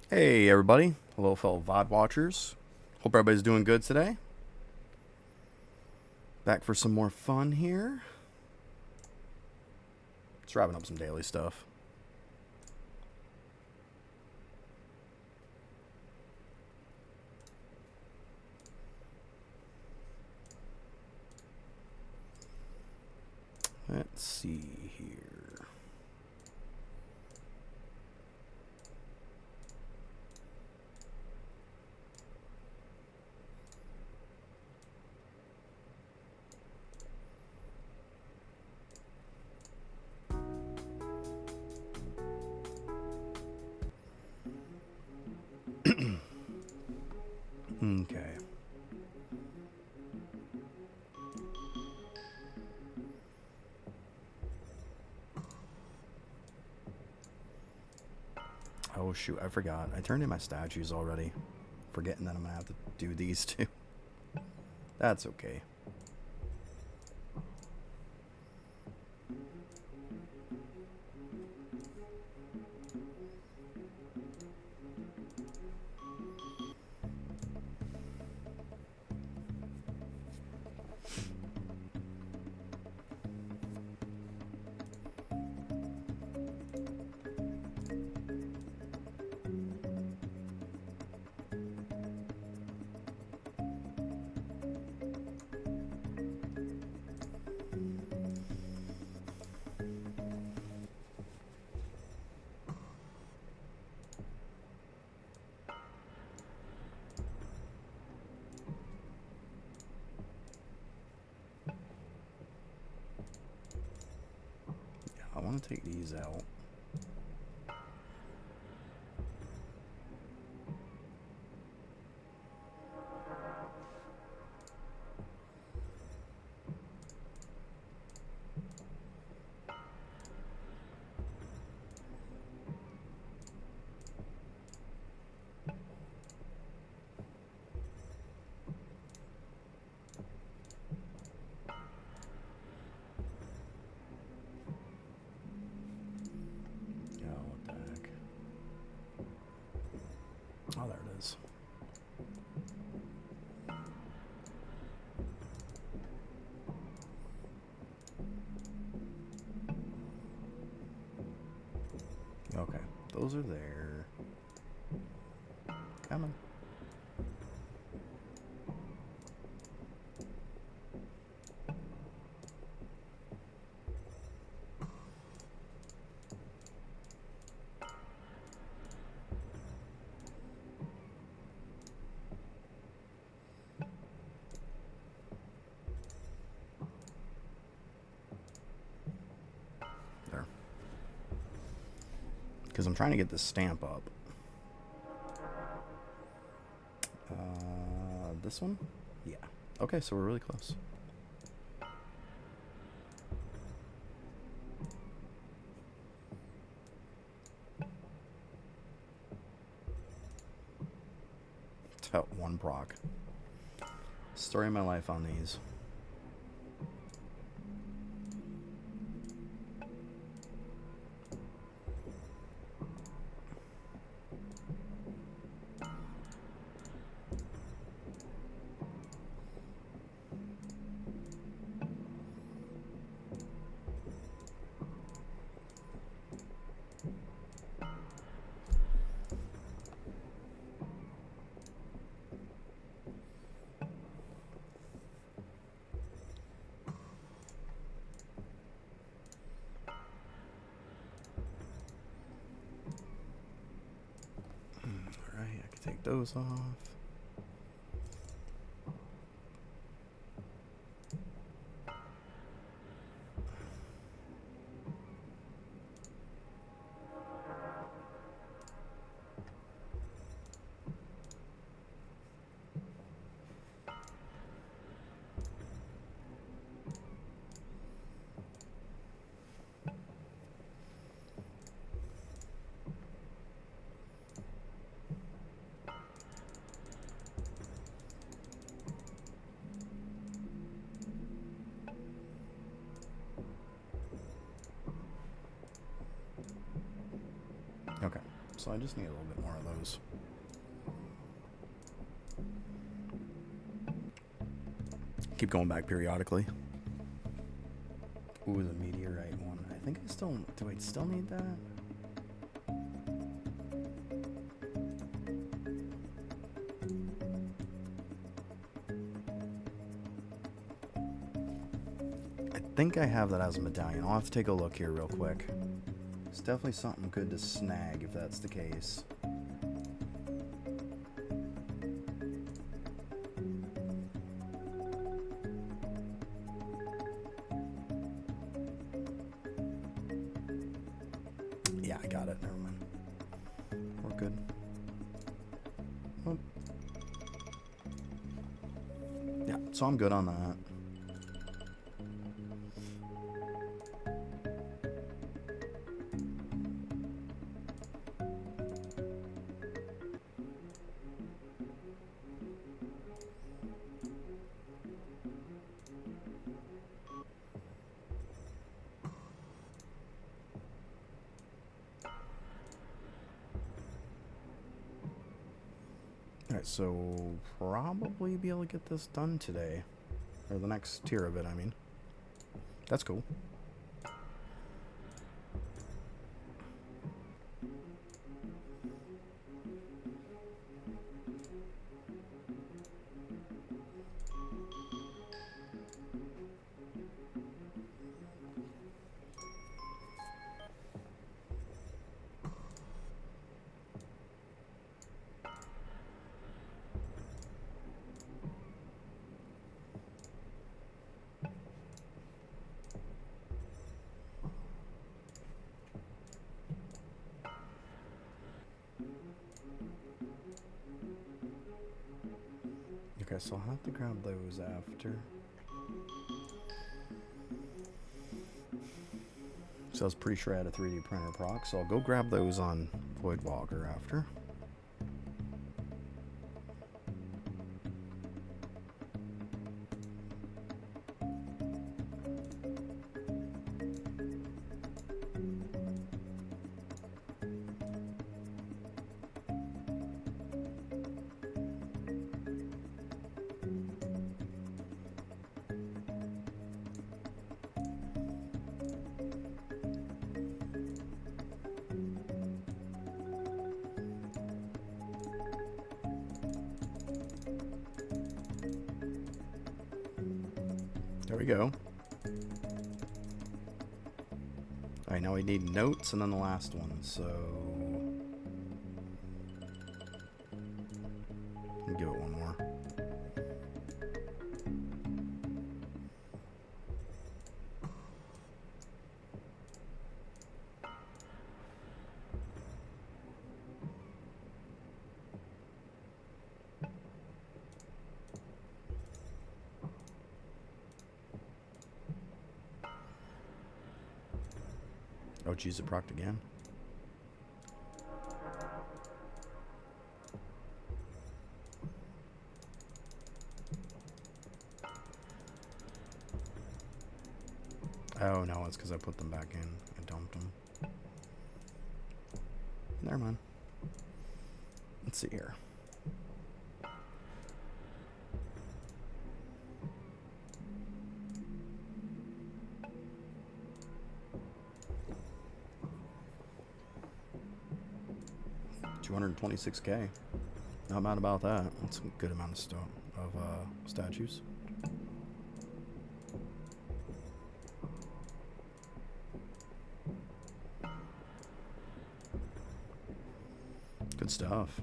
Hey everybody, hello fellow VOD watchers. Hope everybody's doing good today. Back for some more fun here. Just wrapping up some daily stuff. Let's see here. Okay. Oh shoot, I forgot. I turned in my statues already. Forgetting that I'm gonna have to do these two. That's okay. Yeah, I want to take these out. Yeah, what the heck? Oh, there it is. Okay, those are there. Come on. There. Because I'm trying to get this stamp up. This one? Yeah. Okay, so we're really close. It's about one proc. Story of my life on these. Alright, I can take those off. So I just need a little bit more of those. Keep going back periodically. Ooh, the meteorite one. I think I still... Do I still need that? I think I have that as a medallion. I'll have to take a look here real quick. It's definitely something good to snag if that's the case. Yeah, I got it. Never mind. We're good. Oh. Yeah, so I'm good on that. Alright, so probably be able to get this done today. Or the next tier of it, I mean. That's cool. Okay, so I'll have to grab those after. So I was pretty sure I had a 3D printer proc, so I'll go grab those on Voidwalker after. There we go. Alright, now we need notes and then the last one, so... I'll give it one more. Oh, geez, it procced again. Oh, no, it's because I put them back in. I dumped them. Never mind. Let's see here. $226K. Not mad about that. That's a good amount of stuff of statues. Good stuff.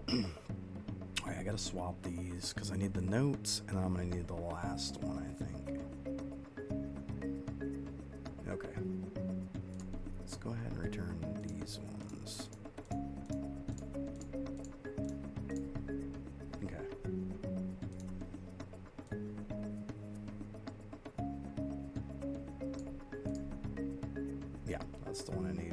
Alright, I gotta swap these because I need the notes and I'm gonna need the last one, I think. Okay. Let's go ahead and return these ones. Okay. Yeah, that's the one I need.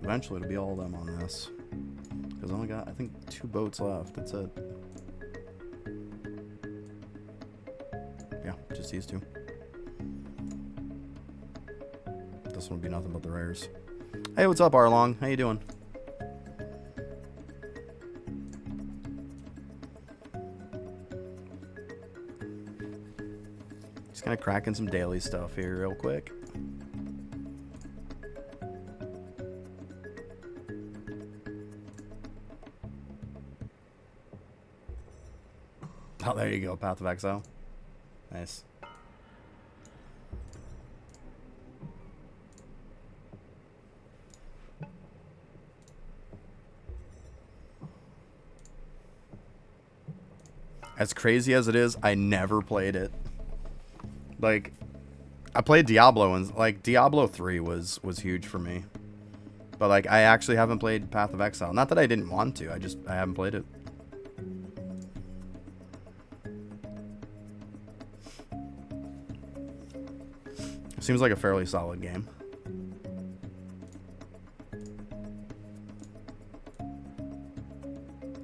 Eventually it'll be all of them on this. Because I only got, I think, 2 boats left. That's it. Yeah, just these 2. This one would be nothing but the rares. Hey, what's up, Arlong? How you doing? Just kind of cracking some daily stuff here real quick. Oh, there you go, Path of Exile. Nice. As crazy as it is, I never played it. Like, I played Diablo, and like Diablo 3 was huge for me. But like, I actually haven't played Path of Exile. Not that I didn't want to, I haven't played it. Seems like a fairly solid game.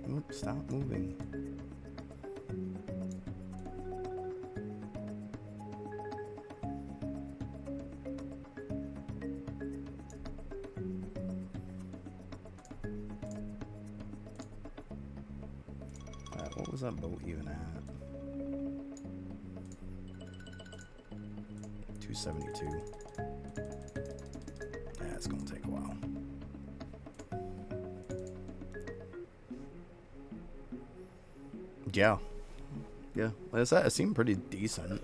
Oops, stop moving. What was that boat even at? 272. Yeah, it's gonna take a while. Yeah. Yeah. It seemed pretty decent.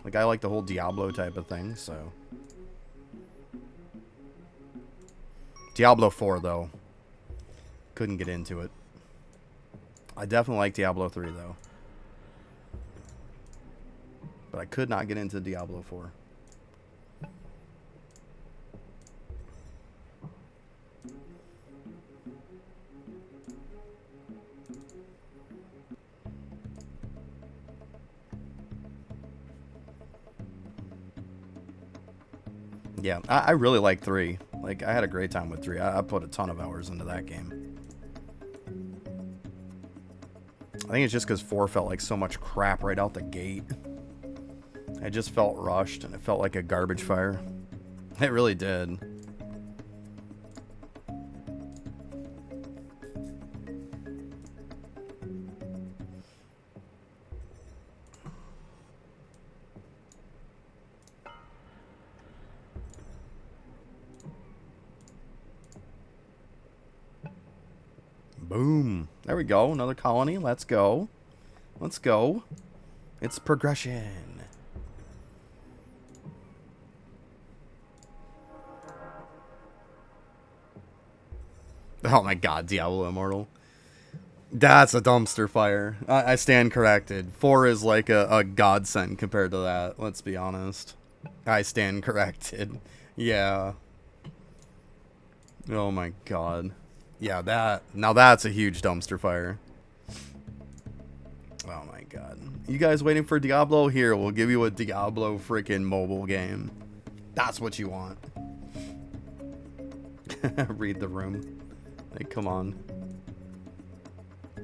Like, I like the whole Diablo type of thing, so. Diablo 4, though. Couldn't get into it. I definitely like Diablo 3, though. But I could not get into Diablo 4. Yeah, I really like 3. Like, I had a great time with 3. I put a ton of hours into that game. I think it's just because 4 felt like so much crap right out the gate. It just felt rushed, and it felt like a garbage fire. It really did. Boom. There we go. Another colony. Let's go. Let's go. It's progression. Oh my god, Diablo Immortal. That's a dumpster fire. I stand corrected. 4 is like a godsend compared to that. Let's be honest. I stand corrected. Yeah. Oh my god. Yeah, now that's a huge dumpster fire. Oh my god. You guys waiting for Diablo? Here, we'll give you a Diablo freaking mobile game. That's what you want. Read the room. Like, come on.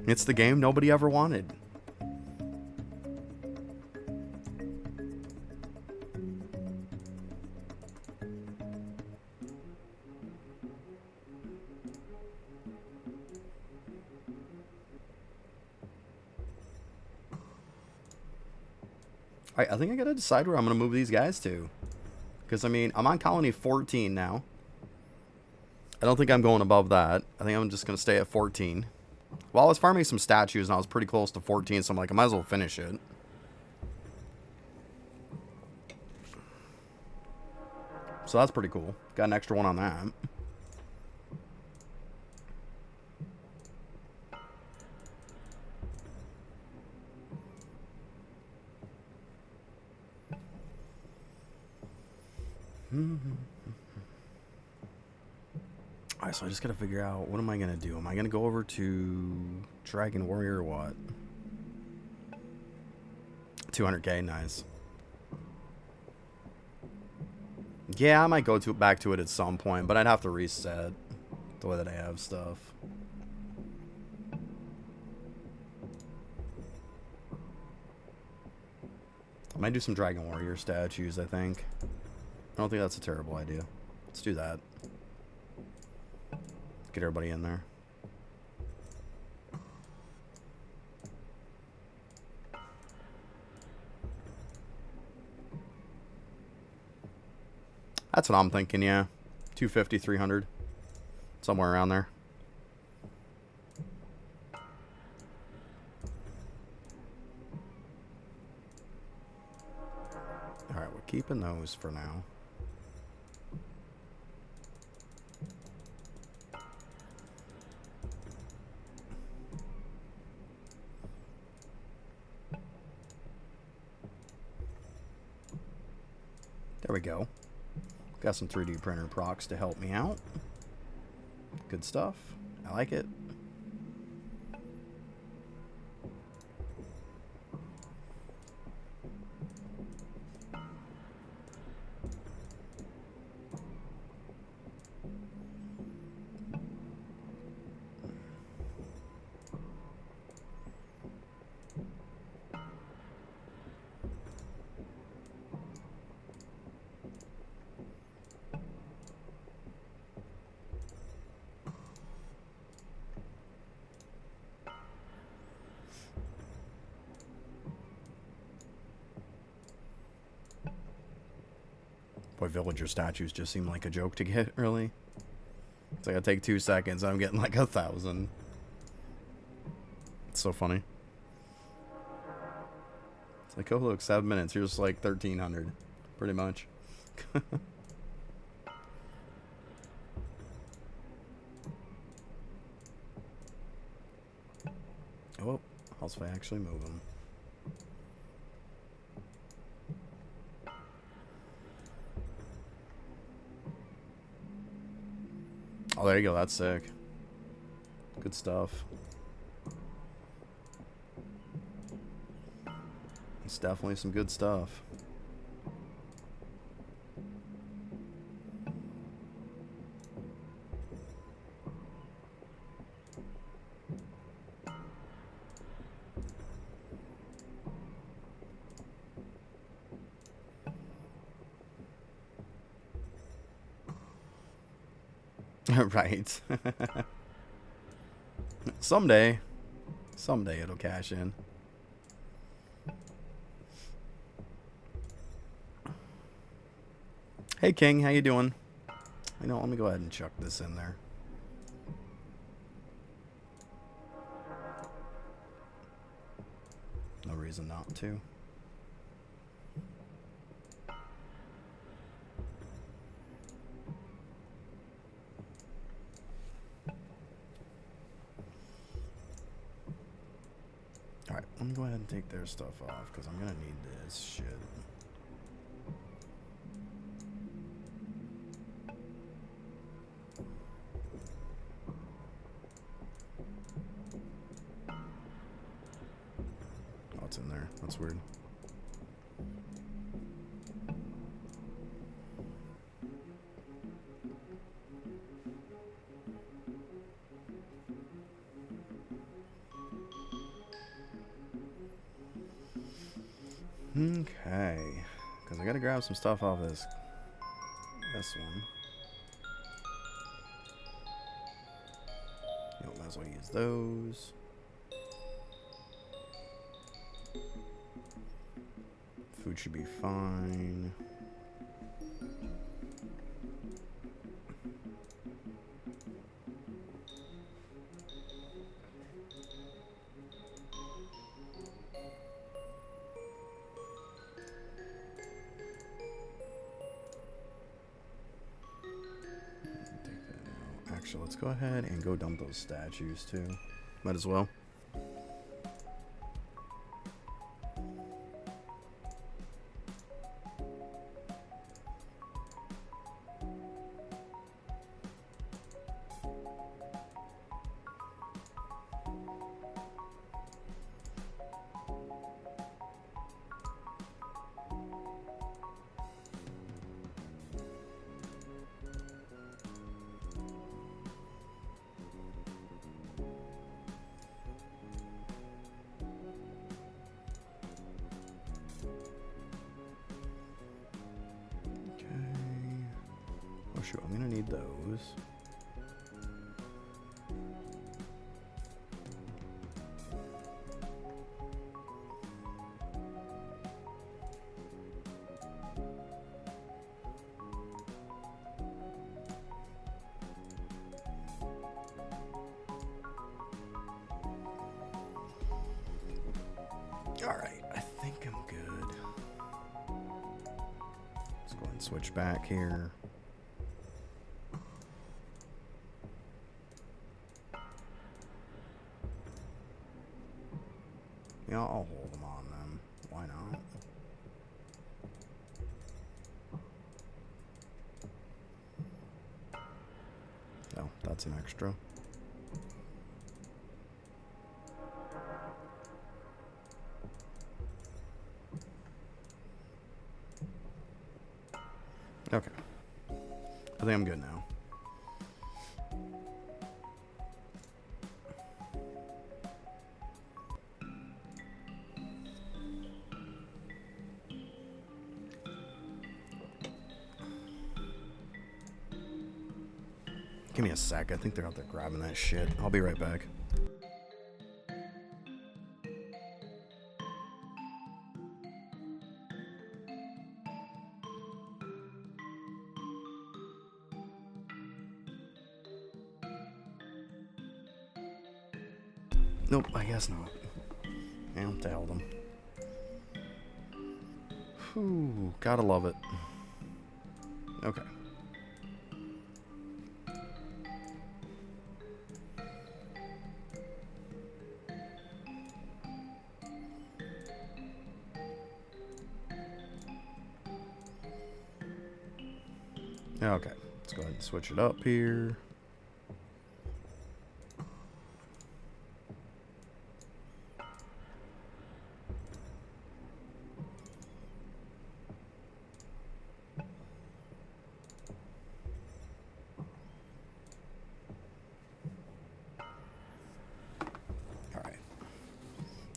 It's the game nobody ever wanted. I think I gotta decide where I'm gonna move these guys to. Because, I mean, I'm on colony 14 now. I don't think I'm going above that. I think I'm just gonna stay at 14. Well, I was farming some statues and I was pretty close to 14, so I'm like, I might as well finish it. So that's pretty cool. Got an extra one on that. Alright, so I just gotta figure out, what am I gonna do? Am I gonna go over to Dragon Warrior or what? 200k, nice. Yeah, I might go back to it at some point, but I'd have to reset. the way that I have stuff. I might do some Dragon Warrior statues, I think. I don't think that's a terrible idea. Let's do that. Get everybody in there. That's what I'm thinking, yeah. 250, 300. Somewhere around there. Alright, we're keeping those for now. There we go. Got some 3D printer procs to help me out. Good stuff. I like it. Boy, villager statues just seem like a joke to get, really. It's like I take 2 seconds, I'm getting like 1,000. It's so funny. It's like, oh look, 7 minutes, here's like 1,300. Pretty much. Oh, how's if I actually move them? Oh, there you go. That's sick. Good stuff. It's definitely some good stuff. Right. Someday it'll cash in. Hey King, how you doing? You know, let me go ahead and chuck this in there. No reason not to. Alright, let me go ahead and take their stuff off, because I'm going to need this shit. Oh, it's in there. That's weird. Okay, because I gotta grab some stuff off this one. You know, might as well use those. Food should be fine. Actually, let's go ahead and go dump those statues too. Might as well. shoot, I'm gonna need those. Alright, I think I'm good. Let's go ahead and switch back here. Yeah, I'll hold them on them. Why not? Oh, that's an extra. Okay. I think I'm good now. Give me a sec. I think they're out there grabbing that shit. I'll be right back. Nope, I guess not. And to hell them. Whew, gotta love it. Okay. Okay, let's go ahead and switch it up here.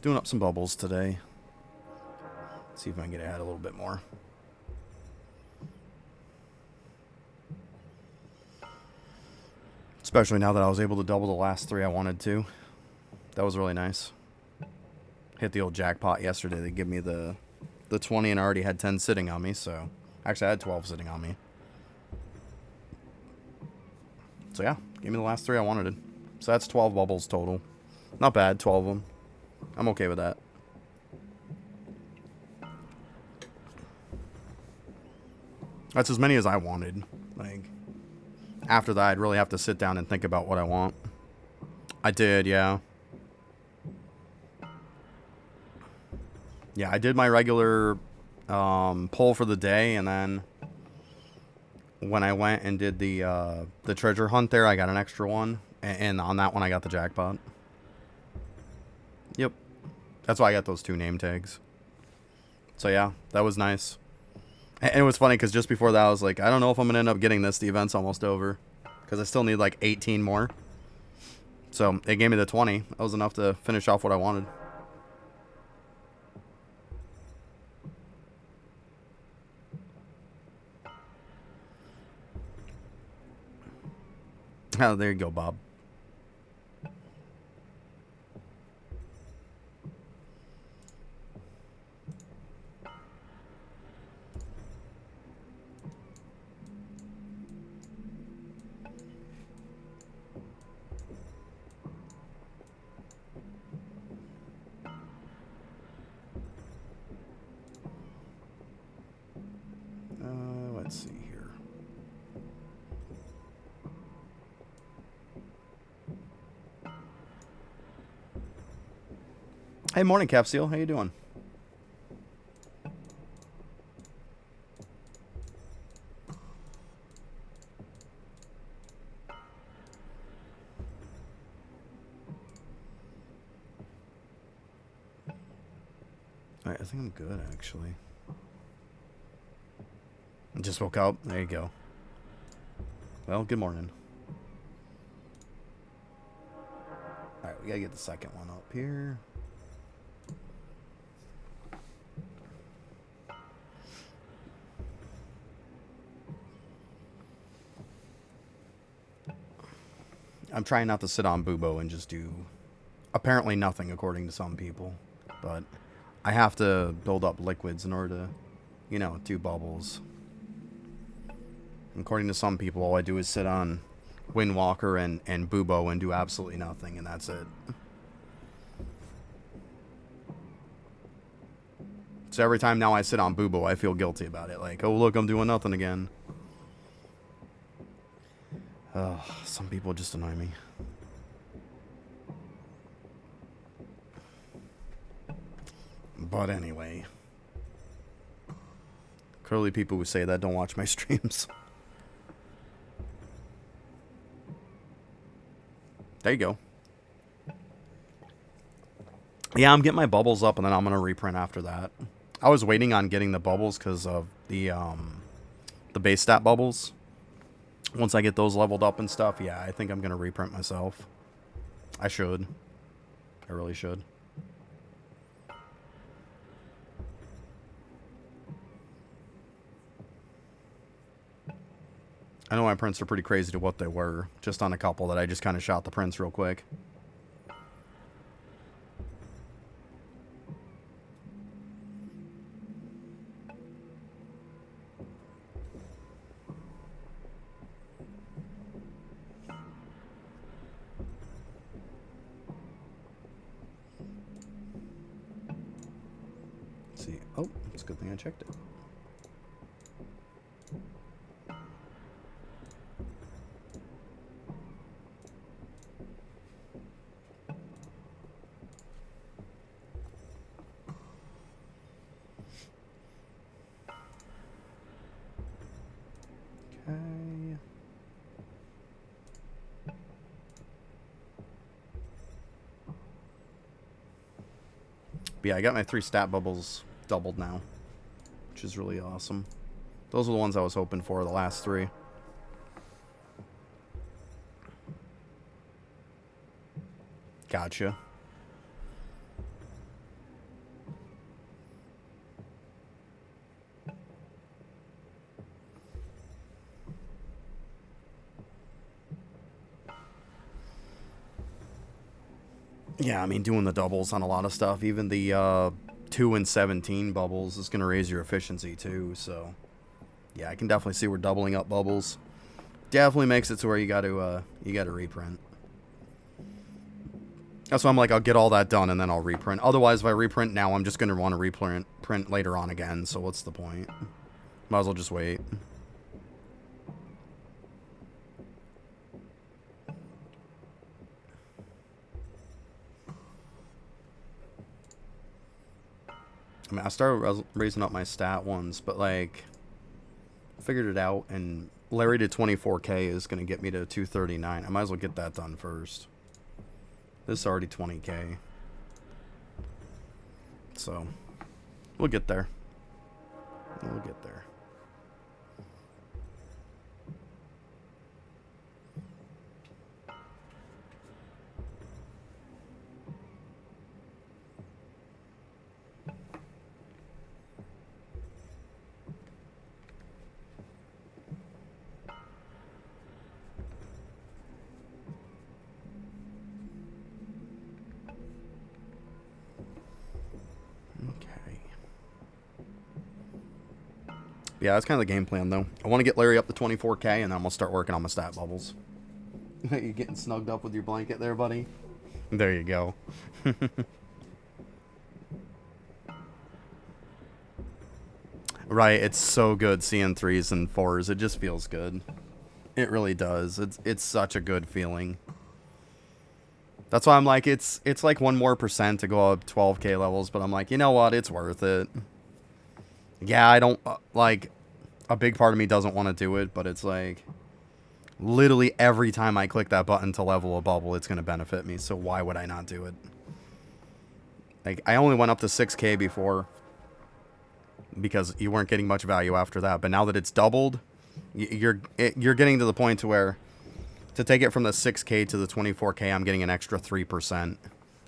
Doing up some bubbles today. See if I can get ahead a little bit more. Especially now that I was able to double the last 3 I wanted to. That was really nice. Hit the old jackpot yesterday. They give me the 20 and I already had 10 sitting on me, so... Actually, I had 12 sitting on me. So yeah, gave me the last 3 I wanted. So that's 12 bubbles total. Not bad, 12 of them. I'm okay with that. That's as many as I wanted. Like, after that, I'd really have to sit down and think about what I want. I did, yeah. Yeah, I did my regular pull for the day, and then when I went and did the treasure hunt there, I got an extra one. And on that one, I got the jackpot. Yep. That's why I got those 2 name tags. So yeah, that was nice. And it was funny because just before that, I was like, I don't know if I'm going to end up getting this. The event's almost over. Because I still need like 18 more. So it gave me the 20. That was enough to finish off what I wanted. Oh, there you go, Bob. Let's see here. Hey, morning, Capsule. How you doing? All right, I think I'm good, actually. I just woke up. There you go. Well, good morning. All right, we gotta get the second one up here. I'm trying not to sit on Bubo and just do apparently nothing according to some people. But I have to build up liquids in order to, you know, do bubbles. According to some people, all I do is sit on Windwalker and Bubo and do absolutely nothing, and that's it. So every time now I sit on Bubo, I feel guilty about it. Like, oh, look, I'm doing nothing again. Some people just annoy me. But anyway. Clearly people who say that don't watch my streams. There you go. Yeah, I'm getting my bubbles up, and then I'm going to reprint after that. I was waiting on getting the bubbles because of the base stat bubbles. Once I get those leveled up and stuff, yeah, I think I'm going to reprint myself. I should. I really should. I know my prints are pretty crazy to what they were, just on a couple that I just kind of shot the prints real quick. Let's see. Oh, it's a good thing I checked it. But yeah, I got my 3 stat bubbles doubled now, which is really awesome. Those are the ones I was hoping for, the last 3. Gotcha. Yeah, I mean, doing the doubles on a lot of stuff, even the 2 and 17 bubbles is going to raise your efficiency too, so yeah, I can definitely see where doubling up bubbles definitely makes it to where you got to reprint. That's why I'm like, I'll get all that done and then I'll reprint. Otherwise, if I reprint now, I'm just going to want to reprint later on again, so what's the point? Might as well just wait. I mean, I started raising up my stat ones, but like, figured it out, and Larry to 24k is going to get me to 239. I might as well get that done first. This is already 20k. So, we'll get there. We'll get there. Yeah, that's kind of the game plan, though. I want to get Larry up to 24k, and then I'm going to start working on my stat bubbles. You getting snugged up with your blanket there, buddy? There you go. Right, it's so good seeing 3s and 4s. It just feels good. It really does. It's such a good feeling. That's why I'm like, it's like 1 more % to go up 12k levels, but I'm like, you know what? It's worth it. Yeah, I don't, like, a big part of me doesn't want to do it, but it's like, literally every time I click that button to level a bubble, it's going to benefit me, so why would I not do it? Like, I only went up to 6k before, because you weren't getting much value after that, but now that it's doubled, you're getting to the point to where, to take it from the 6k to the 24k, I'm getting an extra 3%,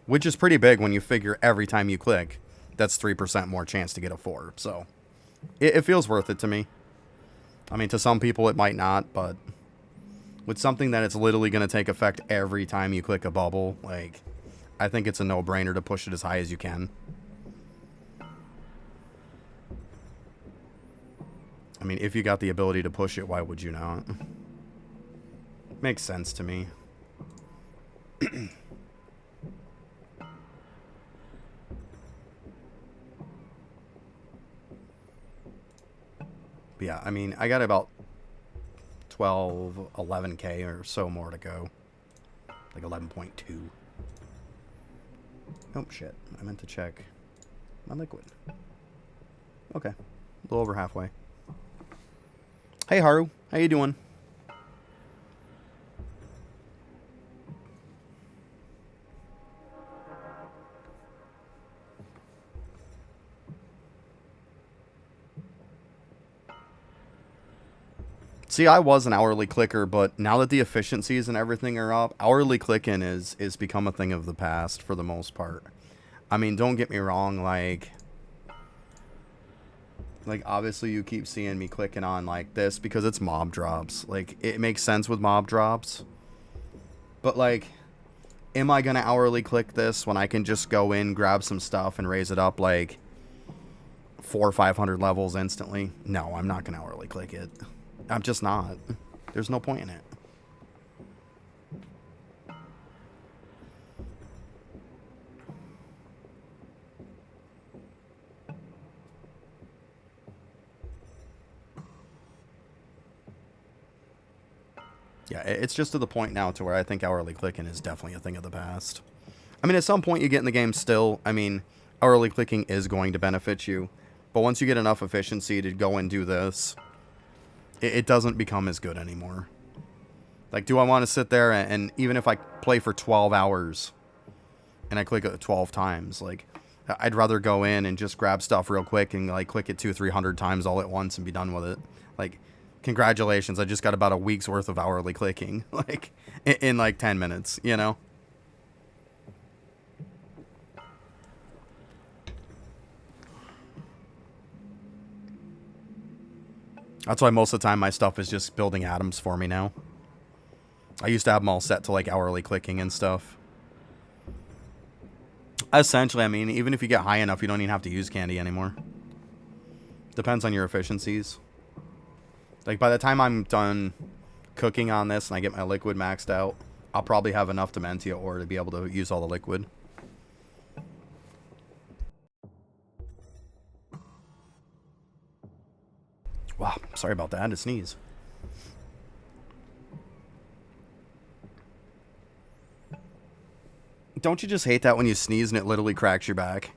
which is pretty big when you figure every time you click, that's 3% more chance to get a 4, so it feels worth it to me. I mean, to some people it might not, but with something that it's literally going to take effect every time you click a bubble, like, I think it's a no-brainer to push it as high as you can. I mean, if you got the ability to push it, why would you not? Makes sense to me. But yeah, I mean, I got about 12, 11K or so more to go. Like 11.2. Oh, shit. I meant to check my liquid. Okay. A little over halfway. Hey, Haru. How you doing? See, I was an hourly clicker, but now that the efficiencies and everything are up, hourly clicking is become a thing of the past for the most part. I mean, don't get me wrong, like obviously you keep seeing me clicking on like this because it's mob drops. Like, it makes sense with mob drops. But like, am I gonna hourly click this when I can just go in, grab some stuff, and raise it up like 400 or 500 levels instantly? No, I'm not gonna hourly click it. I'm just not. There's no point in it. Yeah, it's just to the point now to where I think hourly clicking is definitely a thing of the past. I mean, at some point you get in the game still, I mean, hourly clicking is going to benefit you. But once you get enough efficiency to go and do this, it doesn't become as good anymore. Like, do I want to sit there and even if I play for 12 hours and I click it 12 times, like, I'd rather go in and just grab stuff real quick and like click it 200-300 times all at once and be done with it. Like, congratulations, I just got about a week's worth of hourly clicking, like, in like 10 minutes, you know? That's why most of the time my stuff is just building atoms for me now. I used to have them all set to like hourly clicking and stuff. Essentially, I mean, even if you get high enough, you don't even have to use candy anymore. Depends on your efficiencies. Like, by the time I'm done cooking on this and I get my liquid maxed out, I'll probably have enough Dementia ore to be able to use all the liquid. Wow, sorry about that. I had to sneeze. Don't you just hate that when you sneeze and it literally cracks your back?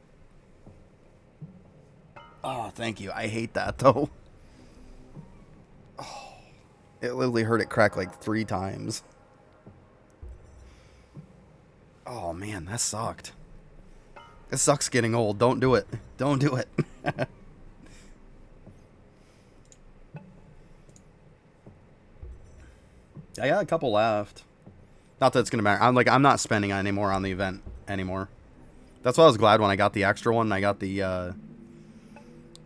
Oh, thank you. I hate that, though. Oh, it literally hurt it crack like 3 times. Oh, man, that sucked. It sucks getting old. Don't do it. Don't do it. I got a couple left. Not that it's gonna matter. I'm not spending any more on the event anymore. That's why I was glad when I got the extra one and I got the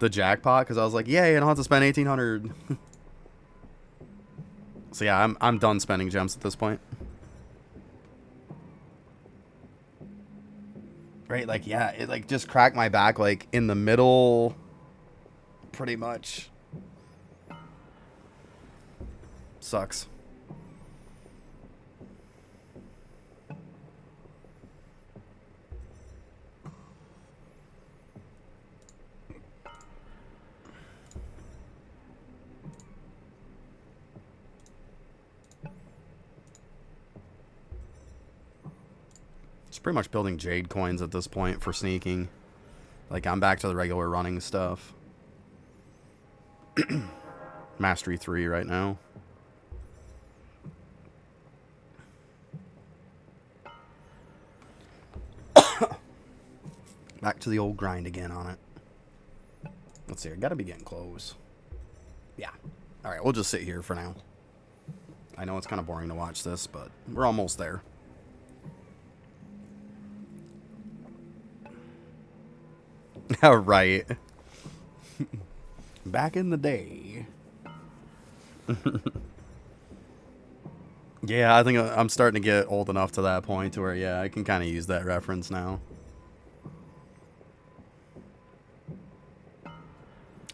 jackpot, because I was like, yay, I don't have to spend 1,800. So yeah, I'm done spending gems at this point. Right, like, yeah, it like just cracked my back like in the middle, pretty much. Sucks. It's pretty much building jade coins at this point for sneaking. Like, I'm back to the regular running stuff. Mastery 3 right now. Back to the old grind again on it. Let's see, I gotta be getting close. Yeah. Alright, we'll just sit here for now. I know it's kind of boring to watch this, but we're almost there. Right. Back in the day. Yeah, I think I'm starting to get old enough to that point to where, yeah, I can kind of use that reference now.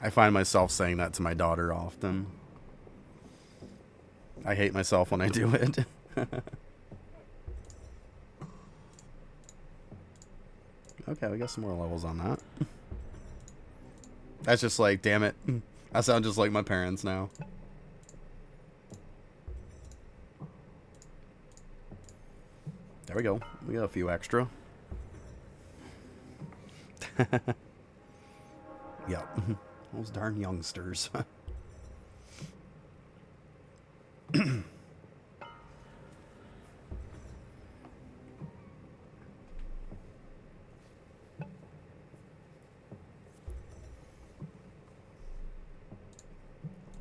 I find myself saying that to my daughter often. I hate myself when I do it. Okay, we got some more levels on that. That's just like, damn it. I sound just like my parents now. There we go. We got a few extra. Yep. Those darn youngsters. I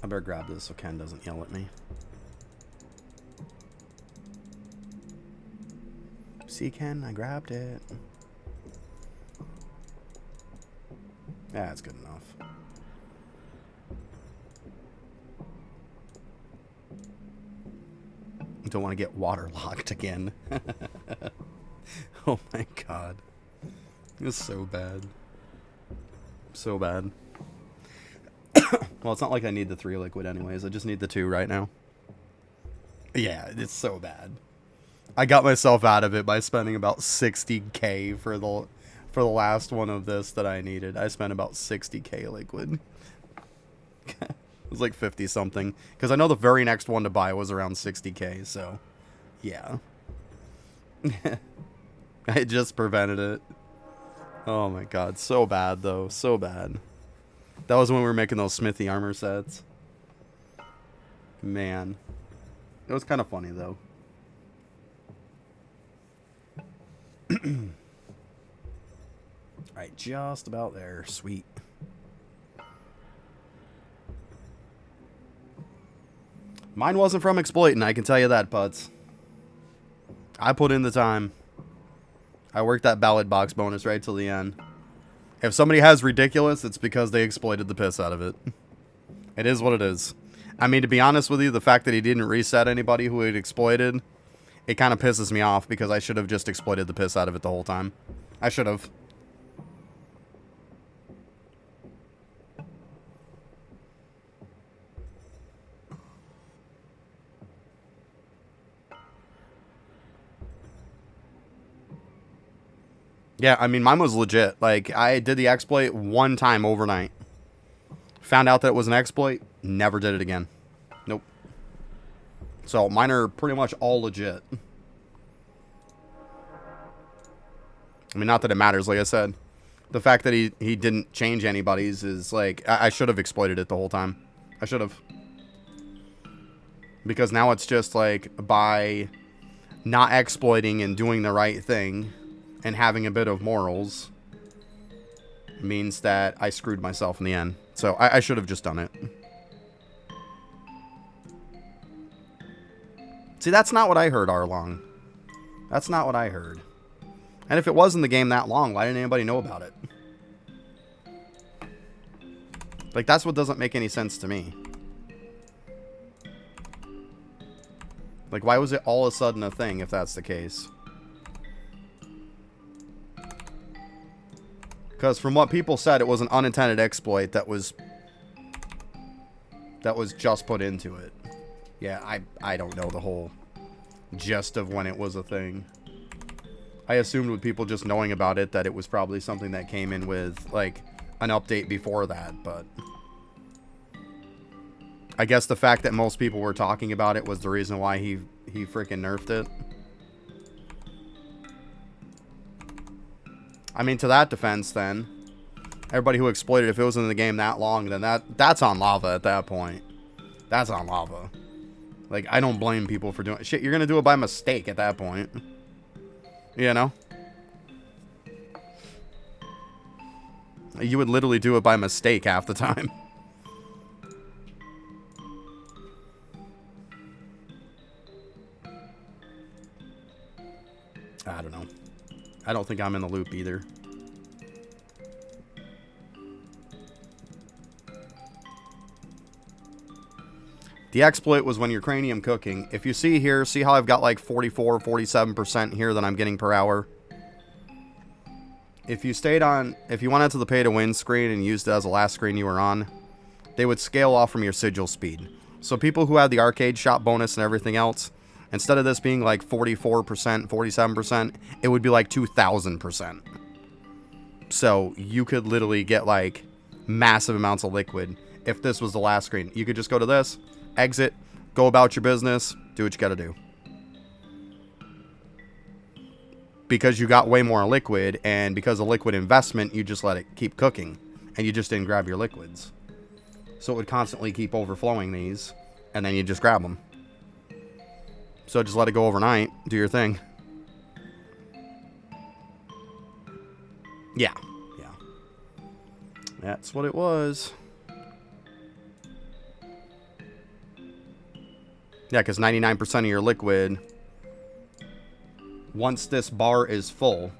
better grab this so Ken doesn't yell at me. See, Ken, I grabbed it. Yeah, that's good enough. Don't want to get waterlogged again. Oh my god. It's so bad. So bad. Well, it's not like I need the 3 liquid anyways. I just need the 2 right now. Yeah, it's so bad. I got myself out of it by spending about 60k for the last one of this that I needed. I spent about 60k liquid. It was like 50 something. Because I know the very next one to buy was around 60k, so yeah. I just prevented it. Oh my god, so bad though, so bad. That was when we were making those Smithy armor sets. Man. It was kind of funny though. Alright, just about there. Sweet. Mine wasn't from exploiting, I can tell you that, Putz. I put in the time. I worked that ballot box bonus right till the end. If somebody has ridiculous, it's because they exploited the piss out of it. It is what it is. I mean, to be honest with you, the fact that he didn't reset anybody who had exploited, it kind of pisses me off because I should have just exploited the piss out of it the whole time. I should have. Yeah, I mean, mine was legit. Like, I did the exploit one time overnight. Found out that it was an exploit, never did it again. Nope. So, mine are pretty much all legit. I mean, not that it matters, like I said. The fact that he didn't change anybody's is, like, I should have exploited it the whole time. I should have. Because now it's just, like, by not exploiting and doing the right thing and having a bit of morals means that I screwed myself in the end. So I should have just done it. See, that's not what I heard, Arlong. That's not what I heard. And if it was in the game that long, why didn't anybody know about it? Like, that's what doesn't make any sense to me. Like, why was it all of a sudden a thing if that's the case? Because from what people said, it was an unintended exploit that was just put into it. Yeah, I don't know the whole gist of when it was a thing. I assumed with people just knowing about it that it was probably something that came in with, like, an update before that, but I guess the fact that most people were talking about it was the reason why he freaking nerfed it. I mean, to that defense, then, everybody who exploited, if it was in the game that long, then that's on lava at that point. That's on lava. Like, I don't blame people for doing shit. You're gonna do it by mistake at that point. You know? You would literally do it by mistake half the time. I don't know. I don't think I'm in the loop either. The exploit was when you're cranium cooking. If you see here, see how I've got like 44, 47% here that I'm getting per hour? If you went out to the pay to win screen and used it as the last screen you were on, they would scale off from your sigil speed. So people who had the arcade shop bonus and everything else, instead of this being like 44%, 47%, it would be like 2,000%. So you could literally get like massive amounts of liquid if this was the last screen. You could just go to this, exit, go about your business, do what you gotta do. Because you got way more liquid, and because of liquid investment, you just let it keep cooking, and you just didn't grab your liquids. So it would constantly keep overflowing these, and then you just grab them. So just let it go overnight, do your thing. Yeah. That's what it was. Yeah, because 99% of your liquid, once this bar is full,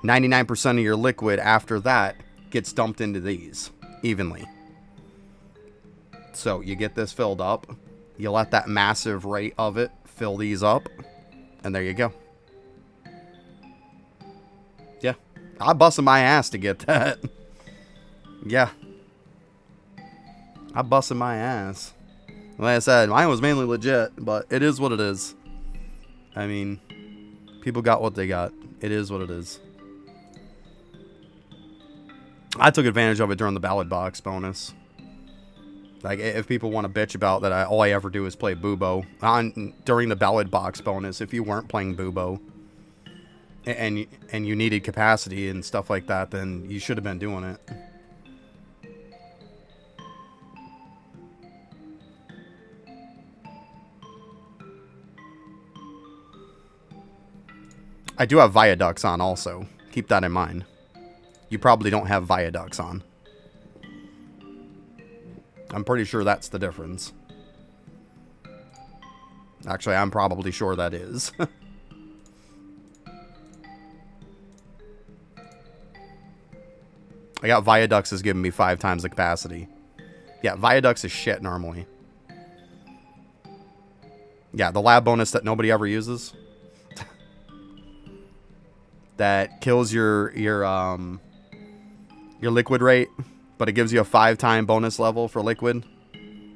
99% of your liquid after that gets dumped into these evenly. So you get this filled up, you let that massive rate of it fill these up, and there you go. Yeah, I busted my ass to get that. Yeah, I busted my ass. Like I said, mine was mainly legit, but it is what it is. I mean, people got what they got. It is what it is. I took advantage of it during the ballad box bonus. Like, if people want to bitch about that, all I ever do is play Bubo. During the ballad box bonus, if you weren't playing Bubo, and you needed capacity and stuff like that, then you should have been doing it. I do have viaducts on also. Keep that in mind. You probably don't have viaducts on. I'm pretty sure that's the difference. Actually, I'm probably sure that is. I got viaducts is giving me 5 times the capacity. Yeah, viaducts is shit normally. Yeah, the lab bonus that nobody ever uses. That kills your liquid rate, but it gives you a 5-time bonus level for liquid.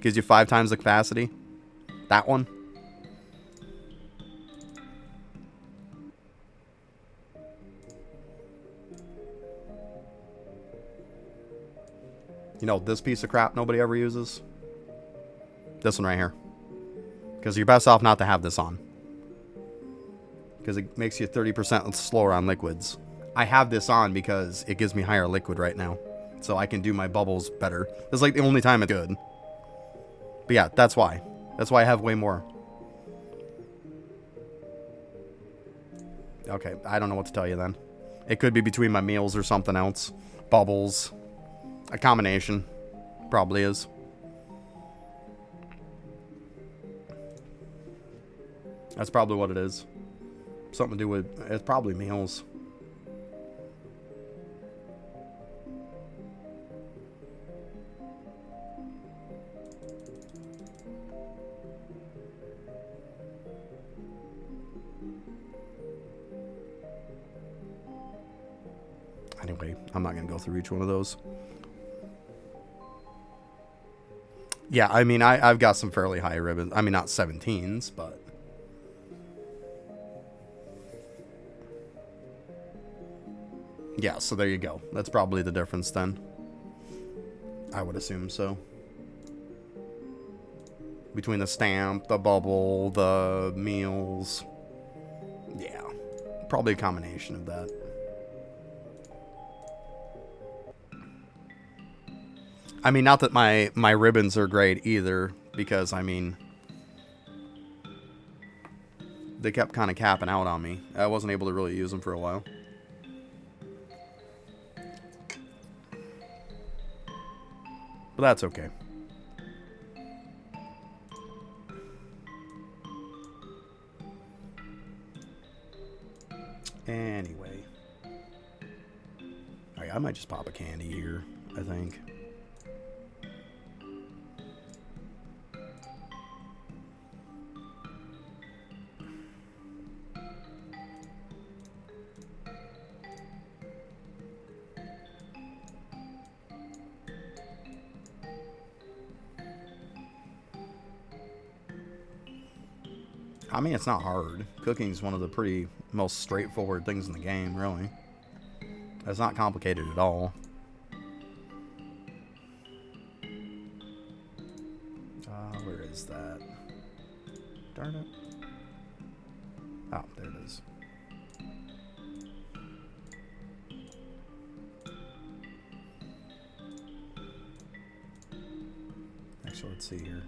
Gives you 5 times the capacity. That one. You know, this piece of crap nobody ever uses. This one right here. Because you're best off not to have this on. Because it makes you 30% slower on liquids. I have this on because it gives me higher liquid right now. So I can do my bubbles better. It's like the only time it's good. But yeah, that's why. That's why I have way more. Okay, I don't know what to tell you then. It could be between my meals or something else. Bubbles. A combination. Probably is. That's probably what it is. Something to do with... It's probably meals. Anyway, I'm not going to go through each one of those. Yeah, I mean, I've got some fairly high ribbons. I mean, not 17s, but... Yeah, so there you go. That's probably the difference then. I would assume so. Between the stamp, the bubble, the meals. Yeah, probably a combination of that. I mean, not that my ribbons are great either, because, I mean, they kept kind of capping out on me. I wasn't able to really use them for a while. But that's okay. Anyway. Alright, I might just pop a candy here, I think. I mean, it's not hard. Cooking is one of the most straightforward things in the game, really. It's not complicated at all. Where is that? Darn it. Oh, there it is. Actually, let's see here.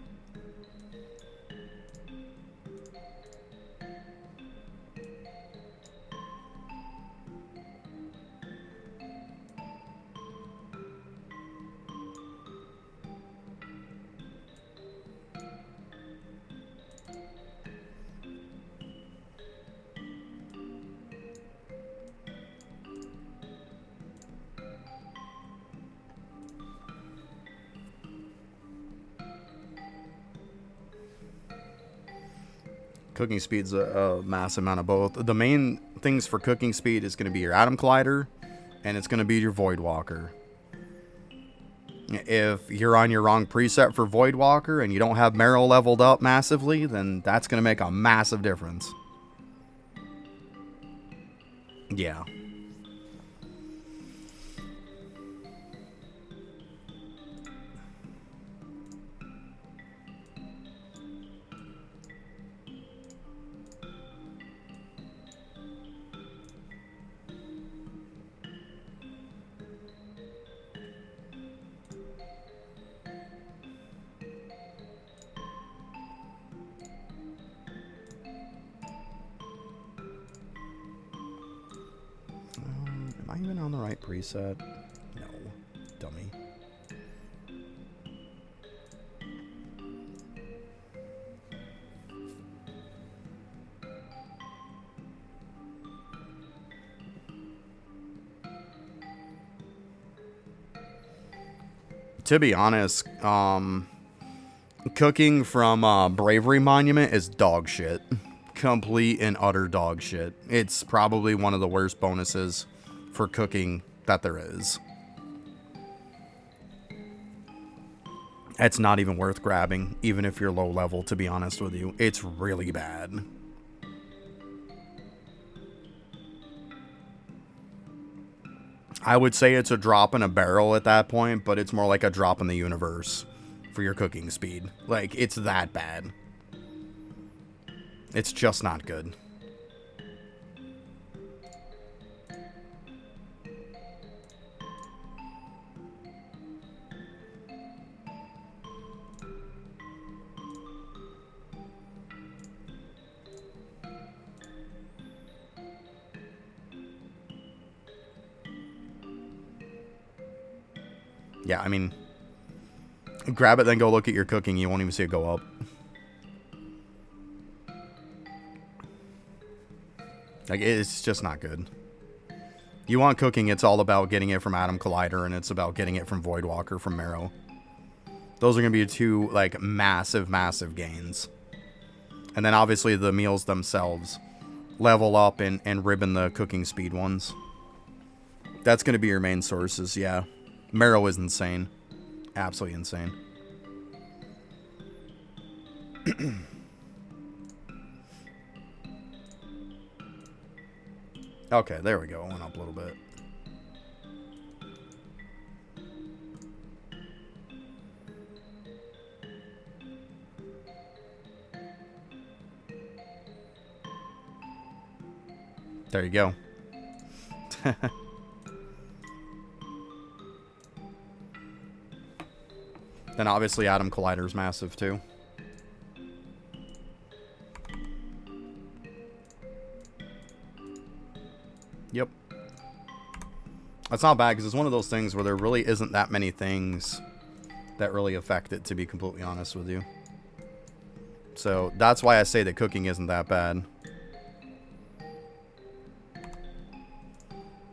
Cooking speed's a massive amount of both. The main things for cooking speed is going to be your Atom Collider, and it's going to be your Void Walker. If you're on your wrong preset for Void Walker and you don't have Marrow leveled up massively, then that's going to make a massive difference. Yeah. Am I even on the right preset? No, dummy. To be honest, cooking from Bravery Monument is dog shit. Complete and utter dog shit. It's probably one of the worst bonuses for cooking that there is. It's not even worth grabbing, even if you're low level, to be honest with you. It's really bad. I would say it's a drop in a barrel at that point, but it's more like a drop in the universe for your cooking speed. Like, it's that bad. It's just not good. Yeah, I mean, grab it, then go look at your cooking. You won't even see it go up. Like, it's just not good. You want cooking, it's all about getting it from Atom Collider, and it's about getting it from Void Walker from Marrow. Those are going to be two, like, massive, massive gains. And then, obviously, the meals themselves level up and ribbon the cooking speed ones. That's going to be your main sources, yeah. Marrow is insane. Absolutely insane. Okay, there we go. It went up a little bit. There you go. Then obviously Atom Collider is massive too. Yep. That's not bad because it's one of those things where there really isn't that many things that really affect it, to be completely honest with you. So that's why I say that cooking isn't that bad.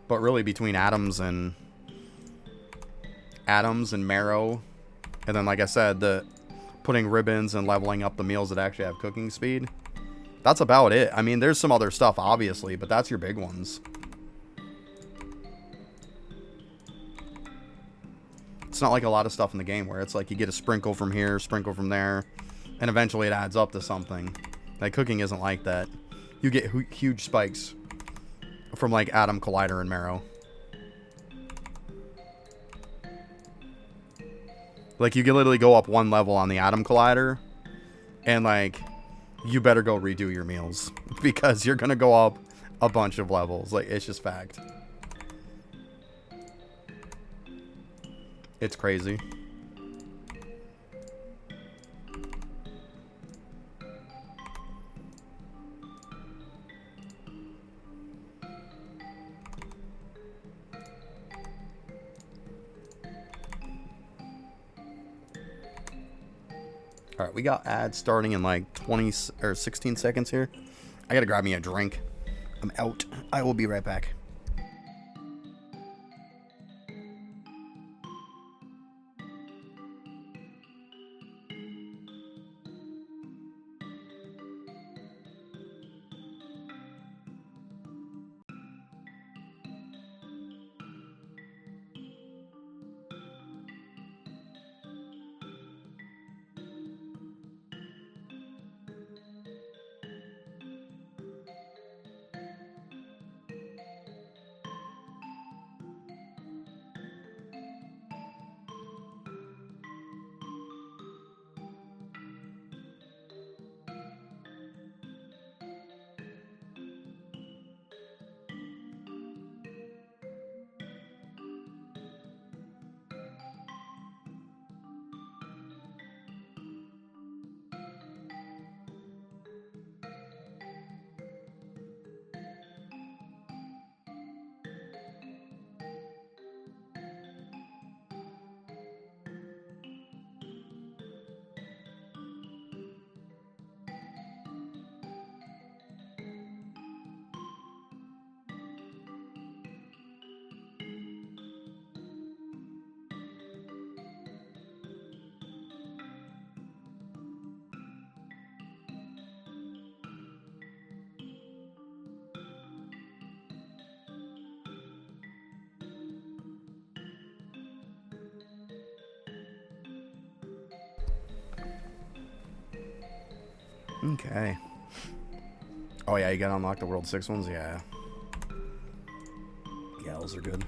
But really between atoms and Marrow, and then like I said, the putting ribbons and leveling up the meals that actually have cooking speed, that's about it. I mean, there's some other stuff obviously, but that's your big ones. It's not like a lot of stuff in the game where it's like you get a sprinkle from here, sprinkle from there, and eventually it adds up to something. Like, cooking isn't like that. You get huge spikes from, like, Atom Collider and Marrow. Like, you can literally go up one level on the Atom Collider, and, like, you better go redo your meals, because you're gonna go up a bunch of levels. Like, it's just fact. It's crazy. All right, we got ads starting in like 20 or 16 seconds here. I gotta grab me a drink. I'm out. I will be right back. Okay. Oh yeah, you gotta unlock the World 6 ones? Yeah. Yeah, those are good.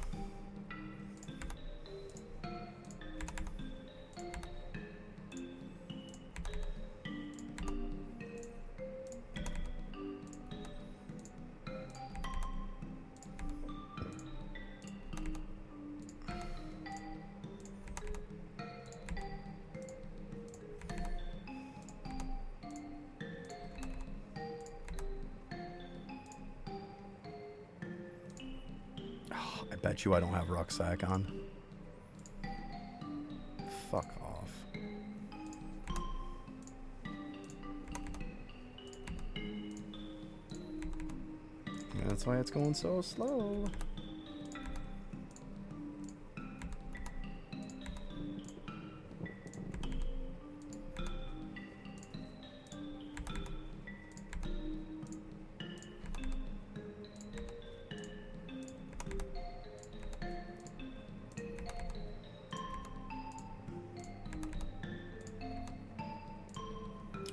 I bet you I don't have rucksack on. Fuck off. That's why it's going so slow.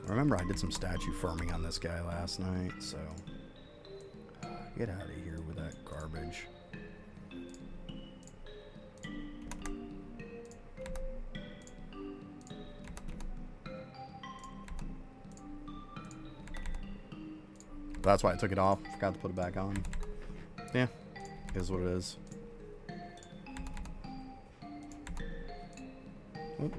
Remember, I did some statue farming on this guy last night, so get out of here with that garbage. That's why I took it off. Forgot to put it back on. Yeah, is what it is. Oop.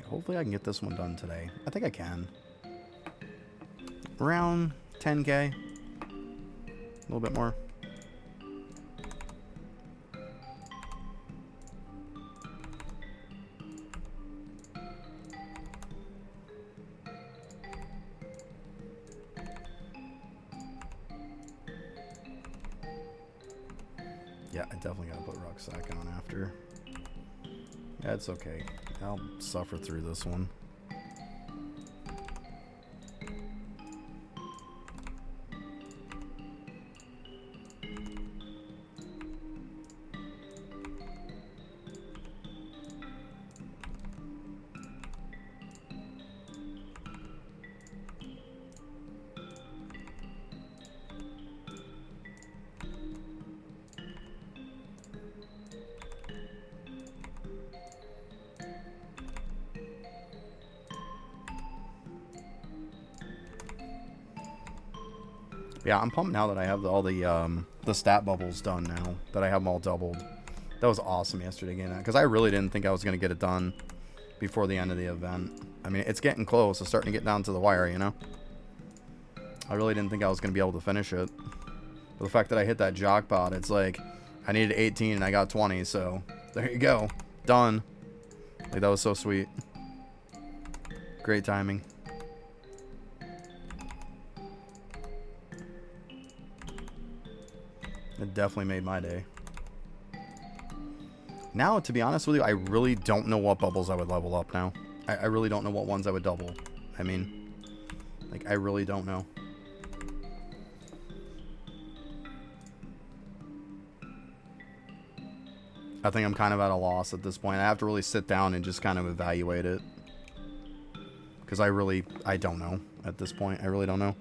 Hopefully I can get this one done today. I think I can. around 10K. A little bit more. Yeah, I definitely gotta put rucksack on after. Yeah, it's okay. I'll suffer through this one. Yeah, I'm pumped now that I have all the stat bubbles done now. That I have them all doubled. That was awesome yesterday getting that. Because I really didn't think I was going to get it done before the end of the event. I mean, it's getting close. It's starting to get down to the wire, you know? I really didn't think I was going to be able to finish it. But the fact that I hit that jackpot, it's like, I needed 18 and I got 20. So, there you go. Done. Like, that was so sweet. Great timing. It definitely made my day. Now, to be honest with you, I really don't know what bubbles I would level up now. I really don't know what ones I would double. I mean, like, I really don't know. I think I'm kind of at a loss at this point. I have to really sit down and just kind of evaluate it. Because I don't know at this point. I really don't know.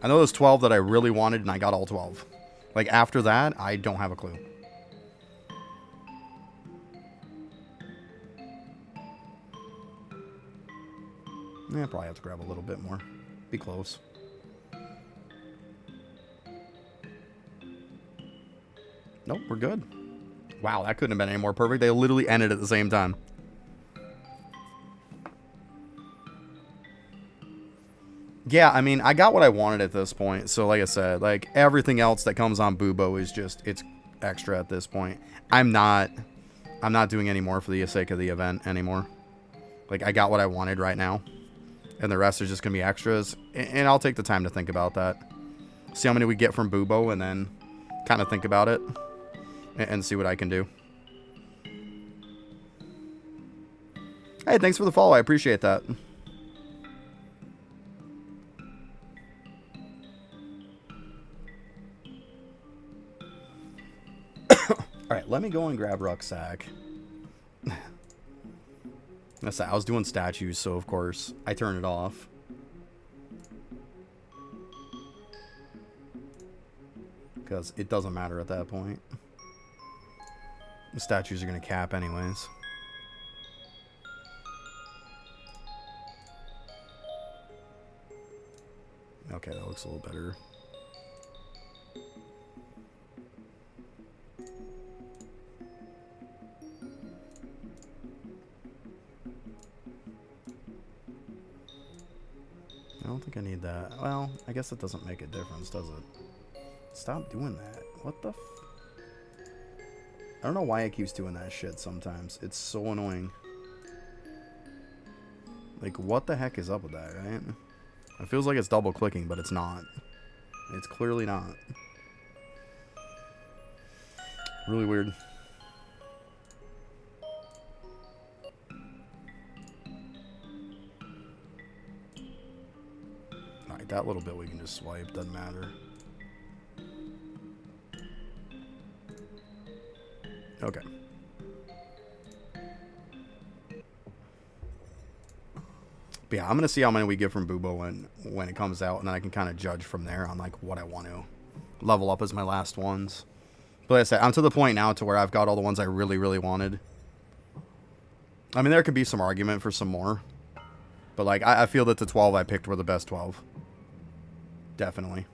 I know there's 12 that I really wanted, and I got all 12. Like, after that, I don't have a clue. Yeah, probably have to grab a little bit more. Be close. Nope, we're good. Wow, that couldn't have been any more perfect. They literally ended at the same time. Yeah, I mean, I got what I wanted at this point. So, like I said, like, everything else that comes on Bubo is just, it's extra at this point. I'm not doing any more for the sake of the event anymore. Like, I got what I wanted right now. And the rest is just going to be extras. And I'll take the time to think about that. See how many we get from Bubo and then kind of think about it. And see what I can do. Hey, thanks for the follow. I appreciate that. Alright, let me go and grab rucksack. I was doing statues, so of course I turned it off. Because it doesn't matter at that point. The statues are going to cap anyways. Okay, that looks a little better. I don't think I need that. Well, I guess it doesn't make a difference, does it? Stop doing that. What the f... I don't know why it keeps doing that shit sometimes. It's so annoying. Like, what the heck is up with that, right? It feels like it's double clicking, but it's not. It's clearly not. Really weird. Alright, that little bit we can just swipe. Doesn't matter. Okay. But yeah, I'm going to see how many we get from Bubo when it comes out, and then I can kind of judge from there on like what I want to level up as my last ones. But like I said, I'm to the point now to where I've got all the ones I really, really wanted. I mean, there could be some argument for some more. But like, I feel that the 12 I picked were the best 12. Definitely.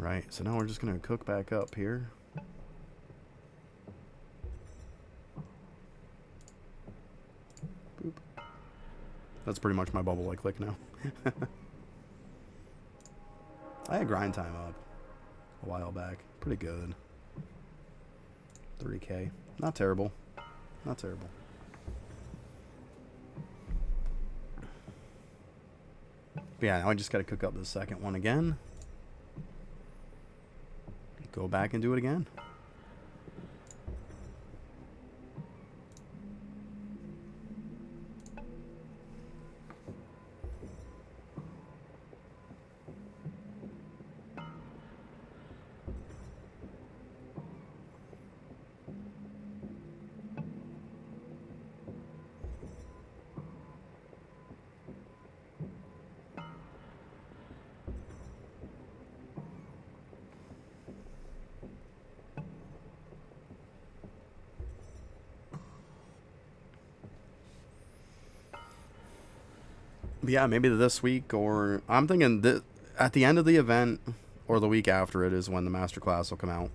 Right, so now we're just going to cook back up here. Boop. That's pretty much my bubble I click now. I had grind time up a while back. Pretty good. 3K. Not terrible. Not terrible. But yeah, now I just got to cook up the second one again. Go back and do it again. Yeah, maybe this week, or I'm thinking that at the end of the event or the week after it is when the masterclass will come out.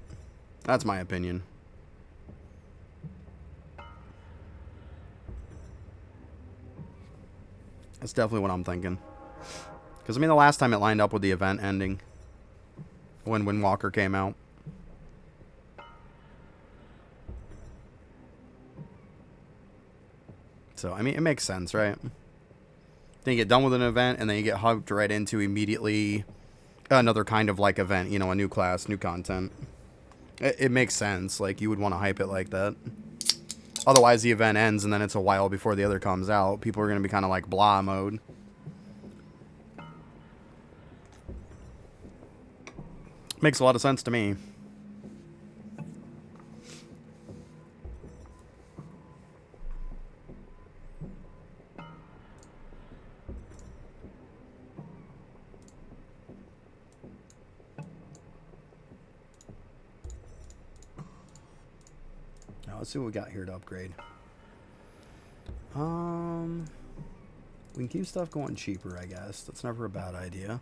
That's my opinion. That's definitely what I'm thinking. Because, I mean, the last time it lined up with the event ending, when Walker came out. So, I mean, it makes sense, right? Then you get done with an event, and then you get hugged right into immediately another kind of like event, you know, a new class, new content. It makes sense. Like, you would want to hype it like that. Otherwise, the event ends, and then it's a while before the other comes out. People are going to be kind of like blah mode. Makes a lot of sense to me. Let's see what we got here to upgrade. We can keep stuff going cheaper, I guess. That's never a bad idea.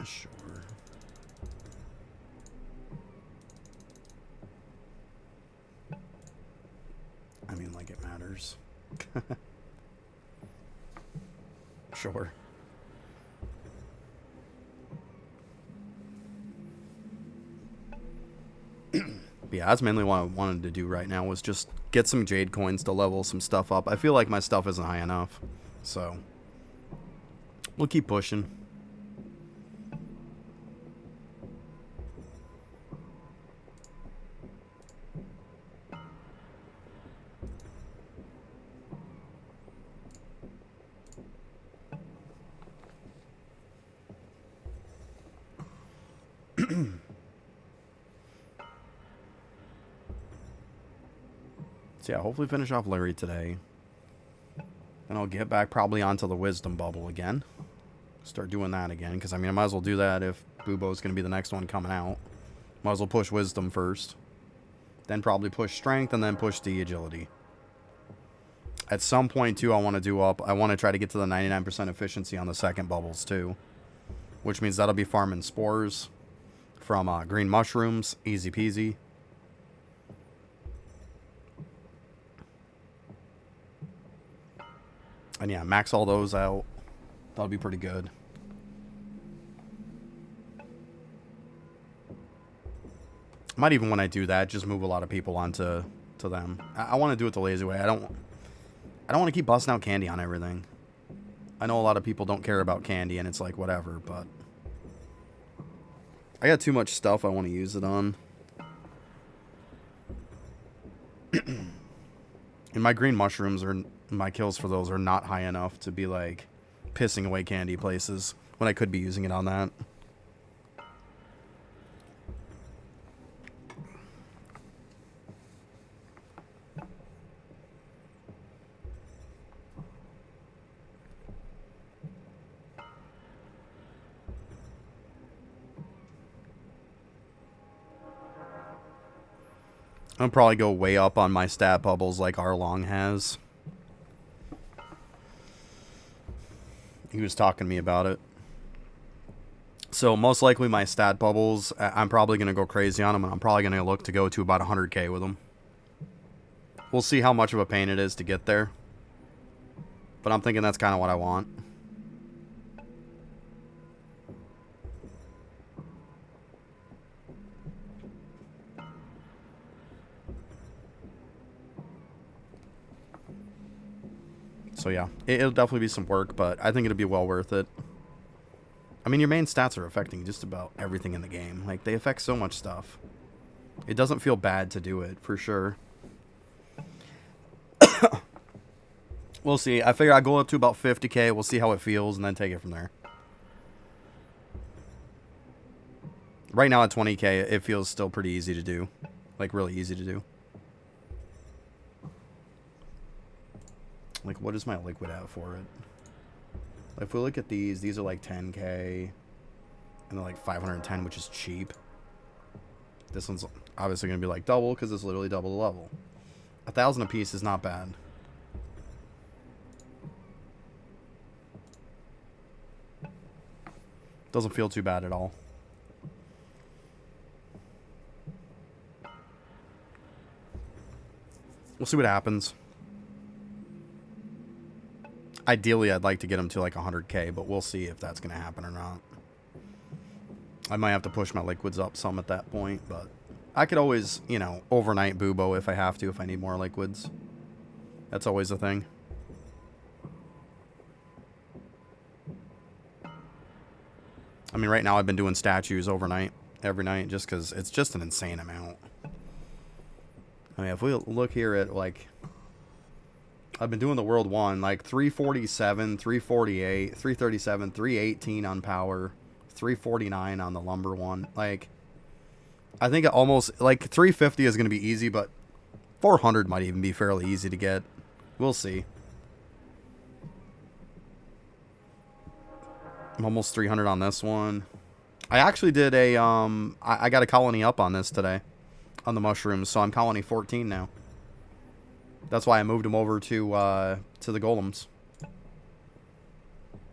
Sure. I mean, like it matters. Sure. But yeah, that's mainly what I wanted to do right now, was just get some jade coins to level some stuff up. I feel like my stuff isn't high enough, so we'll keep pushing. So yeah, hopefully finish off Larry today. Then I'll get back probably onto the wisdom bubble again. Start doing that again, because I mean, I might as well do that if Bubo's going to be the next one coming out. Might as well push wisdom first. Then probably push strength, and then push the agility. At some point, too, I want to try to get to the 99% efficiency on the second bubbles, too. Which means that'll be farming spores from green mushrooms. Easy peasy. And yeah, max all those out. That'll be pretty good. Might even, when I do that, just move a lot of people onto them. I want to do it the lazy way. I don't want to keep busting out candy on everything. I know a lot of people don't care about candy, and it's like, whatever, but I got too much stuff I want to use it on. And my green mushrooms, my kills for those are not high enough to be like pissing away candy places when I could be using it on that. I'll probably go way up on my stat bubbles like Arlong has. He was talking to me about it. So most likely my stat bubbles, I'm probably going to go crazy on them, and I'm probably going to look to go to about 100k with them. We'll see how much of a pain it is to get there. But I'm thinking that's kind of what I want. So yeah, it'll definitely be some work, but I think it'll be well worth it. I mean, your main stats are affecting just about everything in the game. Like, they affect so much stuff. It doesn't feel bad to do it, for sure. We'll see. I figure I'll go up to about 50k. We'll see how it feels, and then take it from there. Right now at 20k, it feels still pretty easy to do. Like, really easy to do. Like, what is my liquid at for it? If we look at these are like 10k. And they're like 510, which is cheap. This one's obviously going to be like double, because it's literally double the level. 1,000 a piece is not bad. Doesn't feel too bad at all. We'll see what happens. Ideally, I'd like to get him to like 100k, but we'll see if that's going to happen or not. I might have to push my liquids up some at that point, but I could always, you know, overnight Bubo if I have to, if I need more liquids. That's always a thing. I mean, right now I've been doing statues overnight, every night, just because it's just an insane amount. I mean, if we look here at, like, I've been doing the World 1, like, 347, 348, 337, 318 on power, 349 on the lumber one. Like, I think it almost, like, 350 is going to be easy, but 400 might even be fairly easy to get. We'll see. I'm almost 300 on this one. I actually did a, I got a colony up on this today, on the mushrooms, so I'm colony 14 now. That's why I moved them over to the golems.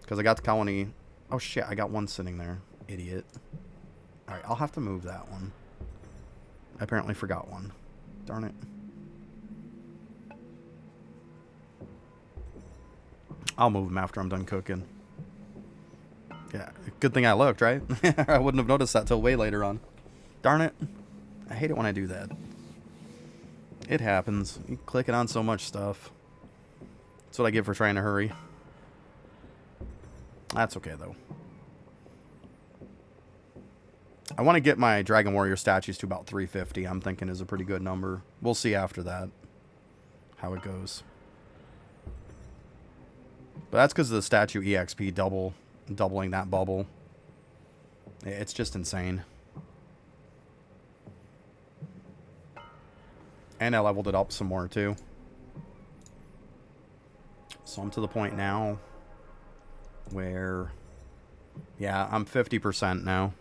Because I got the colony. Oh shit, I got one sitting there. Idiot. Alright, I'll have to move that one. I apparently forgot one. Darn it. I'll move them after I'm done cooking. Yeah, good thing I looked, right? I wouldn't have noticed that till way later on. Darn it. I hate it when I do that. It happens. You click it on so much stuff. That's what I get for trying to hurry. That's okay, though. I want to get my Dragon Warrior statues to about 350. I'm thinking is a pretty good number. We'll see after that how it goes. But that's because of the statue EXP doubling that bubble. It's just insane. And I leveled it up some more too. So I'm to the point now where, yeah, I'm 50% now.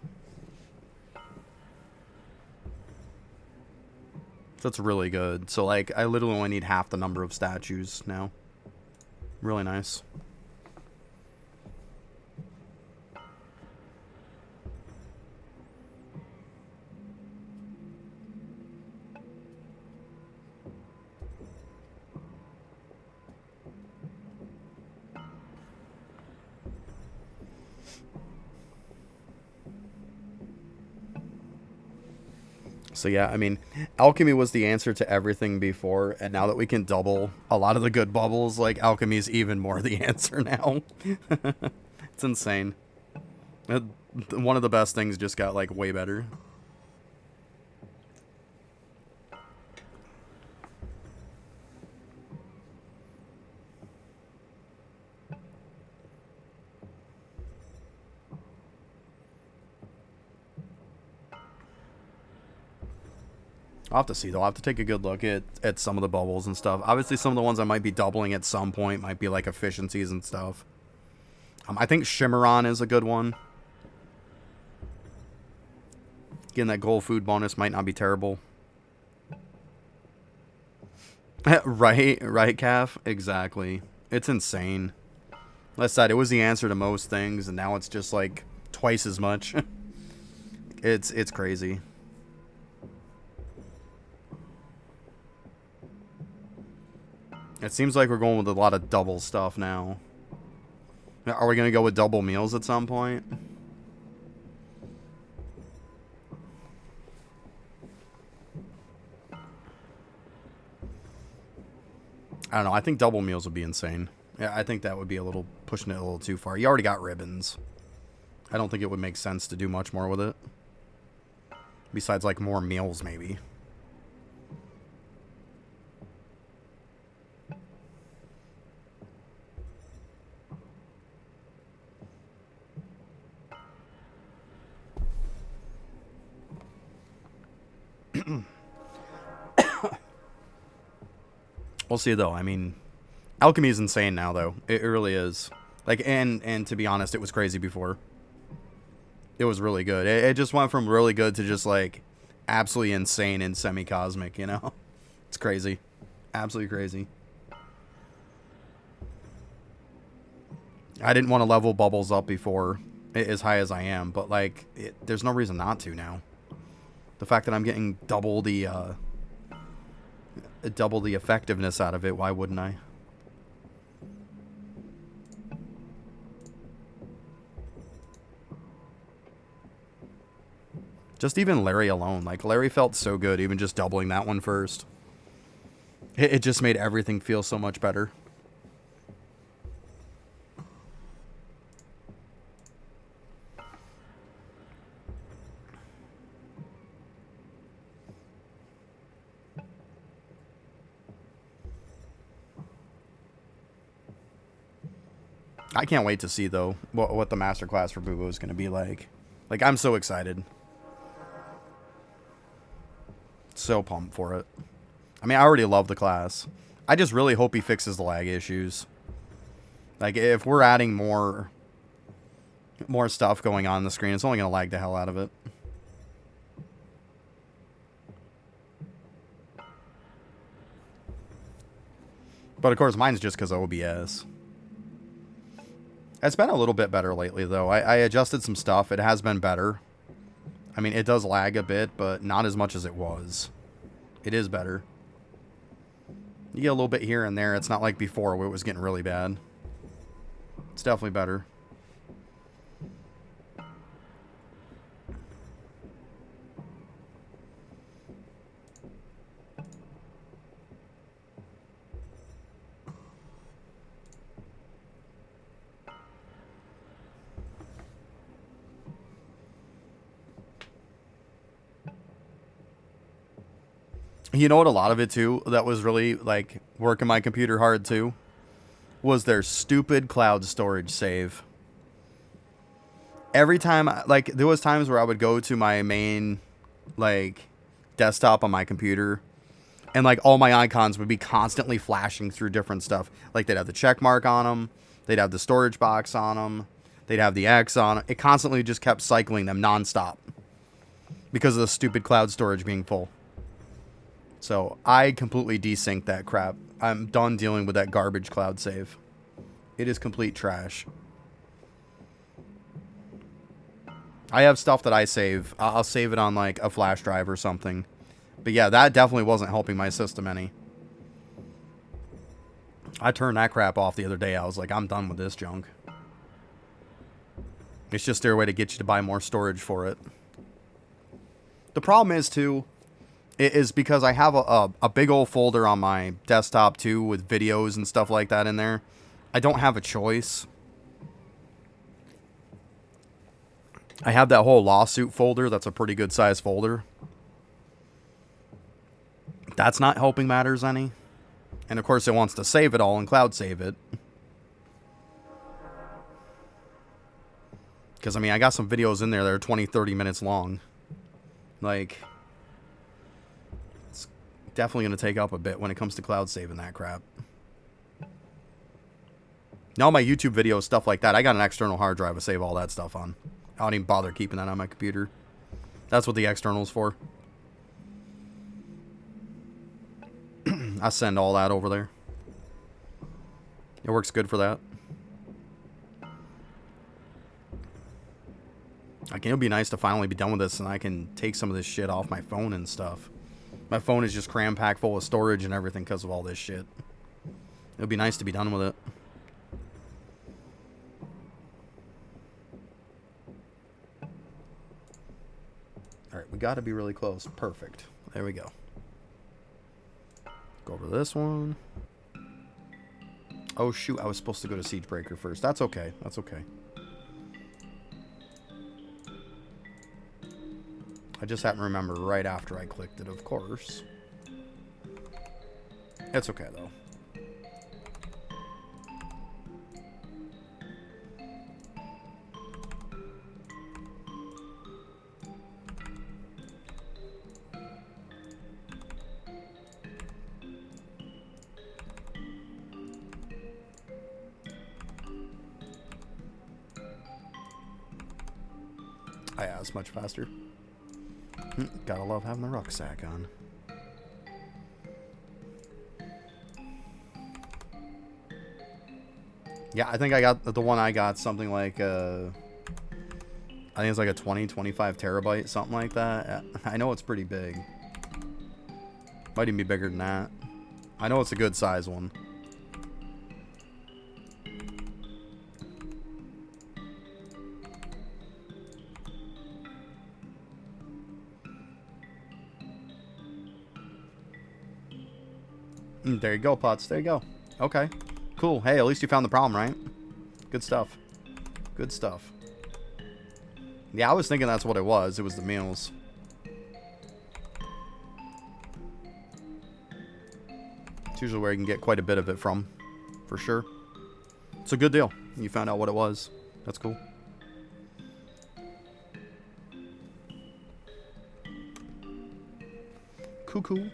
That's really good. So, like, I literally only need half the number of statues now. Really nice. So yeah, I mean, alchemy was the answer to everything before, and now that we can double a lot of the good bubbles, like, alchemy is even more the answer now. It's insane. One of the best things just got, like, way better. I'll have to see, though. I'll have to take a good look at some of the bubbles and stuff. Obviously, some of the ones I might be doubling at some point might be, like, efficiencies and stuff. I think Shimmeron is a good one. Getting that gold food bonus might not be terrible. Right, Calf. Exactly. It's insane. Last side, it was the answer to most things, and now it's just like twice as much. It's crazy. It seems like we're going with a lot of double stuff now. Are we gonna go with double meals at some point? I don't know. I think double meals would be insane. Yeah, I think that would be a little pushing it a little too far. You already got ribbons. I don't think it would make sense to do much more with it. Besides, like, more meals, maybe. We'll see, though. I mean, alchemy is insane now, though. It really is. Like, and to be honest, it was crazy before. It was really good. It just went from really good to just, like, absolutely insane and semi-cosmic, you know? It's crazy. Absolutely crazy. I didn't want to level bubbles up before as high as I am, but, like, there's no reason not to now. The fact that I'm getting double the effectiveness out of it, why wouldn't I? Just even Larry alone. Like, Larry felt so good, even just doubling that one first. It just made everything feel so much better. I can't wait to see, though, what the masterclass for Boo Boo is going to be like. Like, I'm so excited. So pumped for it. I mean, I already love the class. I just really hope he fixes the lag issues. Like, if we're adding more stuff going on the screen, it's only going to lag the hell out of it. But, of course, mine's just because of OBS. It's been a little bit better lately, though. I adjusted some stuff. It has been better. I mean, it does lag a bit, but not as much as it was. It is better. You get a little bit here and there. It's not like before where it was getting really bad. It's definitely better. You know what, a lot of it, too, that was really, like, working my computer hard, too, was their stupid cloud storage save. Every time, like, there was times where I would go to my main, like, desktop on my computer, and, like, all my icons would be constantly flashing through different stuff. Like, they'd have the check mark on them, they'd have the storage box on them, they'd have the X on them. It constantly just kept cycling them nonstop because of the stupid cloud storage being full. So, I completely desynced that crap. I'm done dealing with that garbage cloud save. It is complete trash. I have stuff that I save. I'll save it on, like, a flash drive or something. But yeah, that definitely wasn't helping my system any. I turned that crap off the other day. I was like, I'm done with this junk. It's just their way to get you to buy more storage for it. The problem is, too, is because I have a big old folder on my desktop, too, with videos and stuff like that in there. I don't have a choice. I have that whole lawsuit folder. That's a pretty good size folder. That's not helping matters any. And, of course, it wants to save it all and cloud save it. Because, I mean, I got some videos in there that are 20, 30 minutes long. Like, it's definitely going to take up a bit when it comes to cloud saving that crap. Now my YouTube videos, stuff like that, I got an external hard drive to save all that stuff on. I don't even bother keeping that on my computer. That's what the external's for. I send all that over there. It works good for that. Like, it'll be nice to finally be done with this and I can take some of this shit off my phone and stuff. My phone is just cram-packed full of storage and everything because of all this shit. It'll be nice to be done with it. Alright, we gotta be really close. Perfect. There we go. Go over to this one. Oh shoot, I was supposed to go to Siegebreaker first. That's okay. That's okay. I just happened to remember right after I clicked it, of course. It's okay, though. Oh, yeah, it's much faster. Gotta love having the rucksack on. Yeah, I think I got the one I got something like I think it's like a 25 terabyte, something like that. I know it's pretty big. Might even be bigger than that. I know it's a good size one. There you go, Putz. There you go. Okay. Cool. Hey, at least you found the problem, right? Good stuff. Good stuff. Yeah, I was thinking that's what it was. It was the meals. It's usually where you can get quite a bit of it from. For sure. It's a good deal. You found out what it was. That's cool. Cool.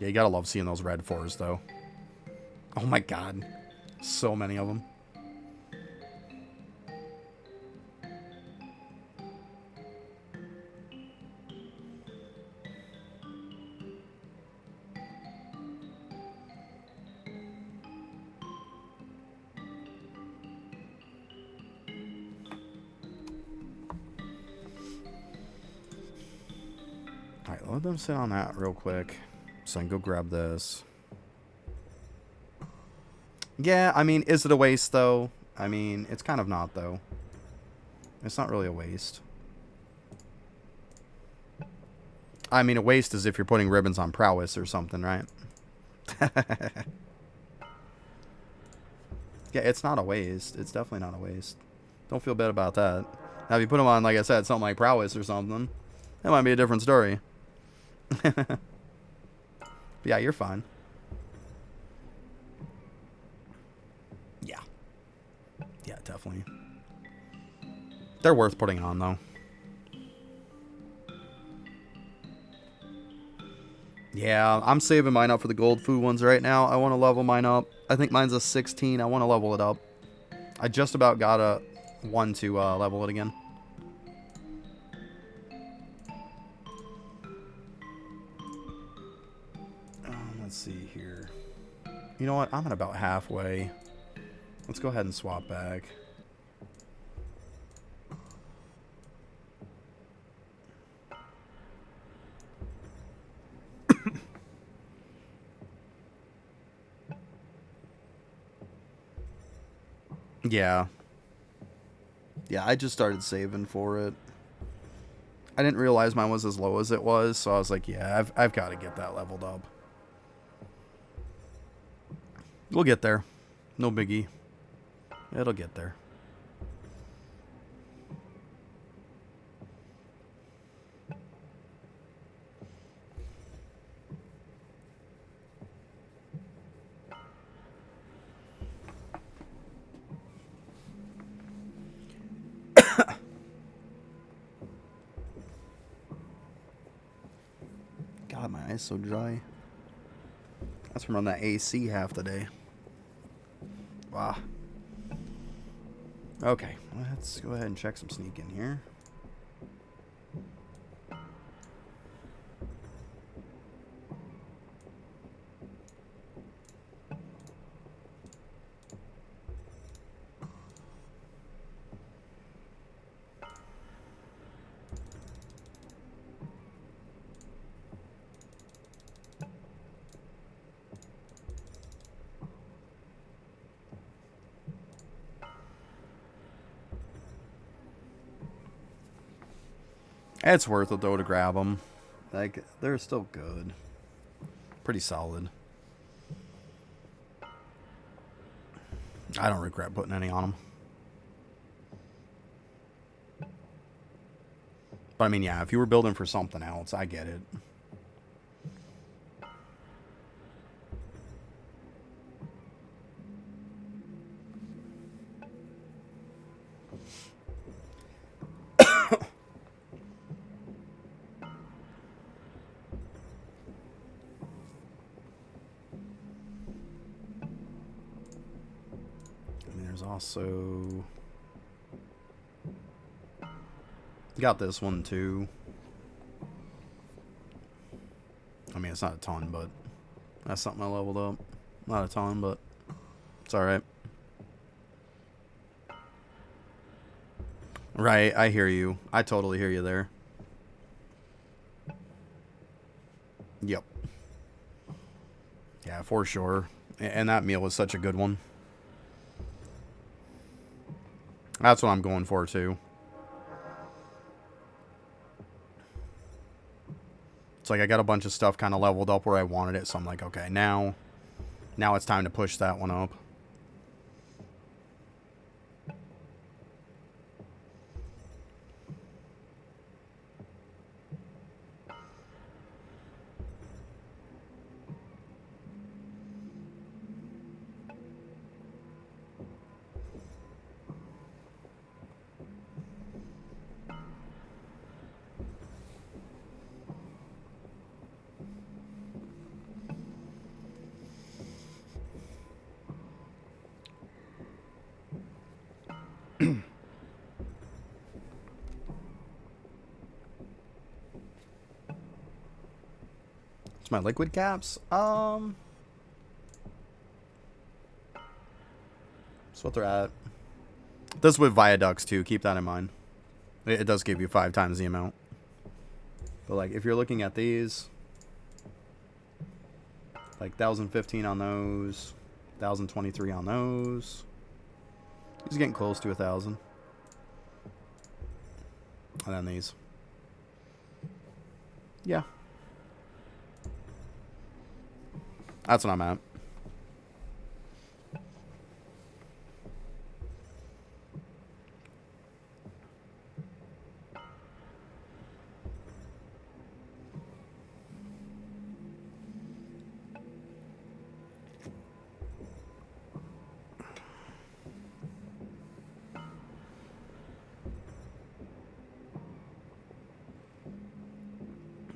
Yeah, you gotta love seeing those red 4s, though. Oh my god. So many of them. Alright, let them sit on that real quick. So I can go grab this. Yeah, I mean, is it a waste, though? I mean, it's kind of not, though. It's not really a waste. I mean, a waste is if you're putting ribbons on prowess or something, right? Yeah, it's not a waste. It's definitely not a waste. Don't feel bad about that. Now, if you put them on, like I said, something like prowess or something, that might be a different story. Yeah, you're fine. Yeah. Yeah, definitely. They're worth putting on, though. Yeah, I'm saving mine up for the gold food ones right now. I want to level mine up. I think mine's a 16. I want to level it up. I just about got a 1 to level it again. Let's see here. You know what? I'm at about halfway. Let's go ahead and swap back. Yeah. Yeah, I just started saving for it. I didn't realize mine was as low as it was, so I was like, yeah, I've got to get that leveled up. We'll get there. No biggie. It'll get there. God, my eyes so dry. That's from running that AC half the day. Wow. Okay, let's go ahead and check some sneak in here. It's worth it, though, to grab them. Like, they're still good. Pretty solid. I don't regret putting any on them. But, I mean, yeah, if you were building for something else, I get it. Also, got this one too. I mean, it's not a ton, but that's something I leveled up. Not a ton, but it's alright. Right, I hear you. I totally hear you there. Yep. Yeah, for sure. And that meal was such a good one. That's what I'm going for, too. It's like I got a bunch of stuff kind of leveled up where I wanted it, so I'm like, okay, now it's time to push that one up. My liquid caps, that's what they're at. This with viaducts too, keep that in mind. It does give you 5 times the amount. But like if you're looking at these, like 1,015 on those, 1,023 on those. He's getting close to 1,000. And then these. Yeah. That's what I'm at.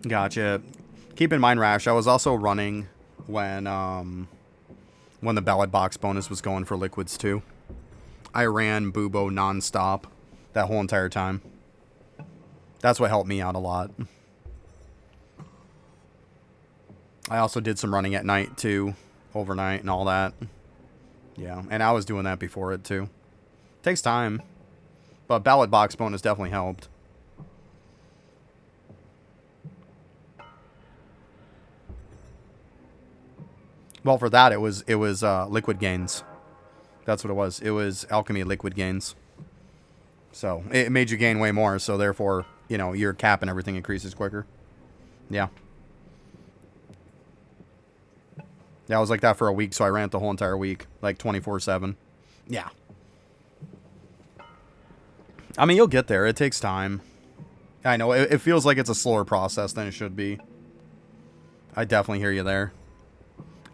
Gotcha. Keep in mind, Rash, I was also running when the ballot box bonus was going for liquids too. I ran Bubo nonstop that whole entire time. That's what helped me out a lot. I also did some running at night too, overnight and all that. Yeah, and I was doing that before it too. Takes time, but ballot box bonus definitely helped. Well, for that, it was liquid gains. That's what it was. It was alchemy liquid gains. So it made you gain way more. So therefore, you know, your cap and everything increases quicker. Yeah. Yeah, I was like that for a week, so I ran it the whole entire week, like 24/7. Yeah. I mean, you'll get there. It takes time. I know. It feels like it's a slower process than it should be. I definitely hear you there.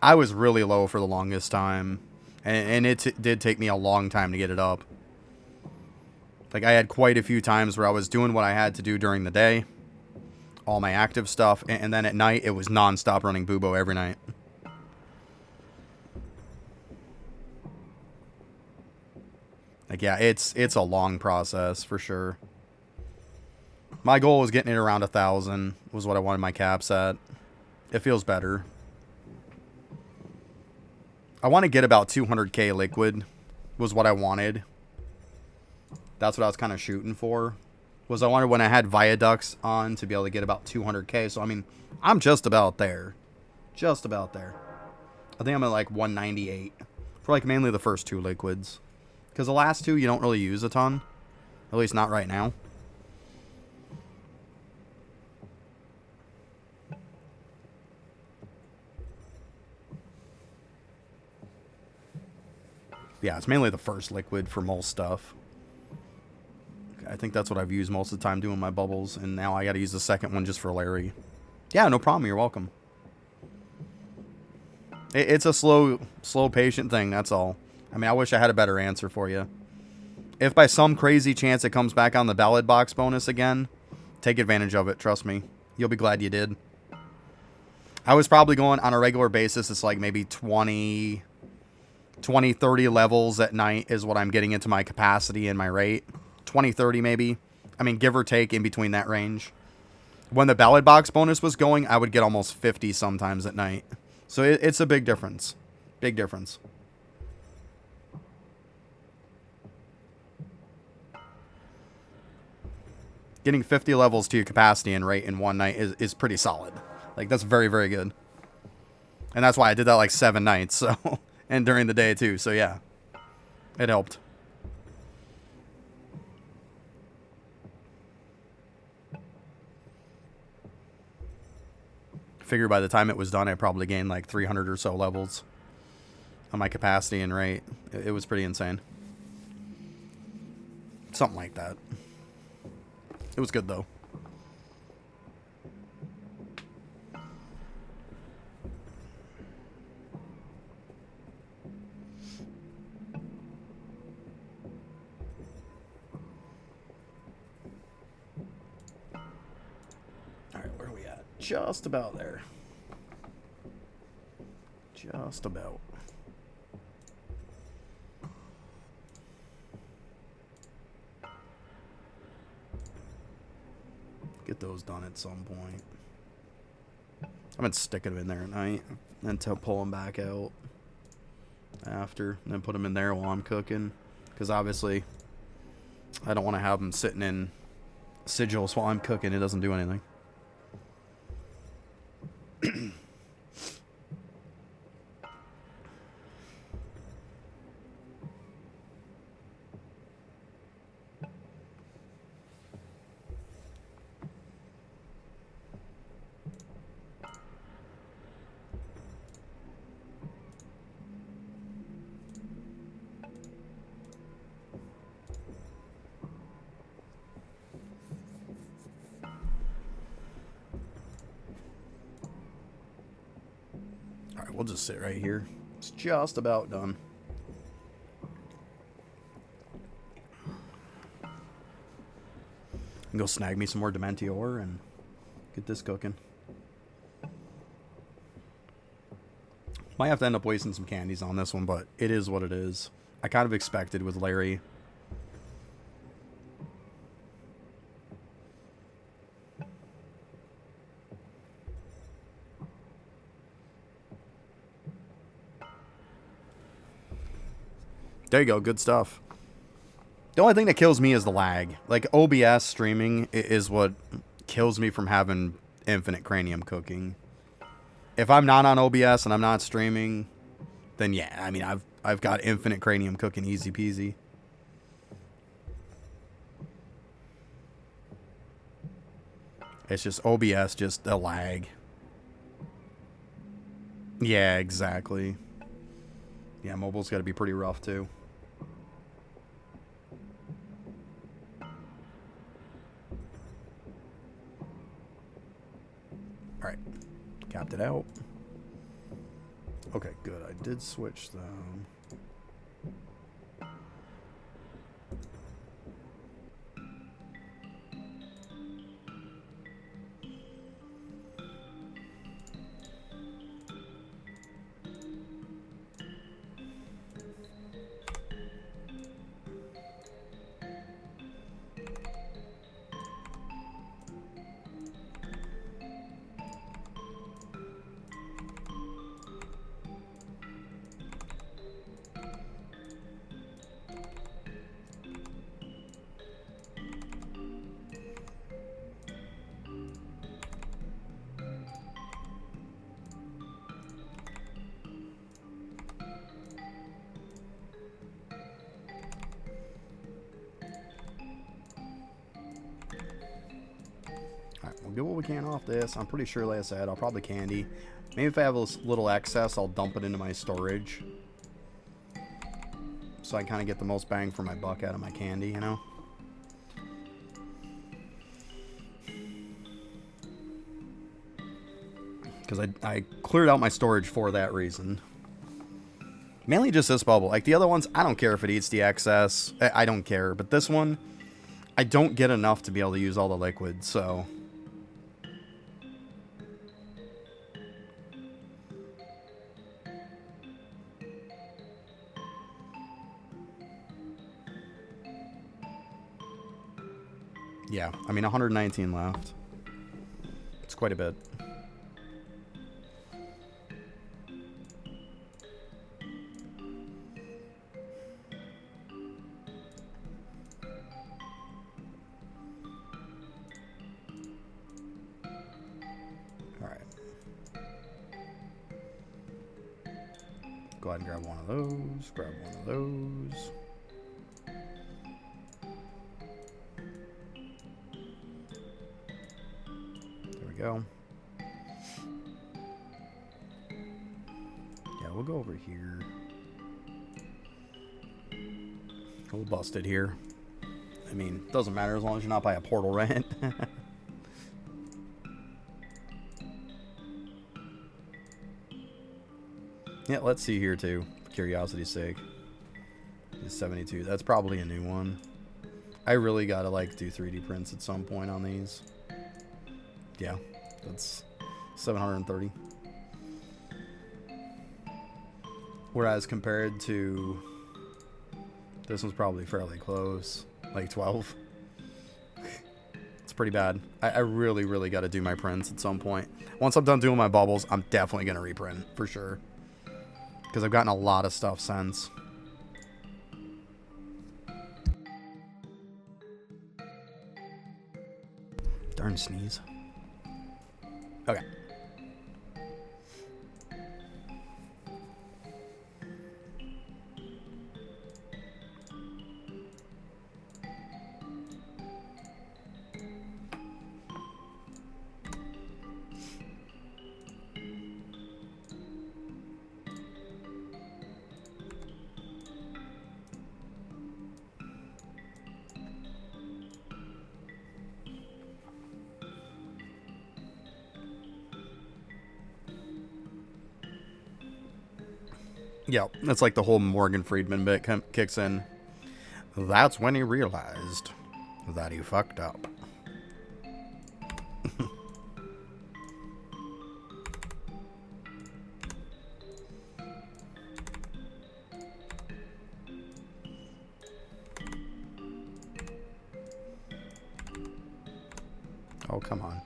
I was really low for the longest time, and it did take me a long time to get it up. Like, I had quite a few times where I was doing what I had to do during the day, all my active stuff, and then at night, it was nonstop running Bubo every night. Like, yeah, it's a long process for sure. My goal was getting it around 1,000 was what I wanted my caps at. It feels better. I want to get about 200k liquid was what I wanted. That's what I was kind of shooting for. Was I wanted when I had viaducts on to be able to get about 200k. So, I mean, I'm just about there. Just about there. I think I'm at like 198 for like mainly the first two liquids. Because the last two you don't really use a ton. At least not right now. Yeah, it's mainly the first liquid for most stuff. I think that's what I've used most of the time doing my bubbles. And now I got to use the second one just for Larry. Yeah, no problem. You're welcome. It's a slow, patient thing. That's all. I mean, I wish I had a better answer for you. If by some crazy chance it comes back on the ballot box bonus again, take advantage of it. Trust me. You'll be glad you did. I was probably going on a regular basis. It's like maybe 20, 30 levels at night is what I'm getting into my capacity and my rate. 20, 30 maybe. I mean, give or take in between that range. When the ballot box bonus was going, I would get almost 50 sometimes at night. So it's a big difference. Big difference. Getting 50 levels to your capacity and rate in one night is pretty solid. Like, that's very, very good. And that's why I did that like 7 nights. So, and during the day too. So yeah, it helped. Figure by the time it was done, I probably gained like 300 or so levels on my capacity and rate. It was pretty insane. Something like that. It was good though. Alright, where are we at? Just about there. Just about. Get those done at some point. I've been sticking them in there at night until pull them back out after, and then put them in there while I'm cooking. Because obviously, I don't want to have them sitting in sigils while I'm cooking. It doesn't do anything. Alright, we'll just sit right here. It's just about done. And go snag me some more Dementior and get this cooking. Might have to end up wasting some candies on this one, but it is what it is. I kind of expected with Larry. There you go, good stuff. The only thing that kills me is the lag. Like, OBS streaming is what kills me from having infinite cranium cooking. If I'm not on OBS and I'm not streaming, then yeah, I mean, I've got infinite cranium cooking easy peasy. It's just OBS, just a lag. Yeah, exactly. Yeah, mobile's got to be pretty rough too. Alright, capped it out. Okay, good. I did switch them. We'll get what we can off this. I'm pretty sure, like I said, I'll probably candy. Maybe if I have a little excess, I'll dump it into my storage. So I kind of get the most bang for my buck out of my candy, you know? Because I cleared out my storage for that reason. Mainly just this bubble. Like the other ones, I don't care if it eats the excess. I don't care. But this one, I don't get enough to be able to use all the liquid, so... Yeah, I mean, 119 left. It's quite a bit. Alright. Go ahead and grab one of those. Grab one of those. Go. Yeah, we'll go over here. We'll bust it here. I mean, doesn't matter as long as you're not by a portal, right? Yeah, let's see here too, for curiosity's sake. It's 72. That's probably a new one. I really gotta like do 3D prints at some point on these. Yeah, that's 730. Whereas compared to this one's probably fairly close, like 12. It's pretty bad. I really, really got to do my prints at some point. Once I'm done doing my bubbles, I'm definitely going to reprint for sure. Because I've gotten a lot of stuff since. Darn sneeze. Okay. Yep, that's like the whole Morgan Freeman bit kicks in. That's when he realized that he fucked up. Oh, come on.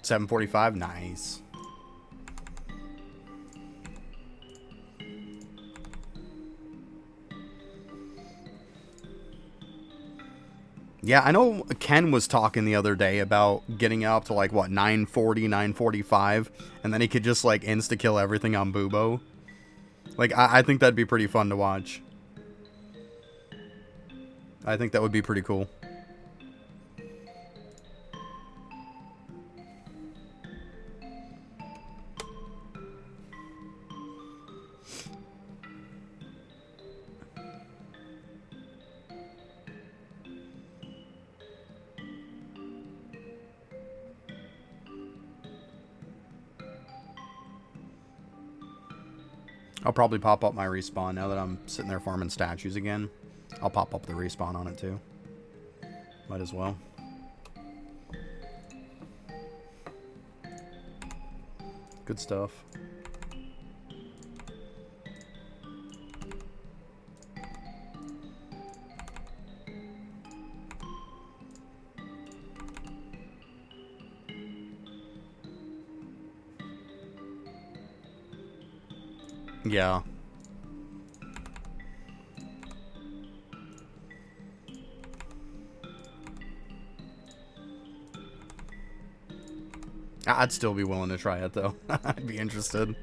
$7.45, nice. Yeah, I know Ken was talking the other day about getting up to like, what, 940, 945, and then he could just like insta-kill everything on Bubo. Like, I think that'd be pretty fun to watch. I think that would be pretty cool. I'll probably pop up my respawn now that I'm sitting there farming statues again. I'll pop up the respawn on it too. Might as well. Good stuff. Yeah. I'd still be willing to try it, though. I'd be interested.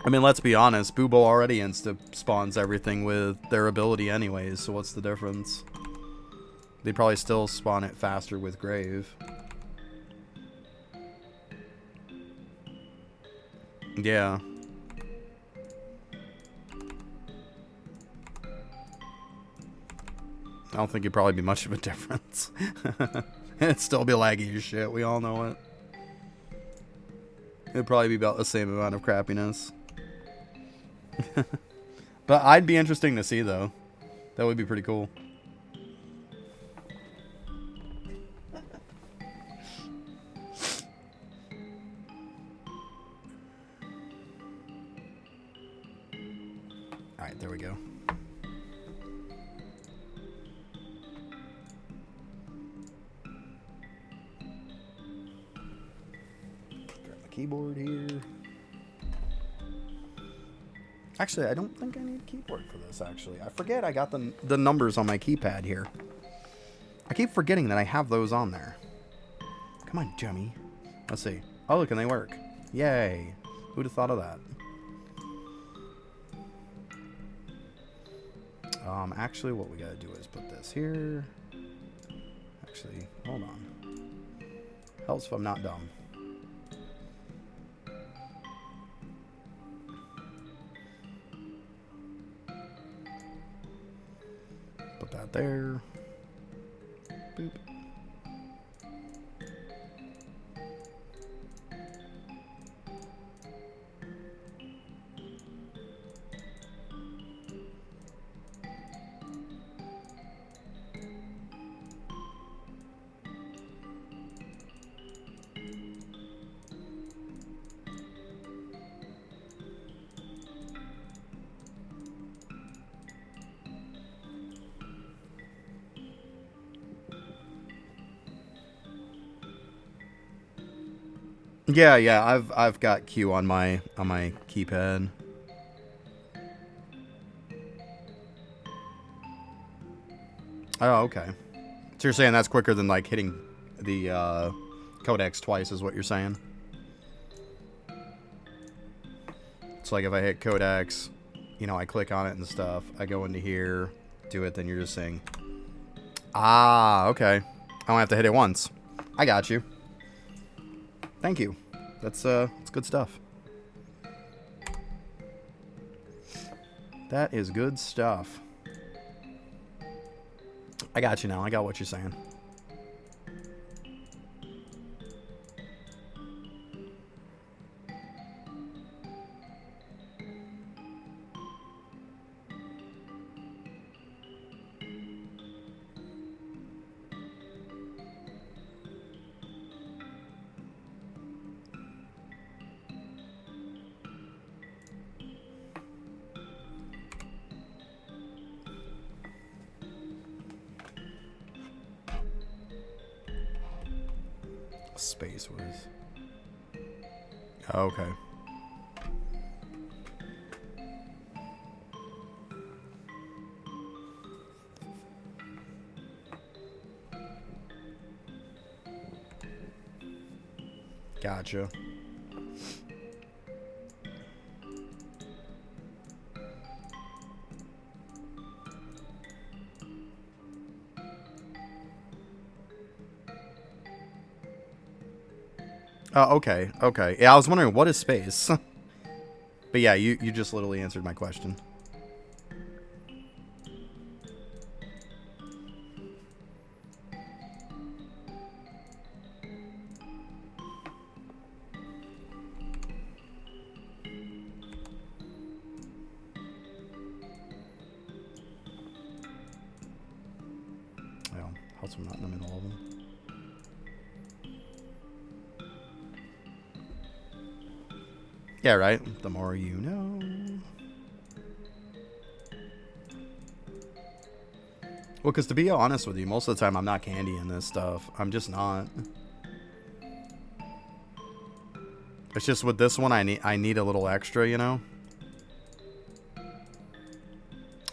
I mean, let's be honest. Boobo already insta-spawns everything with their ability anyways, so what's the difference? They'd probably still spawn it faster with Grave. Yeah. I don't think it'd probably be much of a difference. It'd still be laggy as shit. We all know it. It'd probably be about the same amount of crappiness. But I'd be interesting to see, though. That would be pretty cool. Alright, there we go. Grab my keyboard here. Actually, I don't think I need a keyboard for this, actually. I forget I got the numbers on my keypad here. I keep forgetting that I have those on there. Come on, Jummy. Let's see. Oh, look, and they work. Yay. Who'd have thought of that? Actually, what we gotta do is put this here. Actually, hold on. Helps if I'm not dumb. Put that there. Boop. Yeah, I've got Q on my keypad. Oh, okay. So you're saying that's quicker than like hitting the codex twice is what you're saying? It's like if I hit codex, you know, I click on it and stuff, I go into here, do it, then you're just saying, ah, okay. I don't have to hit it once. I got you. Thank you. That's good stuff. That is good stuff. I got you now. I got what you're saying. Space was. Oh, okay. Gotcha. Oh, okay, okay. Yeah, I was wondering, what is space? But yeah, you just literally answered my question. Well, helps I'm not in the middle of them. Yeah, right? The more you know. Well, because to be honest with you, most of the time I'm not candying this stuff. I'm just not. It's just with this one, I need a little extra, you know?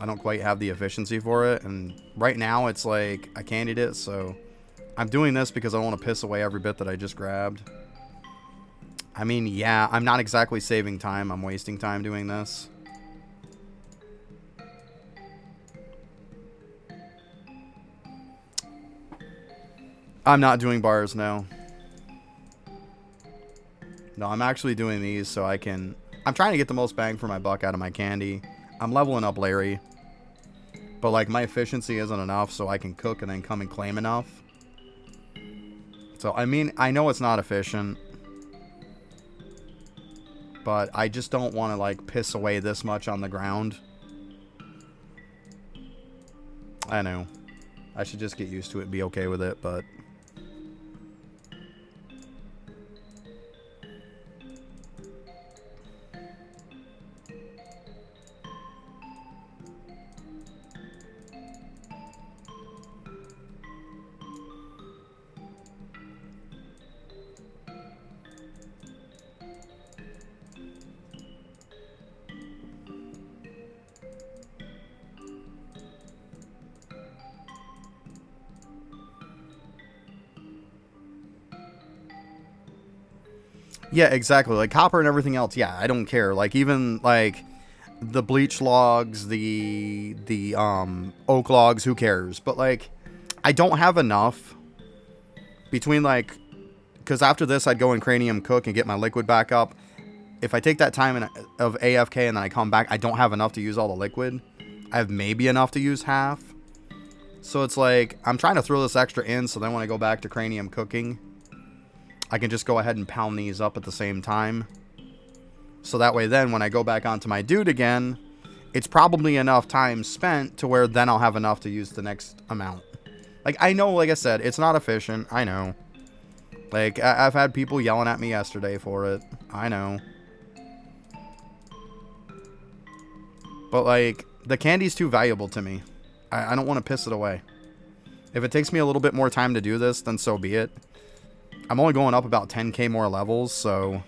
I don't quite have the efficiency for it, and right now it's like I candied it, so I'm doing this because I don't want to piss away every bit that I just grabbed. I mean, yeah, I'm not exactly saving time. I'm wasting time doing this. I'm not doing bars now. No, I'm actually doing these so I can... I'm trying to get the most bang for my buck out of my candy. I'm leveling up Larry. But, like, my efficiency isn't enough so I can cook and then come and claim enough. So, I mean, I know it's not efficient. But I just don't want to, like, piss away this much on the ground. I know. I should just get used to it and be okay with it, but... Yeah, exactly. Like, copper and everything else, yeah, I don't care. Like, even, like, the bleach logs, the oak logs, who cares? But, like, I don't have enough between, like... Because after this, I'd go in Cranium Cook and get my liquid back up. If I take that time of AFK and then I come back, I don't have enough to use all the liquid. I have maybe enough to use half. So it's like, I'm trying to throw this extra in so then when I go back to Cranium Cooking... I can just go ahead and pound these up at the same time. So that way then when I go back onto my dude again, it's probably enough time spent to where then I'll have enough to use the next amount. Like, I know, like I said, it's not efficient. I know. Like, I've had people yelling at me yesterday for it. I know. But, like, the candy's too valuable to me. I don't want to piss it away. If it takes me a little bit more time to do this, then so be it. I'm only going up about 10k more levels, so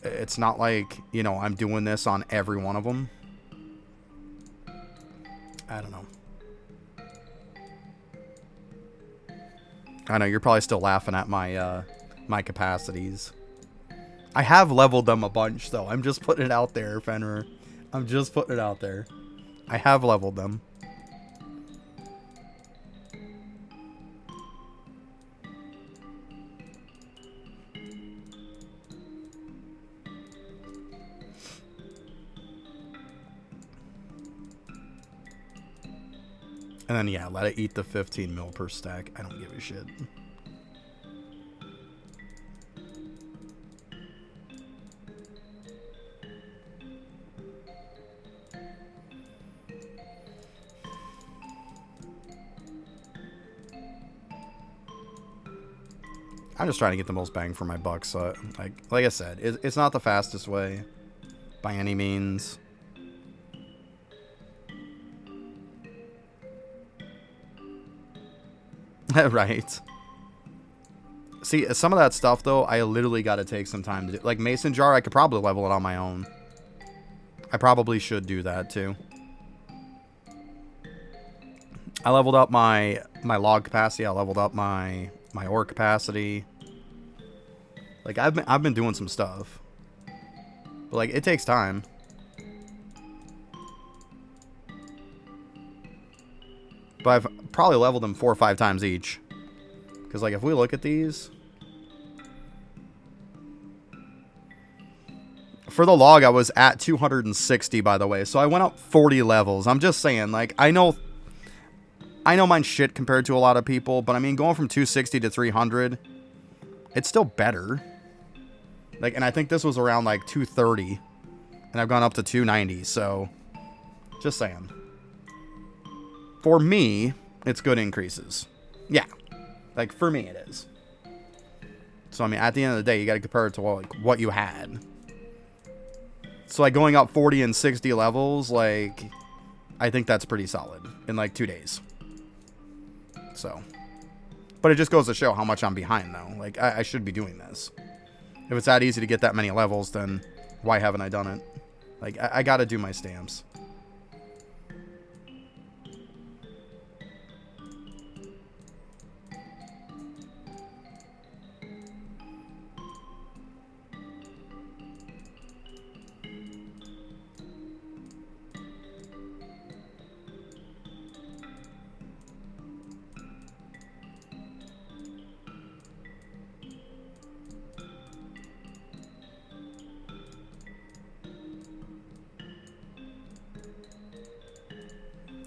it's not like, you know, I'm doing this on every one of them. I don't know. I know, you're probably still laughing at my my capacities. I have leveled them a bunch, though. I'm just putting it out there, Fenrir. I'm just putting it out there. I have leveled them. And then, yeah, let it eat the 15 mil per stack. I don't give a shit. I'm just trying to get the most bang for my buck. So, like I said, it's not the fastest way by any means. Right. See, some of that stuff, though, I literally got to take some time to do. Like, Mason Jar, I could probably level it on my own. I probably should do that, too. I leveled up my log capacity. I leveled up my ore capacity. Like, I've been doing some stuff. But, like, it takes time. But I've probably leveled them 4 or 5 times each. Because, like, if we look at these... For the log, I was at 260, by the way. So I went up 40 levels. I'm just saying, like, I know mine's shit compared to a lot of people. But, I mean, going from 260 to 300, it's still better. Like, and I think this was around, like, 230. And I've gone up to 290, so... Just saying. For me, it's good increases. Yeah. Like, for me, it is. So, I mean, at the end of the day, you got to compare it to, like, what you had. So, like, going up 40 and 60 levels, like, I think that's pretty solid in, like, 2 days. So. But it just goes to show how much I'm behind, though. Like, I should be doing this. If it's that easy to get that many levels, then why haven't I done it? Like, I got to do my stamps.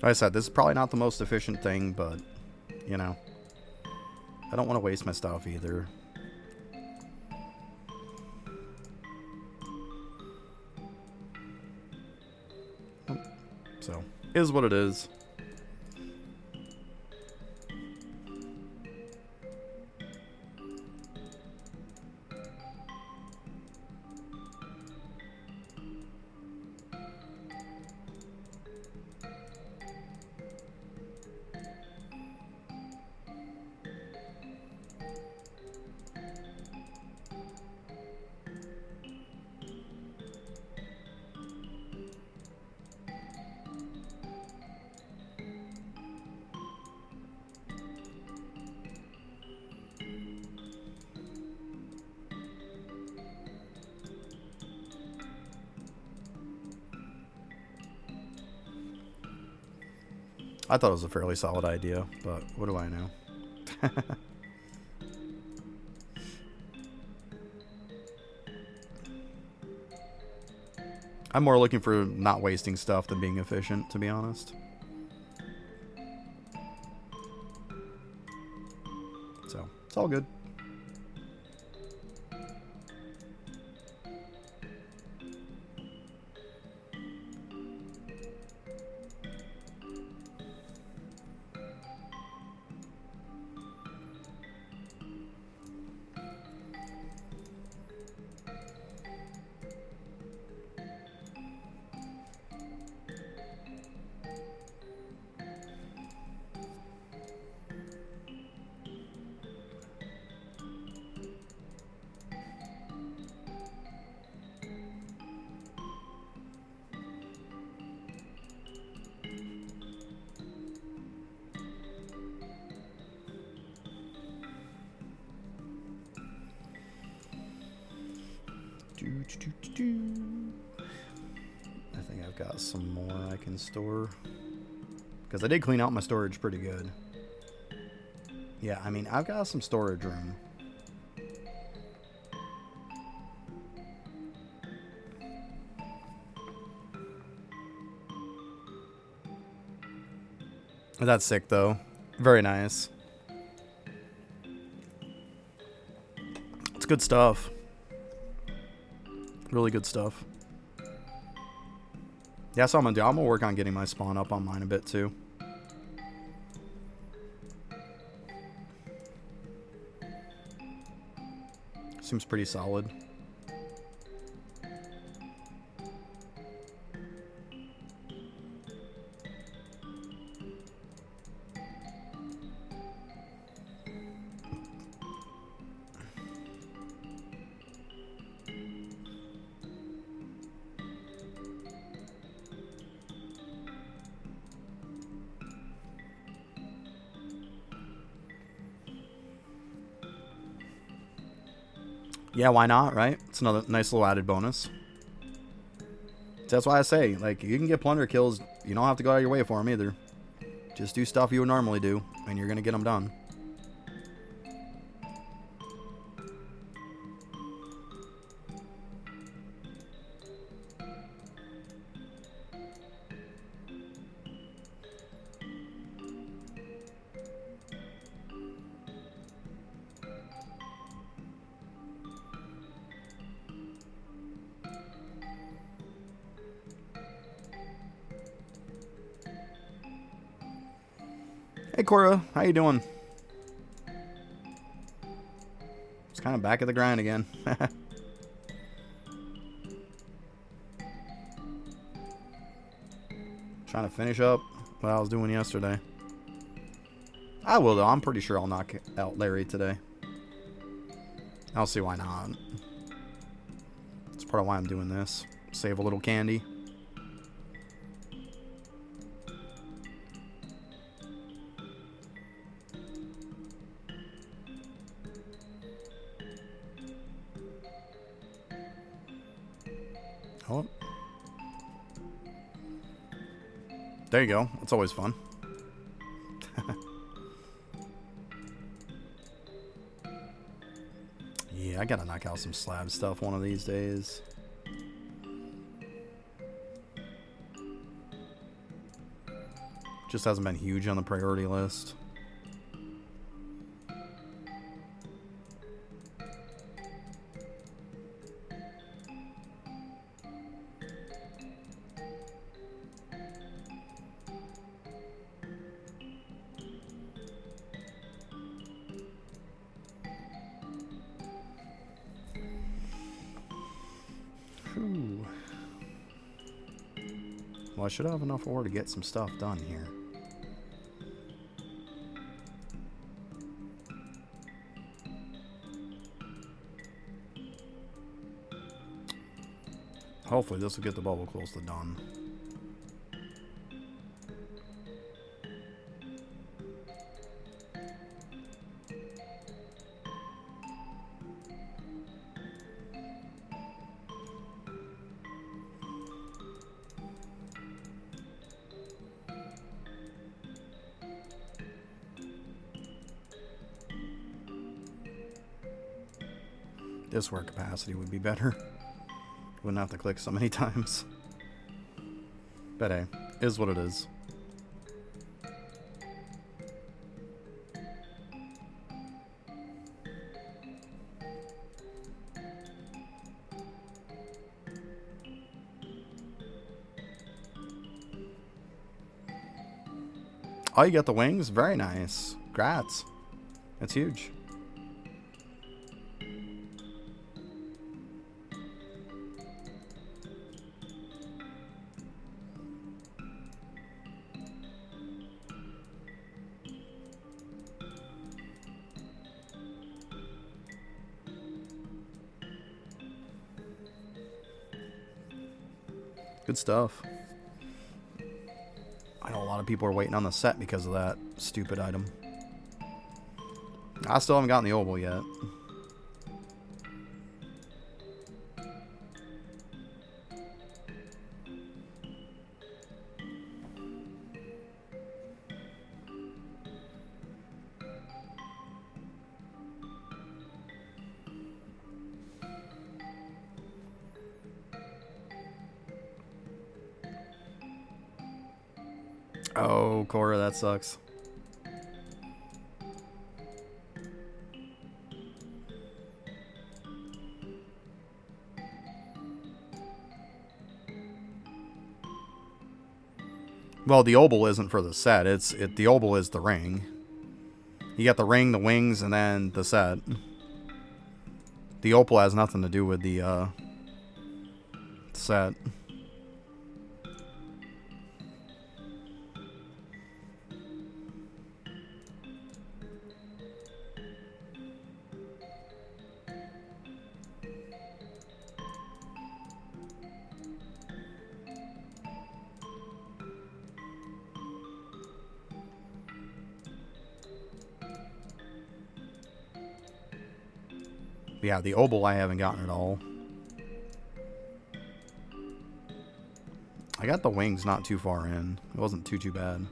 Like I said, this is probably not the most efficient thing, but, you know, I don't want to waste my stuff either. So, is what it is. I thought it was a fairly solid idea, but what do I know? I'm more looking for not wasting stuff than being efficient, to be honest. So, it's all good. I think I've got some more I can store. Because I did clean out my storage pretty good. Yeah, I mean, I've got some storage room. That's sick, though. Very nice. It's good stuff. Really good stuff. Yeah, that's what I'm going to do. I'm going to work on getting my spawn up on mine a bit, too. Seems pretty solid. Yeah, why not, right? It's another nice little added bonus. So that's why I say, like, you can get plunder kills. You don't have to go out of your way for them either. Just do stuff you would normally do, and you're going to get them done. Hey Cora, how you doing? It's kind of back at the grind again. Trying to finish up what I was doing yesterday. I will though. I'm pretty sure I'll knock out Larry today. I'll see why not. That's part of why I'm doing this. Save a little candy. Oh. There you go. That's always fun. Yeah, I gotta knock out some slab stuff one of these days. Just hasn't been huge on the priority list. Whew. Well, I should have enough ore to get some stuff done here. Hopefully this will get the bubble close to done. This work capacity would be better. Wouldn't have to click so many times. But hey, is what it is. Oh, you got the wings? Very nice. Grats. That's huge. Good stuff. I know a lot of people are waiting on the set because of that stupid item. I still haven't gotten the oval yet. Oh, Cora, that sucks. Well, the oval isn't for the set. The oval is the ring. You got the ring, the wings, and then the set. The opal has nothing to do with the set. Yeah, the oval I haven't gotten at all. I got the wings not too far in. It wasn't too bad.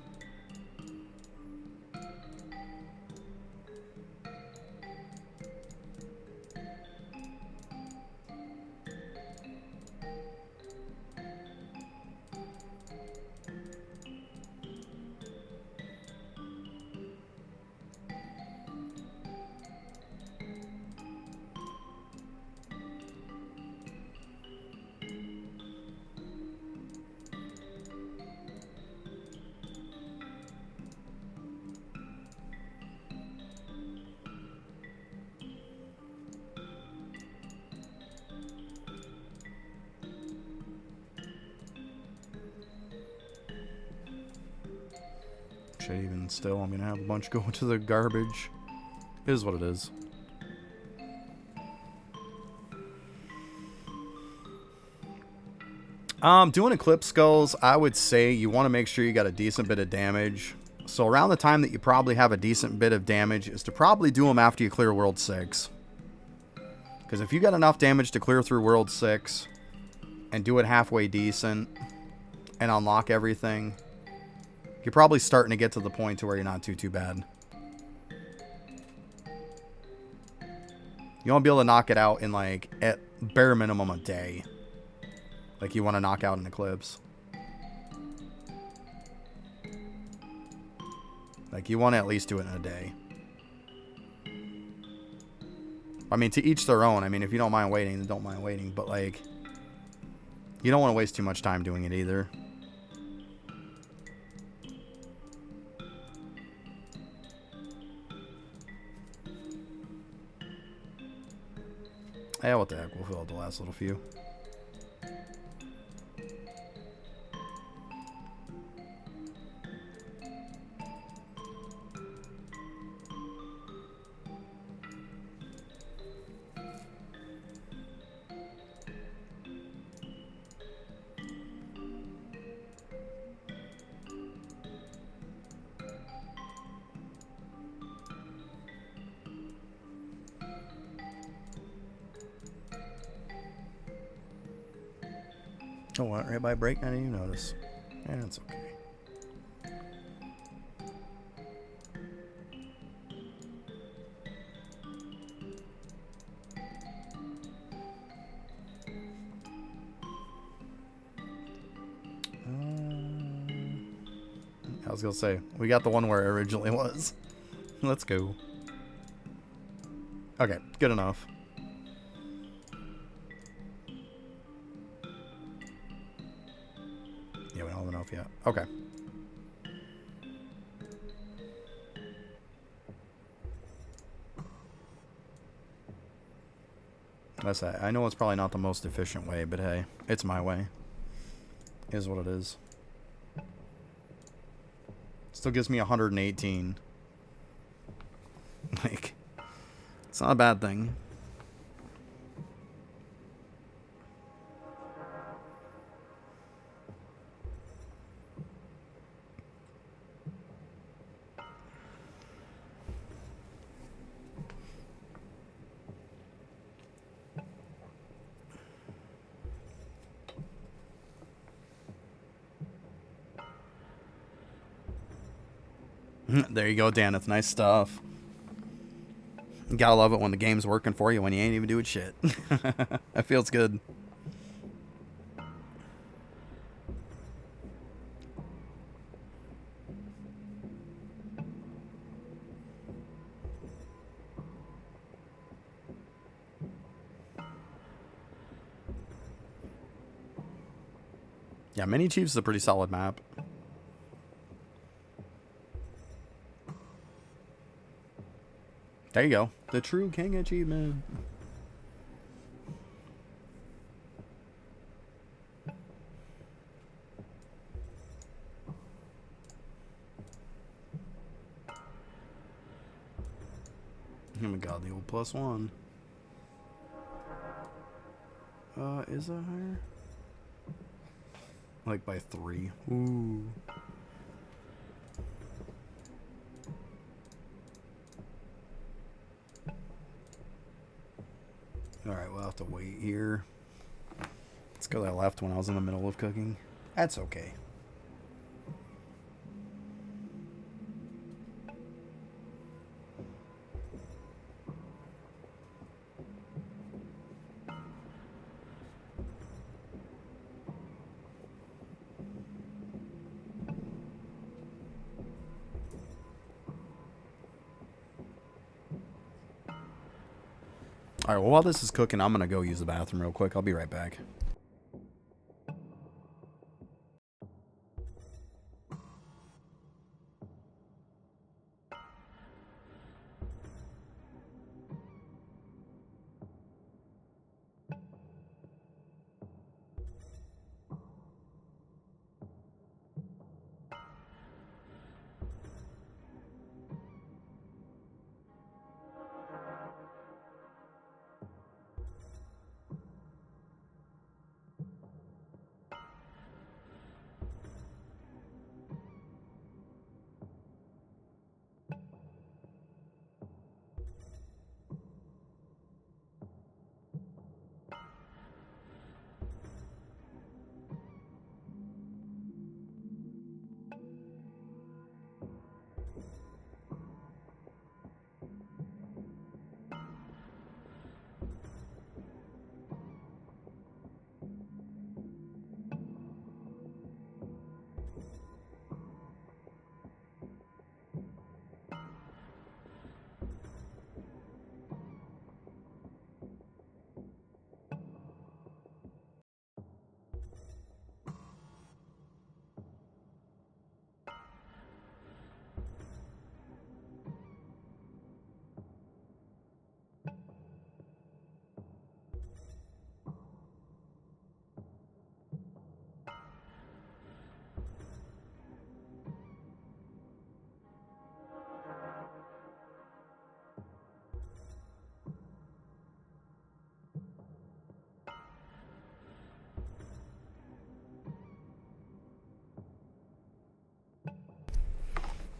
Even still, I'm gonna have a bunch go into the garbage. It is what it is. Doing Eclipse Skulls, I would say you want to make sure you got a decent bit of damage. So around the time that you probably have a decent bit of damage is to probably do them after you clear World 6. Because if you got enough damage to clear through World 6 and do it halfway decent and unlock everything, you're probably starting to get to the point to where you're not too bad. You want to be able to knock it out in, like, at bare minimum a day. Like you want to knock out an Eclipse. Like, you want to at least do it in a day. I mean, to each their own. I mean, if you don't mind waiting, then don't mind waiting. But, like, you don't want to waste too much time doing it either. Yeah, what the heck. We'll fill out the last little few. Oh, what? Right by break? I didn't even notice. Yeah, it's okay. I was gonna say, we got the one where it originally was. Let's go. Okay, good enough. Yeah, we don't have enough yet. Okay. That's that. I know it's probably not the most efficient way, but hey, it's my way. It is what it is. Still gives me 118. Like, it's not a bad thing. There you go, Dan. It's nice stuff. You gotta love it when the game's working for you when you ain't even doing shit. That feels good. Yeah, Mini Chiefs is a pretty solid map. There you go. The true king achievement. Oh my god, the old +1. Is that higher? Like by 3. Ooh. Alright, we'll have to wait here. It's because I left when I was in the middle of cooking. That's okay. Alright, well, while this is cooking, I'm going to go use the bathroom real quick. I'll be right back.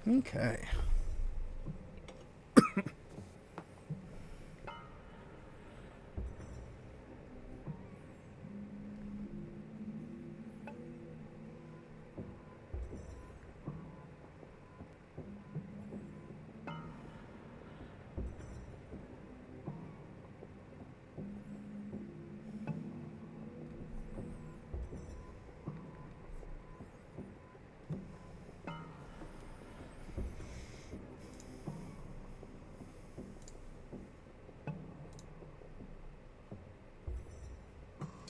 Okay.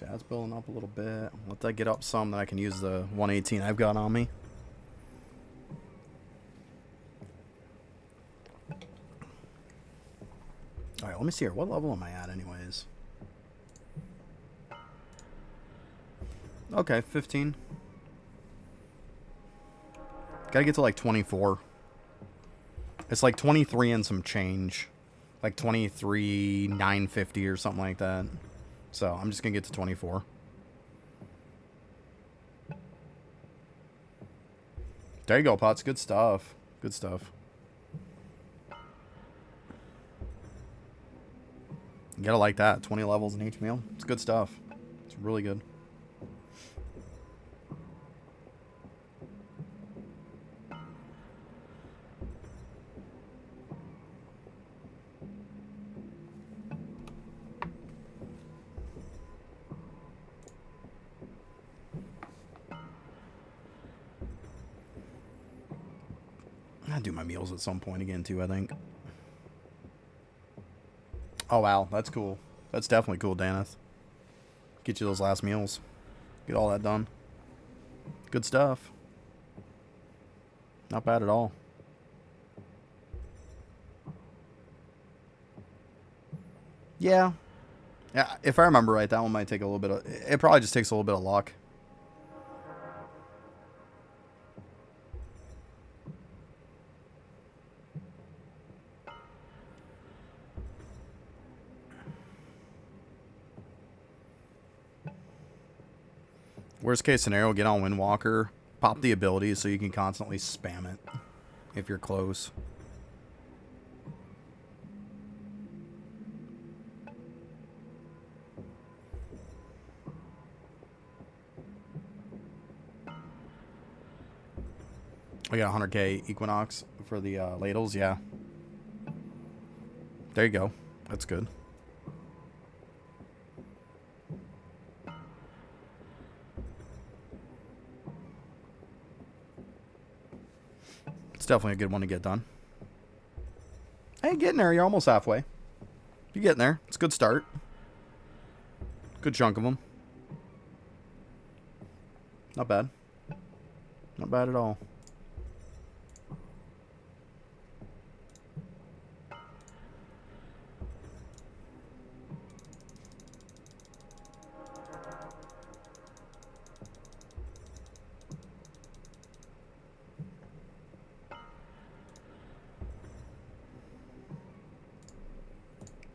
Yeah, it's building up a little bit. Let that get up some that I can use the 118 I've got on me. Alright, let me see here. What level am I at anyways? Okay, 15. Gotta get to like 24. It's like 23 and some change. Like 23,950 or something like that. So I'm just gonna get to 24. There you go, Pots. Good stuff. Good stuff. You gotta like that. 20 levels in each meal. It's good stuff. It's really good. I'll do my meals at some point again, too, I think. Oh, wow. That's cool. That's definitely cool, Daneth. Get you those last meals. Get all that done. Good stuff. Not bad at all. Yeah. Yeah, if I remember right, that one might take a little bit of... It probably just takes a little bit of luck. Worst case scenario, get on Windwalker, pop the ability so you can constantly spam it if you're close. I got 100k Equinox for the ladles, yeah. There you go. That's good. It's definitely a good one to get done. Hey, getting there. You're almost halfway. You're getting there. It's a good start. Good chunk of them. Not bad. Not bad at all.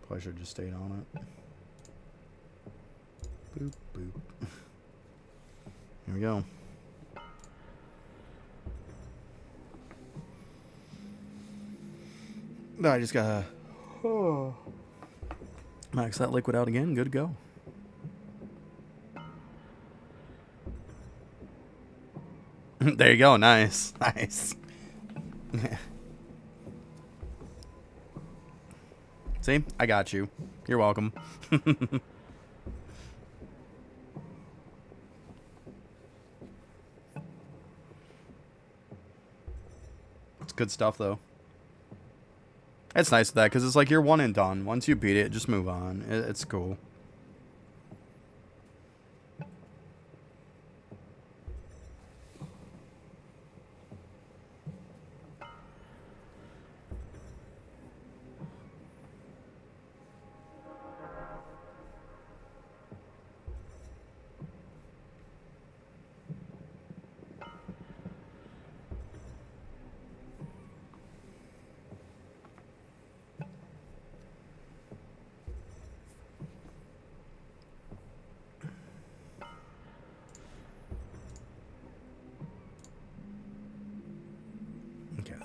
Probably should have just stayed on it. Boop, boop. Here we go. No, I just gotta max that liquid out again. Good to go. There you go. Nice. Nice. See? I got you. You're welcome. It's good stuff, though. It's nice with that, because it's like you're one and done. Once you beat it, just move on. It's cool.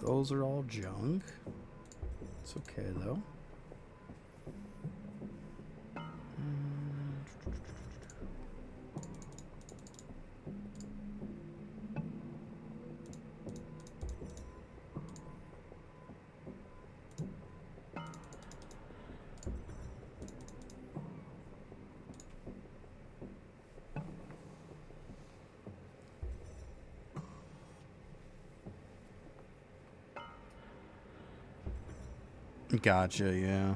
Those are all junk. It's okay, though. Gotcha, yeah.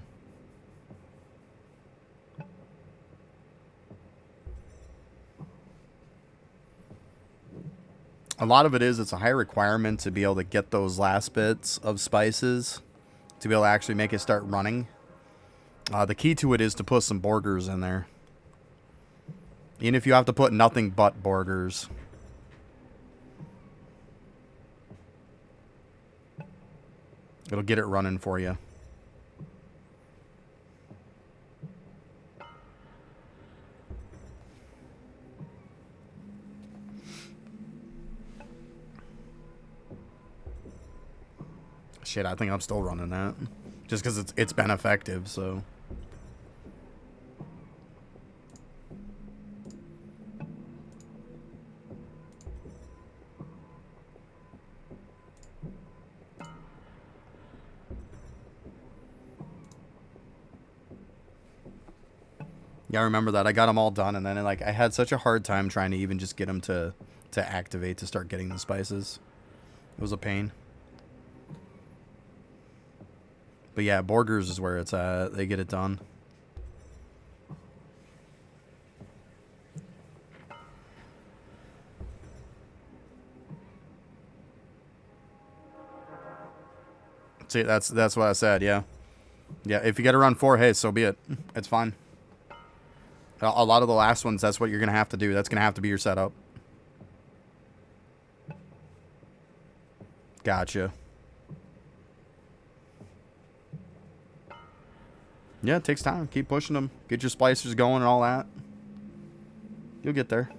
A lot of it is, it's a high requirement to be able to get those last bits of spices to be able to actually make it start running. The key to it is to put some borders in there. Even if you have to put nothing but borders. It'll get it running for you. Shit, I think I'm still running that. Just because it's been effective, so. Yeah, I remember that. I got them all done, and then like I had such a hard time trying to even just get them to activate to start getting the spices. It was a pain. But yeah, borders is where it's at. They get it done. See, that's what I said. Yeah, yeah. If you got to run 4, hey, so be it. It's fine. A lot of the last ones, that's what you're gonna have to do. That's gonna have to be your setup. Gotcha. Yeah, it takes time. Keep pushing them. Get your splicers going and all that. You'll get there.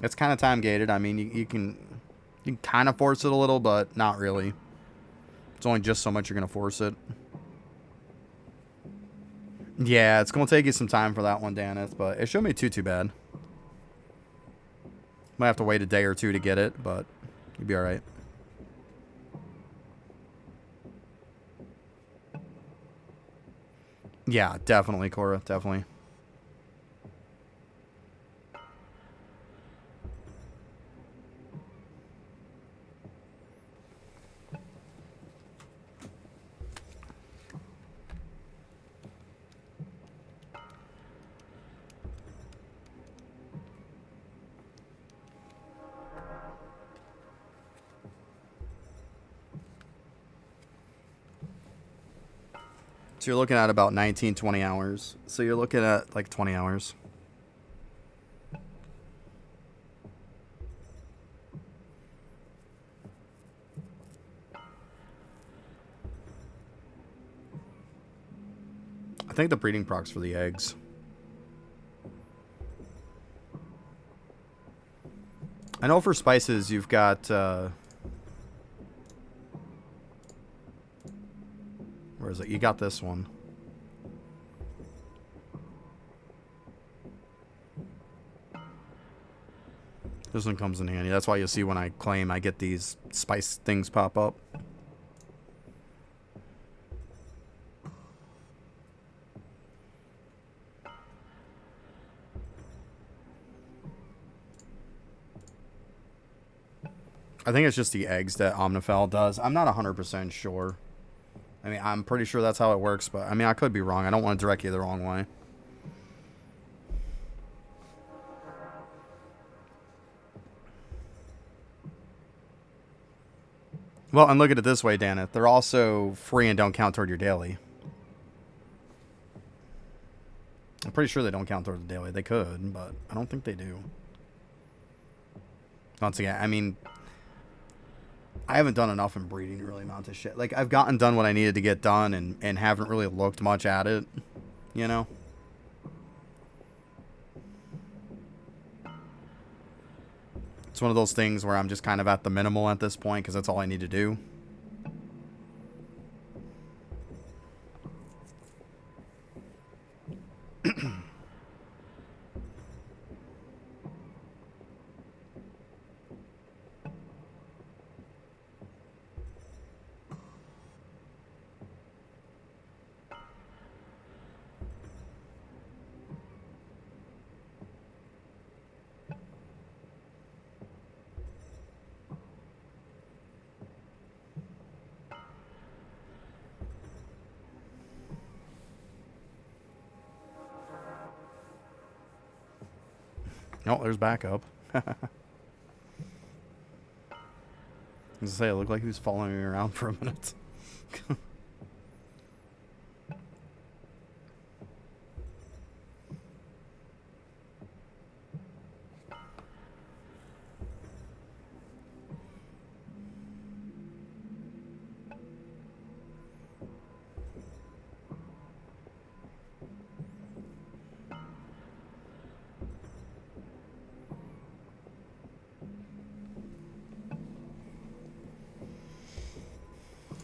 It's kind of time gated. I mean, you can kind of force it a little, but not really. It's only just so much you're gonna force it. Yeah, it's gonna take you some time for that one, Daneth, but it shouldn't be too bad. Might have to wait a day or two to get it, but you'll be all right. Yeah, definitely, Cora, definitely. So you're looking at about 19, 20 hours. So you're looking at like 20 hours. I think the breeding proc's for the eggs. I know for spices you've got... where is it? You got this one. This one comes in handy. That's why you'll see when I claim I get these spice things pop up. I think it's just the eggs that Omnifal does. I'm not 100% sure. I mean, I'm pretty sure that's how it works, but I mean, I could be wrong. I don't want to direct you the wrong way. Well, and look at it this way, Daneth. They're also free and don't count toward your daily. I'm pretty sure they don't count toward the daily. They could, but I don't think they do. Once again, I mean, I haven't done enough in breeding to really amount to shit. Like, I've gotten done what I needed to get done and haven't really looked much at it, you know? It's one of those things where I'm just kind of at the minimal at this point because that's all I need to do. Oh, there's backup. I was gonna say, it looked like he was following me around for a minute.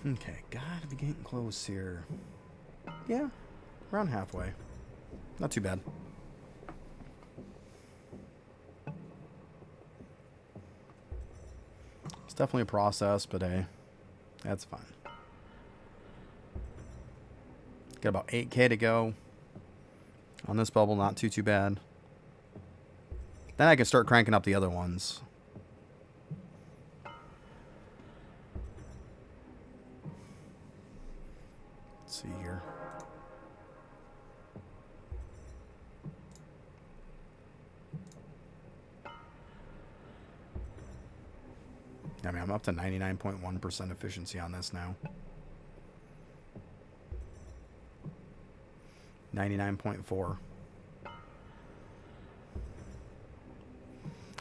Okay, gotta be getting close here. Yeah, around halfway. Not too bad. It's definitely a process, but hey, that's fine. Got about 8K to go on this bubble, not too bad. Then I can start cranking up the other ones. Let's see here. I mean, I'm up to 99.1% efficiency on this now. 99.4.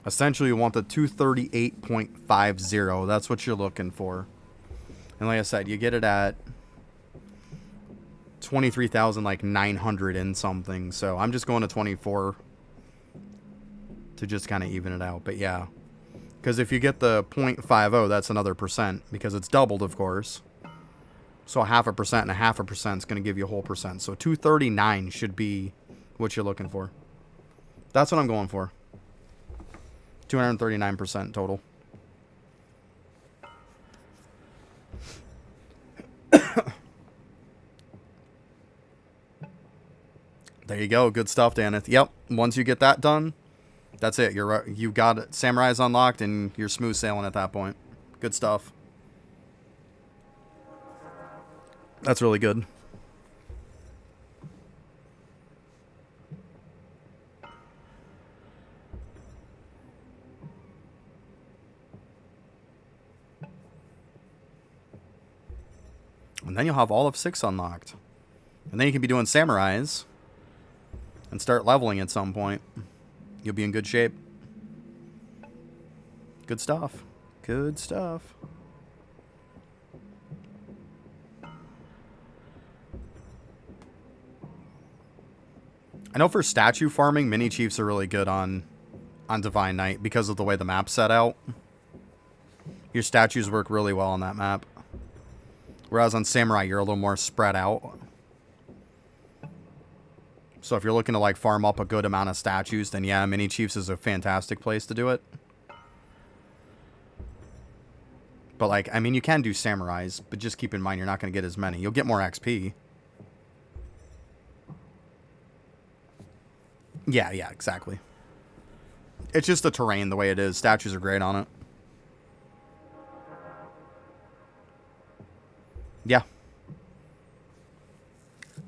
Essentially, you want the 238.50. That's what you're looking for. And like I said, you get it at 23,900 and something. So I'm just going to 24 to just kind of even it out. But yeah, because if you get the 0.50, that's another percent because it's doubled, of course. So 0.5% and 0.5% is going to give you a whole percent. So 239 should be what you're looking for. That's what I'm going for. 239% total. There you go. Good stuff, Daneth. Yep. Once you get that done, that's it. You got it. Samurai's unlocked, and you're smooth sailing at that point. Good stuff. That's really good. And then you'll have all of 6 unlocked. And then you can be doing samurais and start leveling at some point. You'll be in good shape. Good stuff. Good stuff. I know for statue farming, mini chiefs are really good on Divine Knight because of the way the map's set out. Your statues work really well on that map. Whereas on Samurai, you're a little more spread out. So if you're looking to like farm up a good amount of statues, then yeah, Mini Chiefs is a fantastic place to do it. But like, I mean, you can do Samurais, but just keep in mind you're not going to get as many. You'll get more XP. Yeah, exactly. It's just the terrain the way it is. Statues are great on it. Yeah.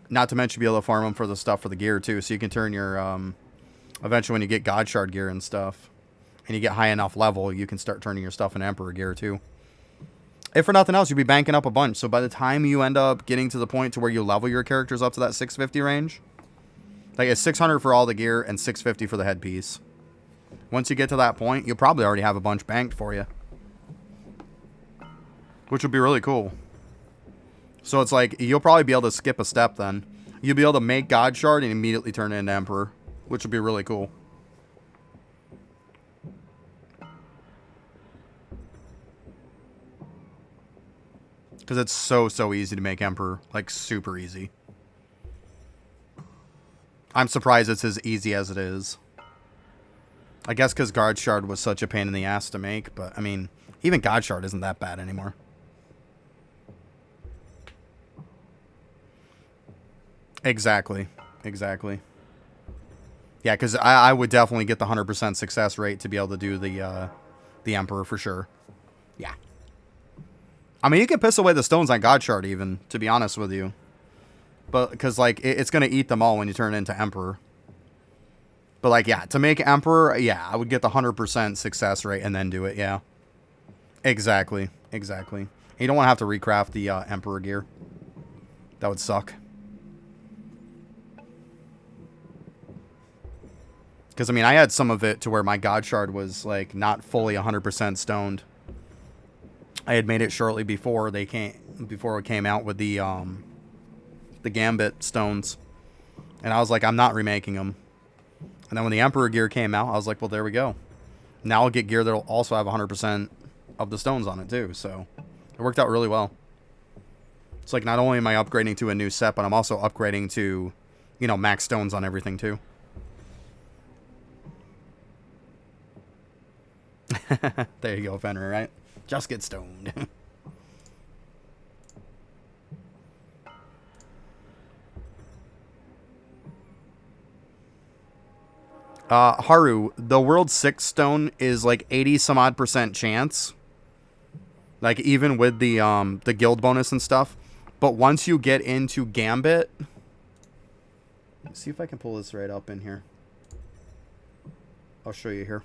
Not to mention be able to farm them for the stuff for the gear too. So you can turn your, eventually when you get God Shard gear and stuff, and you get high enough level, you can start turning your stuff in Emperor gear too. If for nothing else, you'll be banking up a bunch. So by the time you end up getting to the point to where you level your characters up to that 650 range, like it's 600 for all the gear and 650 for the headpiece. Once you get to that point, you'll probably already have a bunch banked for you, which would be really cool. So it's like, you'll probably be able to skip a step then. You'll be able to make God Shard and immediately turn it into Emperor, which would be really cool. Because it's so easy to make Emperor. Like, super easy. I'm surprised it's as easy as it is. I guess because Guard Shard was such a pain in the ass to make. But, I mean, even God Shard isn't that bad anymore. Exactly. Exactly. Yeah, because I would definitely get the 100% success rate to be able to do the Emperor for sure. Yeah. I mean, you can piss away the stones on God Shard even, to be honest with you. But, because, like, it's going to eat them all when you turn it into Emperor. But, like, yeah, to make Emperor, yeah, I would get the 100% success rate and then do it, yeah. Exactly. Exactly. And you don't want to have to recraft the Emperor gear. That would suck. Because, I mean, I had some of it to where my God Shard was, like, not fully 100% stoned. I had made it shortly before it came out with the Gambit stones. And I was like, I'm not remaking them. And then when the Emperor gear came out, I was like, well, there we go. Now I'll get gear that'll also have 100% of the stones on it, too. So, it worked out really well. It's like, not only am I upgrading to a new set, but I'm also upgrading to, you know, max stones on everything, too. There you go, Fenrir, right? Just get stoned. Haru, the world 6 stone is like 80 some odd % chance. Like, even with the guild bonus and stuff. But once you get into Gambit, let's see if I can pull this right up in here. I'll show you here.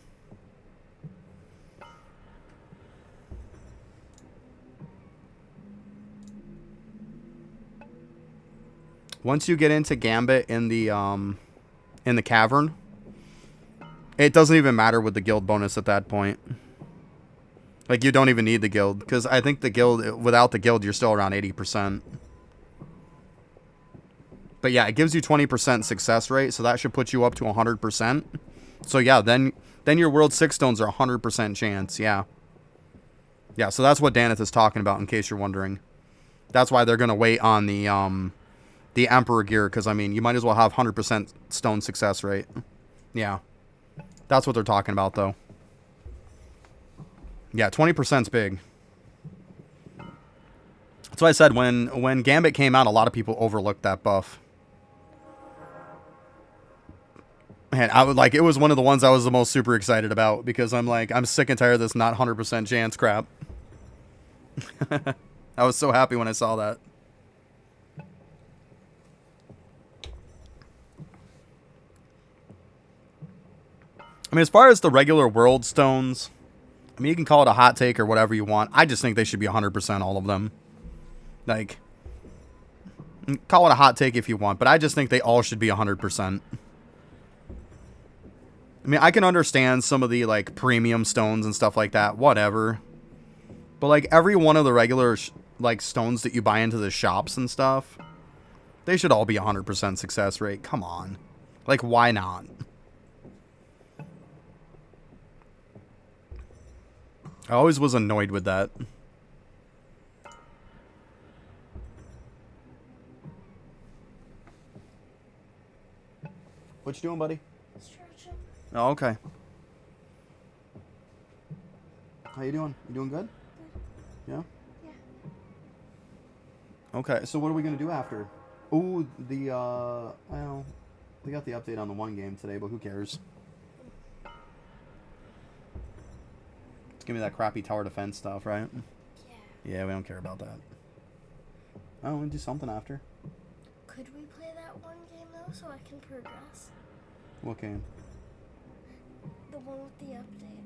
Once you get into Gambit in the cavern, it doesn't even matter with the guild bonus at that point. Like, you don't even need the guild. Because I think the guild, without the guild, you're still around 80%. But yeah, it gives you 20% success rate. So that should put you up to 100%. So yeah, then your world 6 stones are 100% chance. Yeah. Yeah, so that's what Daneth is talking about, in case you're wondering. That's why they're going to wait on the Emperor gear. Because, I mean, you might as well have 100% stone success rate. Yeah. That's what they're talking about, though. Yeah, 20%'s big. That's why I said when Gambit came out, a lot of people overlooked that buff. And I would like, it was one of the ones I was the most super excited about, because I'm like, I'm sick and tired of this not 100% chance crap. I was so happy when I saw that. I mean, as far as the regular world stones, I mean, you can call it a hot take or whatever you want. I just think they should be 100% all of them. Like, call it a hot take if you want, but I just think they all should be 100%. I mean, I can understand some of the, like, premium stones and stuff like that, whatever. But, like, every one of the regular, like, stones that you buy into the shops and stuff, they should all be 100% success rate. Come on. Like, why not? I always was annoyed with that. What you doing, buddy? Stretching. Oh, okay. How you doing? You doing good? Good. Yeah? Yeah. Okay, so what are we going to do after? Ooh, well, they got the update on the one game today, but who cares? Give me that crappy tower defense stuff, right? Yeah. Yeah, we don't care about that. Oh, we'll do something after. Could we play that one game though, so I can progress? What game? The one with the update.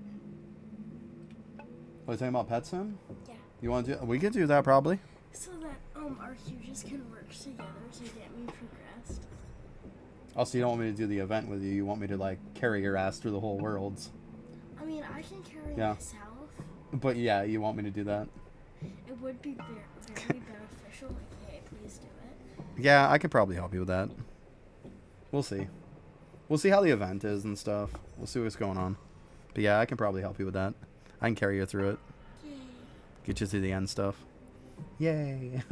Are you talking about Pet Sim? Yeah. You want to do? We could do that probably. So that our huges can work together to get me progressed. Also, you don't want me to do the event with you. You want me to like carry your ass through the whole worlds. I mean, I can carry Yeah. myself. But yeah, you want me to do that. It would be very beneficial. Like, hey, please do it. Yeah, I could probably help you with that. We'll see. We'll see how the event is and stuff. We'll see what's going on. But yeah, I can probably help you with that. I can carry you through it. Yay. Get you through the end stuff. Yay.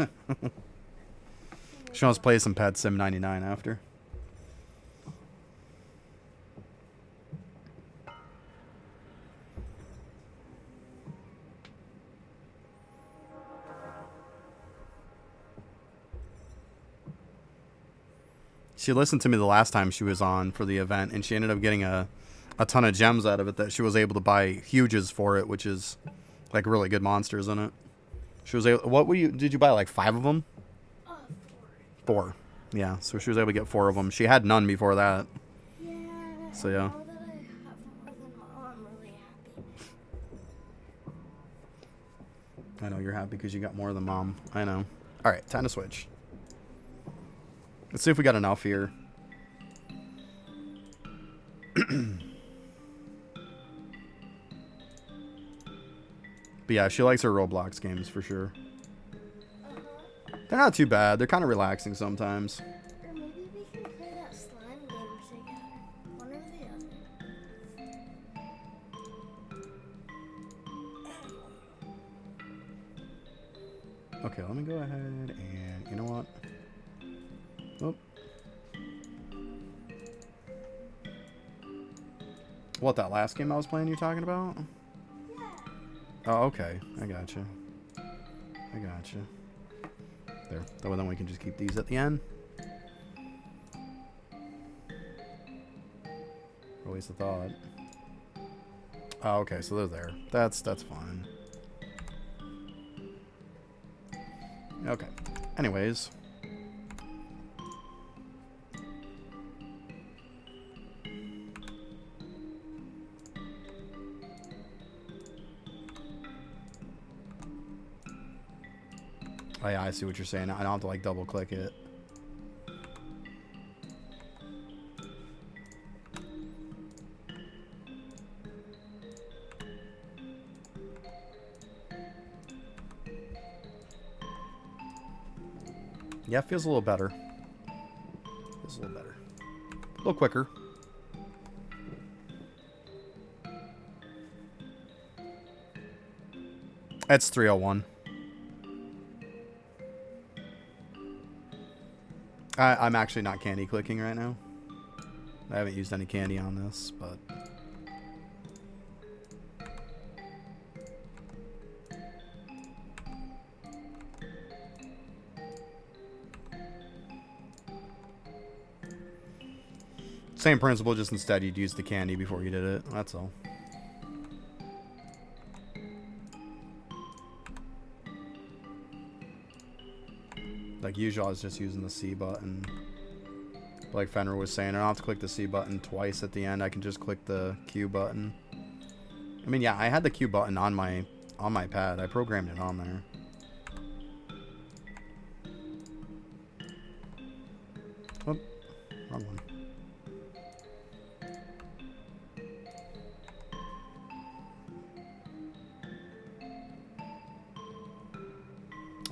She wants to play some Pet Sim 99 after. She listened to me the last time she was on for the event, and she ended up getting a ton of gems out of it that she was able to buy huges for it, which is like really good monsters in it. She was able. What were you? Did you buy like 5 of them? 4. Yeah, so she was able to get 4 of them. She had none before that. Yeah. So yeah. Now that I have more than Mom, I'm really happy. I know you're happy because you got more than Mom. I know. All right, time to switch. Let's see if we got enough here. But yeah, she likes her Roblox games for sure. They're not too bad. They're kind of relaxing sometimes. Or maybe we can play that slime game together. One or the other. Okay, let me go ahead and you know what? Oh. What, that last game I was playing you talking about? Yeah. Oh, okay. I gotcha. I gotcha. There. That way then we can just keep these at the end. A waste of thought. Oh, okay, so they're there. That's fine. Okay. Anyways. Oh yeah, I see what you're saying. I don't have to like double click it. Yeah, it feels a little better. Feels a little better. A little quicker. It's 301. I'm actually not candy clicking right now. I haven't used any candy on this, but... Same principle, just instead you'd use the candy before you did it. That's all. Like usual, I was just using the C button. Like Fenrir was saying, I don't have to click the C button twice at the end. I can just click the Q button. I mean, yeah, I had the Q button on my pad. I programmed it on there. Oh, wrong one.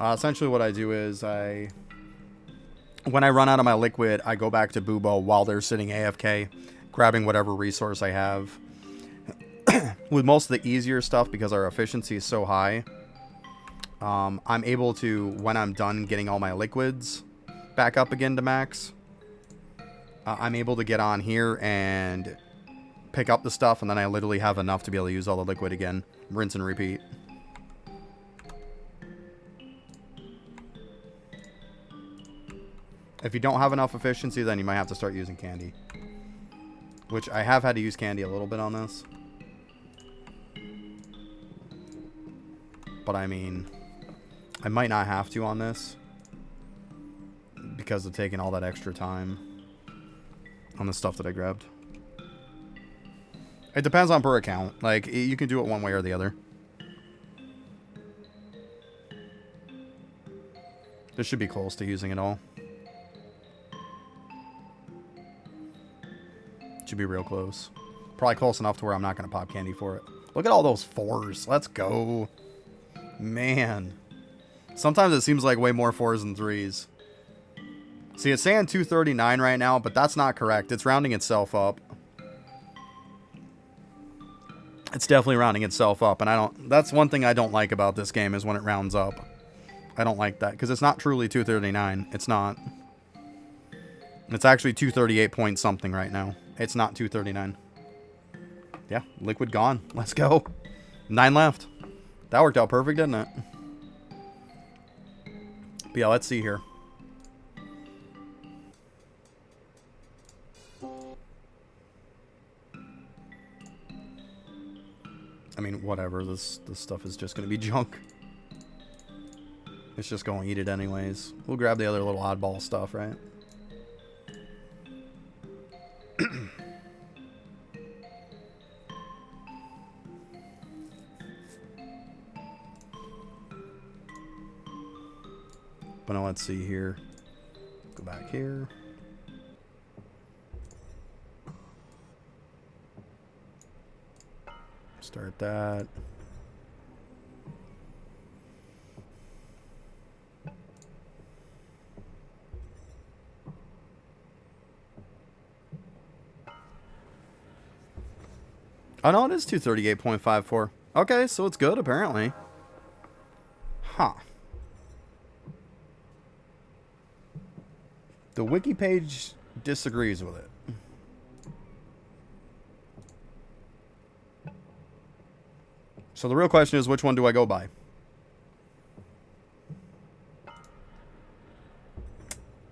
Essentially what I do is when I run out of my liquid, I go back to Boobo while they're sitting AFK, grabbing whatever resource I have. With most of the easier stuff, because our efficiency is so high, I'm able to, when I'm done getting all my liquids back up again to max, I'm able to get on here and pick up the stuff, and then I literally have enough to be able to use all the liquid again. Rinse and repeat. If you don't have enough efficiency, then you might have to start using candy. Which I have had to use candy a little bit on this. But I mean, I might not have to on this. Because of taking all that extra time on the stuff that I grabbed. It depends on per account. Like, you can do it one way or the other. This should be close to using it all. Should be real close. Probably close enough to where I'm not going to pop candy for it. Look at all those 4s. Let's go. Man. Sometimes it seems like way more 4s than 3s. See, it's saying 239 right now, but that's not correct. It's rounding itself up. It's definitely rounding itself up, and that's one thing I don't like about this game is when it rounds up. I don't like that because it's not truly 239. It's not. It's actually 238 point something right now. It's not 239. Yeah, liquid gone. Let's go. 9 left. That worked out perfect, didn't it? But yeah, let's see here. I mean, whatever. This stuff is just going to be junk. It's just going to eat it anyways. We'll grab the other little oddball stuff, right? But now let's see here. Go back here. Start that. Oh no, it is 238.54. Okay, so it's good apparently. Huh. The wiki page disagrees with it. So the real question is, which one do I go by?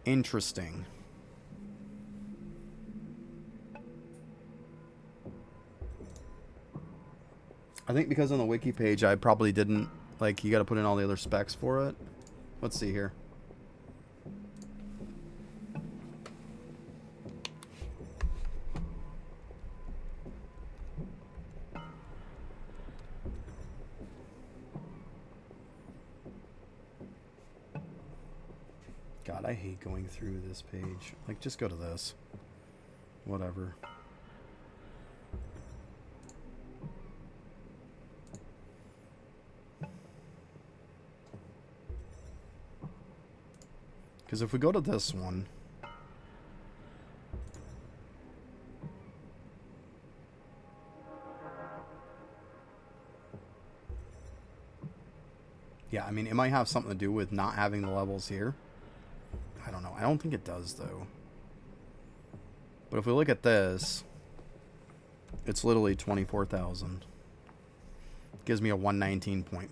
Interesting. I think because on the wiki page, I probably didn't, like, you got to put in all the other specs for it. Let's see here. God, I hate going through this page. Like, just go to this. Whatever. Because if we go to this one... Yeah, I mean, it might have something to do with not having the levels here. I don't know. I don't think it does, though. But if we look at this, it's literally 24,000. Gives me a 119.5.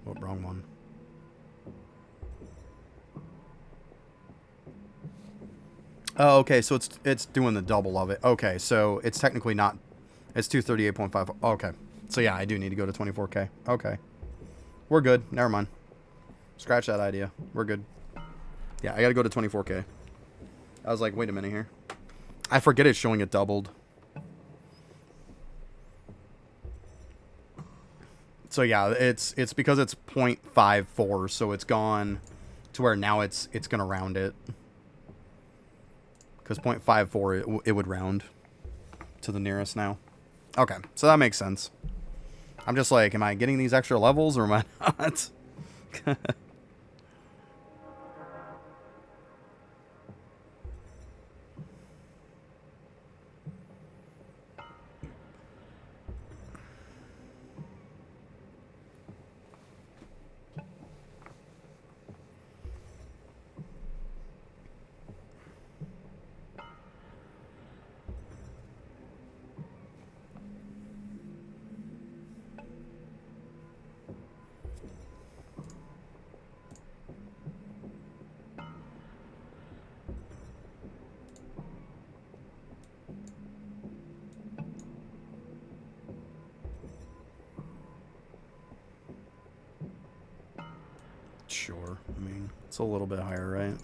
Oh, wrong one. Oh, okay, so it's doing the double of it. Okay, so it's technically not... It's 238.5. Okay. So yeah, I do need to go to 24K. Okay. We're good. Never mind. Scratch that idea. We're good. Yeah, I gotta go to 24K. I was like, wait a minute here. I forget it's showing it doubled. So yeah, it's because it's 0.54, so it's gone to where now it's gonna round it. Because 0.54 it would round to the nearest now. Okay, so that makes sense. I'm just like, am I getting these extra levels or am I not? Sure. I mean, it's a little bit higher, right?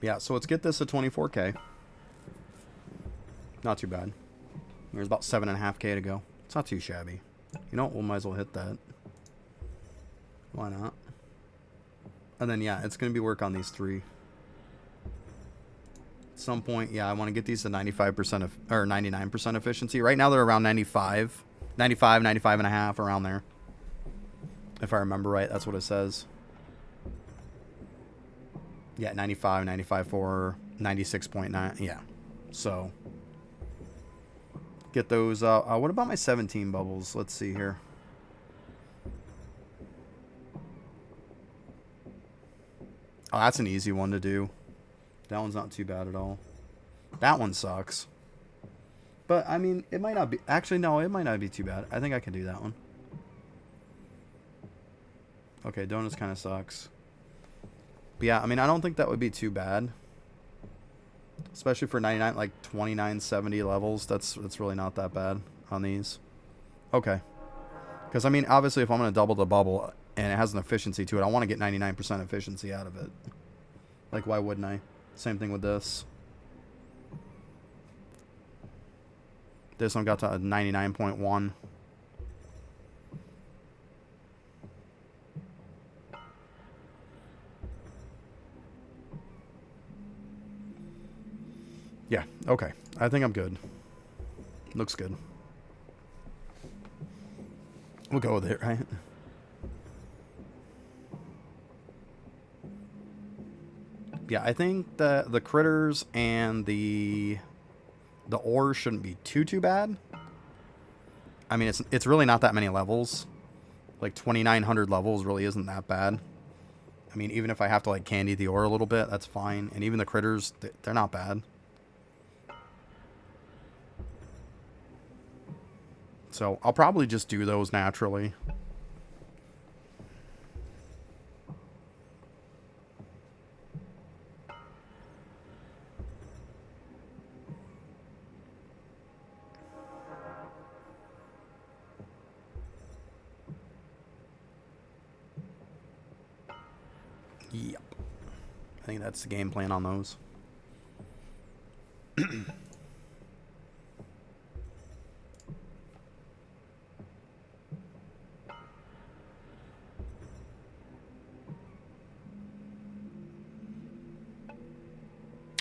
Yeah, so let's get this at 24K. Not too bad. There's about 7.5K to go. It's not too shabby. You know what? We might as well hit that. Why not? And then, yeah, it's going to be work on these 3. At some point, yeah, I want to get these to 95% of, or 99% efficiency. Right now, they're around 95, 95 and a half, around there. If I remember right, that's what it says. Yeah, 95, 95.4, 96.9. Yeah. So, get those. What about my 17 bubbles? Let's see here. Oh, that's an easy one to do. That one's not too bad at all. That one sucks. But, I mean, it might not be... Actually, no, it might not be too bad. I think I can do that one. Okay, donuts kind of sucks. But yeah, I mean, I don't think that would be too bad. Especially for 99, like 2970 levels. That's really not that bad on these. Okay. Because, I mean, obviously, if I'm going to double the bubble and it has an efficiency to it, I want to get 99% efficiency out of it. Like, why wouldn't I? Same thing with this. This one got to 99.1. Yeah, okay. I think I'm good. Looks good. We'll go with it, right? Yeah, I think the critters and the ore shouldn't be too bad. I mean, it's really not that many levels. Like 2,900 levels really isn't that bad. I mean, even if I have to like candy the ore a little bit, that's fine. And even the critters, they're not bad. So I'll probably just do those naturally. Yep. I think that's the game plan on those.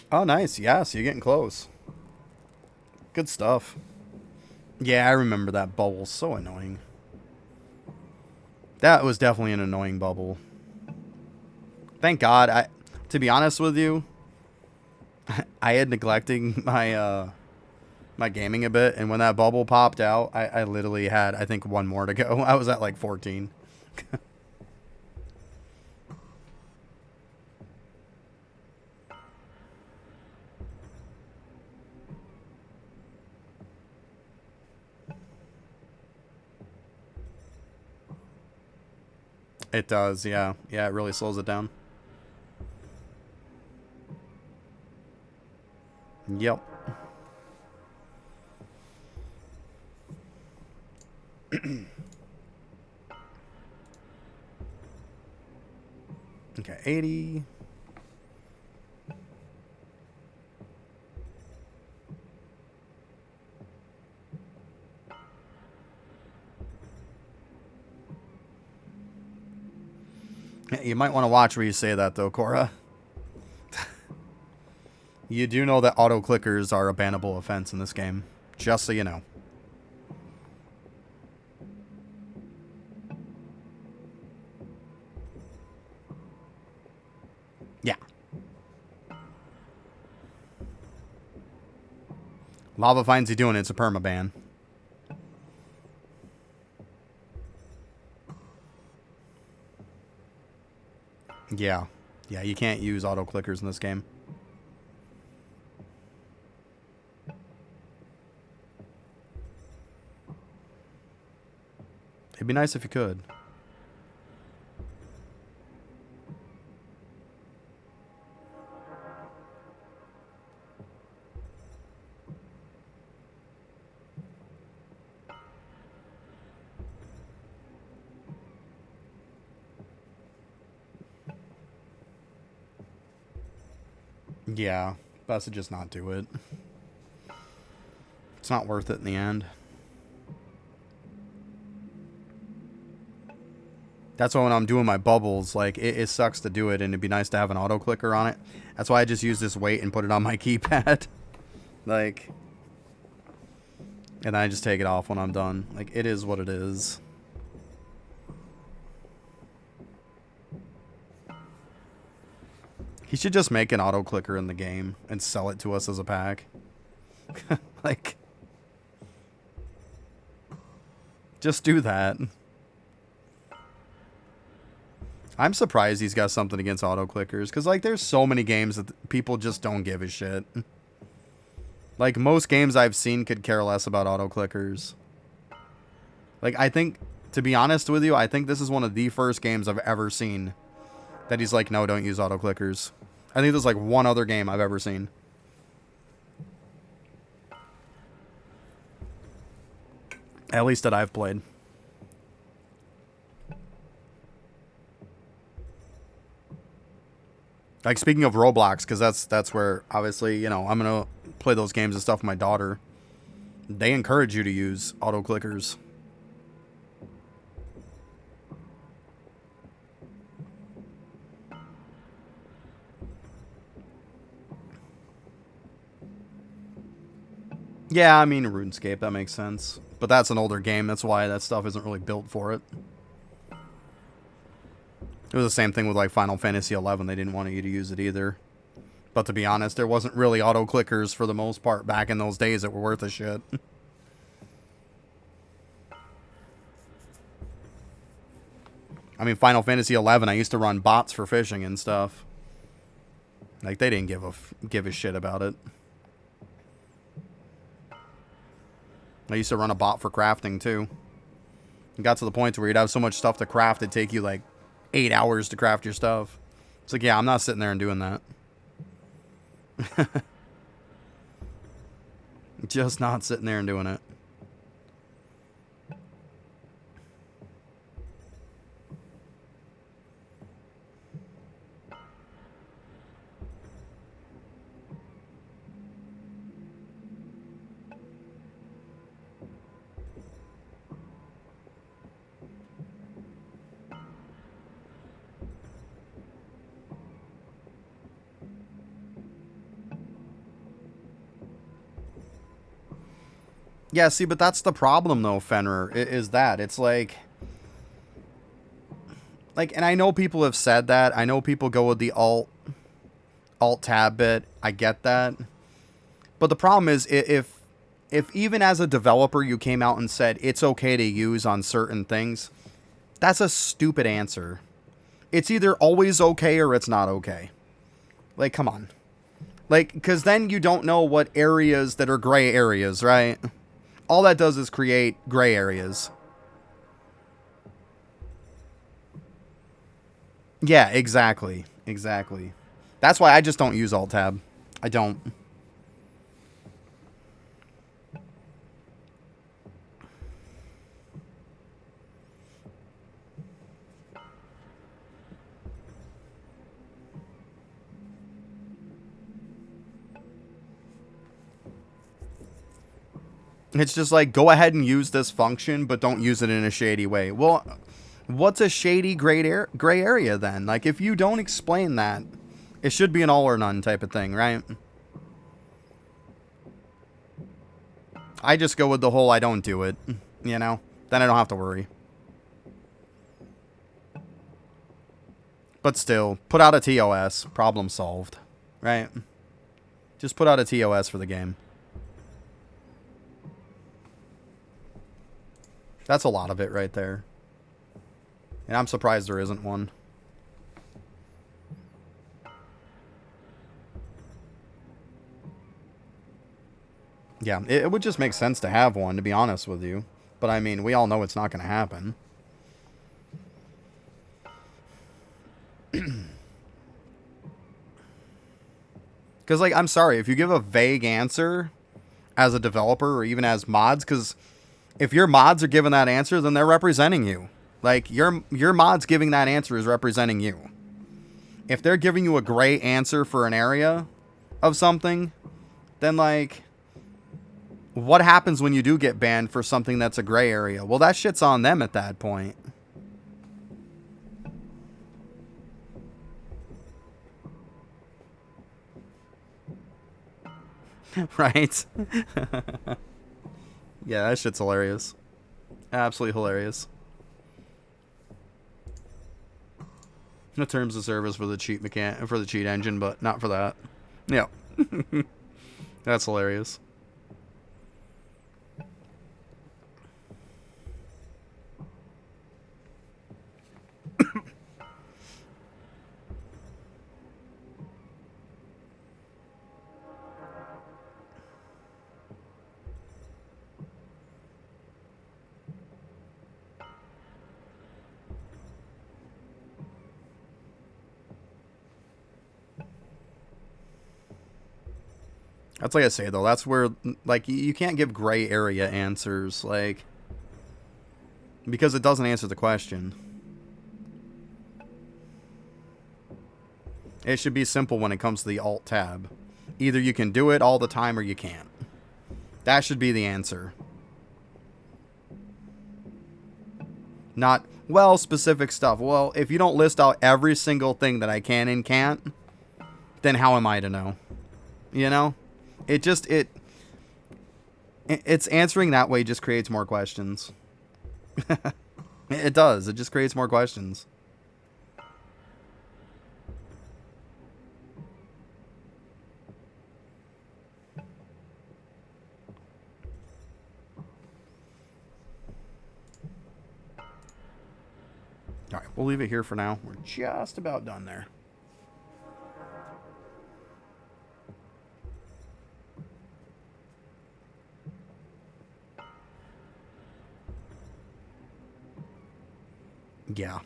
Oh, nice. Yeah, so you're getting close. Good stuff. Yeah, I remember that bubble. So annoying. That was definitely an annoying bubble. Thank God. To be honest with you, I had neglecting my my gaming a bit, and when that bubble popped out, I literally had, I think, one more to go. I was at like 14. It does, yeah. Yeah, it really slows it down. Yep. Okay, 80. You might want to watch where you say that, though, Cora. You do know that auto clickers are a bannable offense in this game. Just so you know. Yeah. Lava finds you doing it, it's a permaban. Yeah. Yeah, you can't use auto clickers in this game. It'd be nice if you could. Yeah, best to just not do it. It's not worth it in the end. That's why when I'm doing my bubbles, like, it sucks to do it, and it'd be nice to have an auto clicker on it. That's why I just use this weight and put it on my keypad. Like, and I just take it off when I'm done. Like, it is what it is. He should just make an auto clicker in the game and sell it to us as a pack. Like, just do that. I'm surprised he's got something against auto clickers, because, like, there's so many games that people just don't give a shit. Like, most games I've seen could care less about auto clickers. Like, I think, to be honest with you, I think this is one of the first games I've ever seen that he's like, no, don't use auto clickers. I think there's like one other game I've ever seen. At least that I've played. Like, speaking of Roblox, because that's where, obviously, you know, I'm going to play those games and stuff with my daughter. They encourage you to use auto clickers. Yeah, I mean, RuneScape, that makes sense. But that's an older game, that's why that stuff isn't really built for it. It was the same thing with, like, Final Fantasy XI. They didn't want you to use it either. But to be honest, there wasn't really auto clickers for the most part back in those days that were worth a shit. I mean, Final Fantasy XI, I used to run bots for fishing and stuff. Like, they didn't give a shit about it. I used to run a bot for crafting, too. It got to the point where you'd have so much stuff to craft, it'd take you, like, 8 hours to craft your stuff. It's like, yeah, I'm not sitting there and doing that. Just not sitting there and doing it. Yeah, see, but that's the problem, though, Fenrir, is that. It's like, and I know people have said that. I know people go with the Alt-Tab bit. I get that. But the problem is, if even as a developer you came out and said it's okay to use on certain things, that's a stupid answer. It's either always okay or it's not okay. Like, come on. Like, because then you don't know what areas that are gray areas, right? All that does is create gray areas. Yeah, exactly. Exactly. That's why I just don't use Alt-Tab. I don't. It's just like, go ahead and use this function, but don't use it in a shady way. Well, what's a shady gray area then? Like, if you don't explain that, it should be an all or none type of thing, right? I just go with the whole I don't do it, you know? Then I don't have to worry. But still, put out a TOS. Problem solved, right? Just put out a TOS for the game. That's a lot of it right there. And I'm surprised there isn't one. Yeah, it would just make sense to have one, to be honest with you. But I mean, we all know it's not going to happen. Because, like, I'm sorry, if you give a vague answer as a developer or even as mods, because if your mods are giving that answer, then they're representing you. Like, your mods giving that answer is representing you. If they're giving you a gray answer for an area of something, then, like, what happens when you do get banned for something that's a gray area? Well, that shit's on them at that point. Right? Yeah, that shit's hilarious. Absolutely hilarious. The terms of service for the cheat engine, but not for that. Yeah. That's hilarious. That's like I say though. That's where like you can't give gray area answers like because it doesn't answer the question. It should be simple when it comes to the alt tab. Either you can do it all the time or you can't. That should be the answer. Not, well, specific stuff. Well, if you don't list out every single thing that I can and can't, then how am I to know? You know? It's answering that way just creates more questions. It does. It just creates more questions. All right, we'll leave it here for now. We're just about done there. Yeah.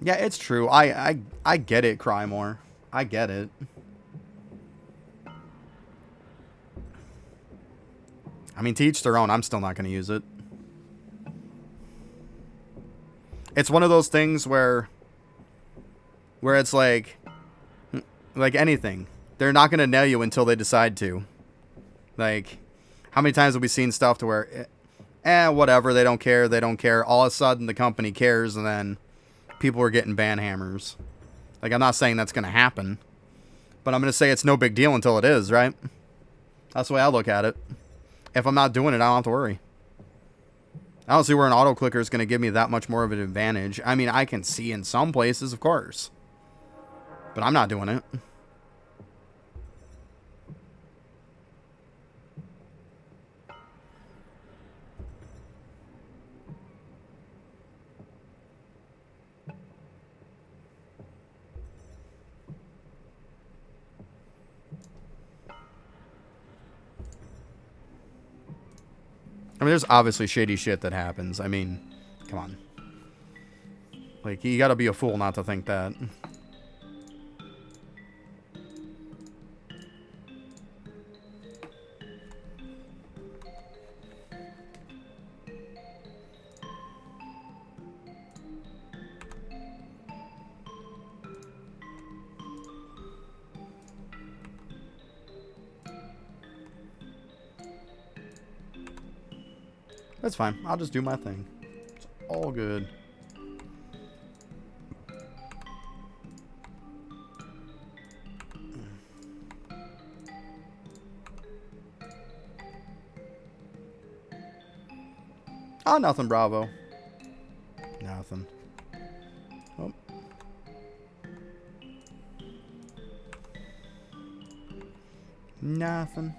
Yeah, it's true. I get it, Crymore. I get it. I mean, to each their own. I'm still not going to use it. It's one of those things where it's like anything. They're not going to nail you until they decide to. Like, how many times have we seen stuff to where, whatever, they don't care, they don't care. All of a sudden, the company cares, and then people are getting ban hammers. Like, I'm not saying that's going to happen, but I'm going to say it's no big deal until it is, right? That's the way I look at it. If I'm not doing it, I don't have to worry. I don't see where an auto clicker is going to give me that much more of an advantage. I mean, I can see in some places, of course, but I'm not doing it. I mean, there's obviously shady shit that happens. I mean, come on. Like, you gotta be a fool not to think that. That's fine. I'll just do my thing. It's all good. Oh, nothing, Bravo. Nothing. Oh. Nothing.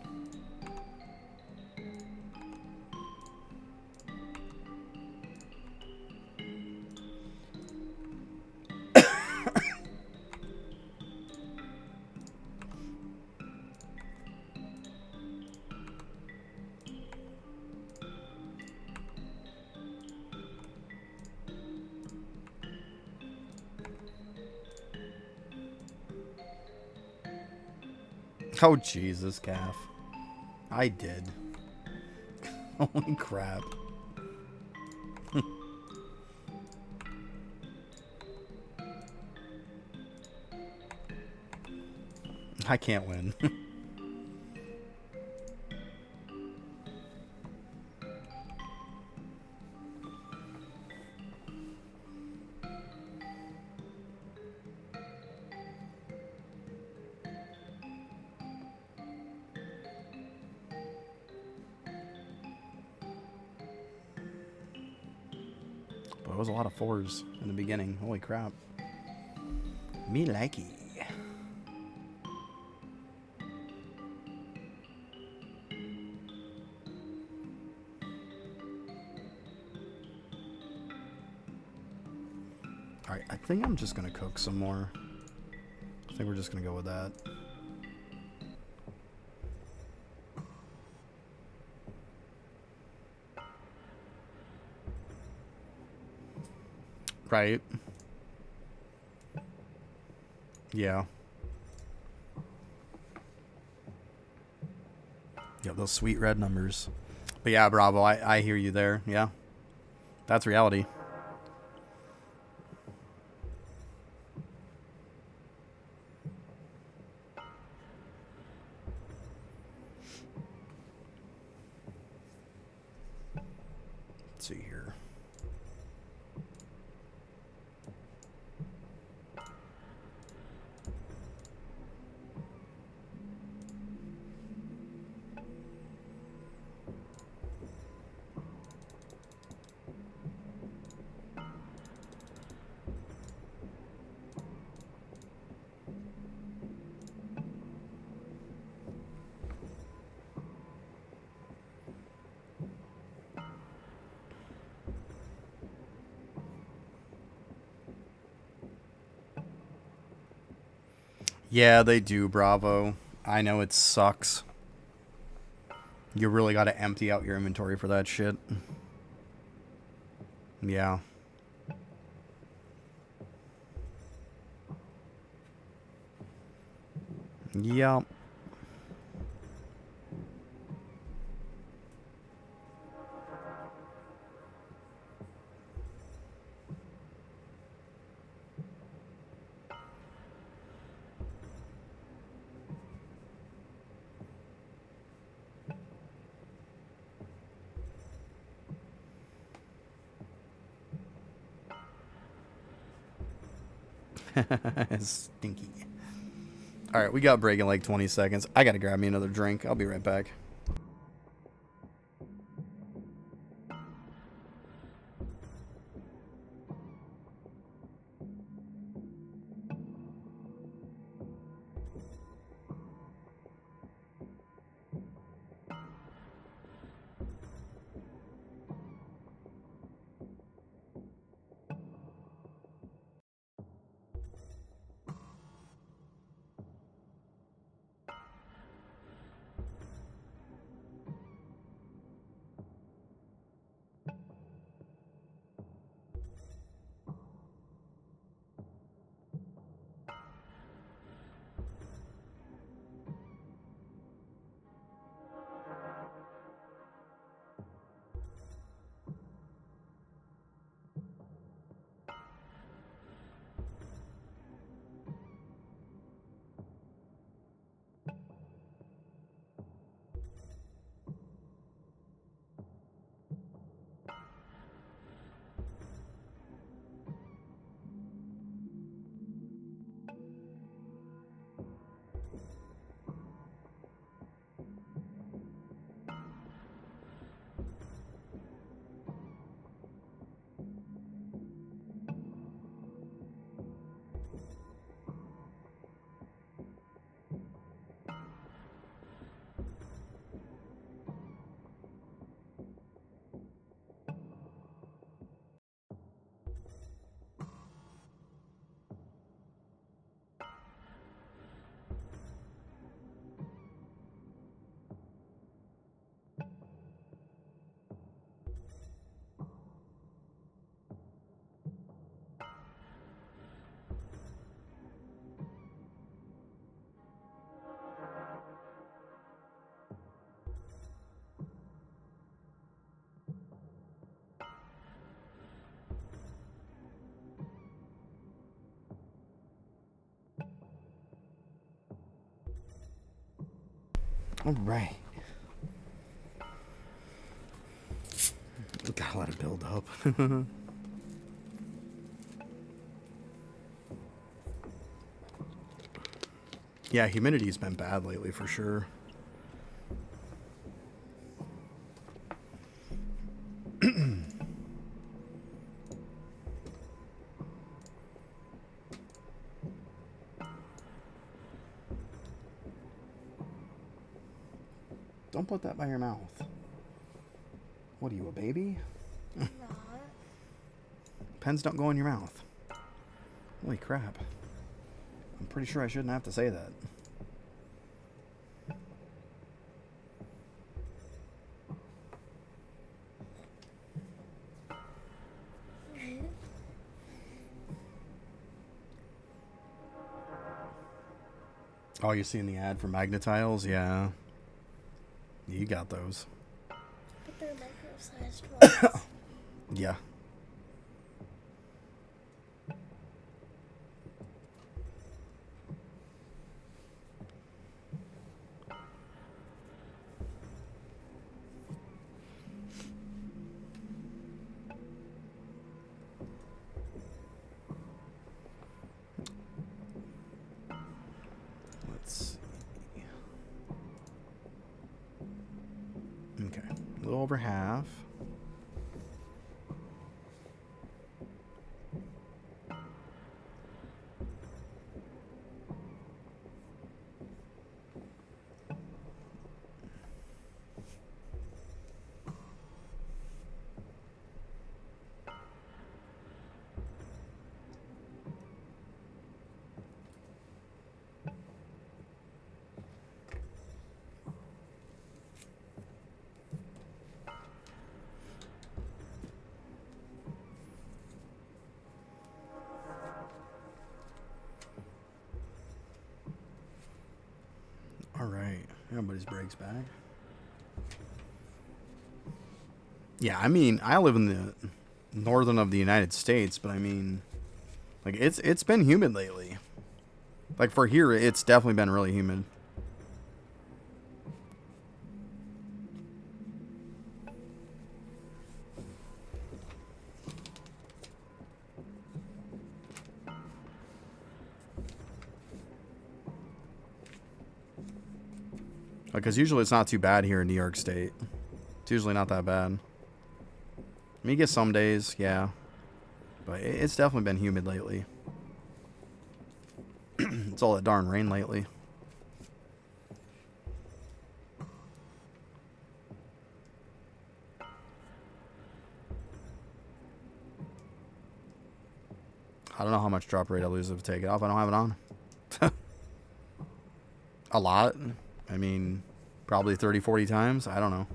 Oh, Jesus, Calf. I did. Holy crap. I can't win. But it was a lot of fours in the beginning. Holy crap. Me likey. Alright, I think I'm just going to cook some more. I think we're just going to go with that. Right. Yeah. Yeah, those sweet red numbers. But yeah, Bravo, I hear you there. Yeah. That's reality. Let's see here. Yeah, they do, Bravo. I know it sucks. You really got to empty out your inventory for that shit. Yeah. Yep. Stinky. Alright, we got break in like 20 seconds. I gotta grab me another drink. I'll be right back. All right. Gotta let it build up. Yeah, humidity's been bad lately for sure. Don't put that by your mouth. What are you, a baby? Not. Pens don't go in your mouth. Holy crap. I'm pretty sure I shouldn't have to say that. Oh, you seen the ad for Magnetiles? Yeah. You got those. But they're micro-sized ones. Yeah. Let's see. Okay. A little over half. All right. Everybody's brakes back. Yeah, I mean, I live in the northern of the United States, but I mean, like it's been humid lately. Like for here, it's definitely been really humid. Because usually it's not too bad here in New York State. It's usually not that bad. I mean, you get some days, yeah. But it's definitely been humid lately. It's all that darn rain lately. I don't know how much drop rate I lose if I take it off. I don't have it on. A lot. I mean, probably 30, 40 times. I don't know.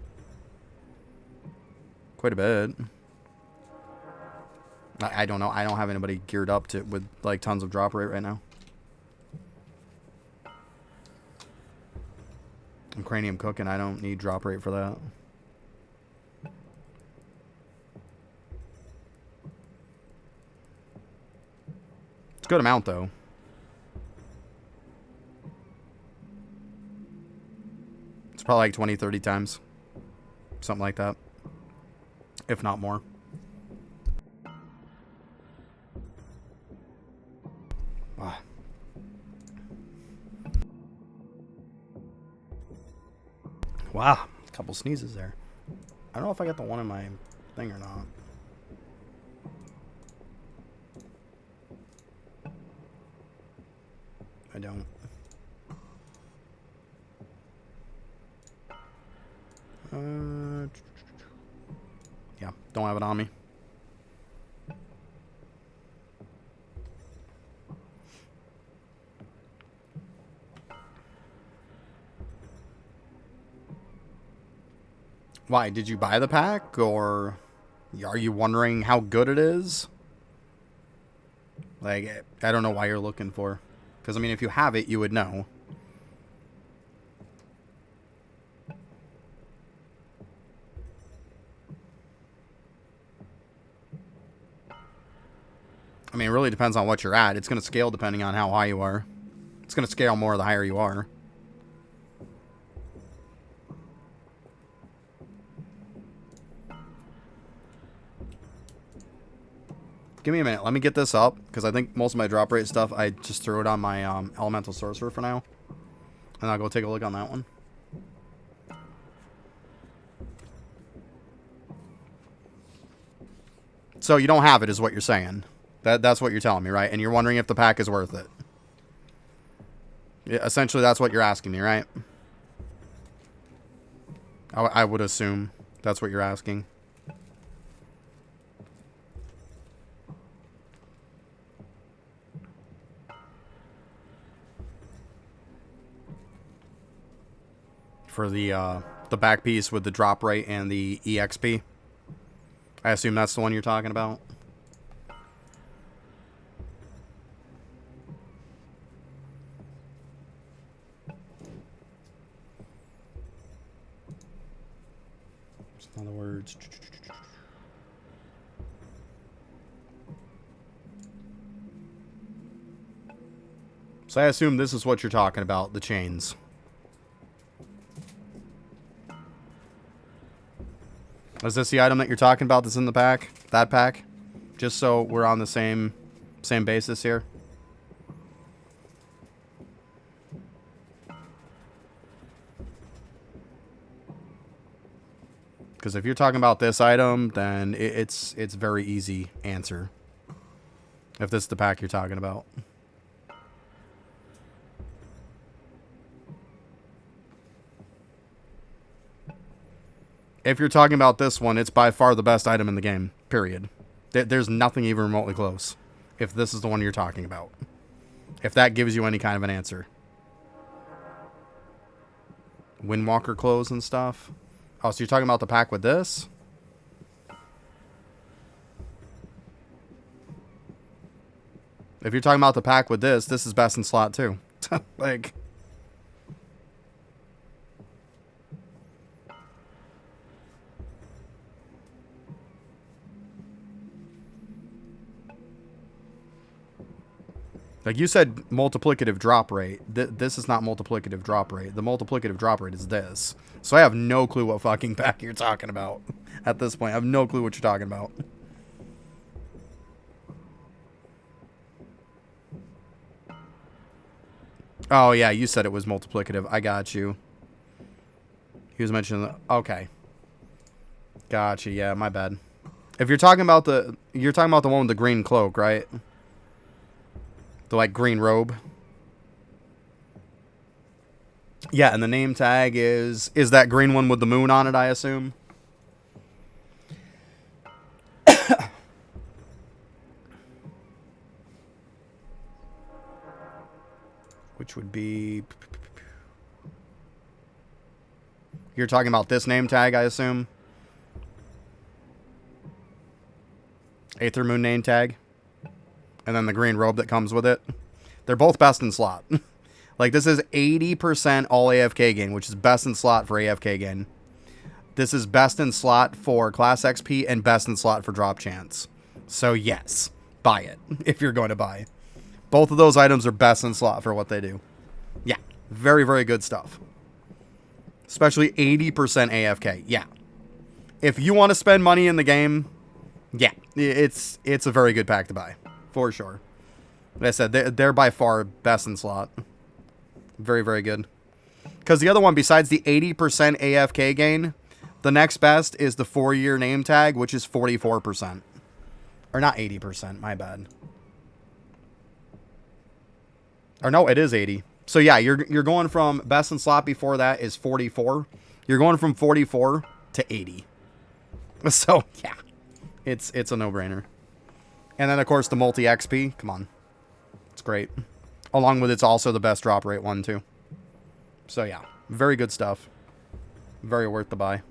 Quite a bit. I don't know. I don't have anybody geared up to with like tons of drop rate right now. I'm cranium cooking. I don't need drop rate for that. It's a good amount though. It's probably like 20, 30 times. Something like that. If not more. Wow. Wow. A couple sneezes there. I don't know if I got the one in my thing or not. I don't. Yeah, don't have it on me. Why? Did you buy the pack, or are you wondering how good it is? Like, I don't know why you're looking for. Because, I mean, if you have it, you would know. I mean, it really depends on what you're at. It's going to scale depending on how high you are. It's going to scale more the higher you are. Give me a minute. Let me get this up, because I think most of my drop rate stuff, I just threw it on my Elemental Sorcerer for now. And I'll go take a look on that one. So you don't have it, is what you're saying. That's what you're telling me, right? And you're wondering if the pack is worth it. Yeah, essentially, that's what you're asking me, right? I would assume that's what you're asking. For the back piece with the drop rate and the EXP. I assume that's the one you're talking about. In other words. So I assume this is what you're talking about, the chains. Is this the item that you're talking about that's in the pack? That pack? Just so we're on the same basis here. Because if you're talking about this item, then it's very easy answer. If this is the pack you're talking about. If you're talking about this one, it's by far the best item in the game, period. There's nothing even remotely close. If this is the one you're talking about. If that gives you any kind of an answer. Windwalker clothes and stuff. Oh, so you're talking about the pack with this? If you're talking about the pack with this is best in slot too. Like... Like you said, multiplicative drop rate. This is not multiplicative drop rate. The multiplicative drop rate is this. So I have no clue what fucking pack you're talking about. At this point, I have no clue what you're talking about. Oh, yeah, you said it was multiplicative. I got you. He was mentioning... Okay. Gotcha, yeah, my bad. If you're talking about the... You're talking about the one with the green cloak, right? The, like, green robe. Yeah, and the name tag is that green one with the moon on it, I assume? Which would be... You're talking about this name tag, I assume? Aether Moon name tag. And then the green robe that comes with it. They're both best in slot. Like, this is 80% all AFK gain, which is best in slot for AFK gain. This is best in slot for class XP and best in slot for drop chance. So, yes, buy it if you're going to buy. Both of those items are best in slot for what they do. Yeah, very, very good stuff. Especially 80% AFK. Yeah. If you want to spend money in the game, yeah, it's a very good pack to buy. For sure. Like I said, they're by far best in slot. Very, very good. Because the other one, besides the 80% AFK gain, the next best is the 4-year name tag, which is 44%. Or not 80%, my bad. Or no, it is 80. So yeah, you're going from best in slot before that is 44. You're going from 44 to 80. So yeah, it's a no-brainer. And then of course the multi XP. Come on, it's great. Along with it's also the best drop rate one too. So yeah, very good stuff. Very worth the buy.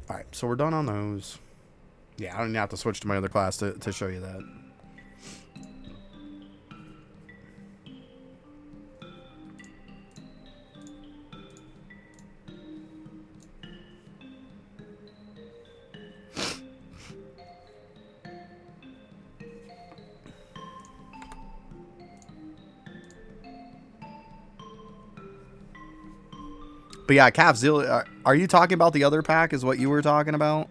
All right, so we're done on those. Yeah, I don't even have to switch to my other class to show you that. But But yeah, Calfzilla, are you talking about the other pack is what you were talking about?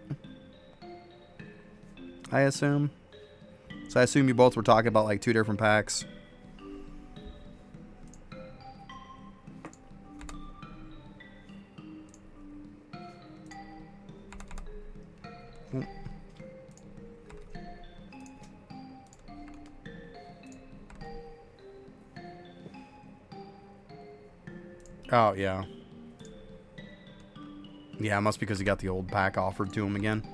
I assume. So I assume you both were talking about like 2 different packs. Oh, yeah. Yeah, it must be because he got the old pack offered to him again.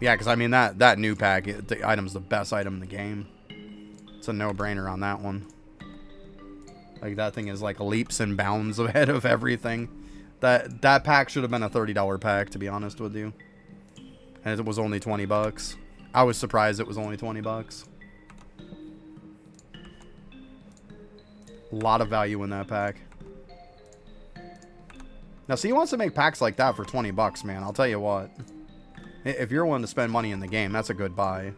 Yeah, because I mean, that new pack, the item's the best item in the game. It's a no-brainer on that one. Like, that thing is like leaps and bounds ahead of everything. That pack should have been a $30 pack, to be honest with you. And it was only 20 bucks. I was surprised it was only 20 bucks. A lot of value in that pack. Now, see, he wants to make packs like that for 20 bucks, man. I'll tell you what. If you're willing to spend money in the game, that's a good buy.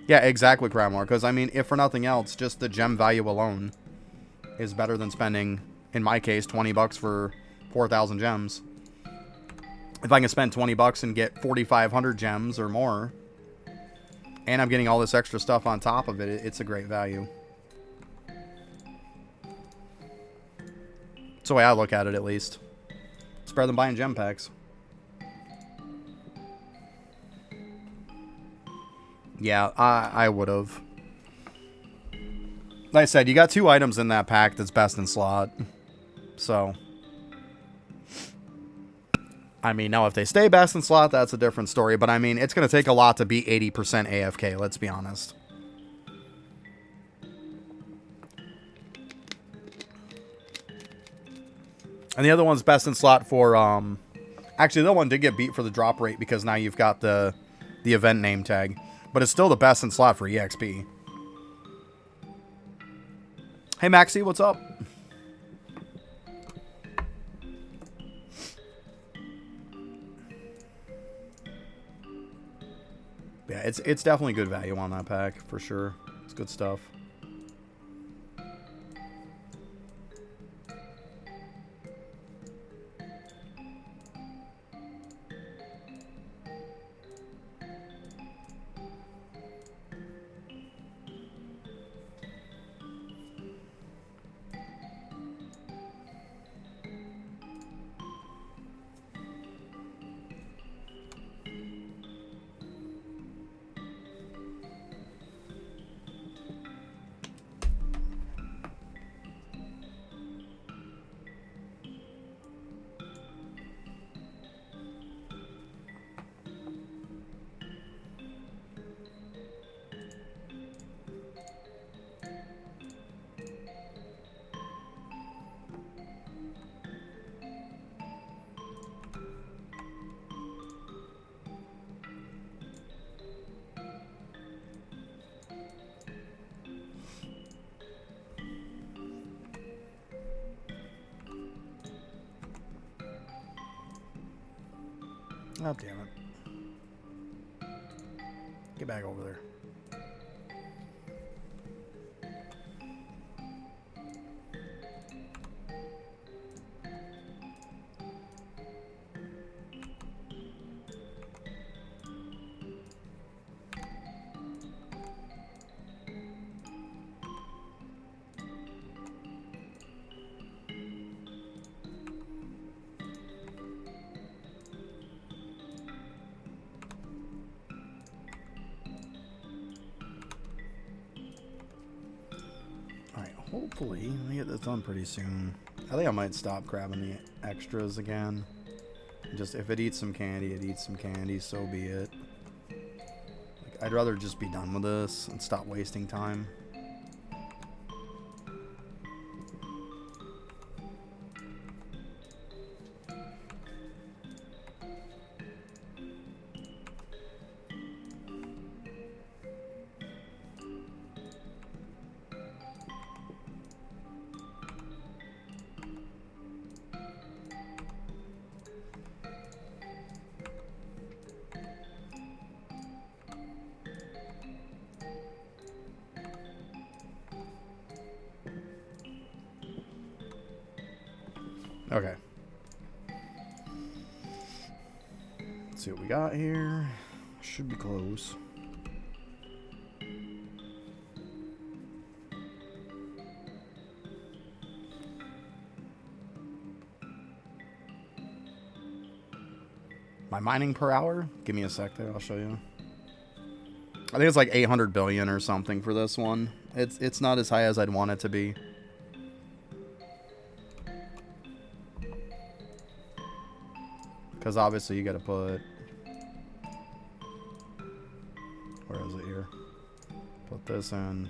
Yeah, exactly, Cramor. Because, I mean, if for nothing else, just the gem value alone is better than spending, in my case, 20 bucks for 4,000 gems. If I can spend 20 bucks and get 4,500 gems or more, and I'm getting all this extra stuff on top of it, it's a great value. That's the way I look at it, at least. It's better than buying gem packs. Yeah, I would have. Like I said, you got 2 items in that pack that's best in slot. So, I mean, now if they stay best in slot, that's a different story. But I mean, it's going to take a lot to beat 80% AFK, let's be honest. And the other one's best in slot for, actually, the other one did get beat for the drop rate because now you've got the event name tag. But it's still the best in slot for EXP. Hey, Maxie, what's up? Yeah, it's definitely good value on that pack, for sure. It's good stuff. Oh, damn it. Get back over there. Hopefully, I get this done pretty soon. I think I might stop grabbing the extras again. Just, if it eats some candy, it eats some candy, so be it. Like, I'd rather just be done with this and stop wasting time. Okay. Let's see what we got here. Should be close. My mining per hour? Give me a sec there, I'll show you. I think it's like 800 billion or something for this one. It's not as high as I'd want it to be. Because obviously you got to put... Where is it here? Put this in.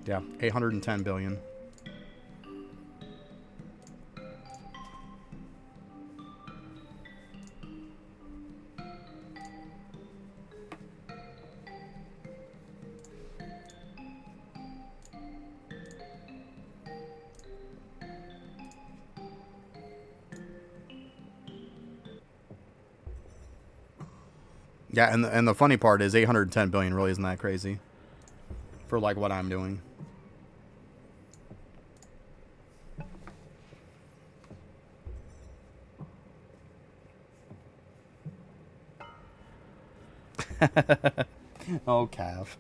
Yeah, 810 billion. Yeah, and the funny part is 810 billion really isn't that crazy for like what I'm doing. Oh, calf.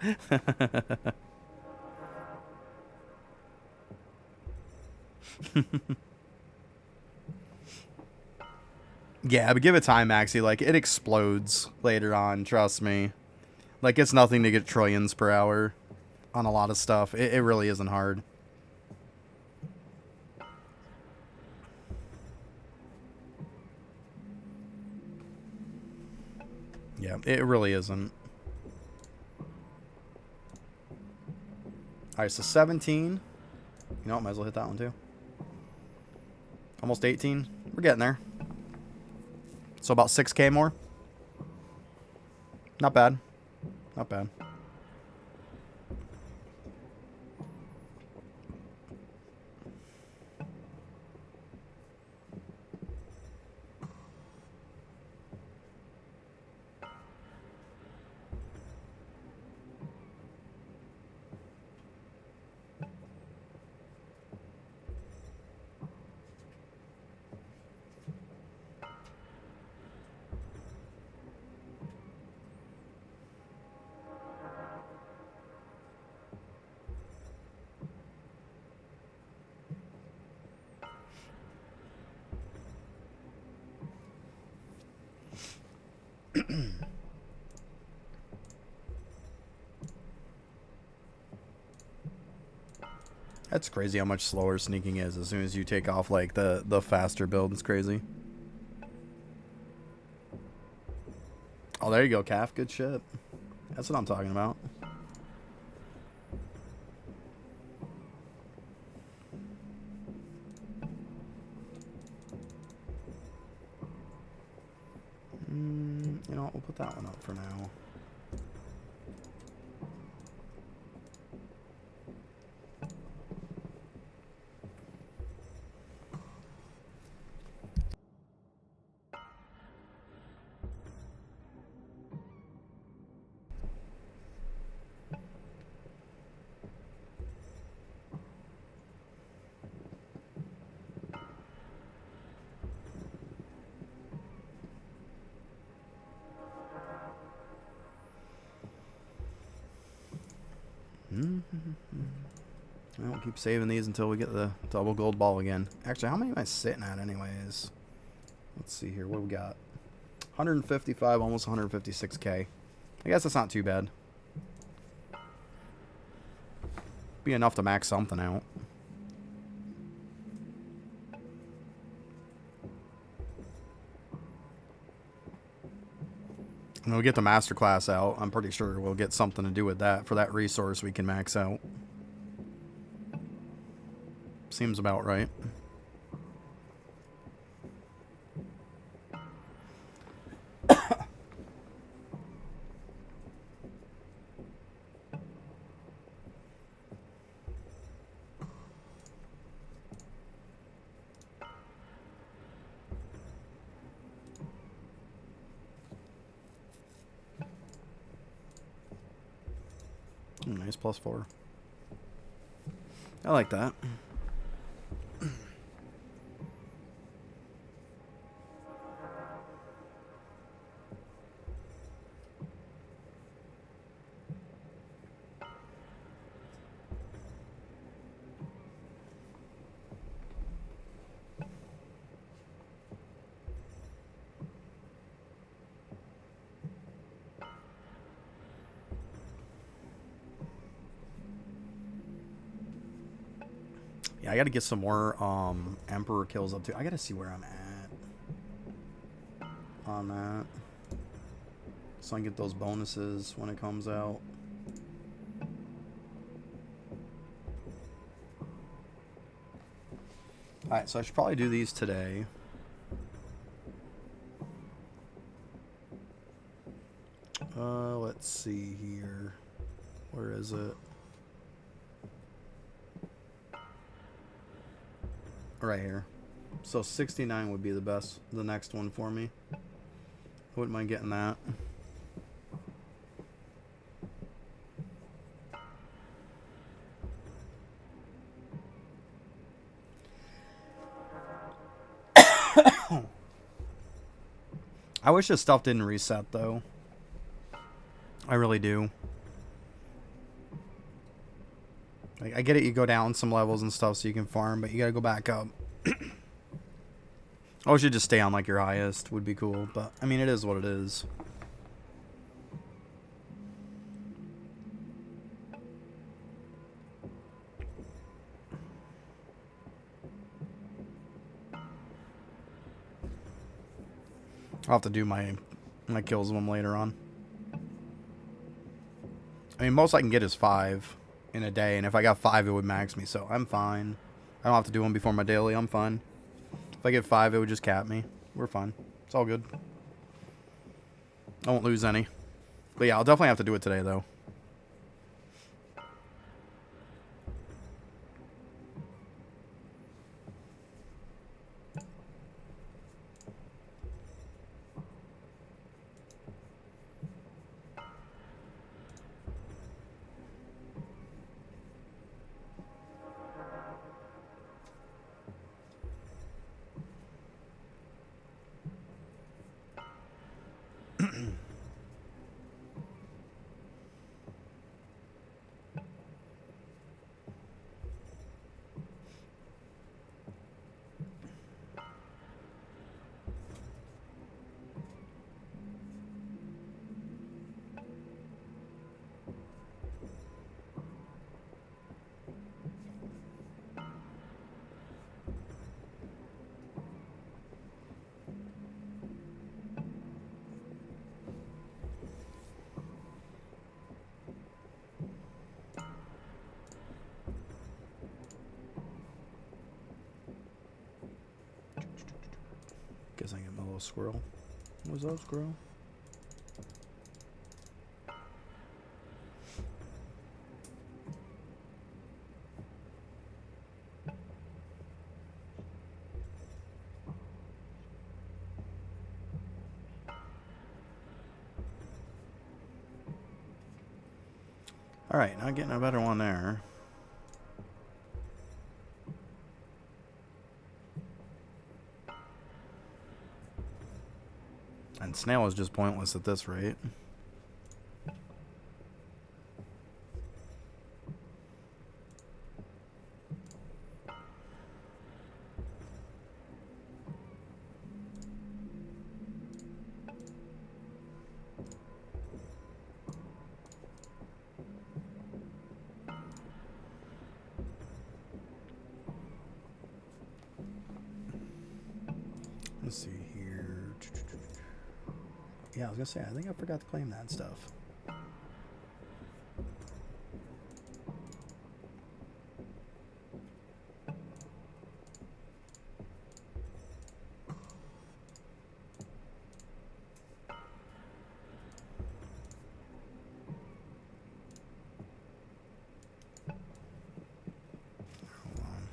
Yeah, but give it time, Maxie. Like, it explodes later on, trust me. Like, it's nothing to get trillions per hour on a lot of stuff. It really isn't hard. Yeah, it really isn't. Alright, so 17. You know what? Might as well hit that one, too. Almost 18. We're getting there. So about 6K more. Not bad. Not bad. That's crazy how much slower sneaking is as soon as you take off like the faster build. It's crazy. Oh, there you go, Calf. Good shit. That's what I'm talking about. You know what? We'll put that one up for now. I won't keep saving these until we get the double gold ball again. Actually, how many am I sitting at anyways? Let's see here. What do we got? 155, almost 156K. I guess that's not too bad. Be enough to max something out. When we get the masterclass out, I'm pretty sure we'll get something to do with that for that resource we can max out. Seems about right. Nice +4. I like that. Yeah, I gotta get some more Emperor kills up too. I gotta see where I'm at on that, so I can get those bonuses when it comes out. Alright, so I should probably do these today. Let's see here. Where is it? Right here. So 69 would be the next one for me. Wouldn't mind getting that. I wish this stuff didn't reset though. I really do. Like, I get it, you go down some levels and stuff so you can farm, but you gotta go back up. I wish you'd just stay on like your highest would be cool, but I mean it is what it is. I'll have to do my kills of them later on. I mean, most I can get is 5 in a day, and if I got 5, it would max me, so I'm fine. I don't have to do them before my daily, I'm fine. If I get 5, it would just cap me. We're fine. It's all good. I won't lose any. But yeah, I'll definitely have to do it today, though. Guess I get my little squirrel. What's up, squirrel? Alright, not getting a better one there. And snail is just pointless at this rate. Let's see here. Yeah, I was gonna say, I think I forgot to claim that stuff. Hold on.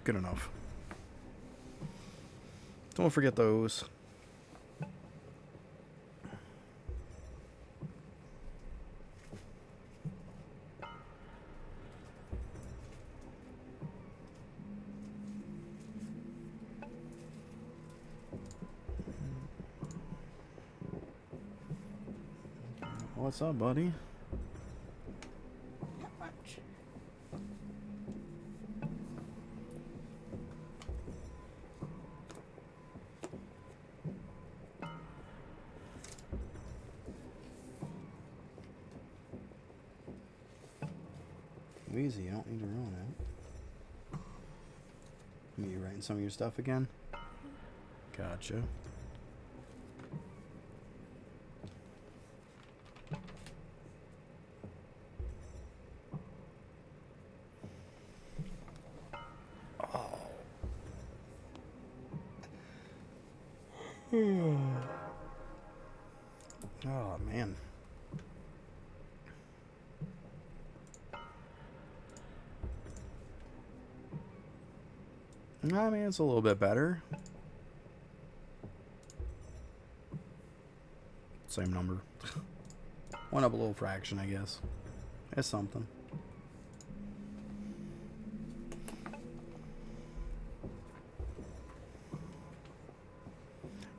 Good enough. Don't forget those. What's up, buddy? Not much. Easy, you don't need to ruin it. You writing some of your stuff again? Gotcha. Oh, man. I mean, it's a little bit better. Same number. Went up a little fraction, I guess. It's something.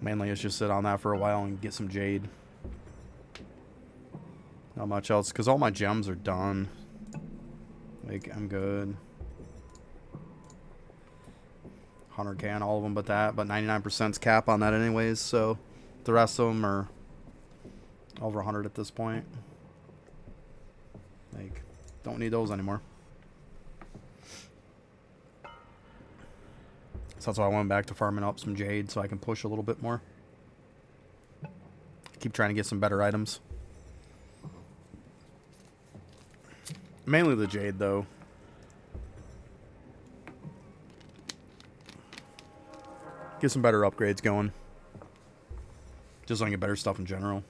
Mainly, it's just sit on that for a while and get some jade. Not much else, because all my gems are done. Like, I'm good. 100k on all of them but that, but 99%'s cap on that anyways, so the rest of them are over 100 at this point. Like, don't need those anymore. So that's why I went back to farming up some jade so I can push a little bit more. Keep trying to get some better items. Mainly the jade, though. Get some better upgrades going. Just so I can get better stuff in general.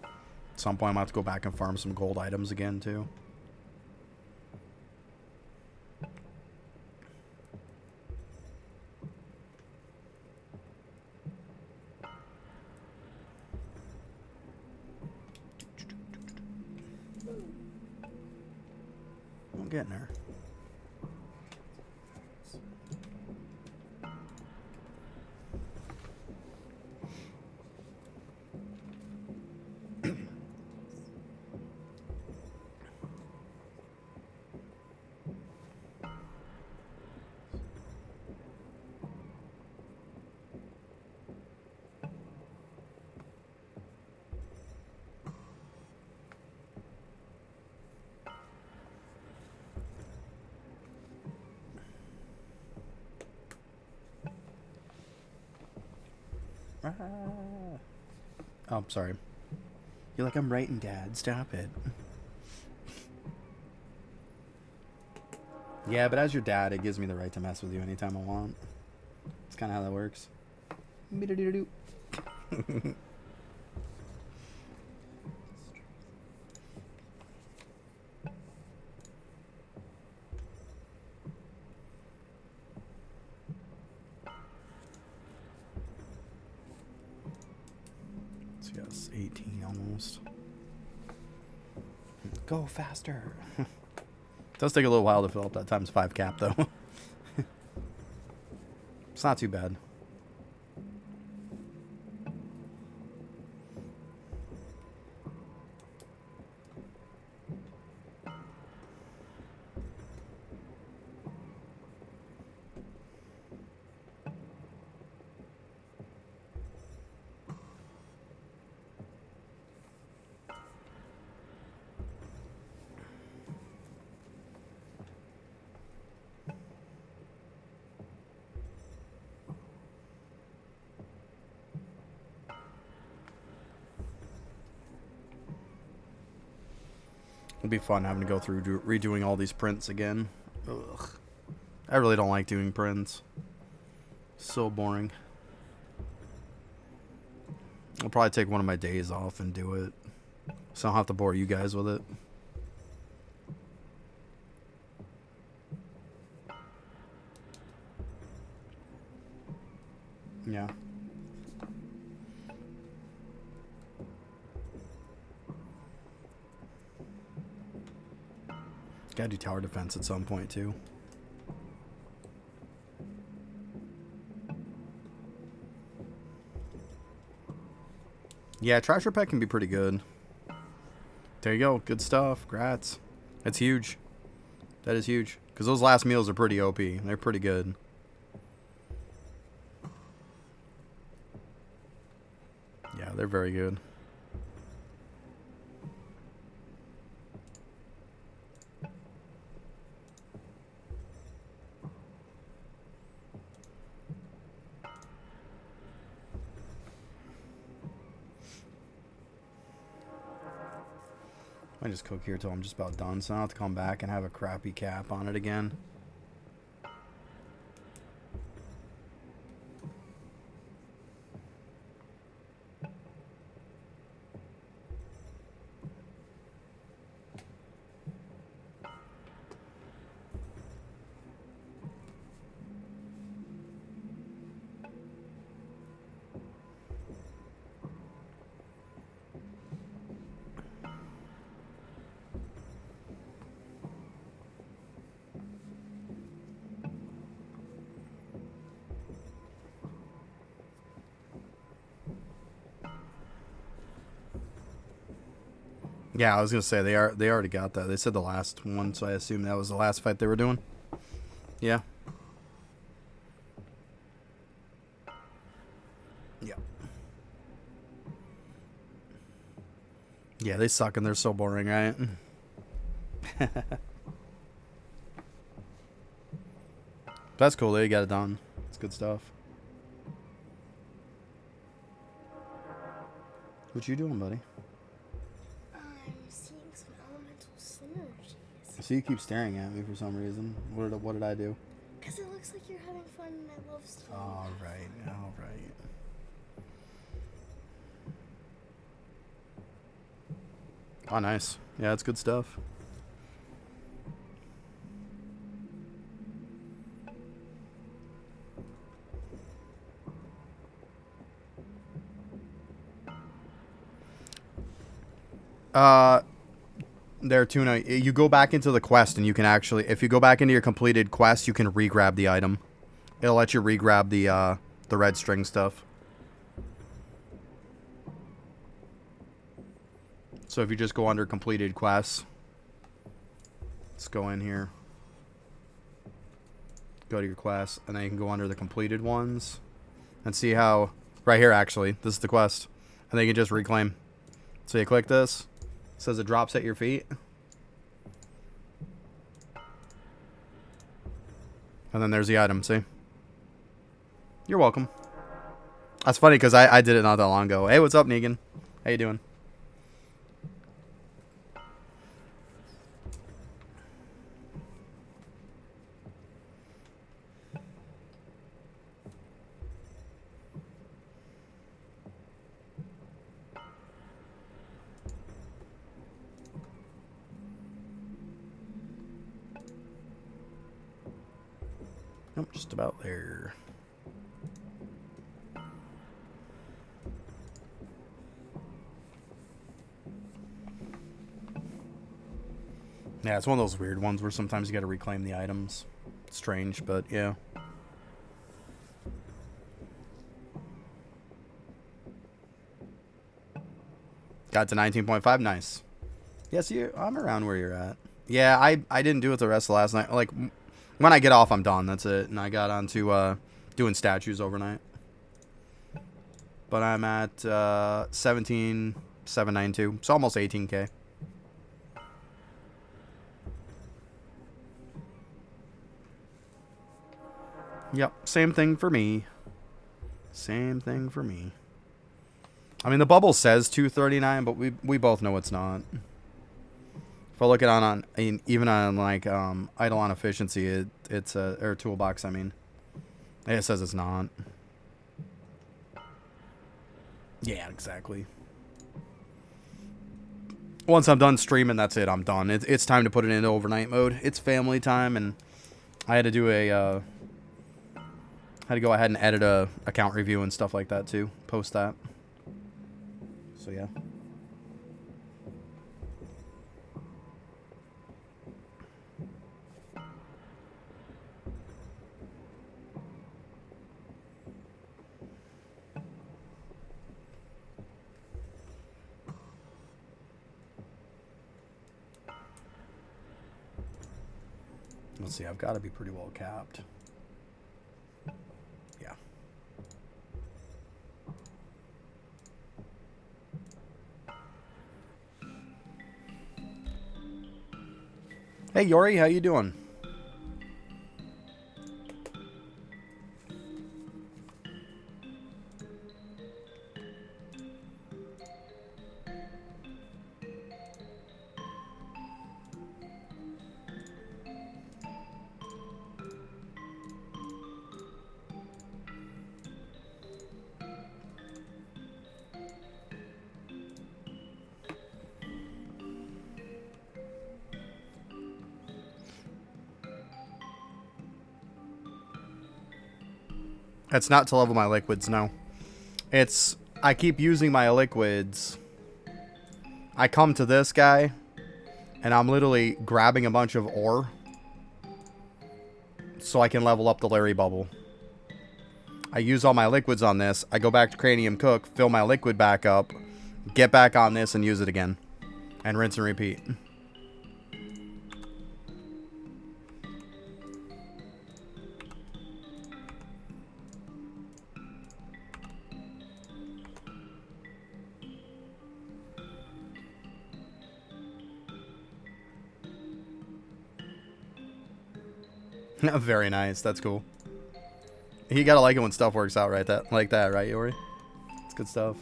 At some point, I'm going to have to go back and farm some gold items again, too. I'm getting there. Oh, I'm sorry. You're like, I'm writing, Dad. Stop it. Yeah, but as your dad, it gives me the right to mess with you anytime I want. It's kind of how that works. So yes, 18 almost. Go faster. It does take a little while to fill up that times 5 cap, though. It's not too bad. It'd be fun having to go through redoing all these prints again. Ugh. I really don't like doing prints. So boring. I'll probably take one of my days off and do it, so I don't have to bore you guys with it. Gotta do tower defense at some point, too. Yeah, Treasure Pet can be pretty good. There you go. Good stuff. Grats. That's huge. That is huge. Because those last meals are pretty OP. They're pretty good. Yeah, they're very good. I just cook here till I'm just about done, so I don't have to come back and have a crappy cap on it again. Yeah, I was gonna say they already got that. They said the last one, so I assume that was the last fight they were doing. Yeah. Yeah. Yeah, they suck and they're so boring, right? That's cool. They got it done. It's good stuff. What you doing, buddy? I'm seeing some elemental synergies. So you keep staring at me for some reason. What did I do? Because it looks like you're having fun and I love stuff. All right. All right. Oh, nice. Yeah, it's good stuff. There, Tuna, you go back into the quest and you can actually, if you go back into your completed quest, you can re-grab the item. It'll let you re-grab the red string stuff. So if you just go under completed quests, let's go in here, go to your quests, and then you can go under the completed ones and see how, right here actually, this is the quest, and then you can just reclaim. So you click this, it says it drops at your feet, and then there's the item, see? You're welcome. That's funny because I did it not that long ago. Hey, what's up, Negan? How you doing? Nope, just about there. Yeah, it's one of those weird ones where sometimes you gotta reclaim the items. Strange, but yeah. Got to 19.5, nice. Yes, I'm around where you're at. Yeah, I didn't do it the rest of last night. Like, when I get off, I'm done. That's it. And I got on to doing statues overnight. But I'm at 17,792. It's almost 18K. Yep, same thing for me. Same thing for me. I mean, the bubble says 239, but we both know it's not. If I look at even on like idle on efficiency, it's or toolbox. I mean, it says it's not. Yeah, exactly. Once I'm done streaming, that's it. I'm done. It's time to put it into overnight mode. It's family time, and I had to do had to go ahead and edit a account review and stuff like that too. Post that. So yeah. Let's see, I've got to be pretty well capped. Yeah. Hey, Yori, how you doing? It's not to level my liquids, no. It's, I keep using my liquids. I come to this guy, and I'm literally grabbing a bunch of ore so I can level up the Larry bubble. I use all my liquids on this. I go back to Cranium Cook, fill my liquid back up, get back on this, and use it again. And rinse and repeat. Very nice. That's cool. You gotta like it when stuff works out like that, right, Yori? It's good stuff.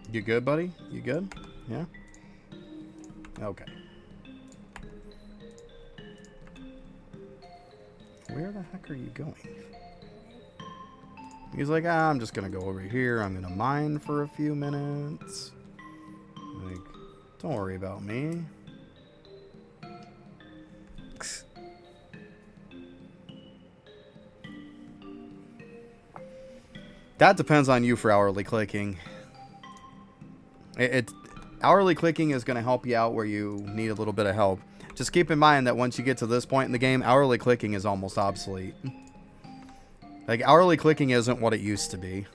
You good, buddy? You good? Yeah? Okay. Where the heck are you going? He's like, I'm just gonna go over here. I'm gonna mine for a few minutes. Like, don't worry about me. That depends on you for hourly clicking. Hourly clicking is going to help you out where you need a little bit of help. Just keep in mind that once you get to this point in the game, hourly clicking is almost obsolete. Like, hourly clicking isn't what it used to be.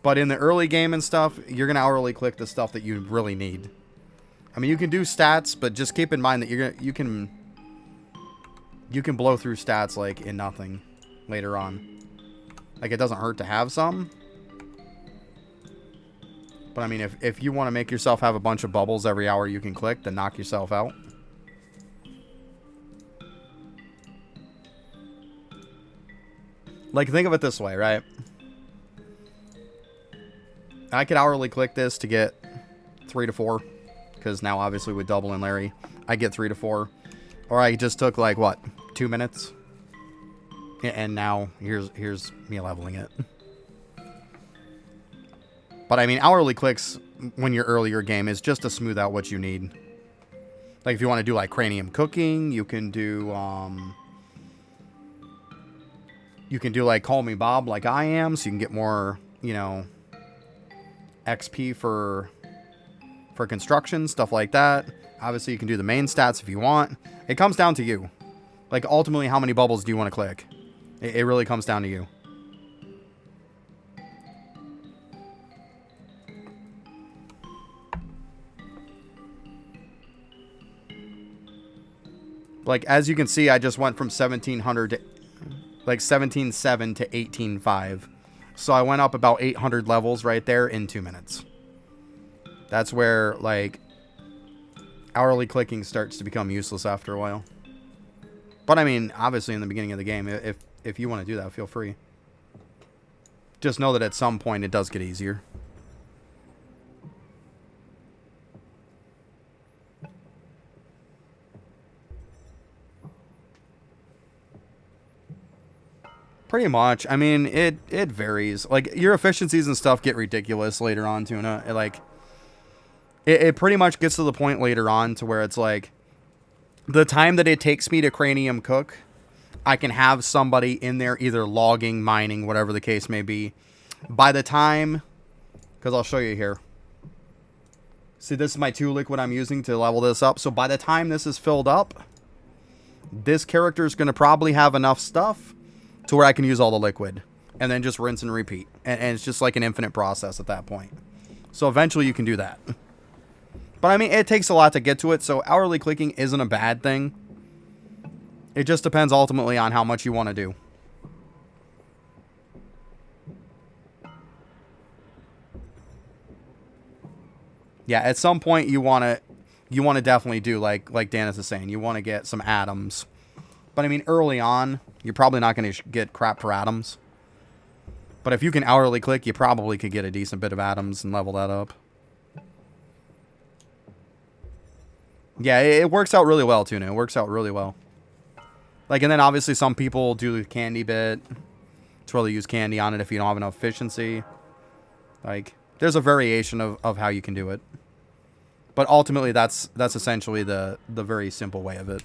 But in the early game and stuff, you're going to hourly click the stuff that you really need. I mean, you can do stats, but just keep in mind that you can blow through stats like in nothing later on. Like, it doesn't hurt to have some. But I mean, if you want to make yourself have a bunch of bubbles every hour you can click, then knock yourself out. Like, think of it this way, right? I could hourly click this to get 3 to 4. Because now, obviously, with Double and Larry, I get 3 to 4. Or I just took, like, what, 2 minutes? And now, here's me leveling it. But I mean, hourly clicks when you're earlier game is just to smooth out what you need. Like if you want to do like cranium cooking, you can do like Call Me Bob like I am, so you can get more, you know, XP for construction, stuff like that. Obviously you can do the main stats if you want. It comes down to you. Like ultimately, how many bubbles do you want to click? It really comes down to you. Like, as you can see, I just went from 1700 to, like, 17.7 to 18.5. So I went up about 800 levels right there in 2 minutes. That's where, like, hourly clicking starts to become useless after a while. But I mean, obviously in the beginning of the game, if you want to do that, feel free. Just know that at some point it does get easier. Pretty much. I mean, it varies. Like, your efficiencies and stuff get ridiculous later on, Tuna. It pretty much gets to the point later on to where it's like, the time that it takes me to cranium cook, I can have somebody in there either logging, mining, whatever the case may be. By the time, because I'll show you here. See, this is my 2 liquid I'm using to level this up. So by the time this is filled up, this character is going to probably have enough stuff to where I can use all the liquid. And then just rinse and repeat. And it's just like an infinite process at that point. So eventually you can do that. But I mean, it takes a lot to get to it. So hourly clicking isn't a bad thing. It just depends ultimately on how much you want to do. Yeah, at some point you want to definitely do like Danis is saying, you want to get some atoms. But I mean, early on, you're probably not going to get crap for atoms. But if you can hourly click, you probably could get a decent bit of atoms and level that up. Yeah, it works out really well, Tuna. It works out really well. Like, and then obviously some people do the candy bit. It's really use candy on it if you don't have enough efficiency. Like, there's a variation of how you can do it. But ultimately, that's essentially the very simple way of it.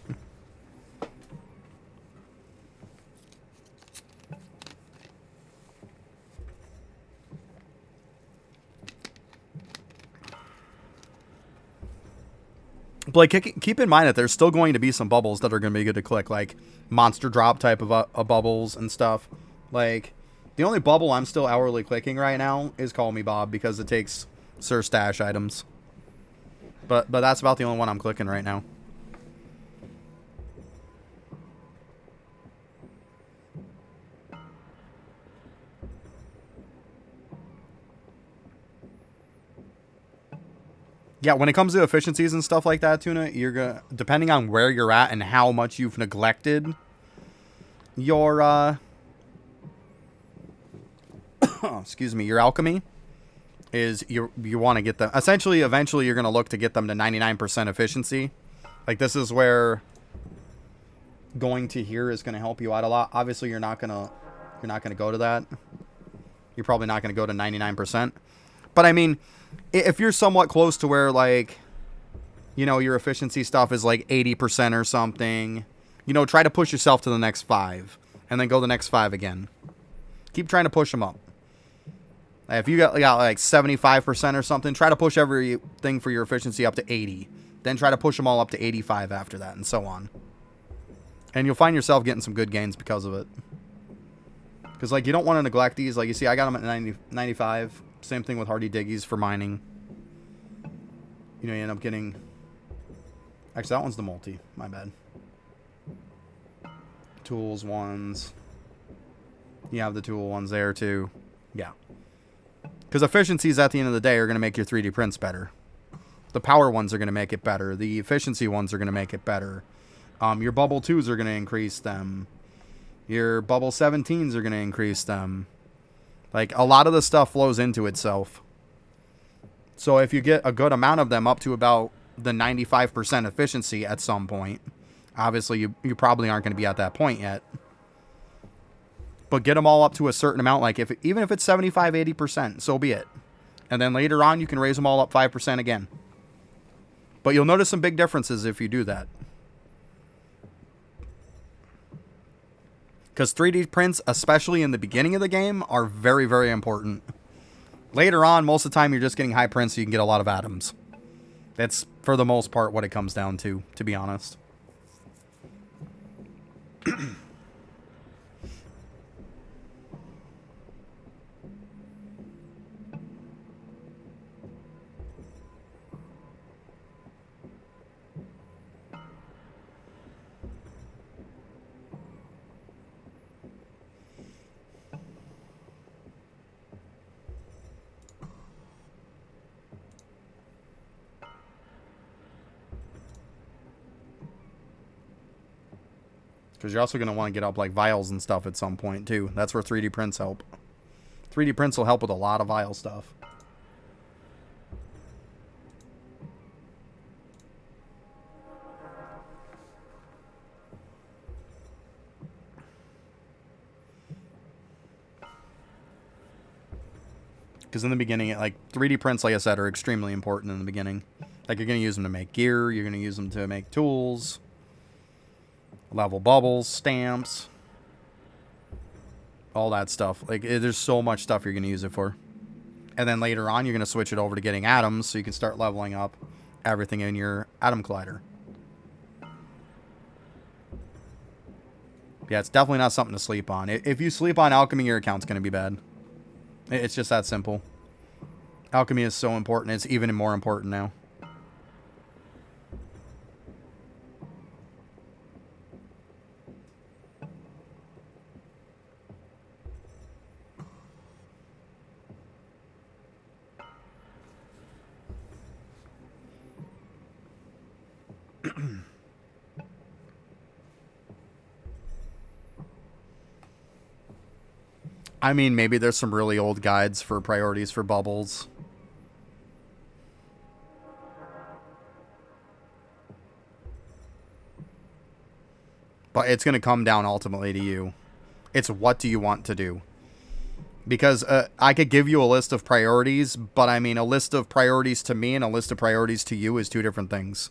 But like, keep in mind that there's still going to be some bubbles that are going to be good to click, like monster drop type of bubbles and stuff. Like, the only bubble I'm still hourly clicking right now is Call Me Bob because it takes Sir Stash items. But that's about the only one I'm clicking right now. Yeah, when it comes to efficiencies and stuff like that, Tuna, you're gonna, depending on where you're at and how much you've neglected your excuse me, your alchemy, is you want to get them. Essentially, eventually, you're gonna look to get them to 99% efficiency. Like, this is where going to here is gonna help you out a lot. Obviously, you're not gonna go to that. You're probably not gonna go to 99%. But I mean, if you're somewhat close to where, like, you know, your efficiency stuff is like 80% or something, you know, try to push yourself to the next 5 and then go the next 5 again. Keep trying to push them up. If you got like 75% or something, try to push everything for your efficiency up to 80. Then try to push them all up to 85 after that, and so on. And you'll find yourself getting some good gains because of it. Because, like, you don't want to neglect these. Like, you see, I got them at 95. Same thing with Hardy Diggies for mining. You know, you end up getting... Actually, that one's the multi. My bad. Tools ones. You have the tool ones there, too. Yeah. Because efficiencies, at the end of the day, are going to make your 3D prints better. The power ones are going to make it better. The efficiency ones are going to make it better. Your bubble 2s are going to increase them. Your bubble 17s are going to increase them. Like, a lot of the stuff flows into itself. So if you get a good amount of them up to about the 95% efficiency at some point, obviously you probably aren't going to be at that point yet. But get them all up to a certain amount, like even if it's 75, 80%, so be it. And then later on, you can raise them all up 5% again. But you'll notice some big differences if you do that. Because 3D prints, especially in the beginning of the game, are very, very important. Later on, most of the time, you're just getting high prints so you can get a lot of atoms. That's, for the most part, what it comes down to be honest. Because you're also going to want to get up like vials and stuff at some point too. That's where 3D prints help. 3D prints will help with a lot of vial stuff. Because in the beginning, like 3D prints, like I said, are extremely important in the beginning. Like you're going to use them to make gear. You're going to use them to make tools. Level bubbles, stamps. All that stuff. Like there's so much stuff you're going to use it for. And then later on, you're going to switch it over to getting atoms so you can start leveling up everything in your atom collider. Yeah, it's definitely not something to sleep on. If you sleep on alchemy, your account's going to be bad. It's just that simple. Alchemy is so important. It's even more important now. I mean, maybe there's some really old guides for priorities for bubbles. But it's going to come down ultimately to you. It's what do you want to do? Because I could give you a list of priorities, but I mean, a list of priorities to me and a list of priorities to you is two different things.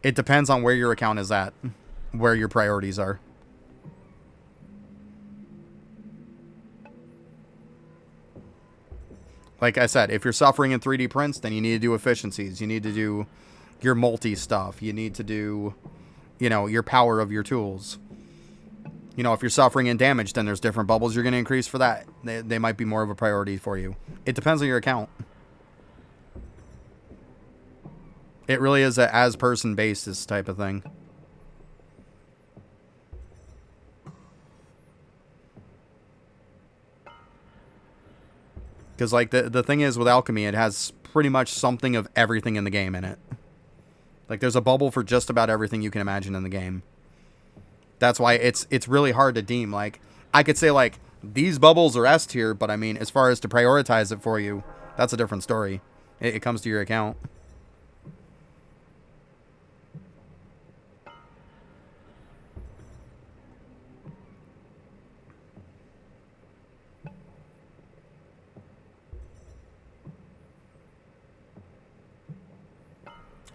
It depends on where your account is at, where your priorities are. Like I said, if you're suffering in 3D prints, then you need to do efficiencies. You need to do your multi stuff. You need to do, you know, your power of your tools. You know, if you're suffering in damage, then there's different bubbles you're going to increase for that. They might be more of a priority for you. It depends on your account. It really is a as-person basis type of thing. Because, like, the thing is with alchemy, it has pretty much something of everything in the game in it. Like, there's a bubble for just about everything you can imagine in the game. That's why it's really hard to deem. Like, I could say, like, these bubbles are S tier, but, I mean, as far as to prioritize it for you, that's a different story. It comes to your account.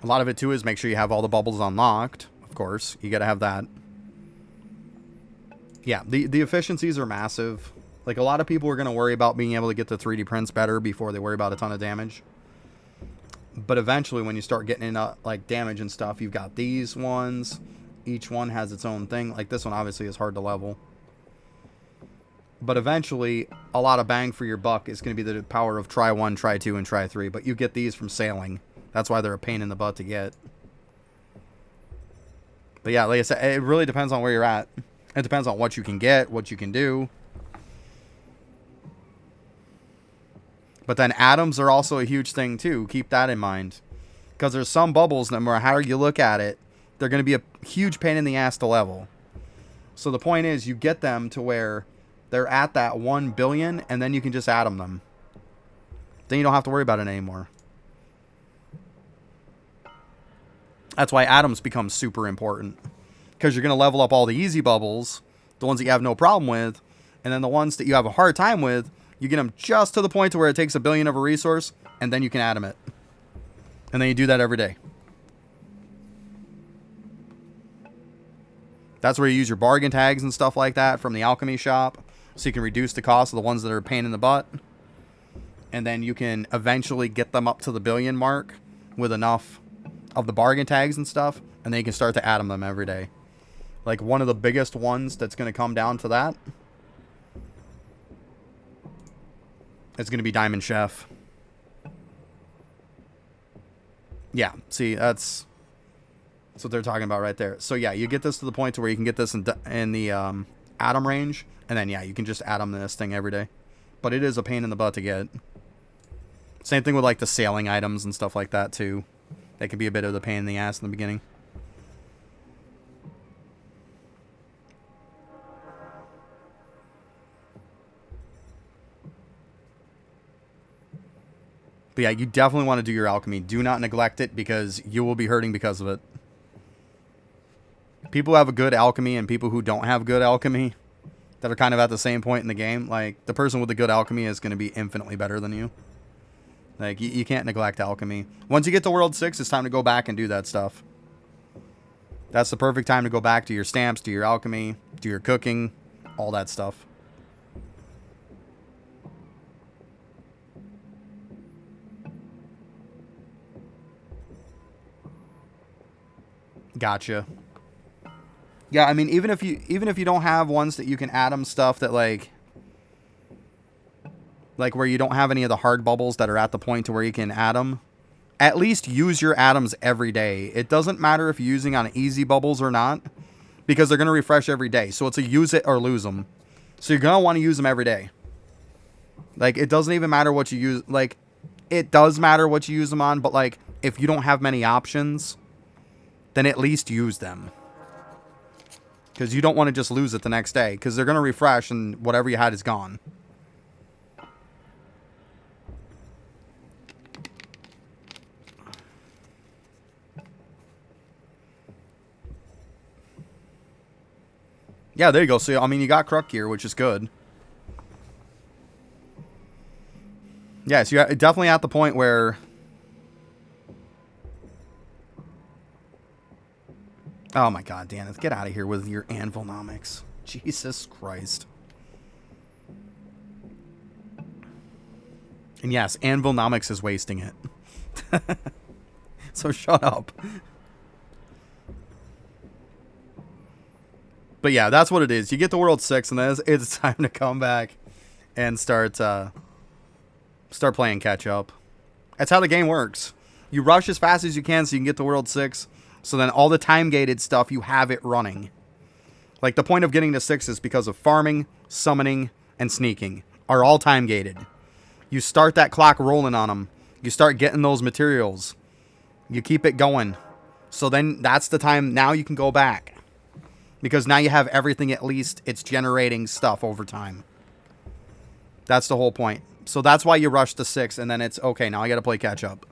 A lot of it, too, is make sure you have all the bubbles unlocked. Of course, you got to have that. Yeah, the efficiencies are massive. Like, a lot of people are going to worry about being able to get the 3D prints better before they worry about a ton of damage. But eventually, when you start getting into, like, damage and stuff, you've got these ones. Each one has its own thing. Like, this one, obviously, is hard to level. But eventually, a lot of bang for your buck is going to be the power of try 1, try 2, and try 3. But you get these from sailing. That's why they're a pain in the butt to get. But yeah, like I said, it really depends on where you're at. It depends on what you can get, what you can do. But then atoms are also a huge thing too. Keep that in mind. Because there's some bubbles, no matter how you look at it, they're going to be a huge pain in the ass to level. So the point is, you get them to where they're at that 1 billion, and then you can just atom them. Then you don't have to worry about it anymore. That's why atoms become super important. Because you're going to level up all the easy bubbles, the ones that you have no problem with, and then the ones that you have a hard time with, you get them just to the point to where it takes 1 billion of a resource, and then you can atom it. And then you do that every day. That's where you use your bargain tags and stuff like that from the alchemy shop, so you can reduce the cost of the ones that are a pain in the butt. And then you can eventually get them up to the 1 billion mark with enough of the bargain tags and stuff, and then you can start to atom them every day. Like, one of the biggest ones that's going to come down to that is going to be Diamond Chef. Yeah, see, that's what they're talking about right there. So yeah, you get this to the point to where you can get this in the atom range, and then yeah, you can just atom this thing every day. But it is a pain in the butt to get. Same thing with like the sailing items and stuff like that too. They can be a bit of the pain in the ass in the beginning. But yeah, you definitely want to do your alchemy. Do not neglect it because you will be hurting because of it. People who have a good alchemy and people who don't have good alchemy that are kind of at the same point in the game, like, the person with the good alchemy is going to be infinitely better than you. Like, you can't neglect alchemy. Once you get to World 6, it's time to go back and do that stuff. That's the perfect time to go back to your stamps, to your alchemy, to your cooking, all that stuff. Gotcha. Yeah, I mean, even if you don't have ones that you can atom stuff that like where you don't have any of the hard bubbles that are at the point to where you can atom, at least use your atoms every day. It doesn't matter if you're using on easy bubbles or not, because they're going to refresh every day. So it's a use it or lose them. So you're going to want to use them every day. Like, it doesn't even matter what you use. Like, it does matter what you use them on, but like, if you don't have many options, then at least use them. Because you don't want to just lose it the next day. Because they're going to refresh and whatever you had is gone. Yeah, there you go. So, I mean, you got Kruk gear, which is good. Yeah, so you're definitely at the point where... Oh my god, Dan, get out of here with your Anvilnomics. Jesus Christ. And yes, Anvilnomics is wasting it. So shut up. But yeah, that's what it is. You get to World 6, and then it's time to come back and start playing catch up. That's how the game works. You rush as fast as you can so you can get to World 6. So then all the time-gated stuff, you have it running. Like, the point of getting to 6 is because of farming, summoning, and sneaking are all time-gated. You start that clock rolling on them. You start getting those materials. You keep it going. So then that's the time. Now you can go back. Because now you have everything, at least it's generating stuff over time. That's the whole point. So that's why you rush to 6, and then it's, okay, now I got to play catch-up.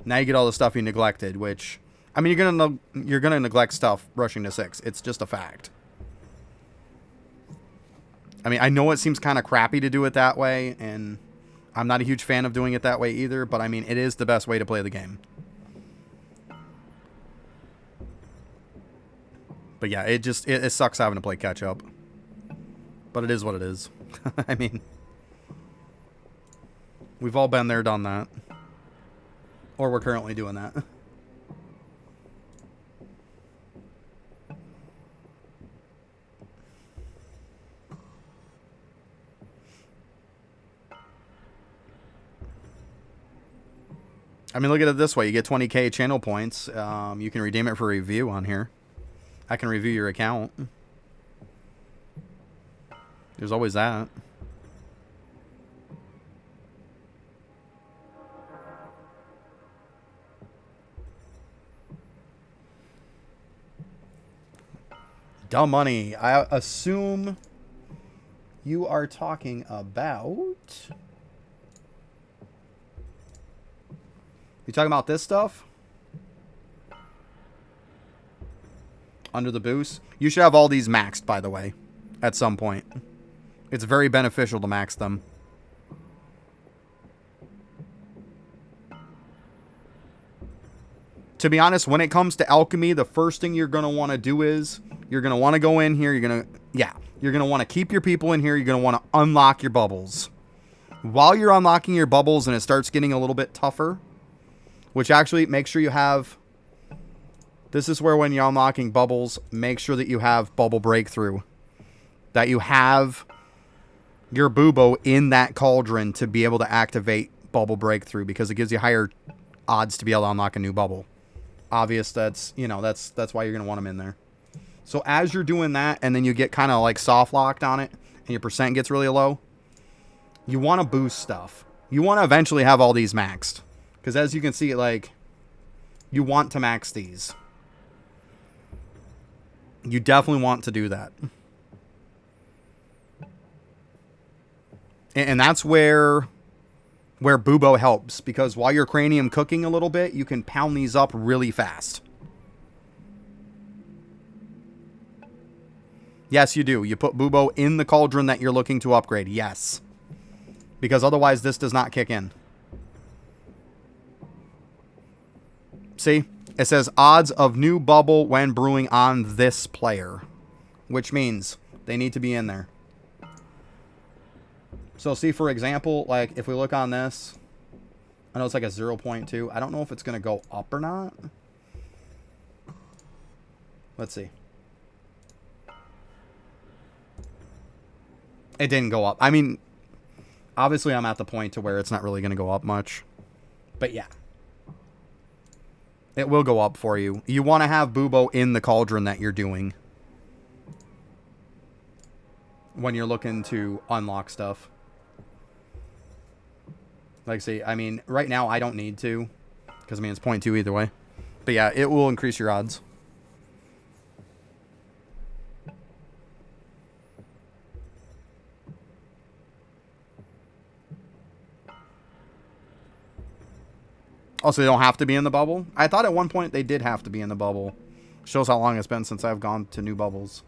Now you get all the stuff you neglected, which... I mean, you're gonna neglect stuff rushing to 6. It's just a fact. I mean, I know it seems kind of crappy to do it that way, and I'm not a huge fan of doing it that way either, but I mean, it is the best way to play the game. But yeah, it sucks having to play catch up. But it is what it is. I mean, we've all been there, done that. Or we're currently doing that. I mean, look at it this way. You get 20k channel points. You can redeem it for review on here. I can review your account. There's always that. Dumb money. I assume you are talking about... You talking about this stuff? Under the boost? You should have all these maxed, by the way, at some point. It's very beneficial to max them. To be honest, when it comes to alchemy, the first thing you're going to want to do is you're going to want to go in here. You're going to want to keep your people in here. You're going to want to unlock your bubbles. While you're unlocking your bubbles and it starts getting a little bit tougher, which actually, make sure you have... This is where when you're unlocking bubbles, make sure that you have bubble breakthrough. That you have your bubo in that cauldron to be able to activate bubble breakthrough, because it gives you higher odds to be able to unlock a new bubble. Obvious, that's why you're going to want them in there. So as you're doing that, and then you get kind of like soft locked on it, and your percent gets really low, you want to boost stuff. You want to eventually have all these maxed. Because as you can see, like, you want to max these. You definitely want to do that. And that's where where Bubo helps, because while you're cranium cooking a little bit, you can pound these up really fast. Yes, you do. You put Bubo in the cauldron that you're looking to upgrade. Yes. Because otherwise this does not kick in. See? It says odds of new bubble when brewing on this player. Which means they need to be in there. So see, for example, like if we look on this, I know it's like a 0.2. I don't know if it's going to go up or not. Let's see. It didn't go up. I mean, obviously I'm at the point to where it's not really going to go up much. But yeah. It will go up for you. You want to have Bubo in the cauldron that you're doing when you're looking to unlock stuff. Like, see, I mean, right now I don't need to. Because, I mean, it's 0.2 either way. But yeah, it will increase your odds. Also, they don't have to be in the bubble. I thought at one point they did have to be in the bubble. Shows how long it's been since I've gone to new bubbles.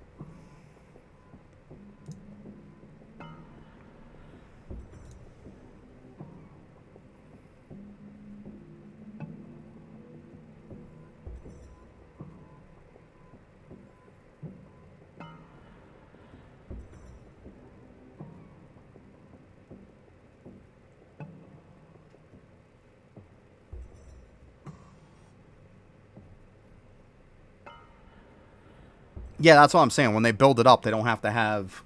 Yeah, that's what I'm saying. When they build it up, they don't have to have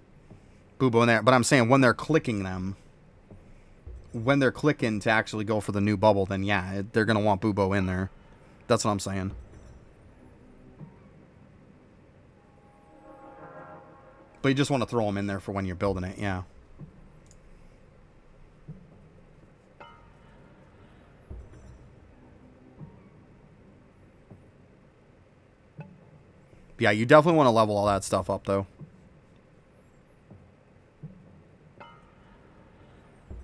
Bubo in there. But I'm saying when they're clicking them, when they're clicking to actually go for the new bubble, then yeah, they're going to want Bubo in there. That's what I'm saying. But you just want to throw them in there for when you're building it, yeah. Yeah, you definitely want to level all that stuff up, though.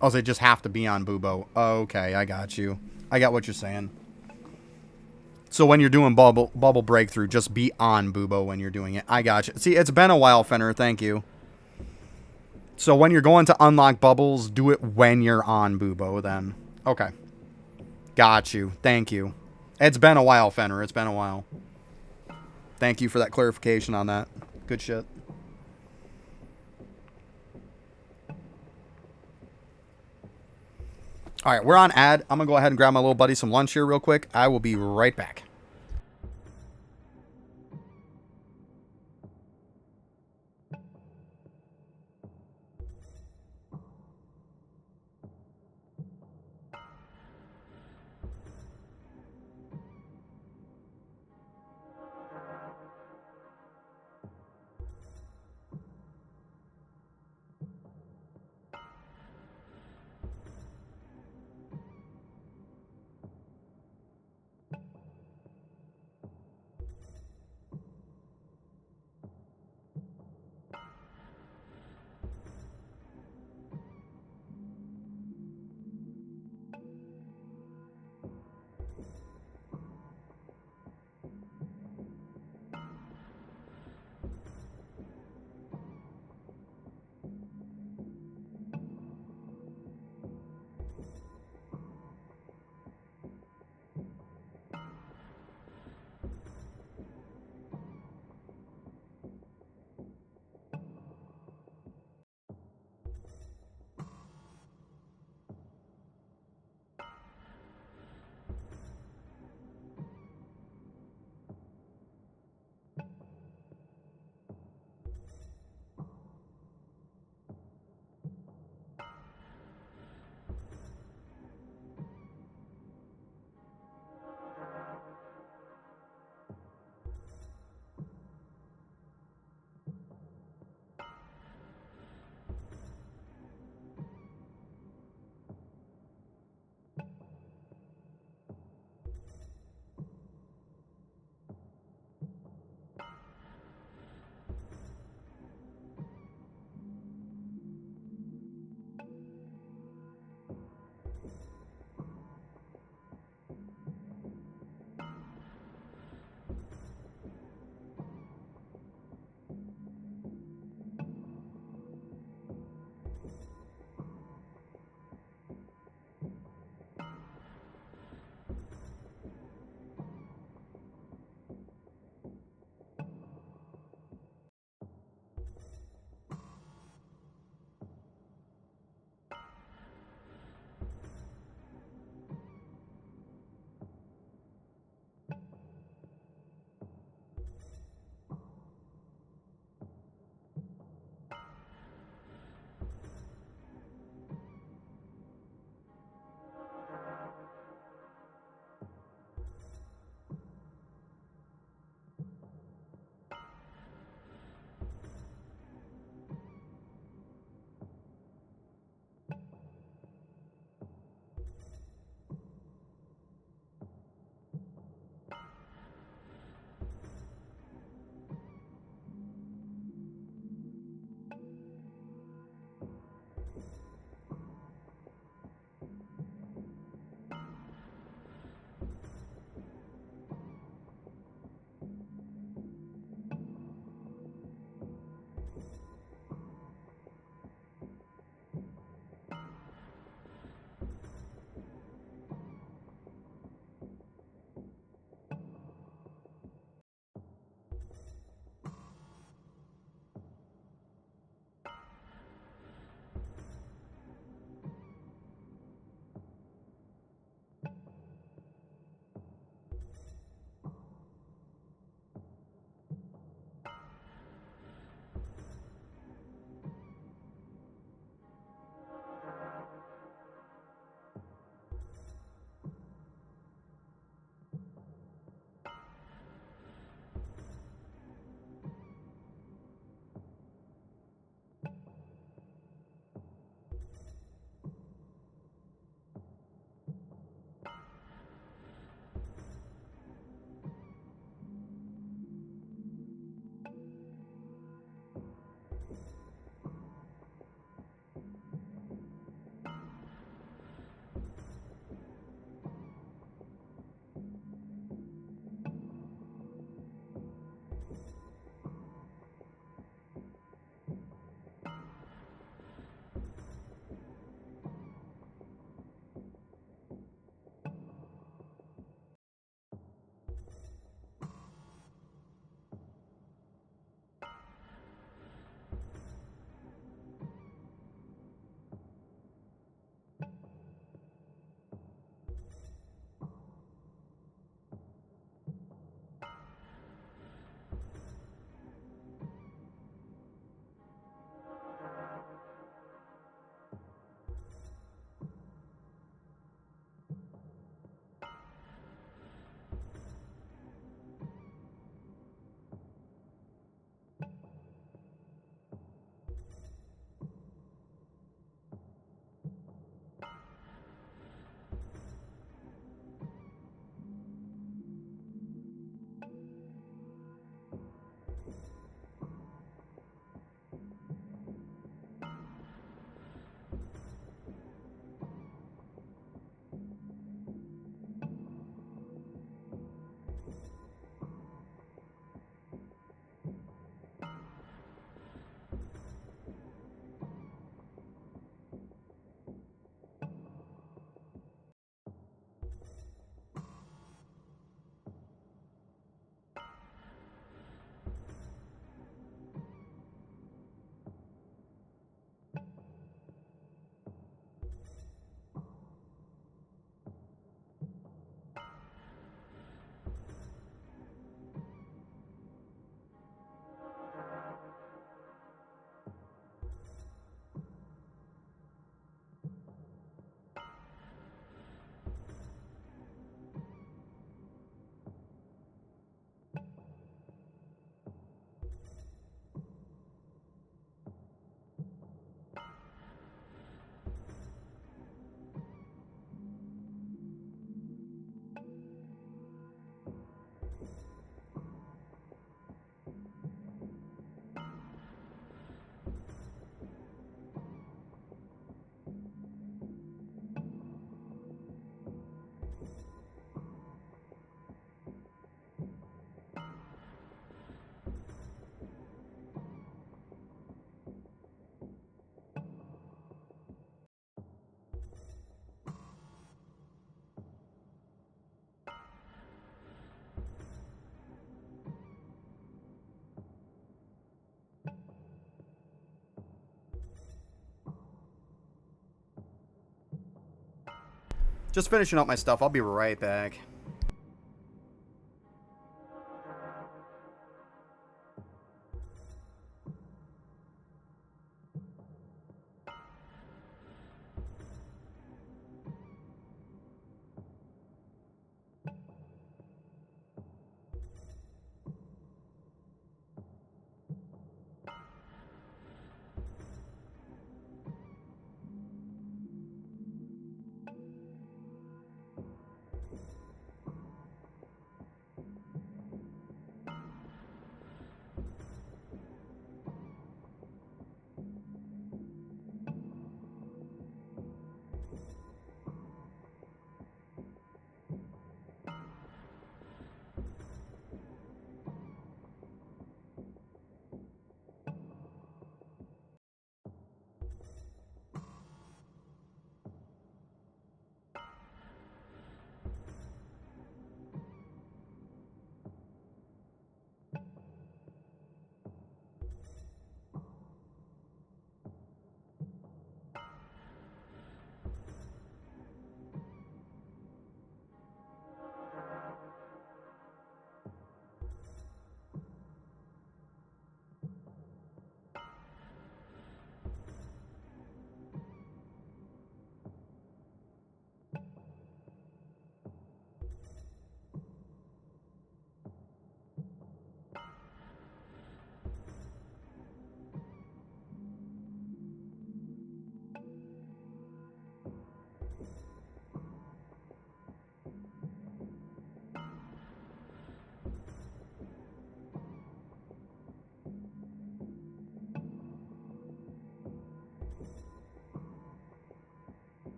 Oh, they just have to be on Bubo. Okay, I got you. I got what you're saying. So when you're doing bubble breakthrough, just be on Bubo when you're doing it. I got you. See, it's been a while, Fenner. Thank you. So when you're going to unlock bubbles, do it when you're on Bubo then. Okay. Got you. Thank you. It's been a while, Fenner. It's been a while. Thank you for that clarification on that. Good shit. All right, we're on ad. I'm going to go ahead and grab my little buddy some lunch here real quick. I will be right back. Just finishing up my stuff. I'll be right back.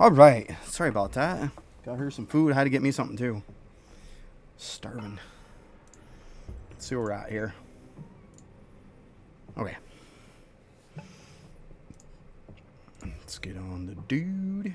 All right. Sorry about that. Got her some food. Had to get me something too. Starving. Let's see where we're at here. Okay. Let's get on the dude.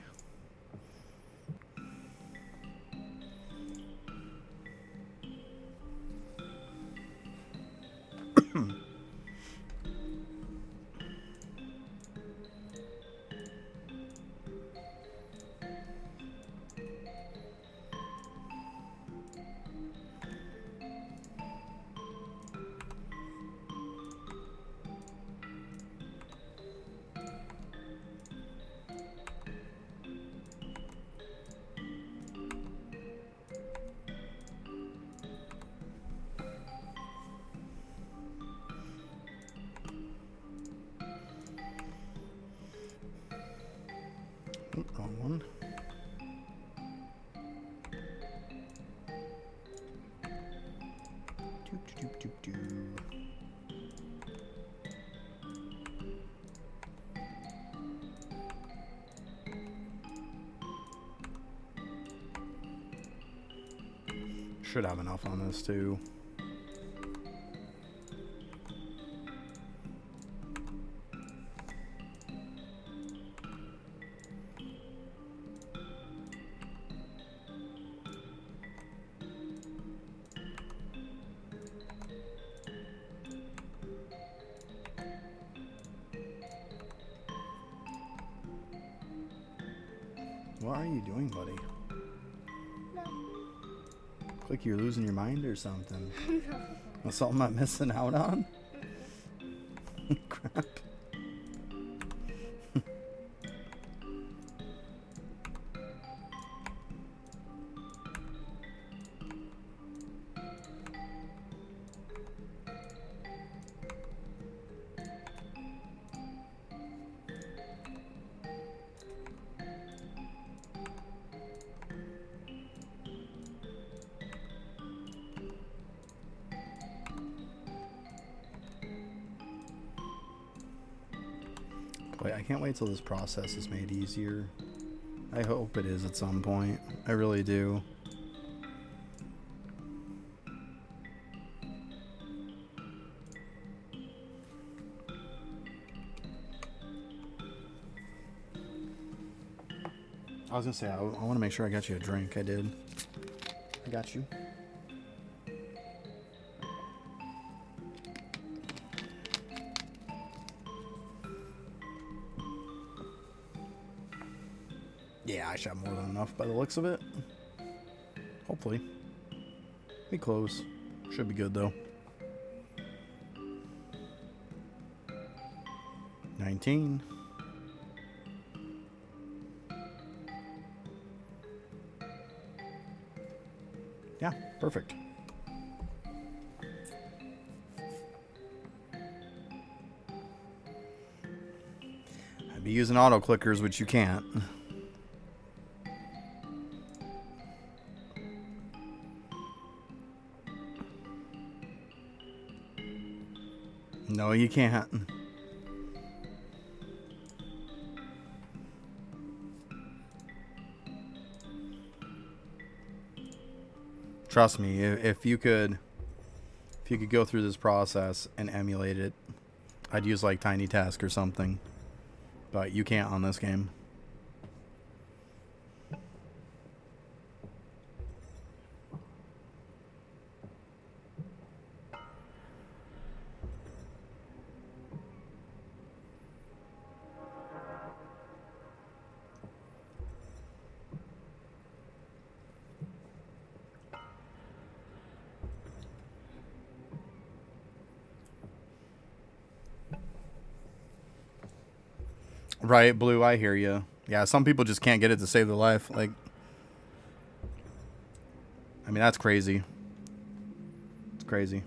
Oop, wrong one. Doop, doop, doop, doop. Should have enough on this too. What are you doing, buddy? No. Like you're losing your mind or something? No. That's something I'm missing out on? Crap. Wait, I can't wait till this process is made easier. I hope it is at some point. I really do. I was gonna say, I want to make sure I got you a drink. I did. I got you. Yeah, I shot more than enough by the looks of it. Hopefully. Be close. Should be good though. 19. Yeah, perfect. I'd be using auto clickers, which you can't. No, you can't. Trust me, if you could go through this process and emulate it, I'd use like Tiny Task or something. But you can't on this game. Right, Blue, I hear you. Yeah, some people just can't get it to save their life. Like, I mean, that's crazy. It's crazy.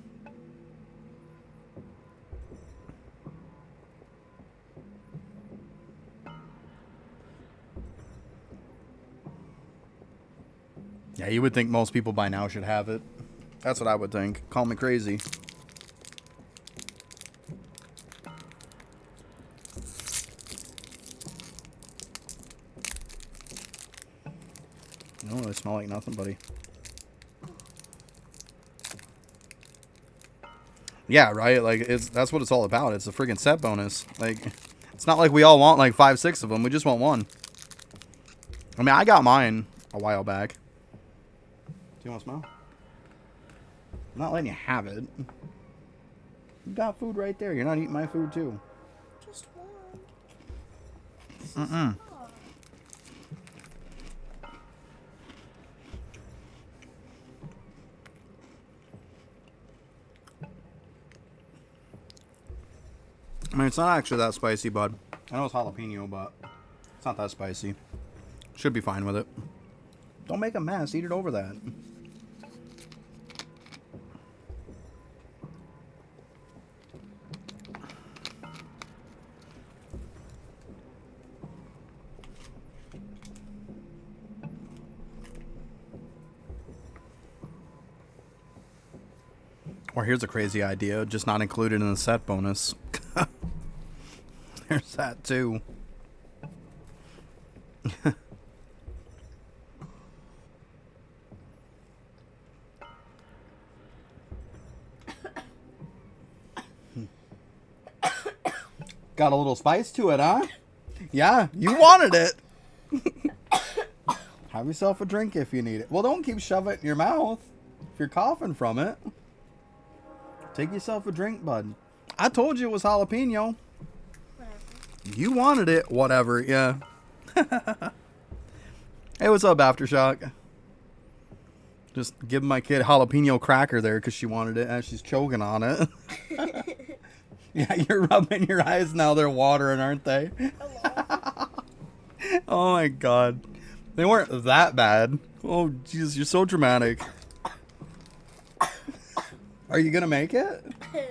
Yeah, you would think most people by now should have it. That's what I would think. Call me crazy. You don't really smell like nothing, buddy. Yeah, right? Like, that's what it's all about. It's a freaking set bonus. Like, it's not like we all want like 5, 6 of them. We just want one. I mean, I got mine a while back. Do you want to smell? I'm not letting you have it. You got food right there. You're not eating my food, too. Just one. Mm-mm. I mean, it's not actually that spicy, bud. I know it's jalapeno, but it's not that spicy. Should be fine with it. Don't make a mess. Eat it over that. Or here's a crazy idea, just not included in the set bonus. There's that too. Got a little spice to it, huh? Yeah, you wanted it. Have yourself a drink if you need it. Well, don't keep shoving it in your mouth if you're coughing from it. Take yourself a drink, bud. I told you it was jalapeno. Whatever. You wanted it. Whatever, yeah. Hey, what's up, Aftershock? Just giving my kid a jalapeno cracker there because she wanted it as she's choking on it. Yeah, you're rubbing your eyes now. They're watering, aren't they? Hello. Oh, my God. They weren't that bad. Oh, jeez, you're so dramatic. Are you going to make it? Maybe.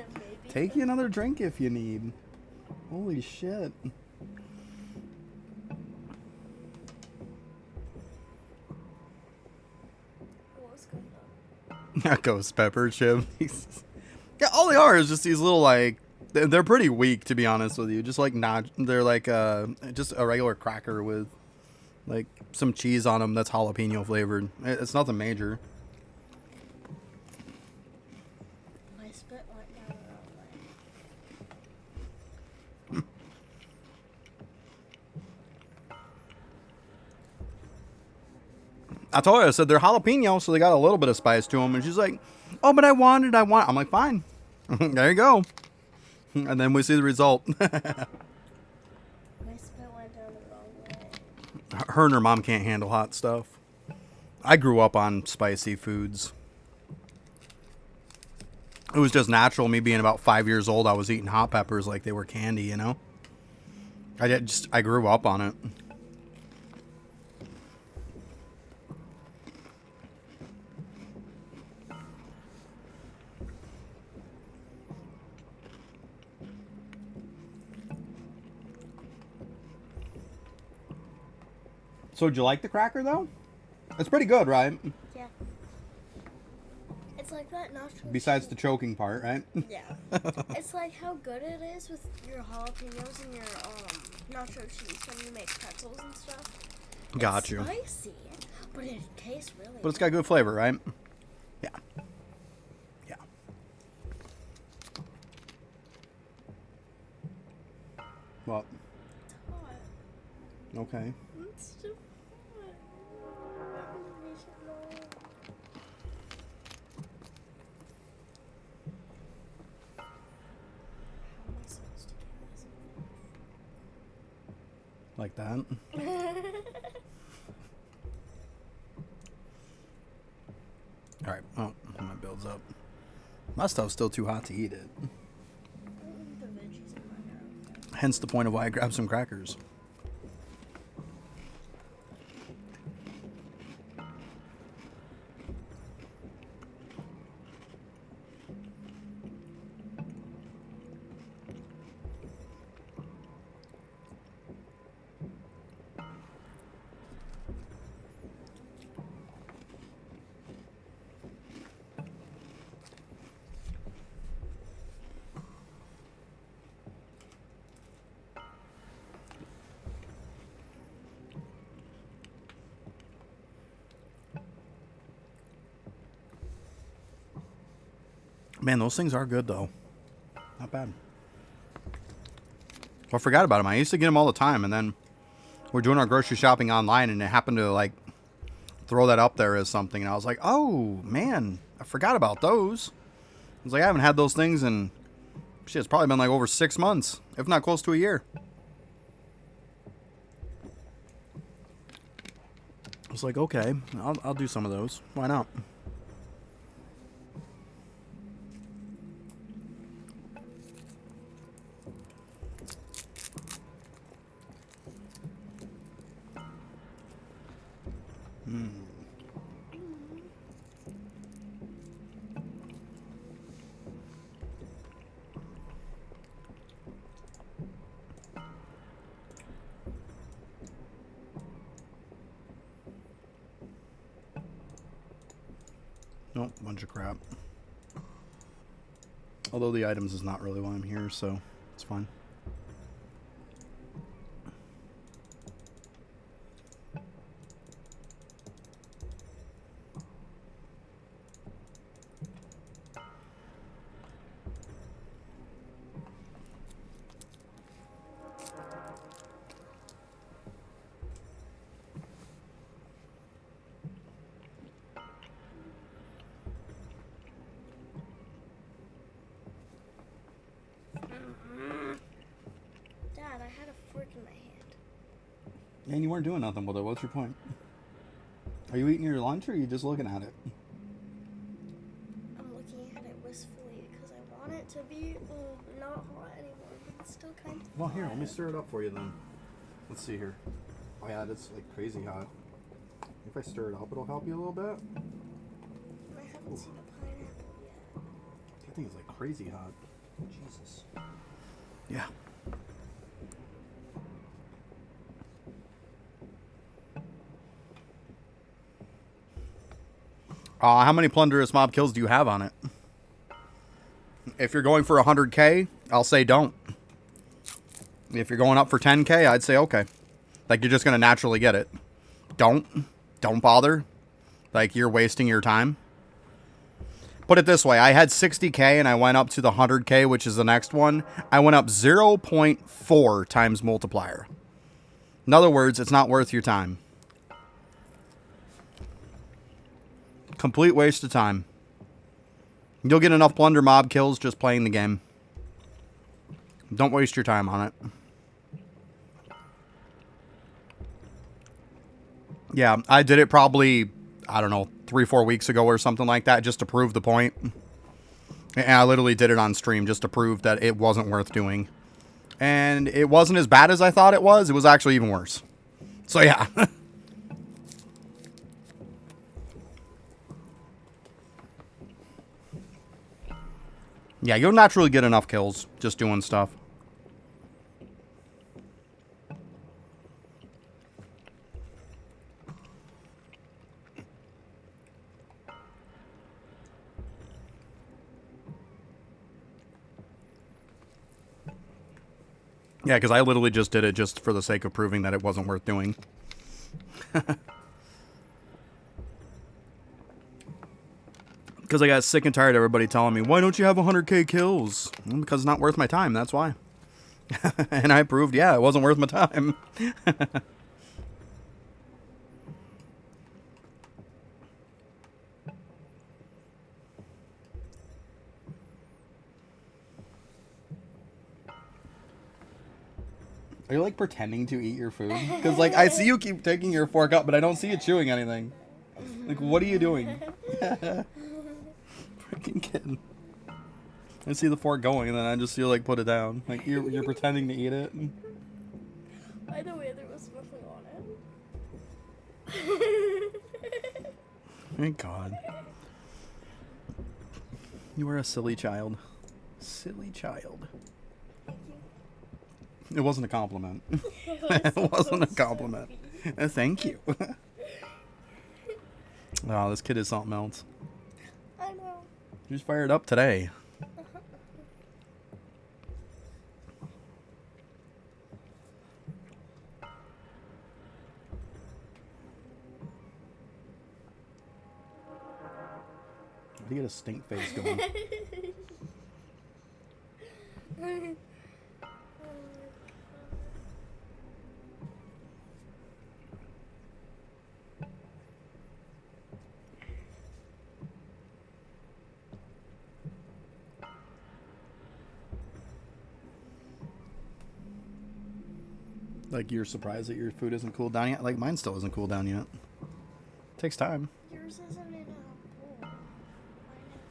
Take you another drink if you need. Holy shit. What's going on? That ghost pepper chip. Yeah, all they are is just these little, like, they're pretty weak, to be honest with you. Just like not, they're like just a regular cracker with like some cheese on them that's jalapeno flavored. It's nothing major. My spit went down the wrong way. I told her, I said they're jalapeno, so they got a little bit of spice to them. And she's like, "Oh, but I want it. I'm like, fine. There you go." And then we see the result. My spit went down the wrong way. Her and her mom can't handle hot stuff. I grew up on spicy foods. It was just natural. Me being about 5 years old, I was eating hot peppers like they were candy, you know? I grew up on it. So, did you like the cracker, though? It's pretty good, right? Yeah. It's like that nacho Besides cheese. the choking part, right? Yeah. It's like how good it is with your jalapenos and your nacho cheese when you make pretzels and stuff. Got It's you. spicy, but it tastes really But it's got good flavor, right? Yeah. Yeah. Well, hot. okay. It's too hot. We should know. How am I supposed to Like that. do this? All right. Oh, my build's up. My stuff's still too hot to eat it. The veggies in mine are okay. Hence the point of why I grabbed some crackers. Man, those things are good, though. Not bad. Well, I forgot about them. I used to get them all the time, and then we're doing our grocery shopping online, and it happened to, like, throw that up there as something. And I was like, oh, man, I forgot about those. I was like, I haven't had those things in, shit, it's probably been, like, over 6 months, if not close to a year. I was like, okay, I'll do some of those. Why not? Nope, bunch of crap. Although the items is not really why I'm here, so it's fine. Dad, I had a fork in my hand. And you weren't doing nothing with it. What's your point? Are you eating your lunch or are you just looking at it? I'm looking at it wistfully because I want it to be not hot anymore, but it's still kind of Well, here, hot. let me stir it up for you then. Let's see here. Oh yeah, it's like crazy hot. If I stir it up, it'll help you a little bit. I haven't seen a pineapple yet. That thing is like crazy hot. Jesus. Yeah. How many plunderous mob kills do you have on it? If you're going for 100k, I'll say don't. If you're going up for 10k, I'd say okay. Like, you're just going to naturally get it. Don't bother. Like, you're wasting your time. Put it this way. I had 60k and I went up to the 100k, which is the next one. I went up 0.4 times multiplier. In other words, it's not worth your time. Complete waste of time. You'll get enough plunder mob kills just playing the game. Don't waste your time on it. Yeah, I did it probably, I don't know, 3-4 weeks ago or something like that, just to prove the point. And I literally did it on stream just to prove that it wasn't worth doing. And it wasn't as bad as I thought it was. It was actually even worse. So yeah. Yeah, you'll naturally get enough kills just doing stuff. Yeah, because I literally just did it just for the sake of proving that it wasn't worth doing. Because I got sick and tired of everybody telling me, why don't you have 100k kills? Well, because it's not worth my time, that's why. And I proved, yeah, it wasn't worth my time. Are you, like, pretending to eat your food? Because, like, I see you keep taking your fork up, but I don't see you chewing anything. Like, what are you doing? Freaking kid. I see the fork going, and then I just see you, like, put it down. Like, you're pretending to eat it. By the way, there was nothing on it. Thank God. You are a silly child. Silly child. Thank you. It wasn't a compliment. It wasn't a compliment. Thank you. Oh, this kid is something else. I know. He's fired up today. How do you get a stink face going? Like, you're surprised that your food isn't cooled down yet? Like, mine still isn't cooled down yet. Takes time. Yours isn't in a bowl. Mine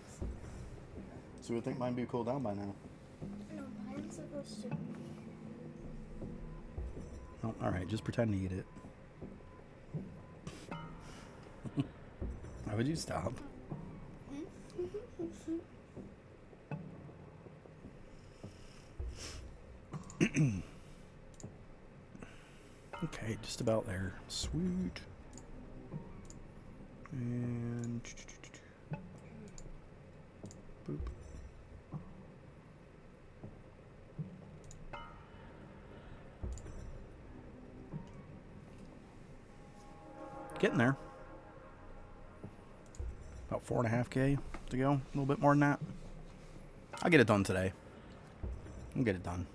is. So you would think mine be cooled down by now. No, mine's supposed to be. Oh, alright, just pretend to eat it. Why would you stop? Okay, just about there. Sweet. And boop. Getting there. About 4.5K to go. A little bit more than that. I'll get it done today. I'll get it done.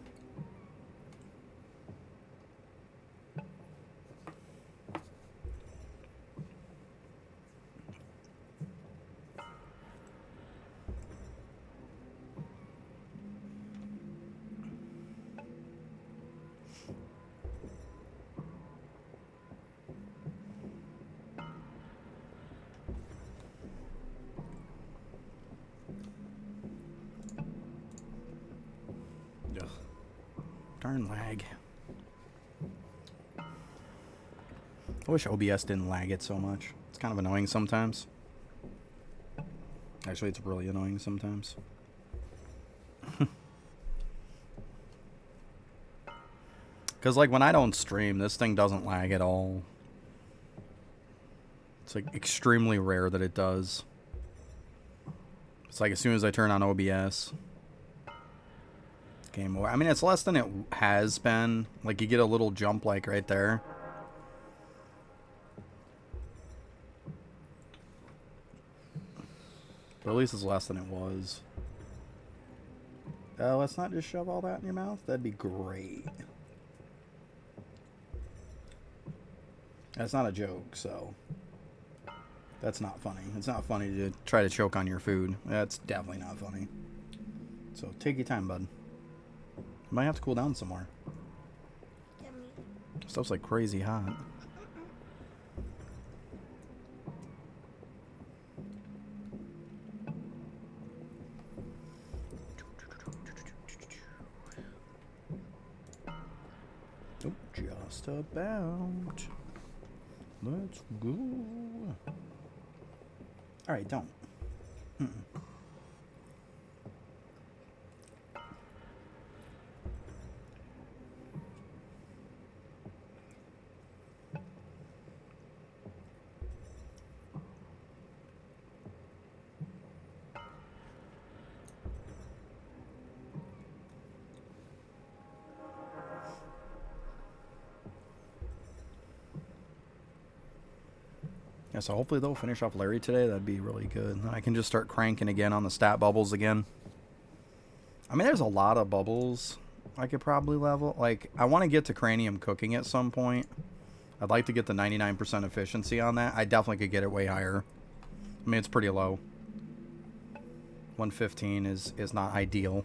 Ugh. Darn lag. I wish OBS didn't lag it so much. It's kind of annoying sometimes. Actually, it's really annoying sometimes. Because, like, when I don't stream, this thing doesn't lag at all. It's, like, extremely rare that it does. It's like as soon as I turn on OBS, game over. I mean, it's less than it has been. Like, you get a little jump, like, right there. But at least it's less than it was. Let's not just shove all that in your mouth. That'd be great. That's not a joke, so that's not funny. It's not funny to try to choke on your food. That's definitely not funny. So take your time, bud. You might have to cool down some more. Yummy. Stuff's like crazy hot. Oh, just about. Let's go. Alright, don't. Mm-mm. Yeah, so hopefully they'll finish off Larry today. That'd be really good. Then I can just start cranking again on the stat bubbles again. I mean, there's a lot of bubbles I could probably level. Like, I want to get to cranium cooking at some point. I'd like to get the 99% efficiency on that. I definitely could get it way higher. I mean, it's pretty low. 115 is not ideal.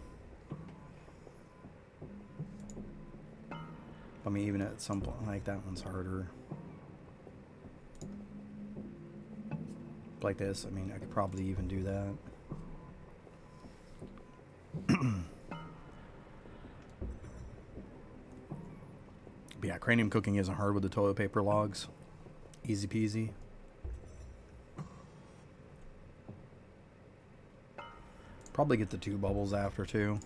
I mean, even at some point, like, that one's harder. Like this, I mean, I could probably even do that. But yeah, cranium cooking isn't hard with the toilet paper logs. Easy peasy. Probably get the 2 bubbles after too.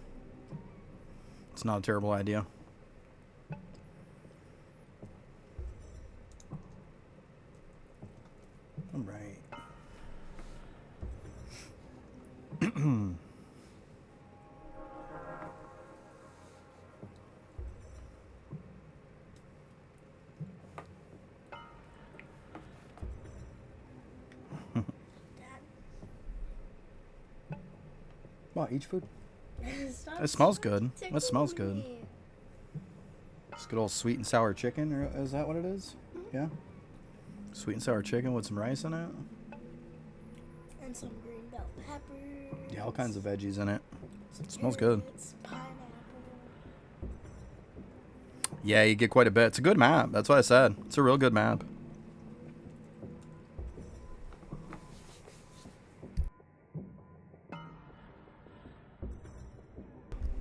It's not a terrible idea. All right. What, each food? Stop It smells good. tickling It smells good. me. It's good old sweet and sour chicken, or is that what it is? Yeah. Sweet and sour chicken with some rice in it. And some green bell peppers. Yeah, all kinds of veggies in it. Some It smells good. carrots, pineapple. Yeah, you get quite a bit. It's a good map. That's what I said. It's a real good map.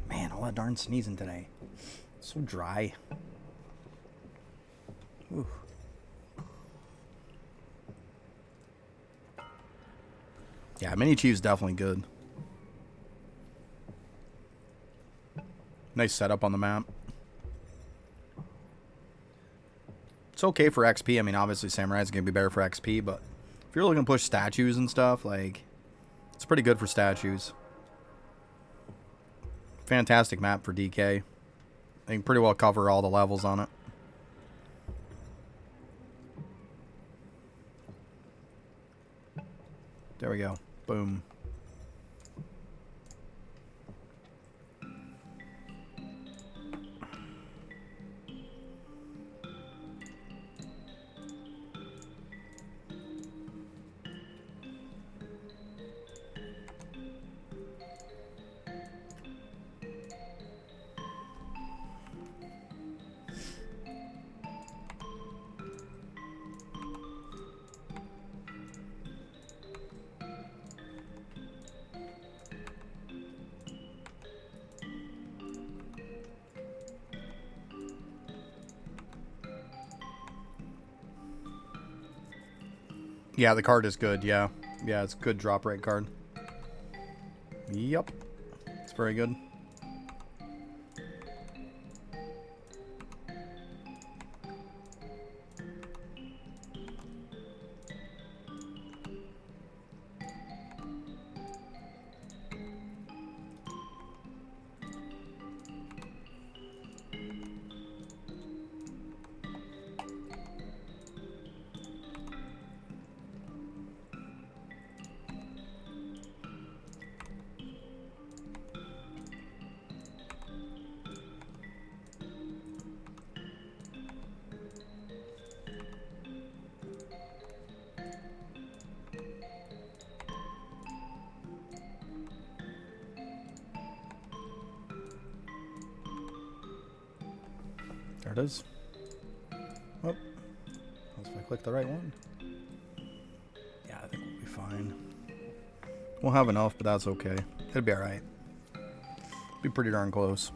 Man, all that darn sneezing today. So dry. Ooh. Yeah, Mini Chief's definitely good. Nice setup on the map. It's okay for XP. I mean, obviously Samurai's going to be better for XP, but if you're looking to push statues and stuff, like, it's pretty good for statues. Fantastic map for DK. They can pretty well cover all the levels on it. There we go. Boom. Yeah, the card is good. Yeah. Yeah, it's a good drop rate card. Yep. It's very good. There it is. Oh, if I click the right one. Yeah, I think we'll be fine. We'll have enough, but that's okay. It'll be alright. Be pretty darn close.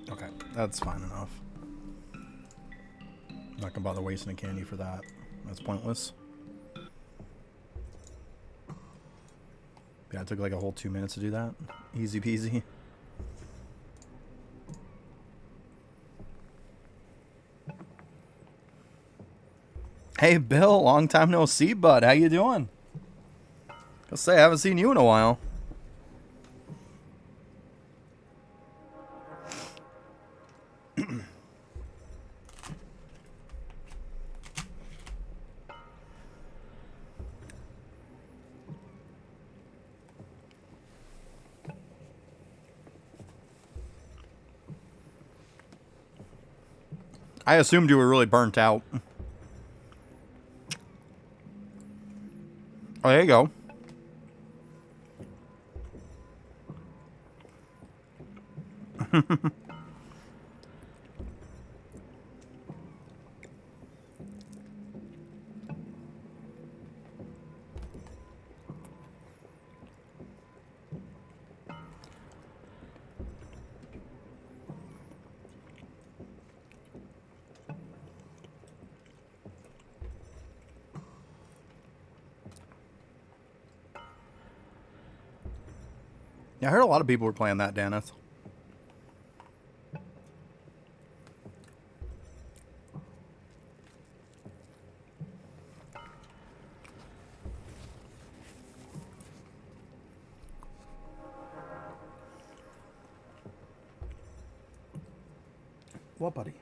Okay, that's fine enough. I'm not gonna bother wasting a candy for that. That's pointless. Yeah, it took like a whole 2 minutes to do that. Easy peasy. Hey Bill, long time no see, bud. How you doing? I'll say I haven't seen you in a while. I assumed you were really burnt out. Oh, there you go. Yeah, I heard a lot of people were playing that, Dennis. What, buddy?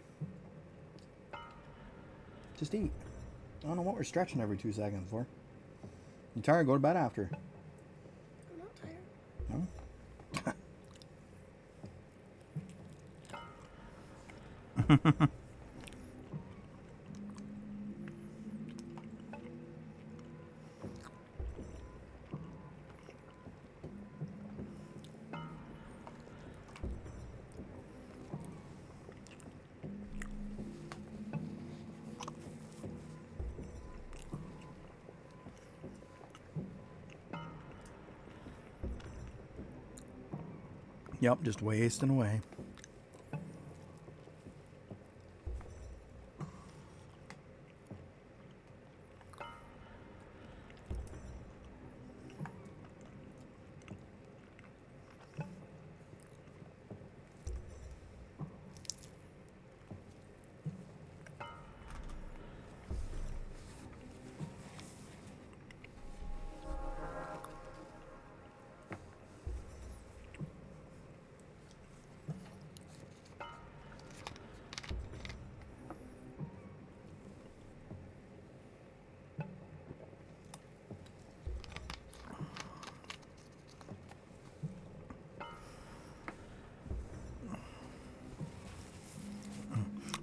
Just eat. I don't know what we're stretching every 2 seconds for. You tired? Go to bed after. I'm not tired. No? Yep, just wasting away.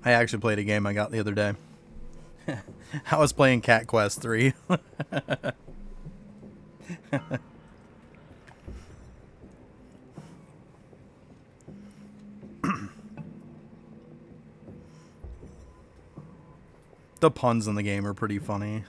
I actually played a game I got the other day. I was playing Cat Quest 3. The puns in the game are pretty funny.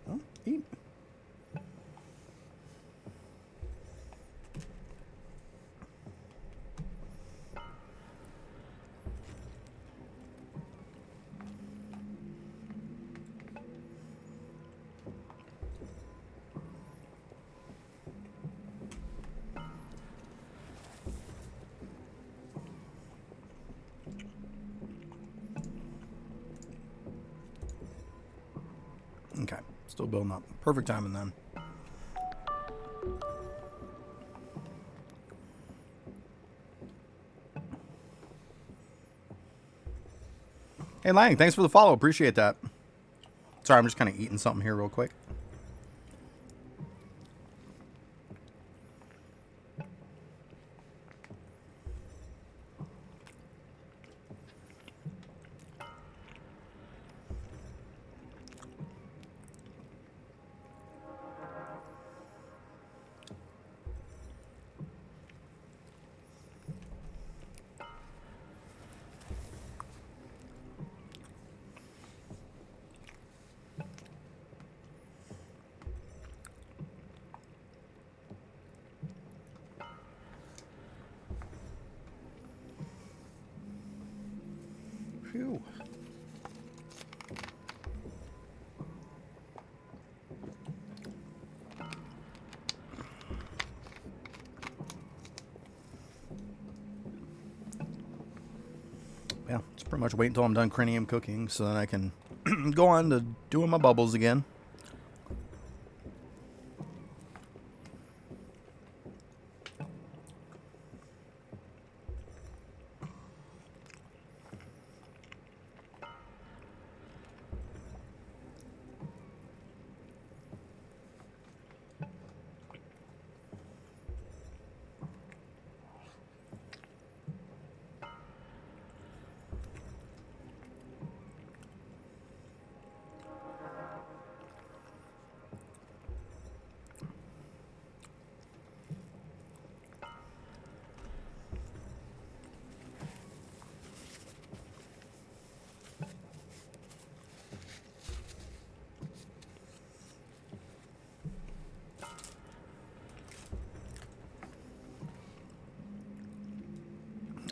Oh, eat. Okay, still building up. Perfect timing then. Hey, Lang, thanks for the follow. Appreciate that. Sorry, I'm just kind of eating something here real quick. Phew. Yeah, just pretty much wait until I'm done cranium cooking so then I can go on to doing my bubbles again.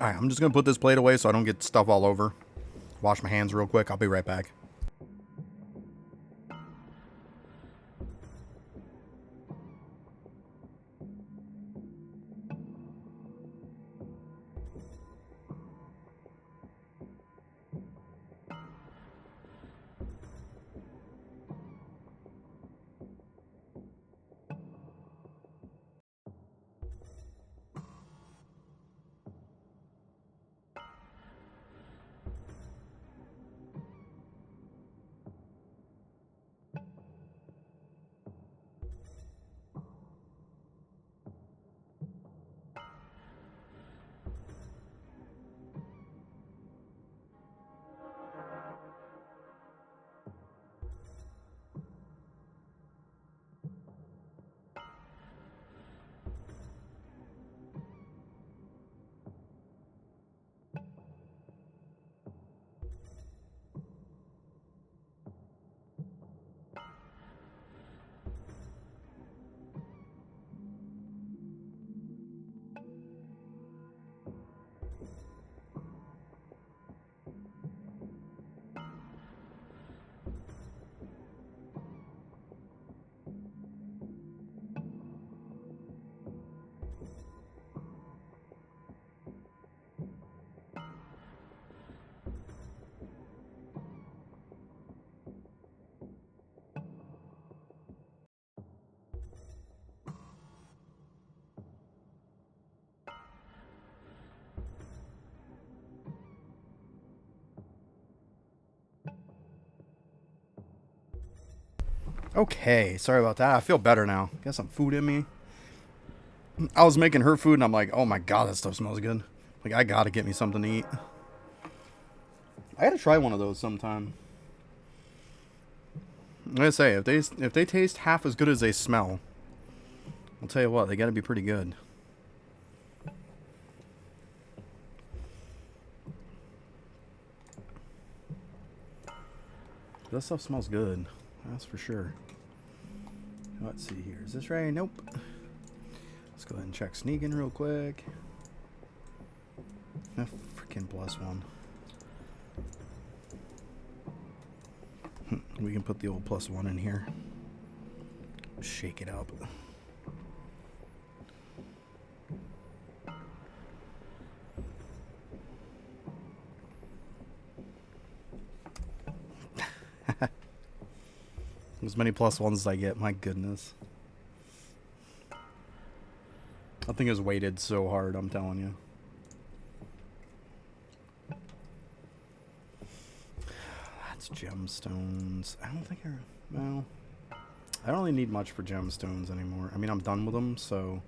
Alright, I'm just going to put this plate away so I don't get stuff all over. Wash my hands real quick. I'll be right back. Okay, sorry about that. I feel better now. Got some food in me. I was making her food, and I'm like, oh my god, that stuff smells good. Like, I gotta get me something to eat. I gotta try one of those sometime. I'm gonna say, if they taste half as good as they smell, I'll tell you what, they gotta be pretty good. This stuff smells good. That's for sure. Let's see here. Is this right? Nope. Let's go ahead and check sneaking real quick. A freaking plus one. We can put the old plus one in here. Shake it up. As many plus ones as I get, my goodness. That thing is weighted so hard, I'm telling you. That's gemstones. I don't think well, I don't really need much for gemstones anymore. I mean, I'm done with them, so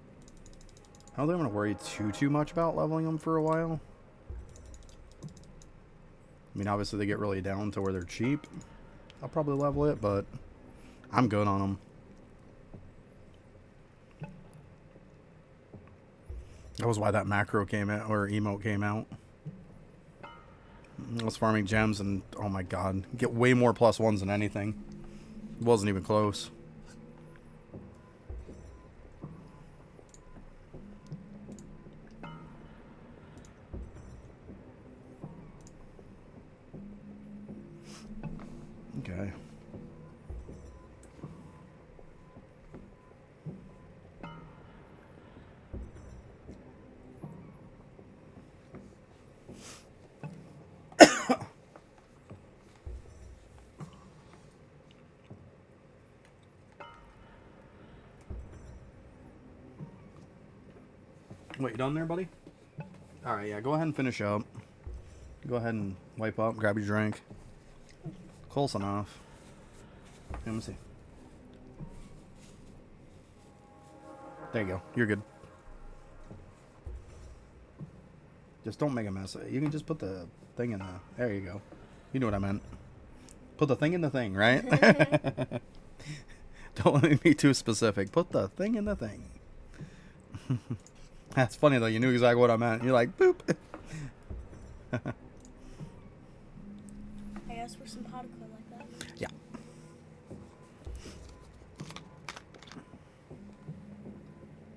I don't think I'm going to worry too much about leveling them for a while. I mean, obviously they get really down to where they're cheap. I'll probably level it, but I'm good on them. That was why that macro came out, or emote came out. I was farming gems and, oh my god, get way more plus ones than anything. It wasn't even close. Okay. Wait, you done there, buddy? Alright, yeah, go ahead and finish up. Go ahead and wipe up, grab your drink. Close enough. Let me see. There you go. You're good. Just don't make a mess. You can just put the thing in the... There you go. You know what I meant. Put the thing in the thing, right? Don't let me be too specific. Put the thing in the thing. That's funny, though. You knew exactly what I meant. You're like, boop. I guess for some pot equipment like that. Yeah.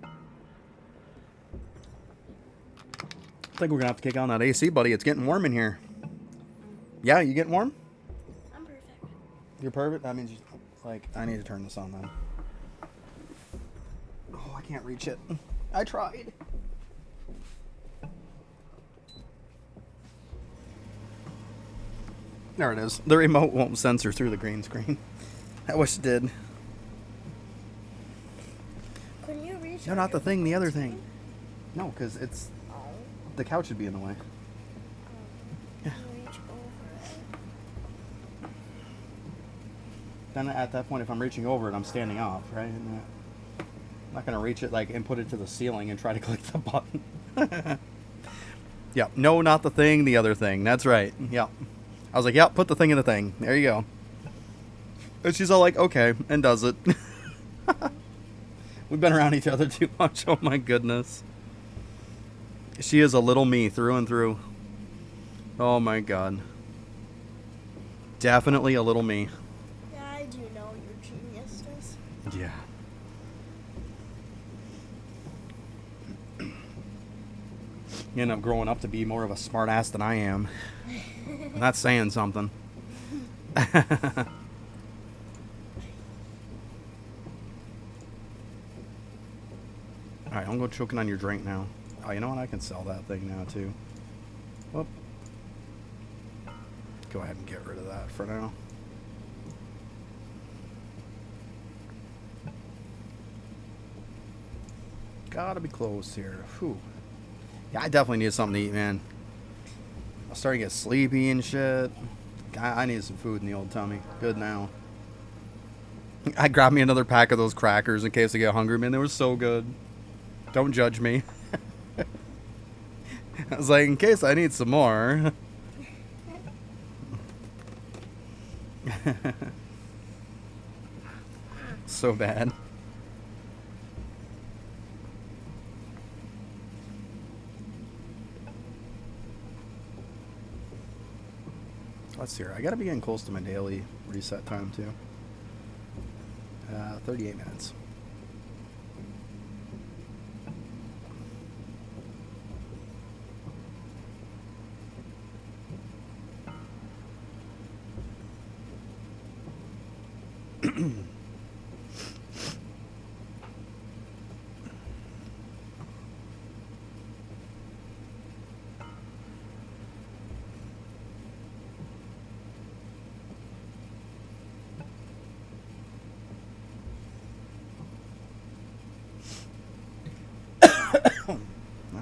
I think we're going to have to kick on that AC, buddy. It's getting warm in here. Yeah, you getting warm? I'm perfect. You're perfect? That means, like, I need to turn this on then. Oh, I can't reach it. I tried. There it is. The remote won't censor through the green screen. I wish it did. Couldn't you reach? No, not the thing, the other thing. No, because it's... Oh. The couch would be in the way. Can you reach over it? Then at that point, if I'm reaching over it, I'm standing up, right? I'm not going to reach it like and put it to the ceiling and try to click the button. Yeah, no, not the thing, the other thing. That's right. Yeah. I was like, yeah, put the thing in the thing. There you go. And she's all like, okay, and does it. We've been around each other too much. Oh my goodness. She is a little me through and through. Oh my god. Definitely a little me. Yeah, I do know your genius is. Yeah. You end up growing up to be more of a smart ass than I am. And that's saying something. Alright, I'm gonna go choking on your drink now. Oh, you know what? I can sell that thing now too. Whoop. Go ahead and get rid of that for now. Gotta be close here. Whew. Yeah, I definitely need something to eat, man. I'm starting to get sleepy and shit. I need some food in the old tummy. Good now. I grabbed me another pack of those crackers in case I get hungry. Man, they were so good. Don't judge me. I was like, in case I need some more. So bad. Let's see here. I gotta be getting close to my daily reset time too. 38 minutes.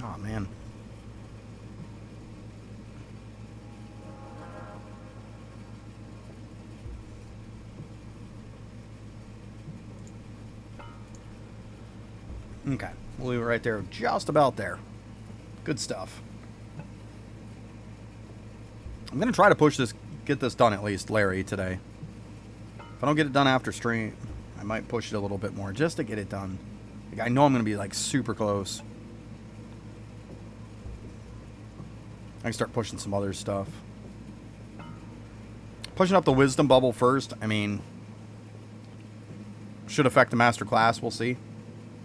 Oh man. Okay, we'll leave it right there, just about there. Good stuff. I'm gonna try to push this, get this done at least, Larry, today. If I don't get it done after stream, I might push it a little bit more just to get it done. Like, I know I'm gonna be like super close. I can start pushing some other stuff. Pushing up the wisdom bubble first, I mean, should affect the master class, we'll see.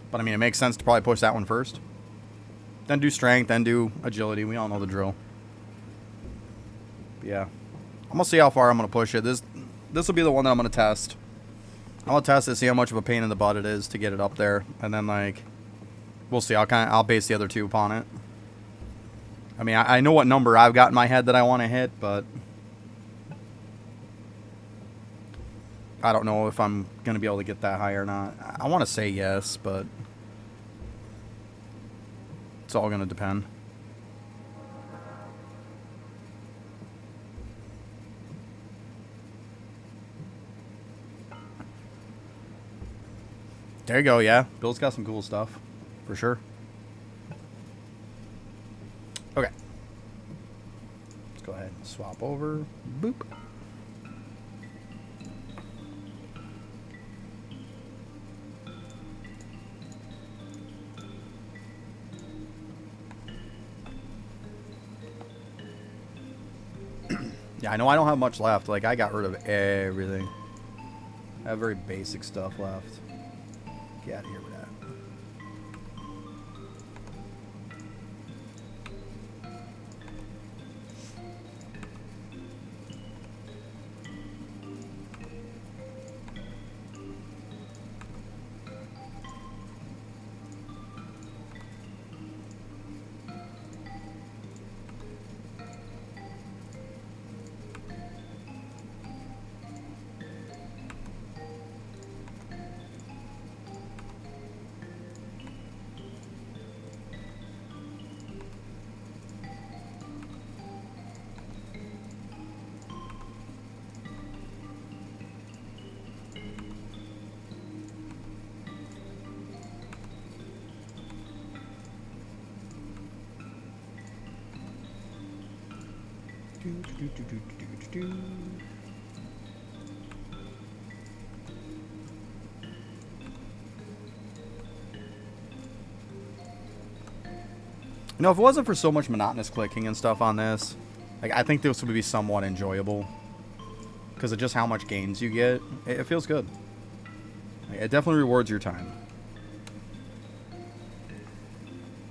But I mean, it makes sense to probably push that one first. Then do strength, then do agility. We all know the drill. But yeah. I'm gonna see how far I'm gonna push it. This will be the one that I'm gonna test. I'm gonna test it, see how much of a pain in the butt it is to get it up there. And then like, we'll see. I'll base the other two upon it. I mean, I know what number I've got in my head that I want to hit, but I don't know if I'm going to be able to get that high or not. I want to say yes, but it's all going to depend. There you go, yeah. Bill's got some cool stuff, for sure. Okay. Let's go ahead and swap over. Boop. Yeah, I know I don't have much left. Like, I got rid of everything. I have very basic stuff left. Get out of here with that. You know, if it wasn't for so much monotonous clicking and stuff on this, like, I think this would be somewhat enjoyable because of just how much gains you get. It feels good. Like, it definitely rewards your time.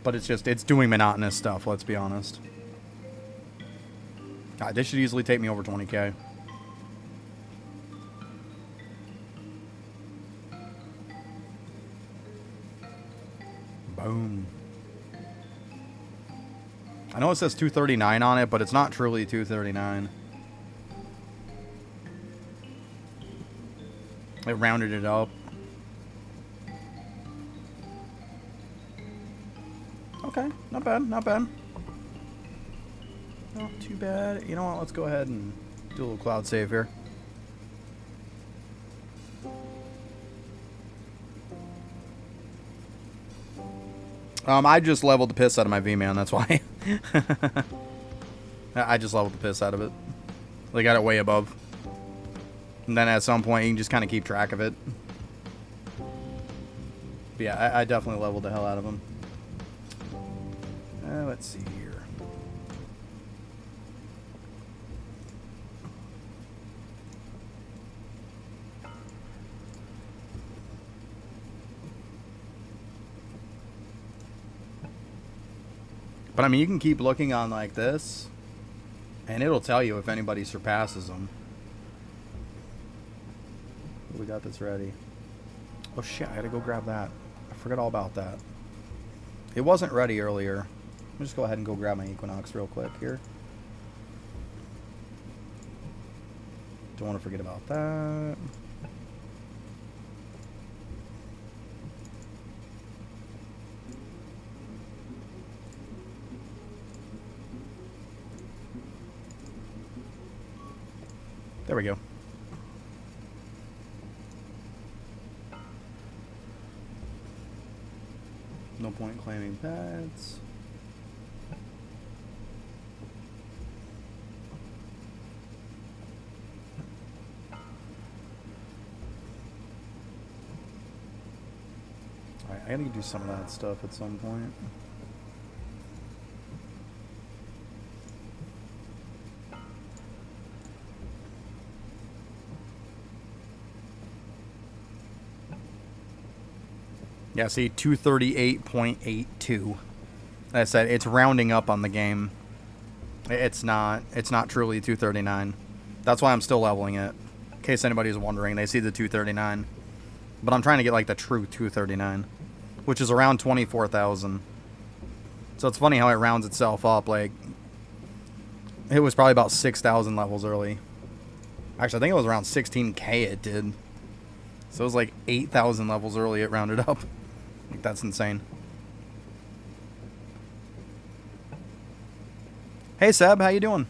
But it's doing monotonous stuff, let's be honest. God, this should easily take me over 20k. Boom. I know it says 239 on it, but it's not truly 239. It rounded it up. Okay, not bad, not bad. Not too bad. You know what, let's go ahead and do a little cloud save here. I just leveled the piss out of my V-Man, that's why. I just leveled the piss out of it. They got it way above. And then at some point, you can just kind of keep track of it. But yeah, I definitely leveled the hell out of them. Let's see here. But I mean, you can keep looking on like this, and it'll tell you if anybody surpasses them. We got this ready. Oh shit, I gotta go grab that. I forgot all about that. It wasn't ready earlier. Let me just go ahead and go grab my Equinox real quick here. Don't want to forget about that. There we go. No point claiming pets. Alright, I gotta do some of that stuff at some point. Yeah, see, 238.82. Like I said, it's rounding up on the game. It's not truly 239. That's why I'm still leveling it. In case anybody's wondering, they see the 239. But I'm trying to get like the true 239, which is around 24,000. So it's funny how it rounds itself up. Like, it was probably about 6,000 levels early. Actually, I think it was around 16K it did. So it was like 8,000 levels early it rounded up. Like, that's insane. Hey Seb, how you doing?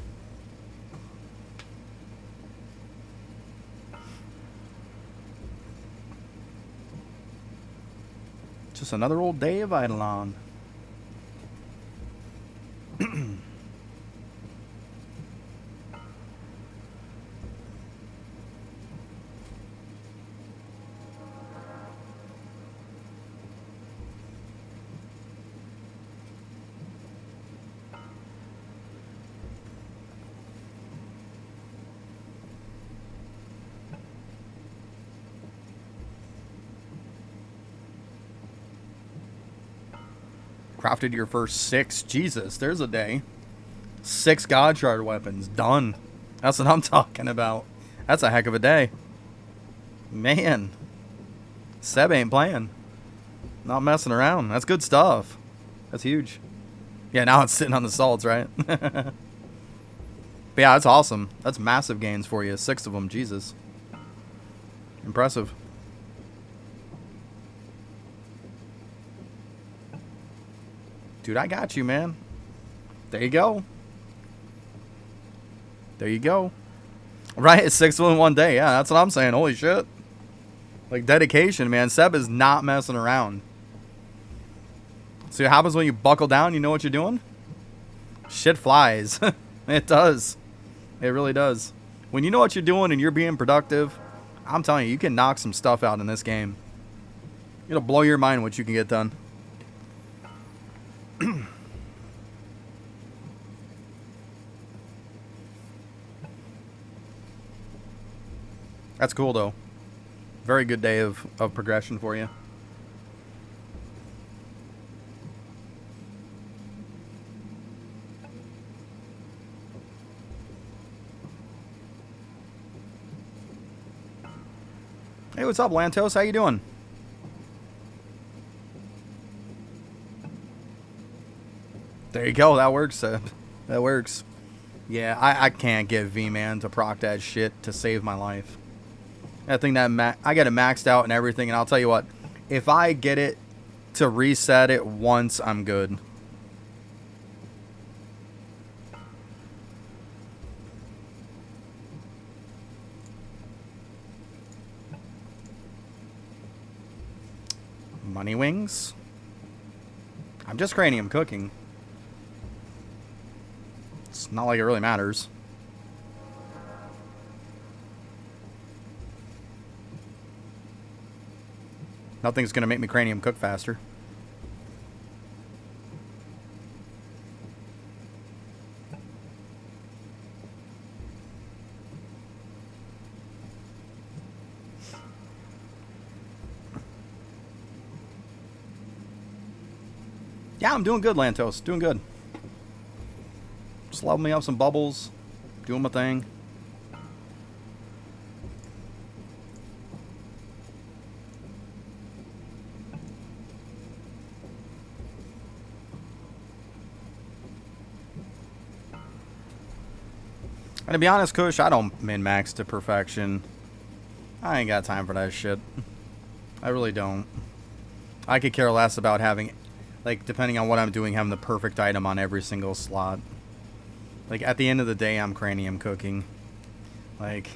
Just another old day of Eidolon. Crafted your first 6. Jesus, there's a day. 6 God Shard weapons. Done. That's what I'm talking about. That's a heck of a day. Man. Seb ain't playing. Not messing around. That's good stuff. That's huge. Yeah, now it's sitting on the salts, right? But yeah, that's awesome. That's massive gains for you. 6 of them. Jesus. Impressive. Dude, I got you, man. There you go. There you go. Right, it's 6 in one day. Yeah, that's what I'm saying. Holy shit. Like, dedication, man. Seb is not messing around. See what happens when you buckle down? You know what you're doing? Shit flies. It does. It really does. When you know what you're doing and you're being productive, I'm telling you, you can knock some stuff out in this game. It'll blow your mind what you can get done. That's cool, though. Very good day of progression for you. Hey, what's up, Lantos? How you doing? There you go. That works, Seb. That works. Yeah, I can't get V-Man to proc that shit to save my life. I think that I get it maxed out and everything, and I'll tell you what, if I get it to reset it once, I'm good. Money Wings? I'm just cranium cooking. It's not like it really matters. Nothing's gonna make me cranium cook faster. Yeah, I'm doing good, Lantos. Doing good. Just leveling me up some bubbles. Doing my thing. And to be honest, Kush, I don't min-max to perfection. I ain't got time for that shit. I really don't. I could care less about having, like, depending on what I'm doing, having the perfect item on every single slot. Like, at the end of the day, I'm cranium cooking. Like,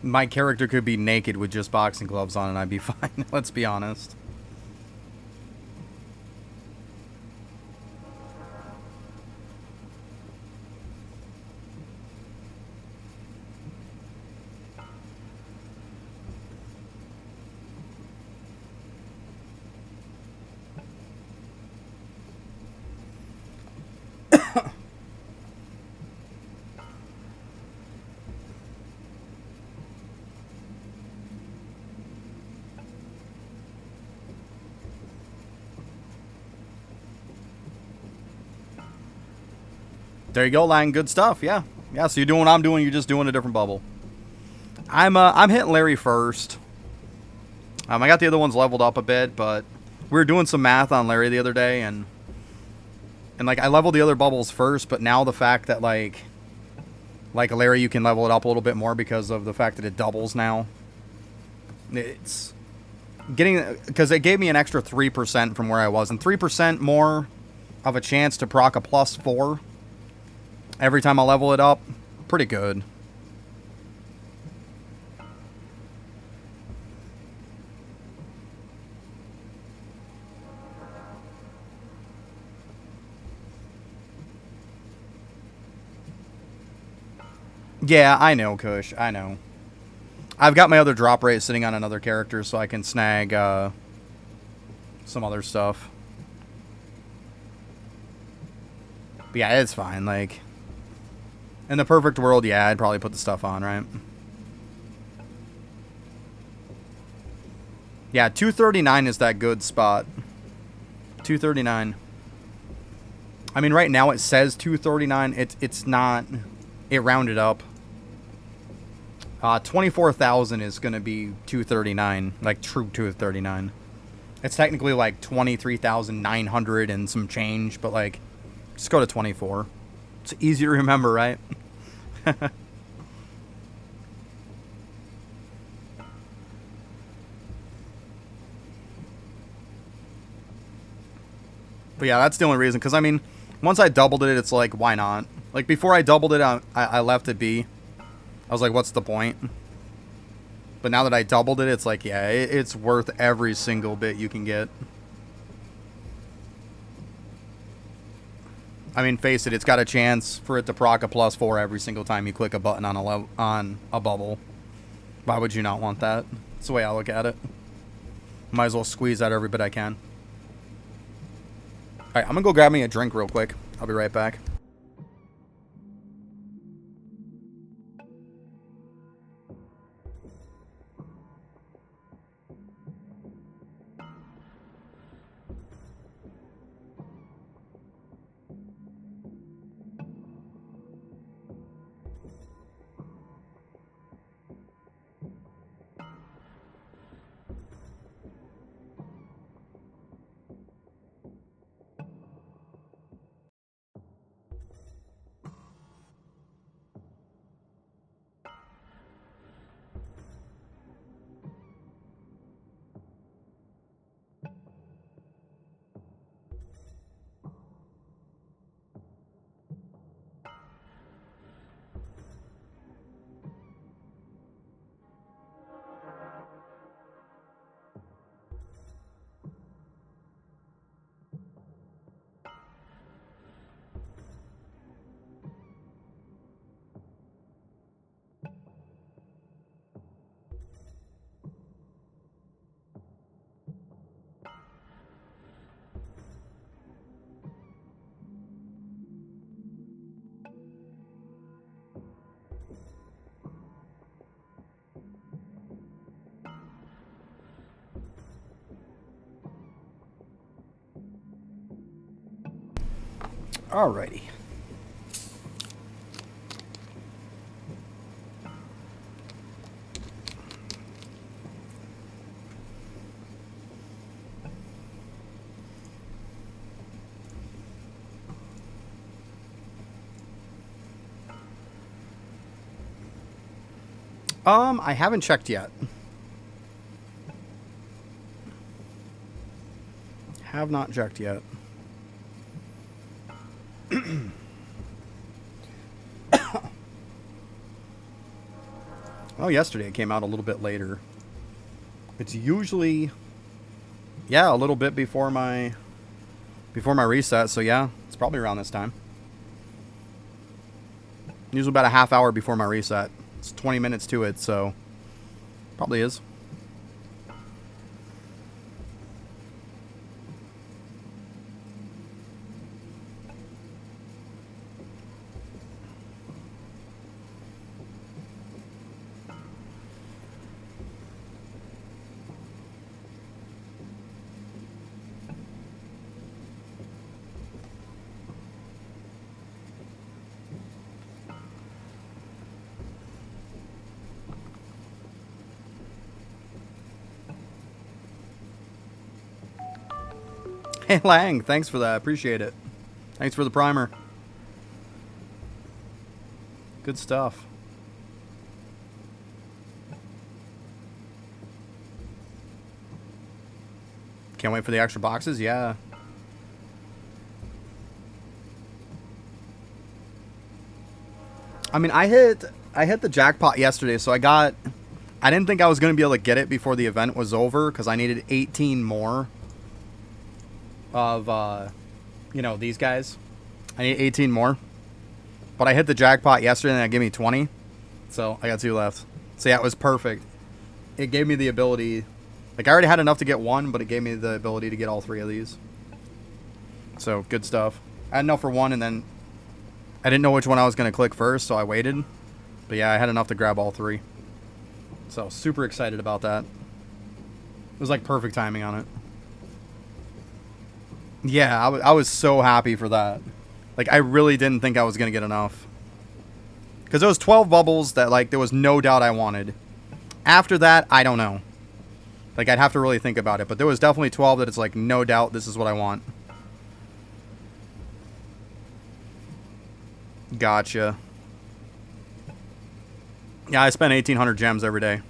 my character could be naked with just boxing gloves on and I'd be fine. Let's be honest. There you go, Lang. Good stuff. Yeah. Yeah, so you're doing what I'm doing. You're just doing a different bubble. I'm hitting Larry first. I got the other ones leveled up a bit, but we were doing some math on Larry the other day, and like, I leveled the other bubbles first, but now the fact that, like Larry, you can level it up a little bit more because of the fact that it doubles now. It's getting, because it gave me an extra 3% from where I was, and 3% more of a chance to proc a +4 every time I level it up. Pretty good. Yeah, I know, Kush. I know. I've got my other drop rate sitting on another character so I can snag some other stuff. But yeah, it's fine. Like, in the perfect world, yeah, I'd probably put the stuff on, right? Yeah, 239 is that good spot. 239. I mean, right now it says 239. It's not. It rounded up. 24,000 is going to be 239, like true 239. It's technically like 23,900 and some change, but like, just go to 24. It's easy to remember, right? But yeah, that's the only reason. Because, I mean, once I doubled it, it's like, why not? Like, before I doubled it, I left it be. I was like, what's the point? But now that I doubled it, it's like, yeah, it's worth every single bit you can get. I mean, face it, it's got a chance for it to proc a +4 every single time you click a button on a bubble. Why would you not want that? That's the way I look at it. Might as well squeeze out every bit I can. Alright, I'm gonna go grab me a drink real quick. I'll be right back. Alrighty. I haven't checked yet. Have not checked yet. Oh, yesterday it came out a little bit later. It's usually, yeah, a little bit before my reset. So yeah, it's probably around this time. Usually about a half hour before my reset. It's 20 minutes to it, so probably is. Hey Lang, thanks for that. Appreciate it. Thanks for the primer. Good stuff. Can't wait for the extra boxes. Yeah. I mean, I hit the jackpot yesterday, so I didn't think I was going to be able to get it before the event was over because I needed 18 more of, you know, these guys. I need 18 more. But I hit the jackpot yesterday and that gave me 20. So I got 2 left. So yeah, it was perfect. It gave me the ability. Like, I already had enough to get 1, but it gave me the ability to get all 3 of these. So, good stuff. I had enough for 1, and then I didn't know which one I was going to click first, so I waited. But yeah, I had enough to grab all 3. So, super excited about that. It was like perfect timing on it. Yeah, I was so happy for that. Like, I really didn't think I was going to get enough. Because there was 12 bubbles that, like, there was no doubt I wanted. After that, I don't know. Like, I'd have to really think about it. But there was definitely 12 that it's like, no doubt this is what I want. Gotcha. Yeah, I spent 1,800 gems every day.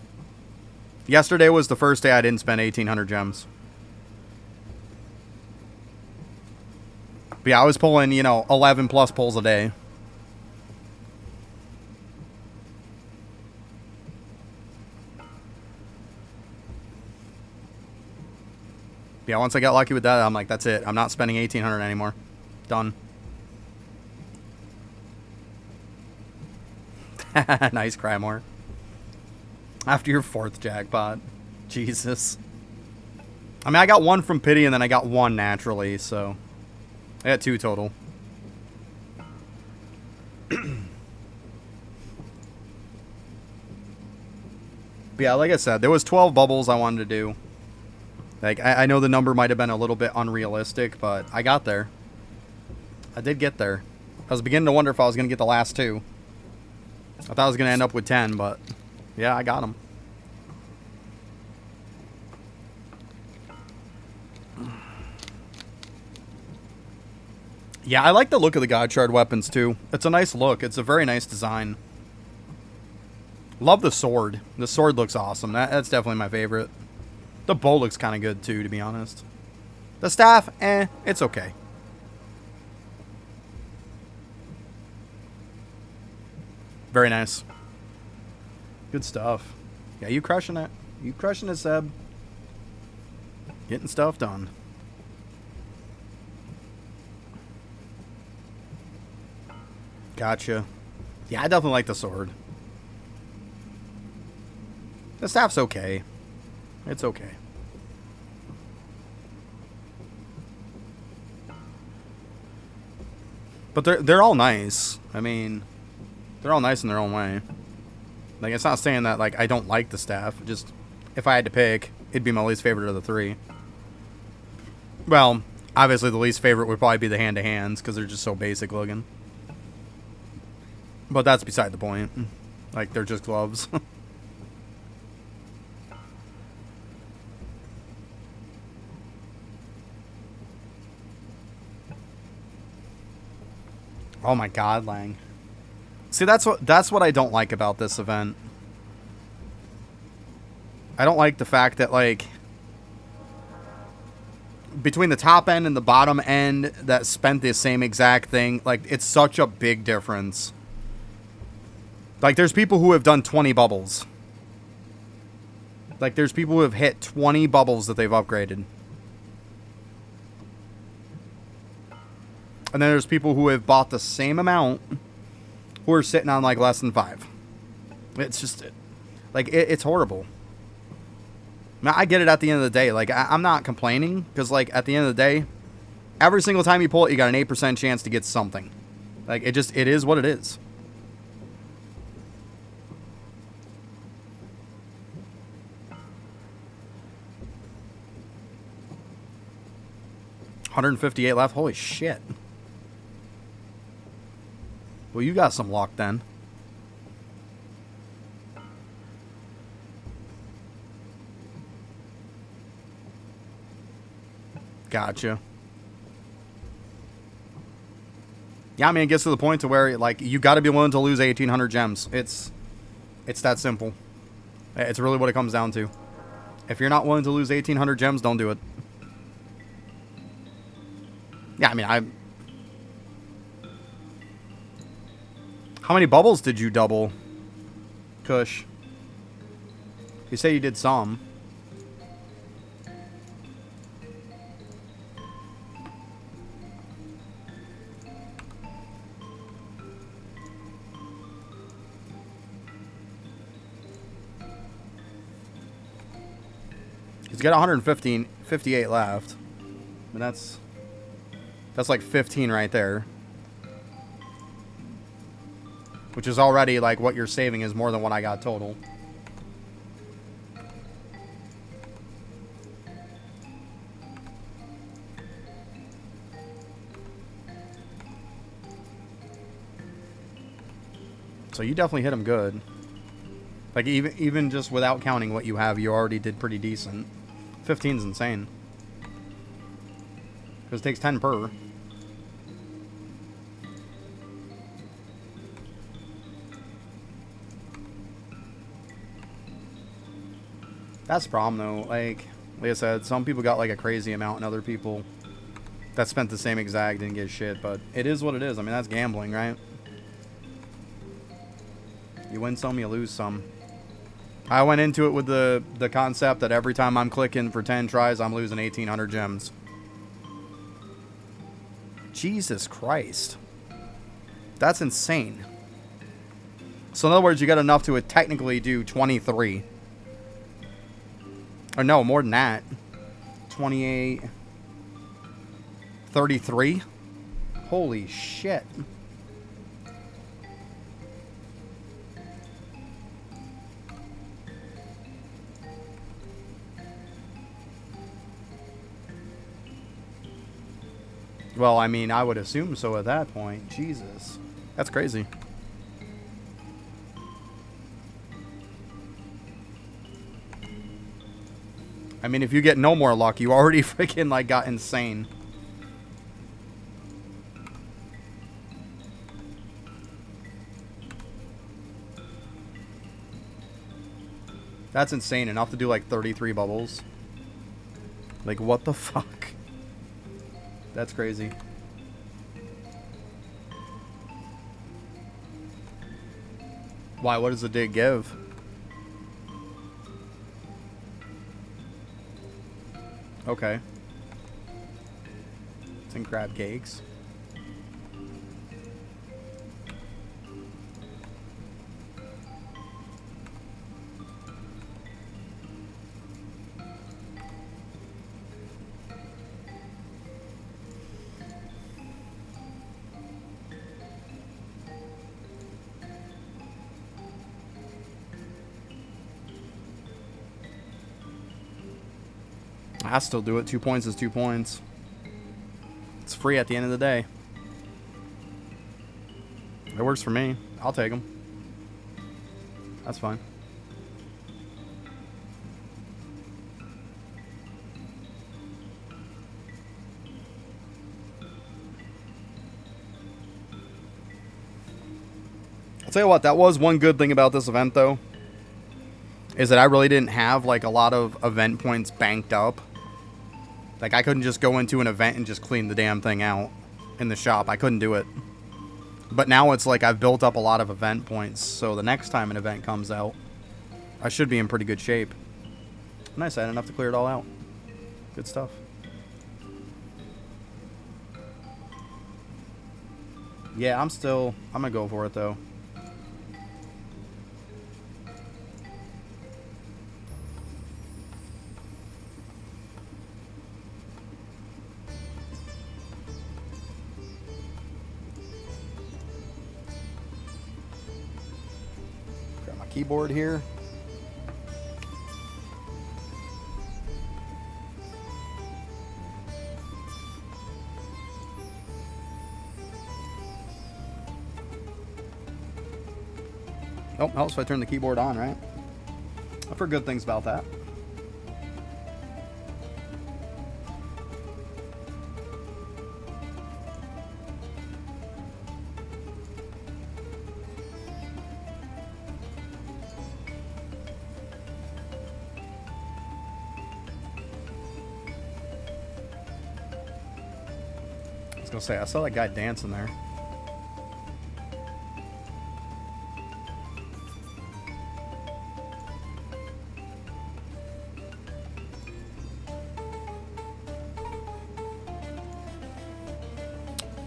Yesterday was the first day I didn't spend 1,800 gems. But yeah, I was pulling, you know, 11 plus pulls a day. Yeah, once I got lucky with that, I'm like, that's it. I'm not spending 1,800 anymore. Done. Nice, Crymore. After your 4th jackpot. Jesus. I mean, I got 1 from pity and then I got 1 naturally, so I got 2 total. But yeah, like I said, there was 12 bubbles I wanted to do. Like, I know the number might have been a little bit unrealistic, but I got there. I did get there. I was beginning to wonder if I was going to get the last 2. I thought I was going to end up with 10, but yeah, I got them. Yeah, I like the look of the God Shard weapons, too. It's a nice look. It's a very nice design. Love the sword. The sword looks awesome. That's definitely my favorite. The bow looks kind of good, too, to be honest. The staff, it's okay. Very nice. Good stuff. Yeah, you crushing it. You crushing it, Seb. Getting stuff done. Gotcha. Yeah, I definitely like the sword. The staff's okay. It's okay. But they're all nice. I mean, they're all nice in their own way. Like, it's not saying that, like, I don't like the staff. Just, if I had to pick, it'd be my least favorite of the 3. Well, Obviously, the least favorite would probably be the hand-to-hands because they're just so basic looking. But that's beside the point. Like, they're just gloves. Oh my God, Lang. See, that's what I don't like about this event. I don't like the fact that, like, between the top end and the bottom end that spent the same exact thing, like, it's such a big difference. Like, there's people who have done 20 bubbles. Like, there's people who have hit 20 bubbles that they've upgraded. And then there's people who have bought the same amount who are sitting on, like, less than 5. It's just, like, it's horrible. Now, I get it at the end of the day. Like, I'm not complaining because, like, at the end of the day, every single time you pull it, you got an 8% chance to get something. Like, it is what it is. $158 left. Holy shit. Well, you got some luck then. Gotcha. Yeah, I mean, it gets to the point to where, like, you got to be willing to lose 1,800 gems. It's that simple. It's really what it comes down to. If you're not willing to lose 1,800 gems, don't do it. Yeah, I mean, How many bubbles did you double, Kush? You say you did some. He's got 158 left. I mean, that's like 15 right there. Which is already, like, what you're saving is more than what I got total. So you definitely hit him good. Like, even just without counting what you have, you already did pretty decent. 15's insane. Because it takes 10 per. That's the problem, though. Like I said, some people got, like, a crazy amount, and other people that spent the same exact didn't get shit. But it is what it is. I mean, that's gambling, right? You win some, you lose some. I went into it with the concept that every time I'm clicking for 10 tries, I'm losing 1,800 gems. Jesus Christ. That's insane. So in other words, you got enough to technically do 23. Or no, more than that. 28. 33. Holy shit. Well, I mean, I would assume so at that point. Jesus. That's crazy. I mean, if you get no more luck, you already freaking, like, got insane. That's insane. Enough to do, like, 33 bubbles. Like, what the fuck? That's crazy. Why? What does the dig give? Okay. It's in crab cakes. I still do it. 2 points is 2 points. It's free at the end of the day. It works for me. I'll take them. That's fine. I'll tell you what, that was one good thing about this event, though, is that I really didn't have, like, a lot of event points banked up. Like, I couldn't just go into an event and just clean the damn thing out in the shop. I couldn't do it. But now it's like I've built up a lot of event points, so the next time an event comes out, I should be in pretty good shape. Nice, I had enough to clear it all out. Good stuff. Yeah, I'm gonna go for it, though. Grab my keyboard here. Oh, helps if I turn the keyboard on, right? I've heard good things about that. I was gonna say, I saw that guy dancing there.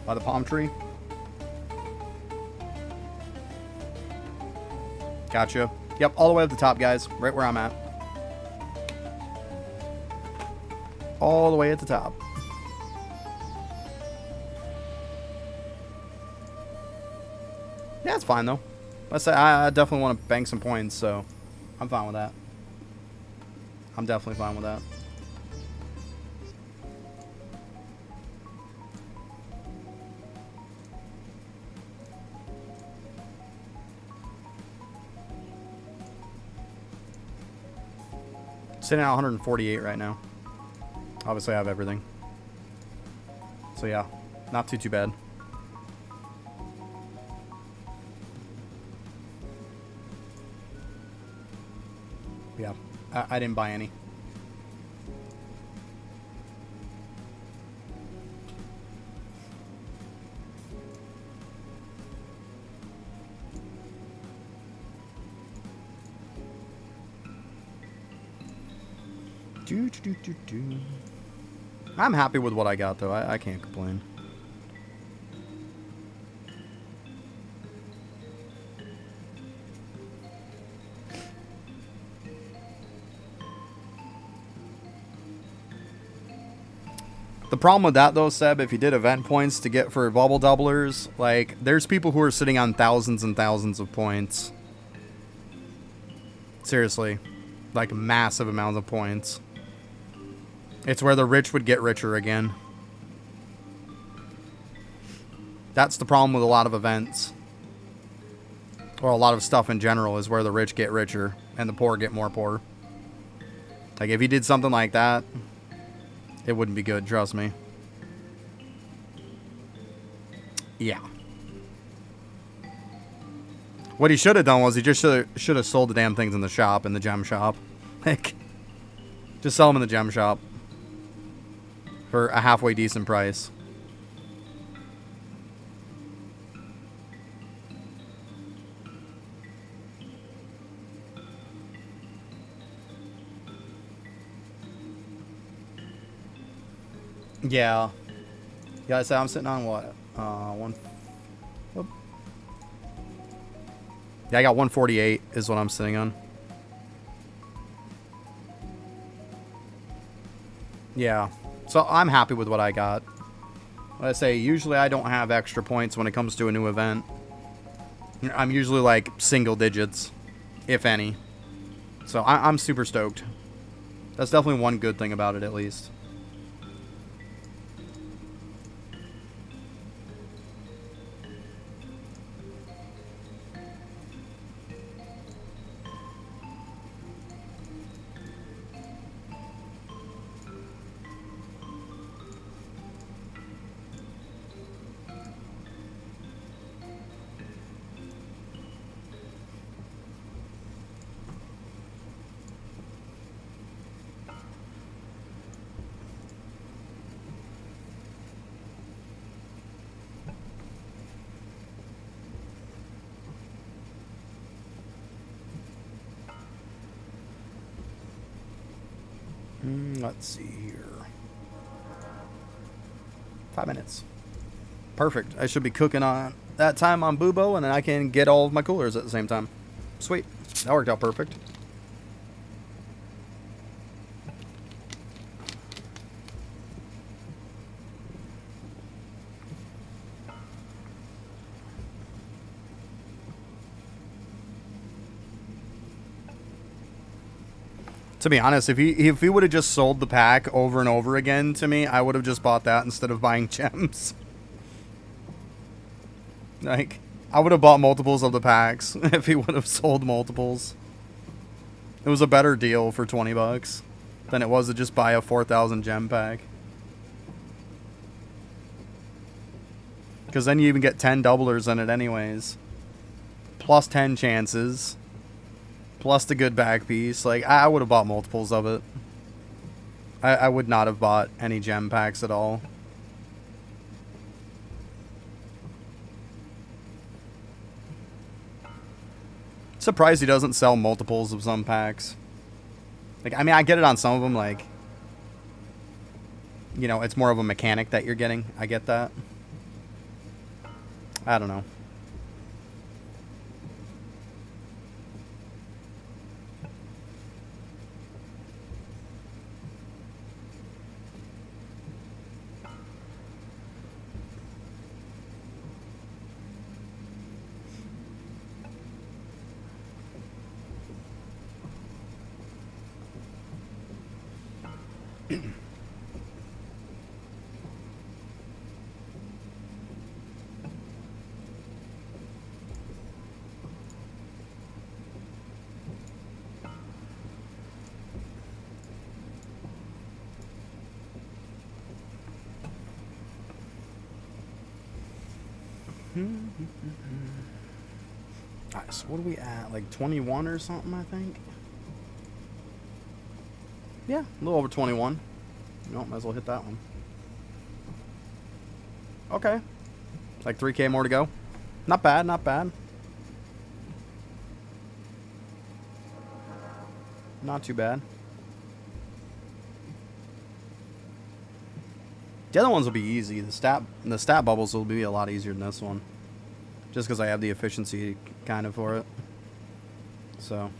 By the palm tree. Gotcha. Yep, all the way up the top, guys. Right where I'm at. All the way at the top. Yeah, it's fine, though. Let's say I definitely want to bank some points, so I'm fine with that. I'm definitely fine with that. Sitting at 148 right now. Obviously, I have everything. So yeah, not too bad. Yeah, I didn't buy any. I'm happy with what I got, though. I can't complain. The problem with that, though, Seb, if you did event points to get for bubble doublers, like, there's people who are sitting on thousands and thousands of points. Seriously. Like, massive amounts of points. It's where the rich would get richer again. That's the problem with a lot of events. Or a lot of stuff in general, is where the rich get richer and the poor get more poor. Like, if you did something like that, it wouldn't be good, trust me. Yeah. What he should have done was he just should have sold the damn things in the shop, in the gem shop. Like, just sell them in the gem shop. For a halfway decent price. Yeah. Yeah, I said I'm sitting on what? One. Whoop. Yeah, I got 148 is what I'm sitting on. Yeah. So I'm happy with what I got. Like I say, usually I don't have extra points when it comes to a new event. I'm usually like single digits, if any. So I'm super stoked. That's definitely one good thing about it, at least. Let's see here. 5 minutes. Perfect. I should be cooking on that time on Bubo, and then I can get all of my coolers at the same time. Sweet. That worked out perfect. To be honest, if he would have just sold the pack over and over again to me, I would have just bought that instead of buying gems. Like, I would have bought multiples of the packs if he would have sold multiples. It was a better deal for 20 bucks than it was to just buy a 4,000 gem pack. Because then you even get 10 doublers in it anyways. Plus 10 chances. Plus the good back piece. Like, I would have bought multiples of it. I would not have bought any gem packs at all. Surprised he doesn't sell multiples of some packs. Like, I mean, I get it on some of them, like, you know, it's more of a mechanic that you're getting. I get that. I don't know. Alright, so what are we at? Like 21 or something, I think? Yeah, a little over 21. No, might as well hit that one. Okay. Like 3K more to go. Not bad, not bad. Not too bad. The other ones will be easy. The stat bubbles will be a lot easier than this one. Just because I have the efficiency kind of for it. So.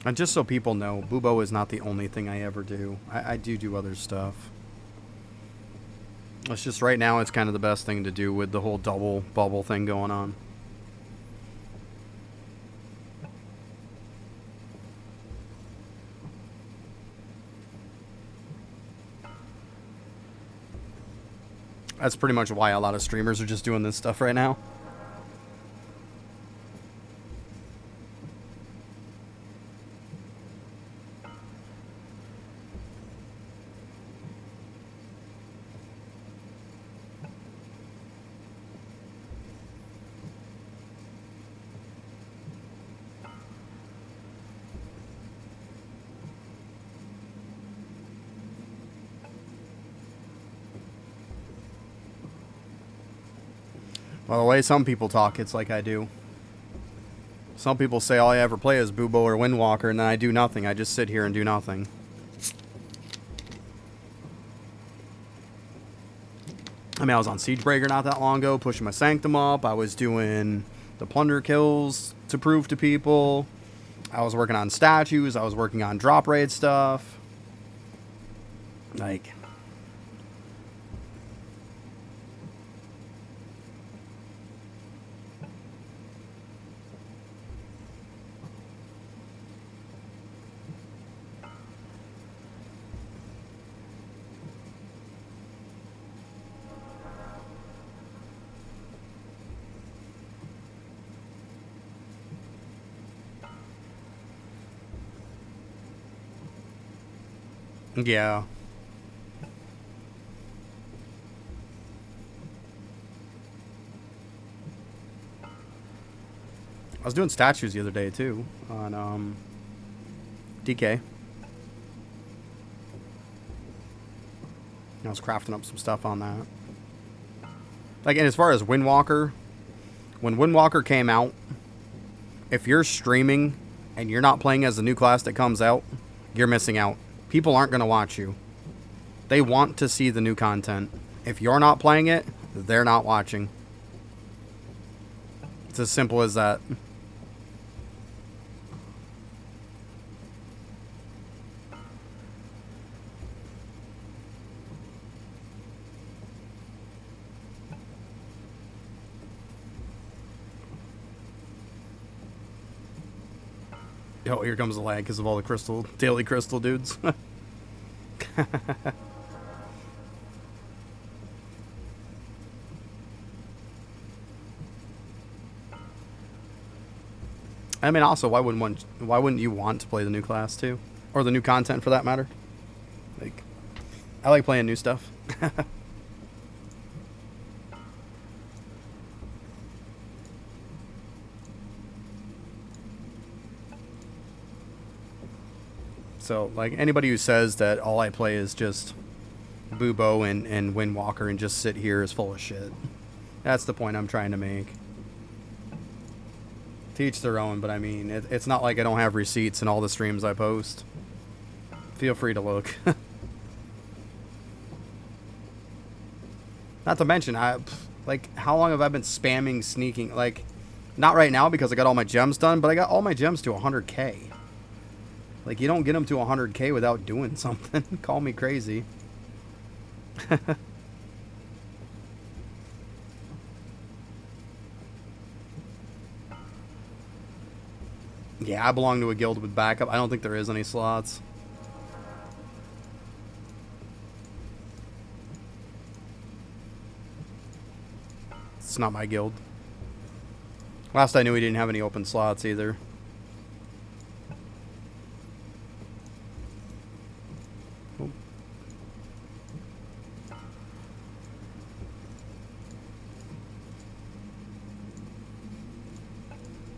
And just so people know, Bubo is not the only thing I ever do. I do other stuff. It's just right now it's kind of the best thing to do with the whole double bubble thing going on. That's pretty much why a lot of streamers are just doing this stuff right now. Well, the way some people talk, it's like I do. Some people say all I ever play is Bubo or Windwalker, and then I do nothing. I just sit here and do nothing. I mean, I was on Siegebreaker not that long ago, pushing my Sanctum up. I was doing the Plunder kills to prove to people. I was working on statues. I was working on drop raid stuff. Like... Yeah. I was doing statues the other day too on DK. I was crafting up some stuff on that. Like, and as far as Windwalker, when Windwalker came out, if you're streaming and you're not playing as the new class that comes out, you're missing out. People aren't going to watch you. They want to see the new content. If you're not playing it, they're not watching. It's as simple as that. Oh, here comes the lag because of all the daily crystal dudes. I mean, also, why wouldn't you want to play the new class too, or the new content for that matter? Like, I like playing new stuff. So, like, anybody who says that all I play is just Bubo and Windwalker and just sit here is full of shit. That's the point I'm trying to make. To each their own, but I mean, it's not like I don't have receipts in all the streams I post. Feel free to look. Not to mention, like, how long have I been spamming sneaking? Like, not right now because I got all my gems done, but I got all my gems to 100k. Like, you don't get them to 100k without doing something. Call me crazy. Yeah, I belong to a guild with backup. I don't think there is any slots. It's not my guild. Last I knew, he didn't have any open slots either. Oh.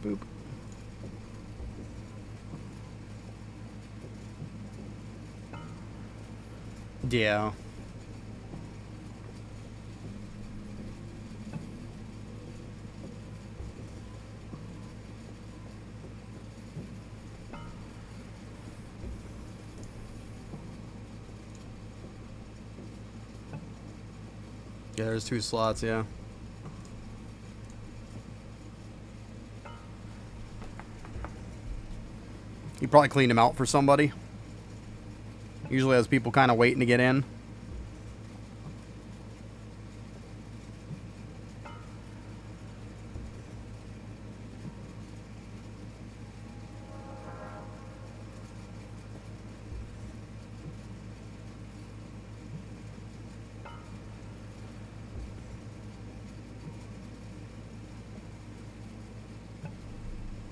Boop. Yeah. Yeah, there's 2 slots, yeah. You probably cleaned him out for somebody. Usually has people kind of waiting to get in.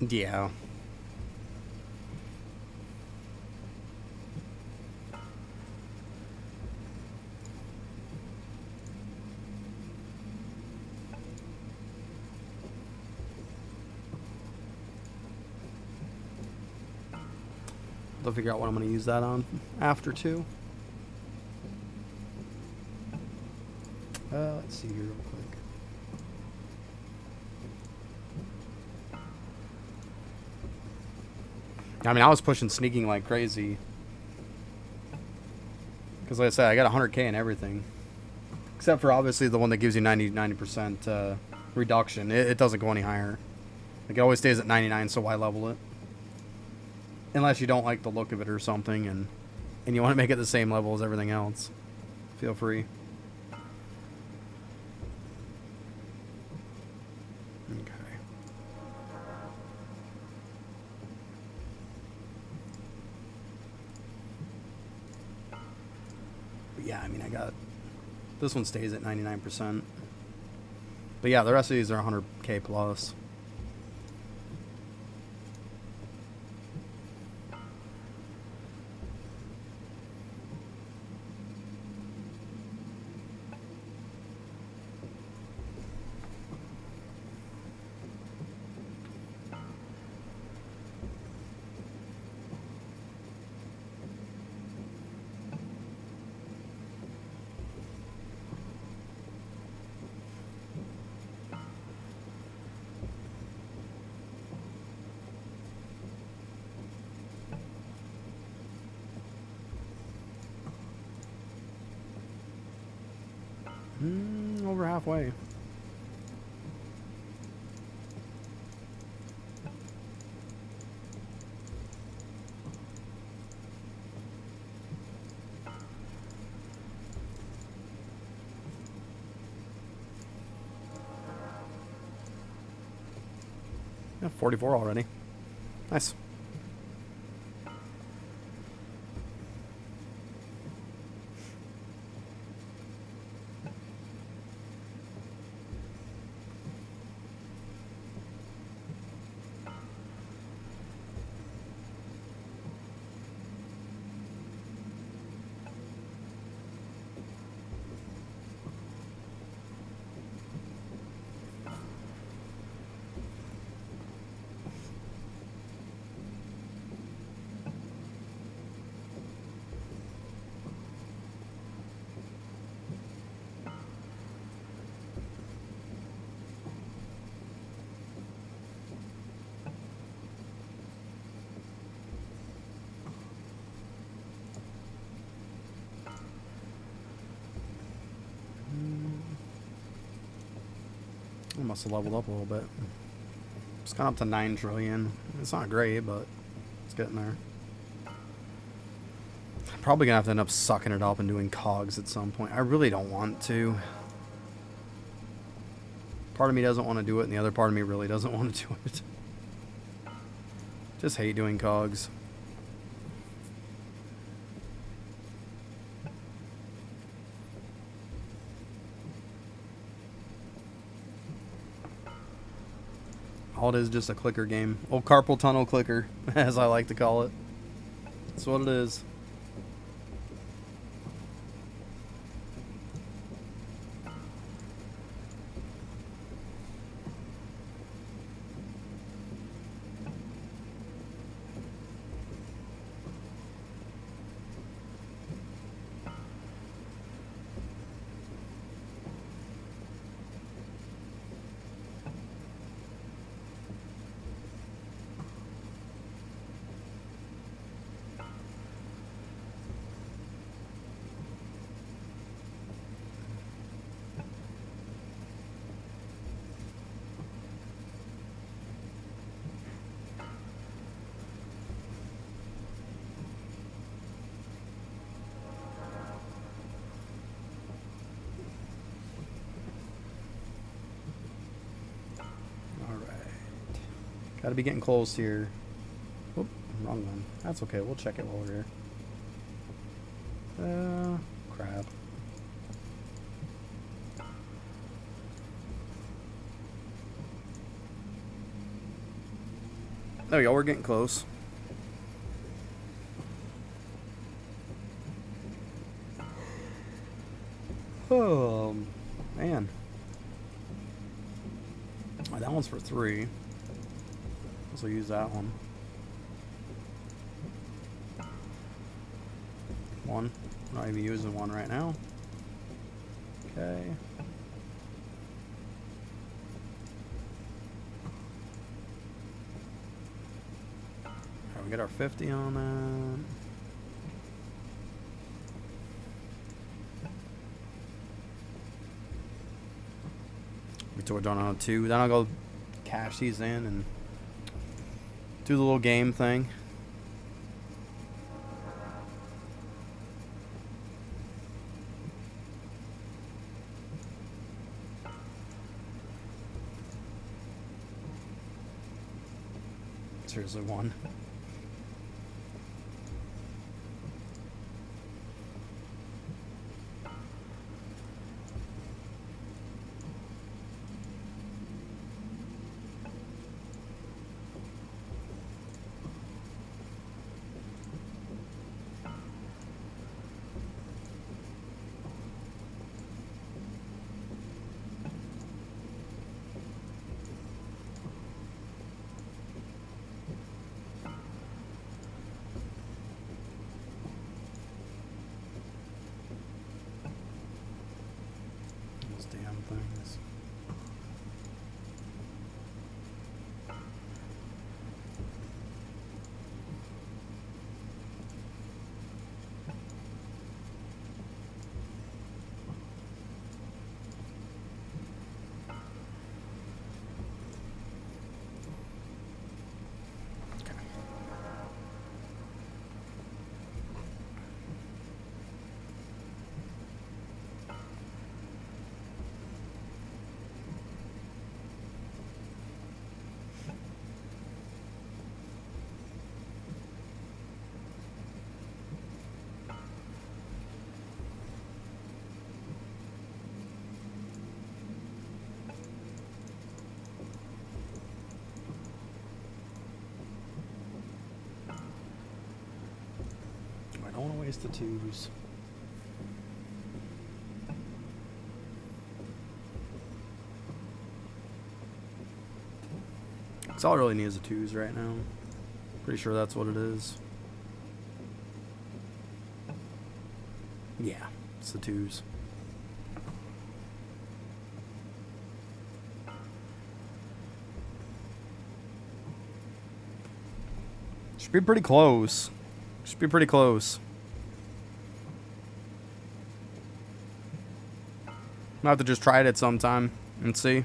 Yeah. I'll figure out what I'm going to use that on after too. Let's see here real quick. I mean, I was pushing sneaking like crazy. Because like I said, I got 100k and everything. Except for obviously the one that gives you 90% reduction. It doesn't go any higher. Like, it always stays at 99, so why level it? Unless you don't like the look of it or something, and you want to make it the same level as everything else. Feel free. Okay. But yeah, I mean, I got... This one stays at 99%. But yeah, the rest of these are 100k plus. halfway. Yeah, 44 already. Nice. I must have leveled up a little bit. It's gone up to 9 trillion. It's not great, but it's getting there. Probably gonna have to end up sucking it up and doing cogs at some point. I really don't want to. Part of me doesn't want to do it, and the other part of me really doesn't want to do it. Just hate doing cogs. All it is just a clicker game. Old carpal tunnel clicker, as I like to call it. That's what it is. Gotta be getting close here. Oop, wrong one. That's okay, we'll check it while we're here. Crap. There we go, we're getting close. Oh, man. Oh, that one's for 3. So use that one. 1. I'm not even using 1 right now. Okay. Alright, we get our 50 on that. We took it down on 2. Then I'll go cash these in and do the little game thing. Seriously, 1. Damn things. don't want to waste the 2s. Because all I really need is the 2s right now. Pretty sure that's what it is. Yeah, it's the 2s. Should be pretty close. Should be pretty close. I'll have to just try it at some time and see.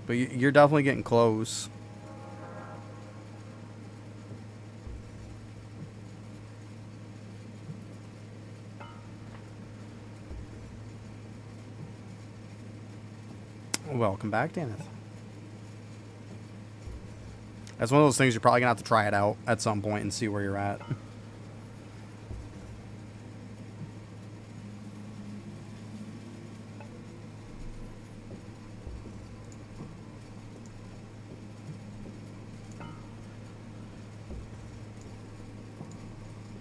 But you're definitely getting close. Welcome back, Daneth. That's one of those things you're probably going to have to try it out at some point and see where you're at.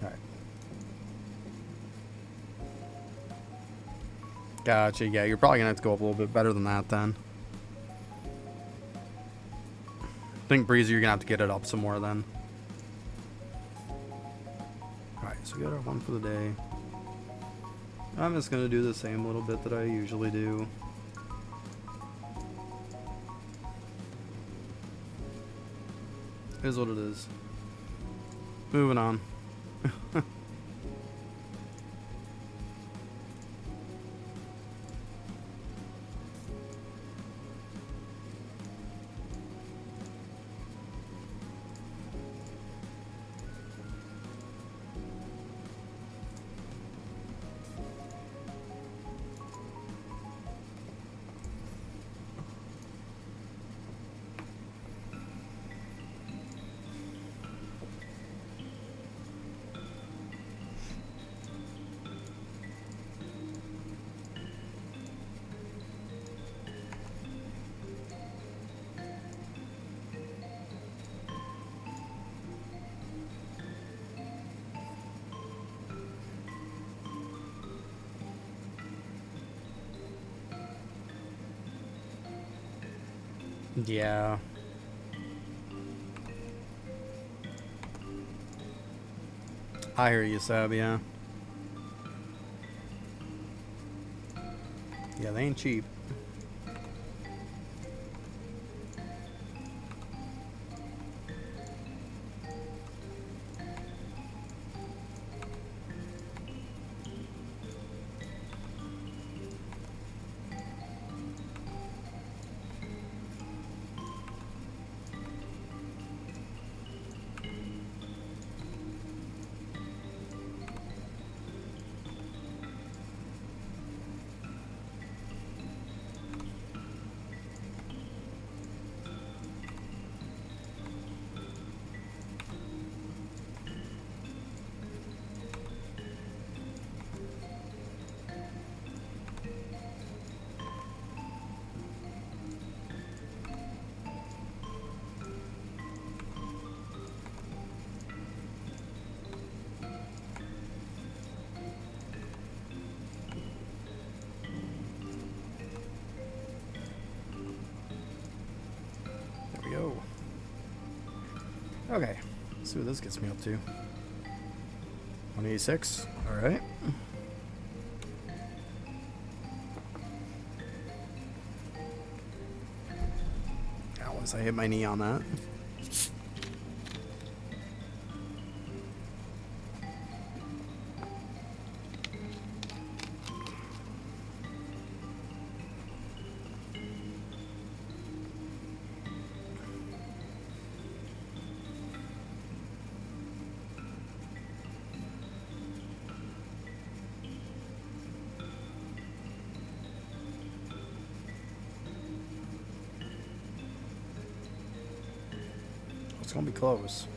Alright. Gotcha. Yeah, you're probably going to have to go up a little bit better than that then. I think Breezy, you're going to have to get it up some more then. Alright, so we got our one for the day. I'm just going to do the same little bit that I usually do. Is what it is. Moving on. Yeah. I hear you, Sab, yeah. Yeah, they ain't cheap. Go. Okay, let's see what this gets me up to. 186. All right. Ow, I hit my knee on that. It's gonna be close.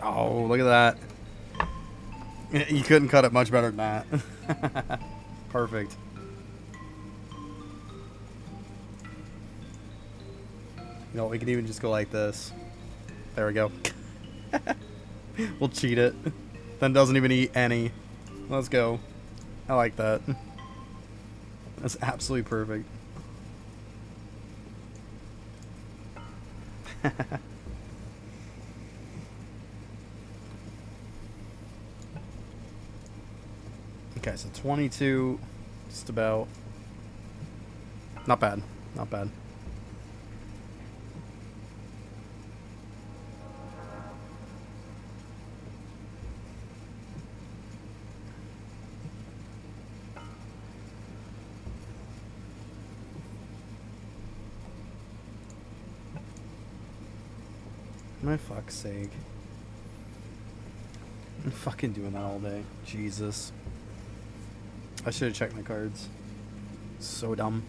Oh, look at that. You couldn't cut it much better than that. Perfect. You know, we can even just go like this. There we go. We'll cheat it. then doesn't even eat any. Let's go. I like that. That's absolutely perfect. Okay, so 22, just about. Not bad. Not bad. My fuck's sake. I'm fucking doing that all day. Jesus. I should have checked my cards. So dumb.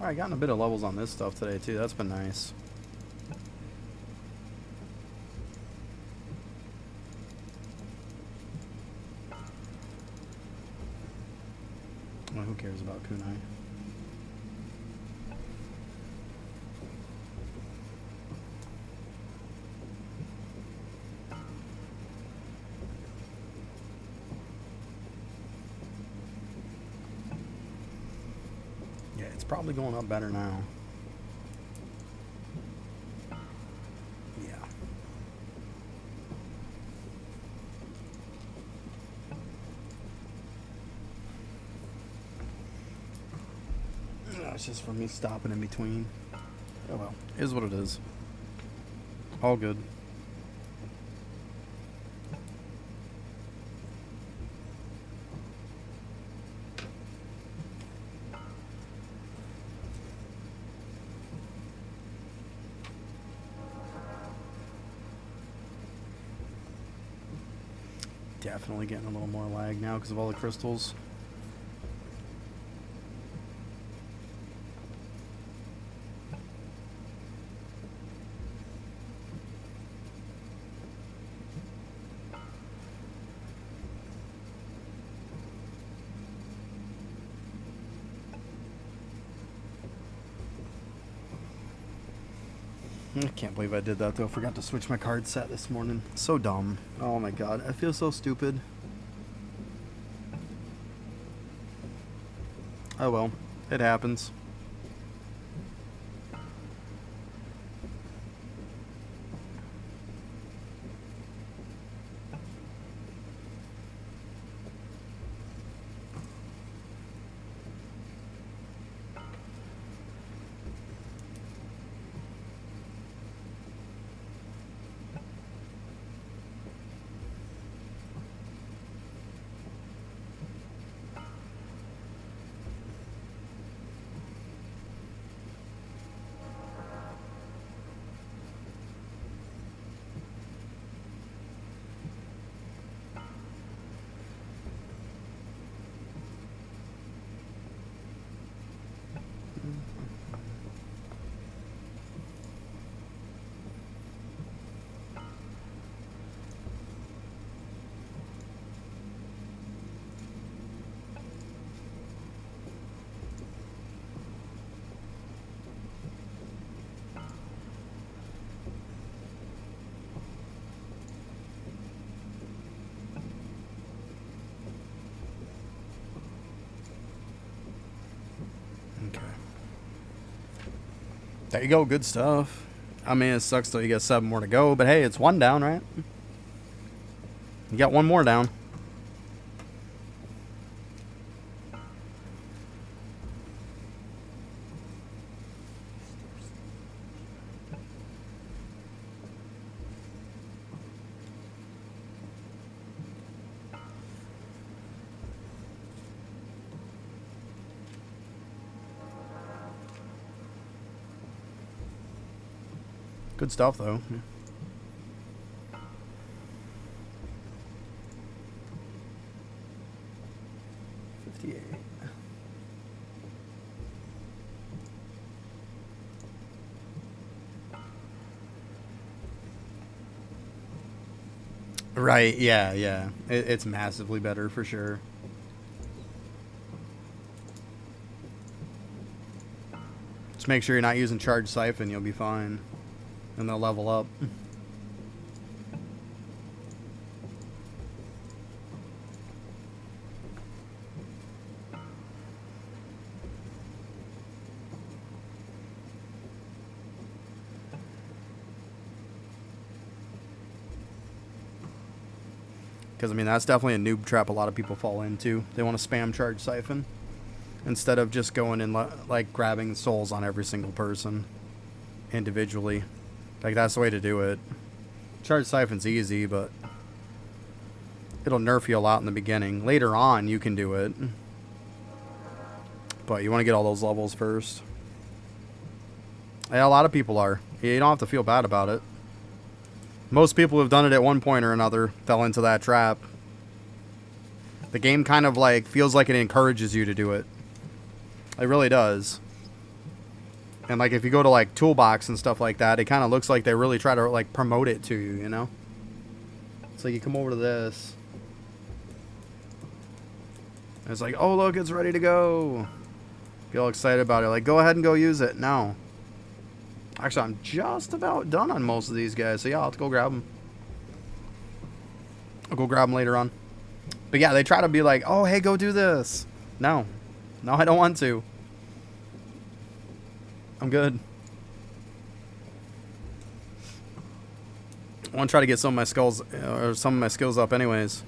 Alright, gotten a bit of levels on this stuff today too. That's been nice. Well, who cares about kunai? Yeah, it's probably going up better now. Yeah. It's just from me stopping in between. Oh well, is what it is. All good. Definitely getting a little more lag now because of all the crystals. I can't believe I did that though. Forgot to switch my card set this morning. So dumb. Oh my god. I feel so stupid. Oh well. It happens. Okay. There you go. Good stuff. I mean, it sucks though you got 7 more to go, but hey, it's 1 down, right? You got 1 more down. Good stuff, though. 58. Right, yeah, yeah. It's massively better for sure. Just make sure you're not using charged siphon, you'll be fine. And they'll level up. Because, I mean, that's definitely a noob trap a lot of people fall into. They want to spam charge siphon instead of just going and, like, grabbing souls on every single person individually. Like, that's the way to do it. Charge siphon's easy, but it'll nerf you a lot in the beginning. Later on, you can do it. But you want to get all those levels first. Yeah, a lot of people are. You don't have to feel bad about it. Most people who've done it at one point or another fell into that trap. The game kind of like feels like it encourages you to do it. It really does. And like if you go to like Toolbox and stuff like that, it kind of looks like they really try to like promote it to you, you know? So you come over to this. And it's like, oh look, it's ready to go. Get all excited about it. Like, go ahead and go use it. No. Actually, I'm just about done on most of these guys. So, yeah, I'll have to go grab them. I'll go grab them later on. But, yeah, they try to be like, oh, hey, go do this. No. No, I don't want to. I'm good. I want to try to get some of my skills up anyways.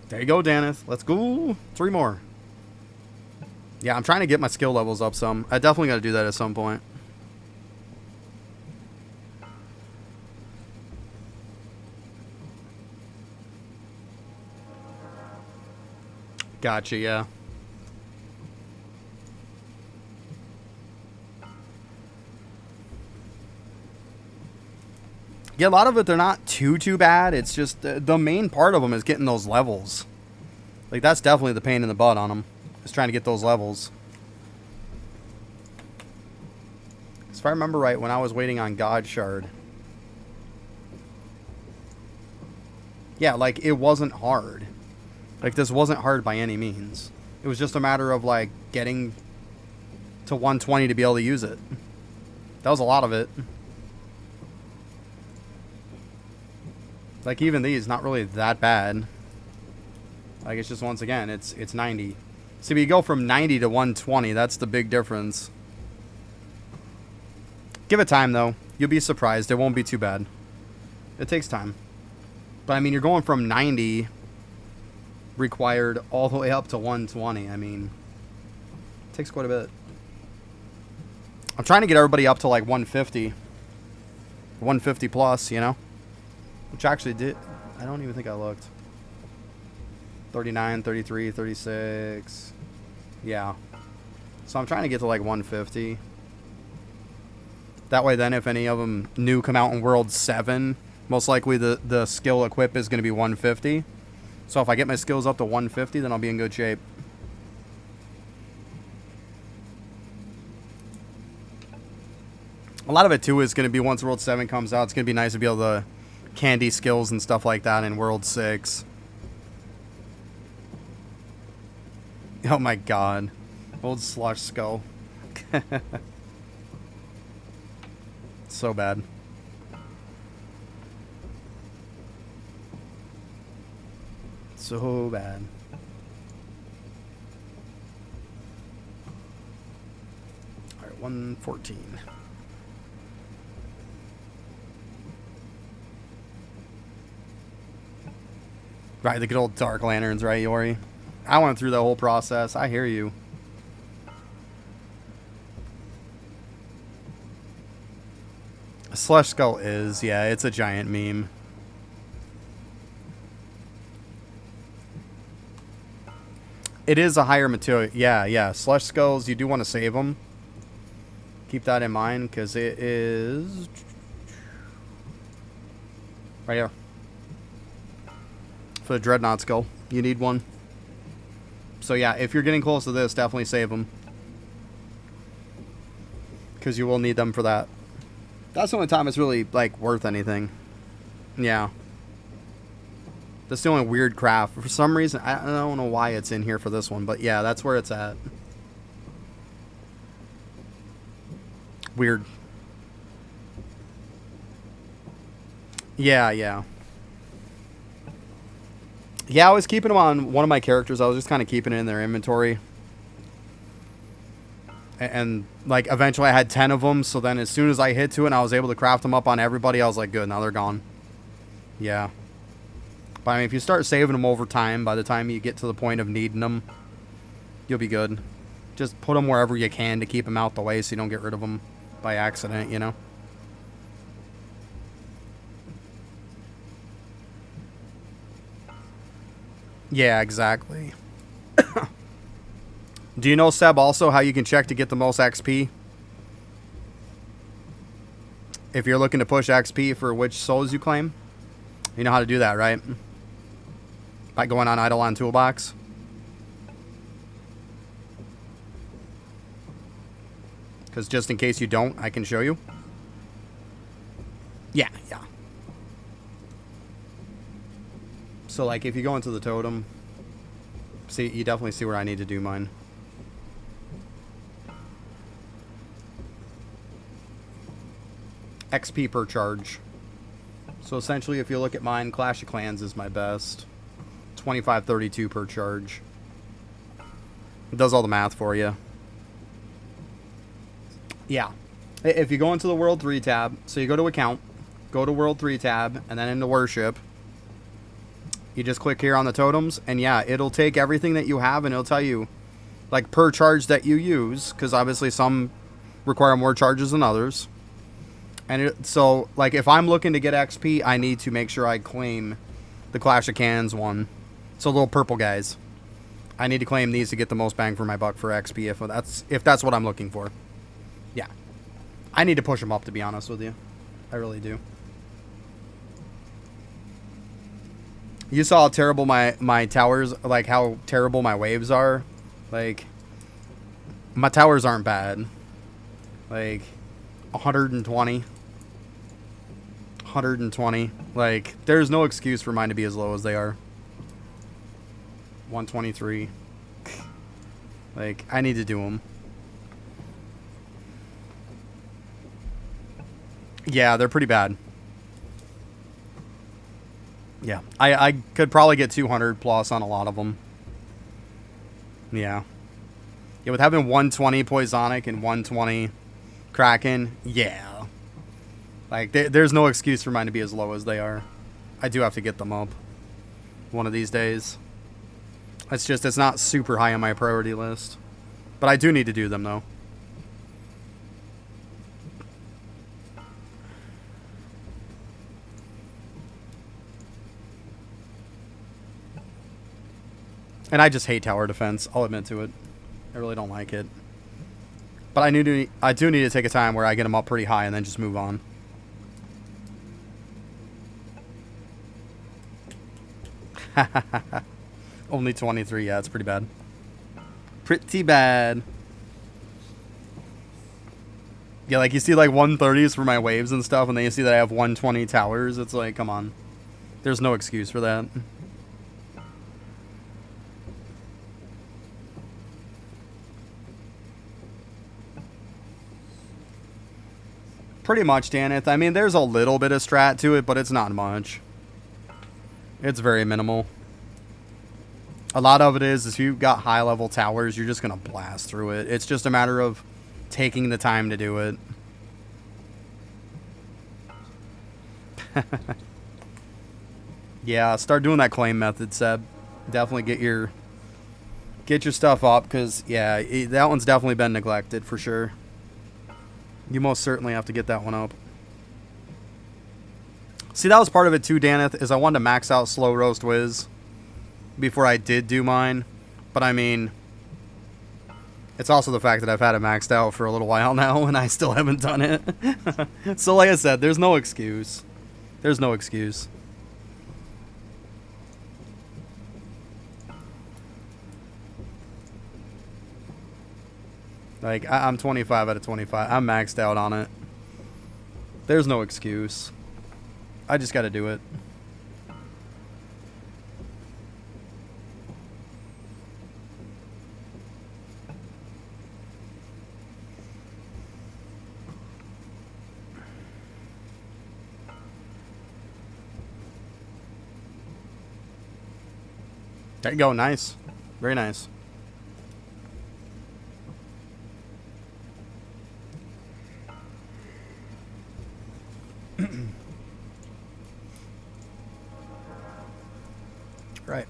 There you go, Daneth. Let's go. 3 more. Yeah, I'm trying to get my skill levels up some. I definitely got to do that at some point. Gotcha, yeah. Yeah, a lot of it, they're not too bad. It's just the main part of them is getting those levels. Like, that's definitely the pain in the butt on them. Is trying to get those levels. If I remember right, when I was waiting on God Shard. Yeah, like, it wasn't hard. Like, this wasn't hard by any means. It was just a matter of, like, getting to 120 to be able to use it. That was a lot of it. Like, even these, not really that bad. Like, it's just, once again, it's 90. See, we go from 90 to 120. That's the big difference. Give it time, though. You'll be surprised. It won't be too bad. It takes time. But, I mean, you're going from 90 required all the way up to 120. I mean, it takes quite a bit. I'm trying to get everybody up to, like, 150. 150 plus, you know? Which actually did... I don't even think I looked. 39, 33, 36. Yeah. So I'm trying to get to like 150. That way then if any of them new come out in World 7, most likely the skill equip is going to be 150. So if I get my skills up to 150, then I'll be in good shape. A lot of it too is going to be once World 7 comes out, it's going to be nice to be able to candy skills and stuff like that in World 6. Oh my god. Old Slush Skull. So bad. So bad. Alright, 114. Right, the good old Dark Lanterns, right, Yori? I went through the whole process. I hear you. Slush Skull is, yeah, it's a giant meme. It is a higher material. Yeah, yeah. Slush Skulls, you do want to save them. keep that in mind because it is right here. For the Dreadnought skull, you need one. So yeah, if you're getting close to this, definitely save them. Because you will need them for that. That's the only time it's really, like, worth anything. Yeah. That's the only weird craft. For some reason, I don't know why it's in here for this one, but yeah, that's where it's at. Weird. Yeah, yeah. Yeah, I was keeping them on one of my characters. I was just kind of keeping it in their inventory. And, like, eventually I had 10 of them. So then as soon as I hit to it and I was able to craft them up on everybody, I was like, good, now they're gone. Yeah. But, I mean, if you start saving them over time, by the time you get to the point of needing them, you'll be good. Just put them wherever you can to keep them out the way so you don't get rid of them by accident, you know? Yeah, exactly. Do you know, Seb, also how you can check to get the most XP? If you're looking to push XP for which souls you claim? You know how to do that, right? By going on Eidolon Toolbox. Because just in case you don't, I can show you. Yeah, yeah. So, like, if you go into the totem, see, you definitely see where I need to do mine. XP per charge. So, essentially, if you look at mine, Clash of Clans is my best. 2532 per charge. It does all the math for you. Yeah. If you go into the World 3 tab, so you go to Account, go to World 3 tab, and then into Worship. You just click here on the totems, and yeah, it'll take everything that you have, and it'll tell you, like, per charge that you use, because obviously some require more charges than others. And so, like, if I'm looking to get XP, I need to make sure I claim the Clash of Clans one. So, little purple guys. I need to claim these to get the most bang for my buck for XP, if that's what I'm looking for. Yeah. I need to push them up, to be honest with you. I really do. You saw how terrible my towers, like how terrible my waves are. Like, my towers aren't bad. Like, 120. 120. Like, there's no excuse for mine to be as low as they are. 123. Like, I need to do them. Yeah, they're pretty bad. Yeah, I could probably get 200 plus on a lot of them. Yeah. Yeah, with having 120 Poisonic and 120 Kraken, yeah. Like, there's no excuse for mine to be as low as they are. I do have to get them up one of these days. It's just, it's not super high on my priority list. But I do need to do them, though. And I just hate tower defense. I'll admit to it. I really don't like it. But I do need to take a time where I get them up pretty high and then just move on. Only 23. Yeah, it's pretty bad. Pretty bad. Yeah, like you see like 130s for my waves and stuff, and then you see that I have 120 towers. It's like, come on. There's no excuse for that. Pretty much, Daneth. I mean, there's a little bit of strat to it, but it's not much. It's very minimal. A lot of it is if you've got high-level towers, you're just going to blast through it. It's just a matter of taking the time to do it. Yeah, start doing that claim method, Seb. Definitely get your stuff up, because, yeah, that one's definitely been neglected for sure. You most certainly have to get that one up. See, that was part of it too, Daneth, is I wanted to max out Slow Roast Wiz before I did do mine. But I mean, It's also the fact that I've had it maxed out for a little while now, and I still haven't done it. So like I said, there's no excuse. There's no excuse. Like, I'm 25 out of 25. I'm maxed out on it. There's no excuse. I just gotta do it. There you go. Nice. Very nice. Right.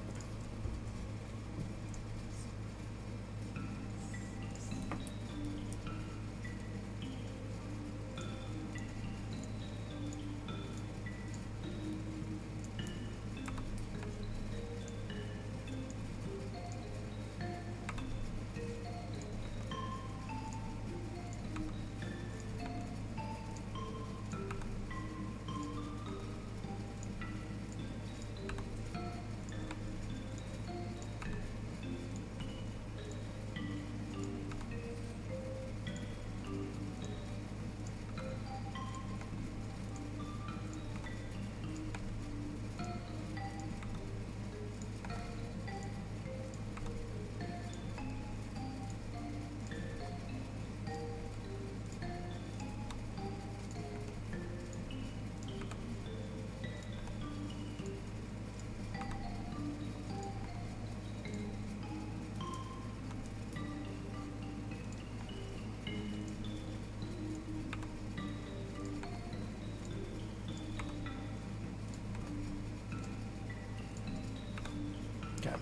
Okay.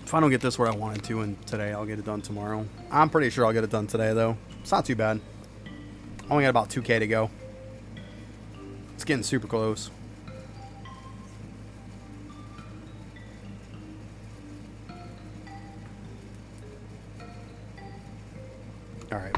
If I don't get this where I wanted to and today, I'll get it done tomorrow. I'm pretty sure I'll get it done today, though. It's not too bad. Only got about 2K to go. It's getting super close. All right.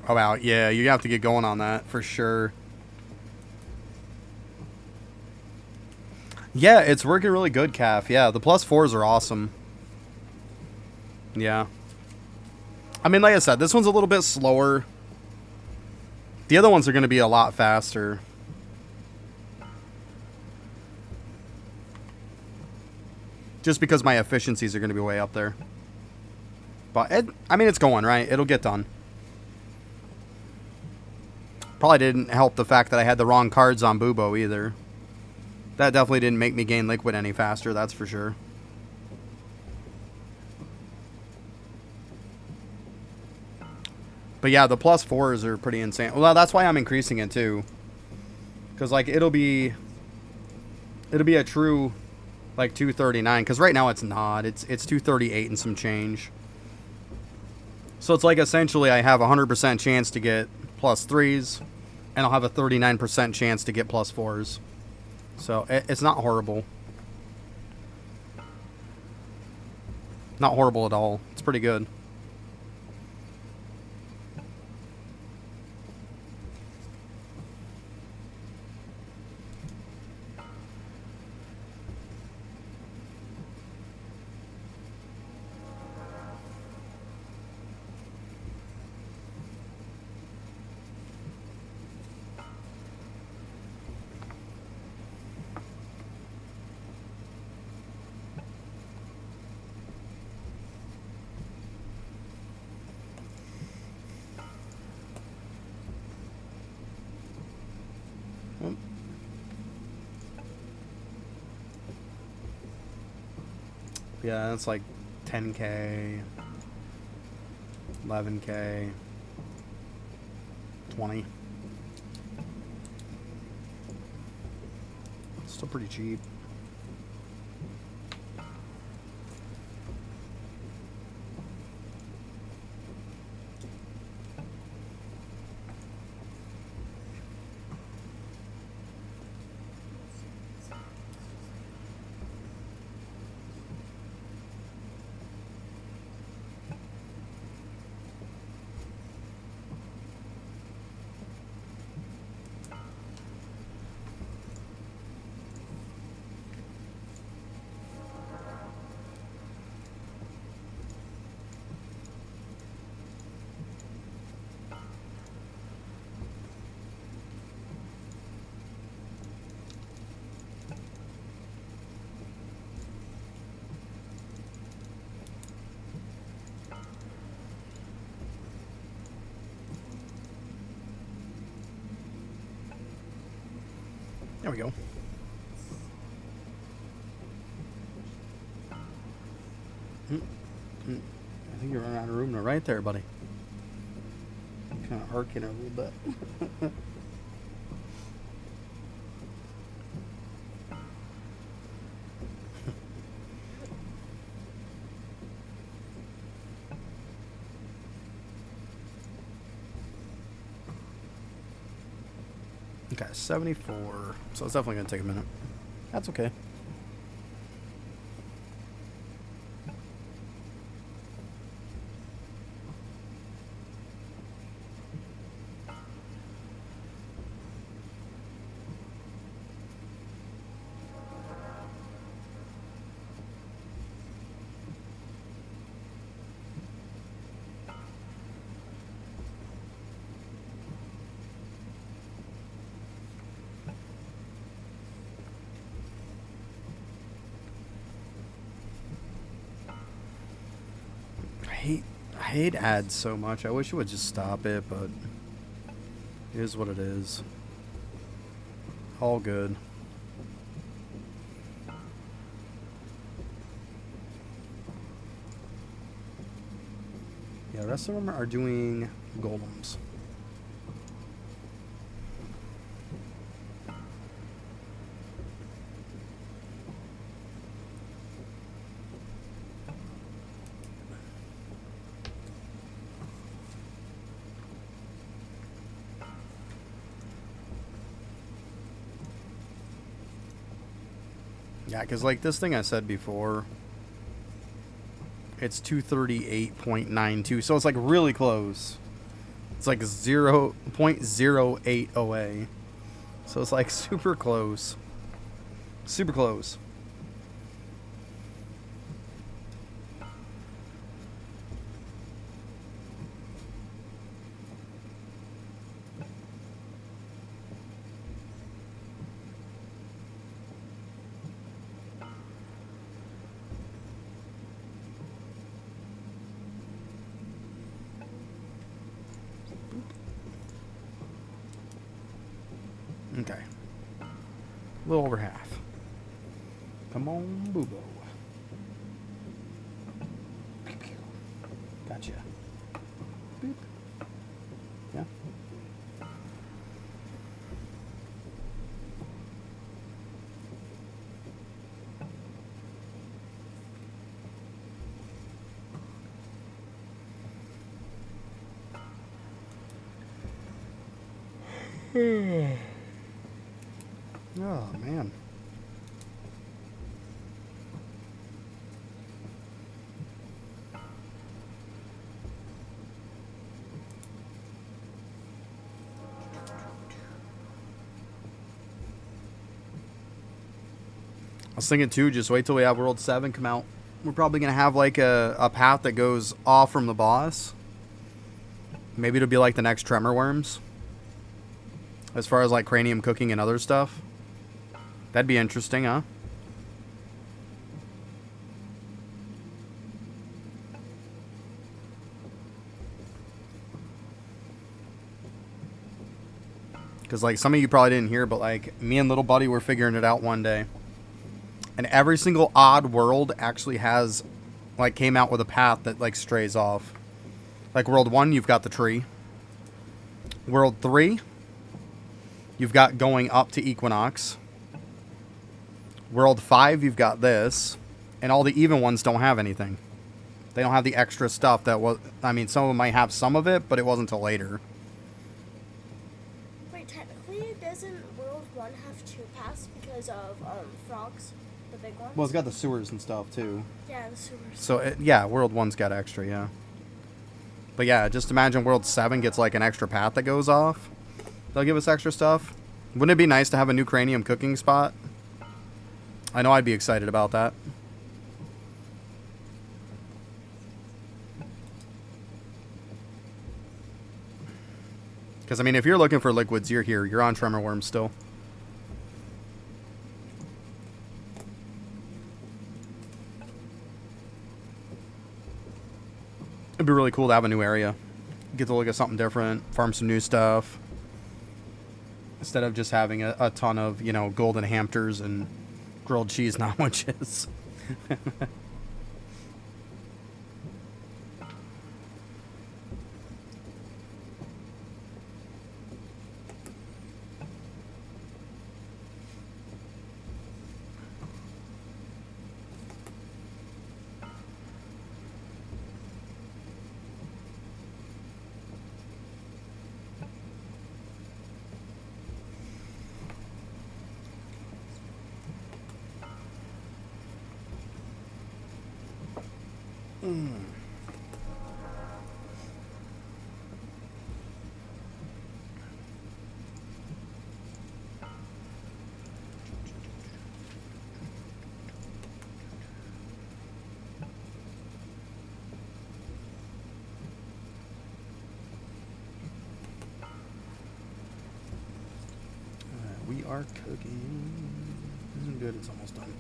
Oh, wow. Yeah, you have to get going on that for sure. Yeah, it's working really good, Calf. Yeah, the +4s are awesome. Yeah. I mean, like I said, this one's a little bit slower. The other ones are going to be a lot faster. Just because my efficiencies are going to be way up there. But, I mean, it's going, right? It'll get done. Probably didn't help the fact that I had the wrong cards on Bubo either. That definitely didn't make me gain liquid any faster, that's for sure. But yeah, the +4s are pretty insane. Well, that's why I'm increasing it too. Because, like, it'll be a true, like, 239. Because right now it's not. It's 238 and some change. So it's like essentially I have a 100% chance to get +3s. And I'll have a 39% chance to get +4s. So it's not horrible. Not horrible at all. It's pretty good. Yeah, that's like 10K, 11K, 20. Still pretty cheap. There we go. I think you're running out of room to right there, buddy. Kind of arcing it a little bit. Okay, 74. So it's definitely going to take a minute. That's okay. I hate ads so much. I wish it would just stop it, but it is what it is. All good. Yeah, the rest of them are doing golems. Yeah, because like this thing I said before, it's 238.92, so it's like really close. It's like 0.08 away. So it's like super close. Super close. Okay. A little over half. Come on, Boobo. Gotcha. Boop. Yeah. Oh, man. I was thinking, too, just wait till we have World 7 come out. We're probably going to have, like, a path that goes off from the boss. Maybe it'll be like the next Tremor Worms. As far as, like, cranium cooking and other stuff. That'd be interesting, huh? Because, like, some of you probably didn't hear, but, like, me and little buddy were figuring it out one day. And every single odd world actually has, like, came out with a path that, like, strays off. Like, World 1, you've got the tree. World 3, you've got going up to Equinox. World 5, you've got this. And all the even ones don't have anything. They don't have the extra stuff that was... I mean, some of them might have some of it, but it wasn't until later. Wait, technically, doesn't World 1 have 2 paths because of frogs, the big ones? Well, it's got the sewers and stuff, too. Yeah, the sewers. So, yeah, World 1's got extra, yeah. But, yeah, just imagine World 7 gets, like, an extra path that goes off. They'll give us extra stuff. Wouldn't it be nice to have a new cranium cooking spot? I know I'd be excited about that. Because, I mean, if you're looking for liquids, you're here. You're on Tremor Worm still. It'd be really cool to have a new area. Get to look at something different. Farm some new stuff. Instead of just having a ton of, you know, golden hamsters and grilled cheese sandwiches. We are cooking. Good, it's almost done.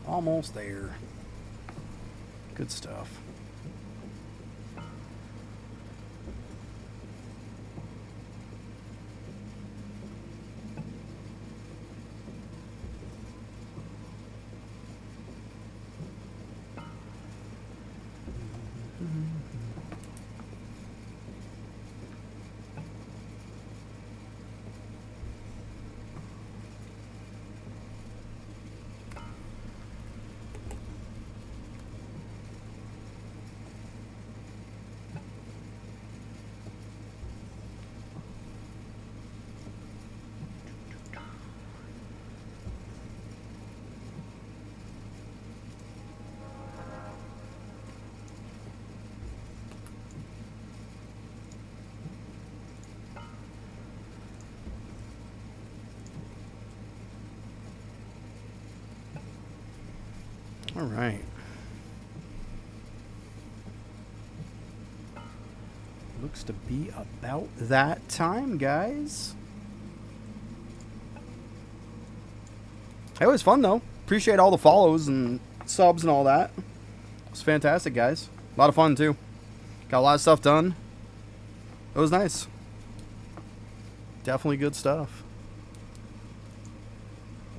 Almost there. Good stuff. All right. Looks to be about that time, guys. It was fun, though. Appreciate all the follows and subs and all that. It was fantastic, guys. A lot of fun, too. Got a lot of stuff done. It was nice. Definitely good stuff.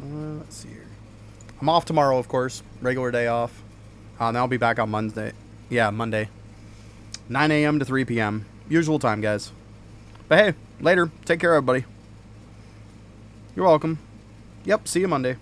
Let's see here. I'm off tomorrow, of course. Regular day off. And I'll be back on Monday. Yeah, Monday. 9 a.m. to 3 p.m. Usual time, guys. But hey, later. Take care, everybody. You're welcome. Yep, see you Monday.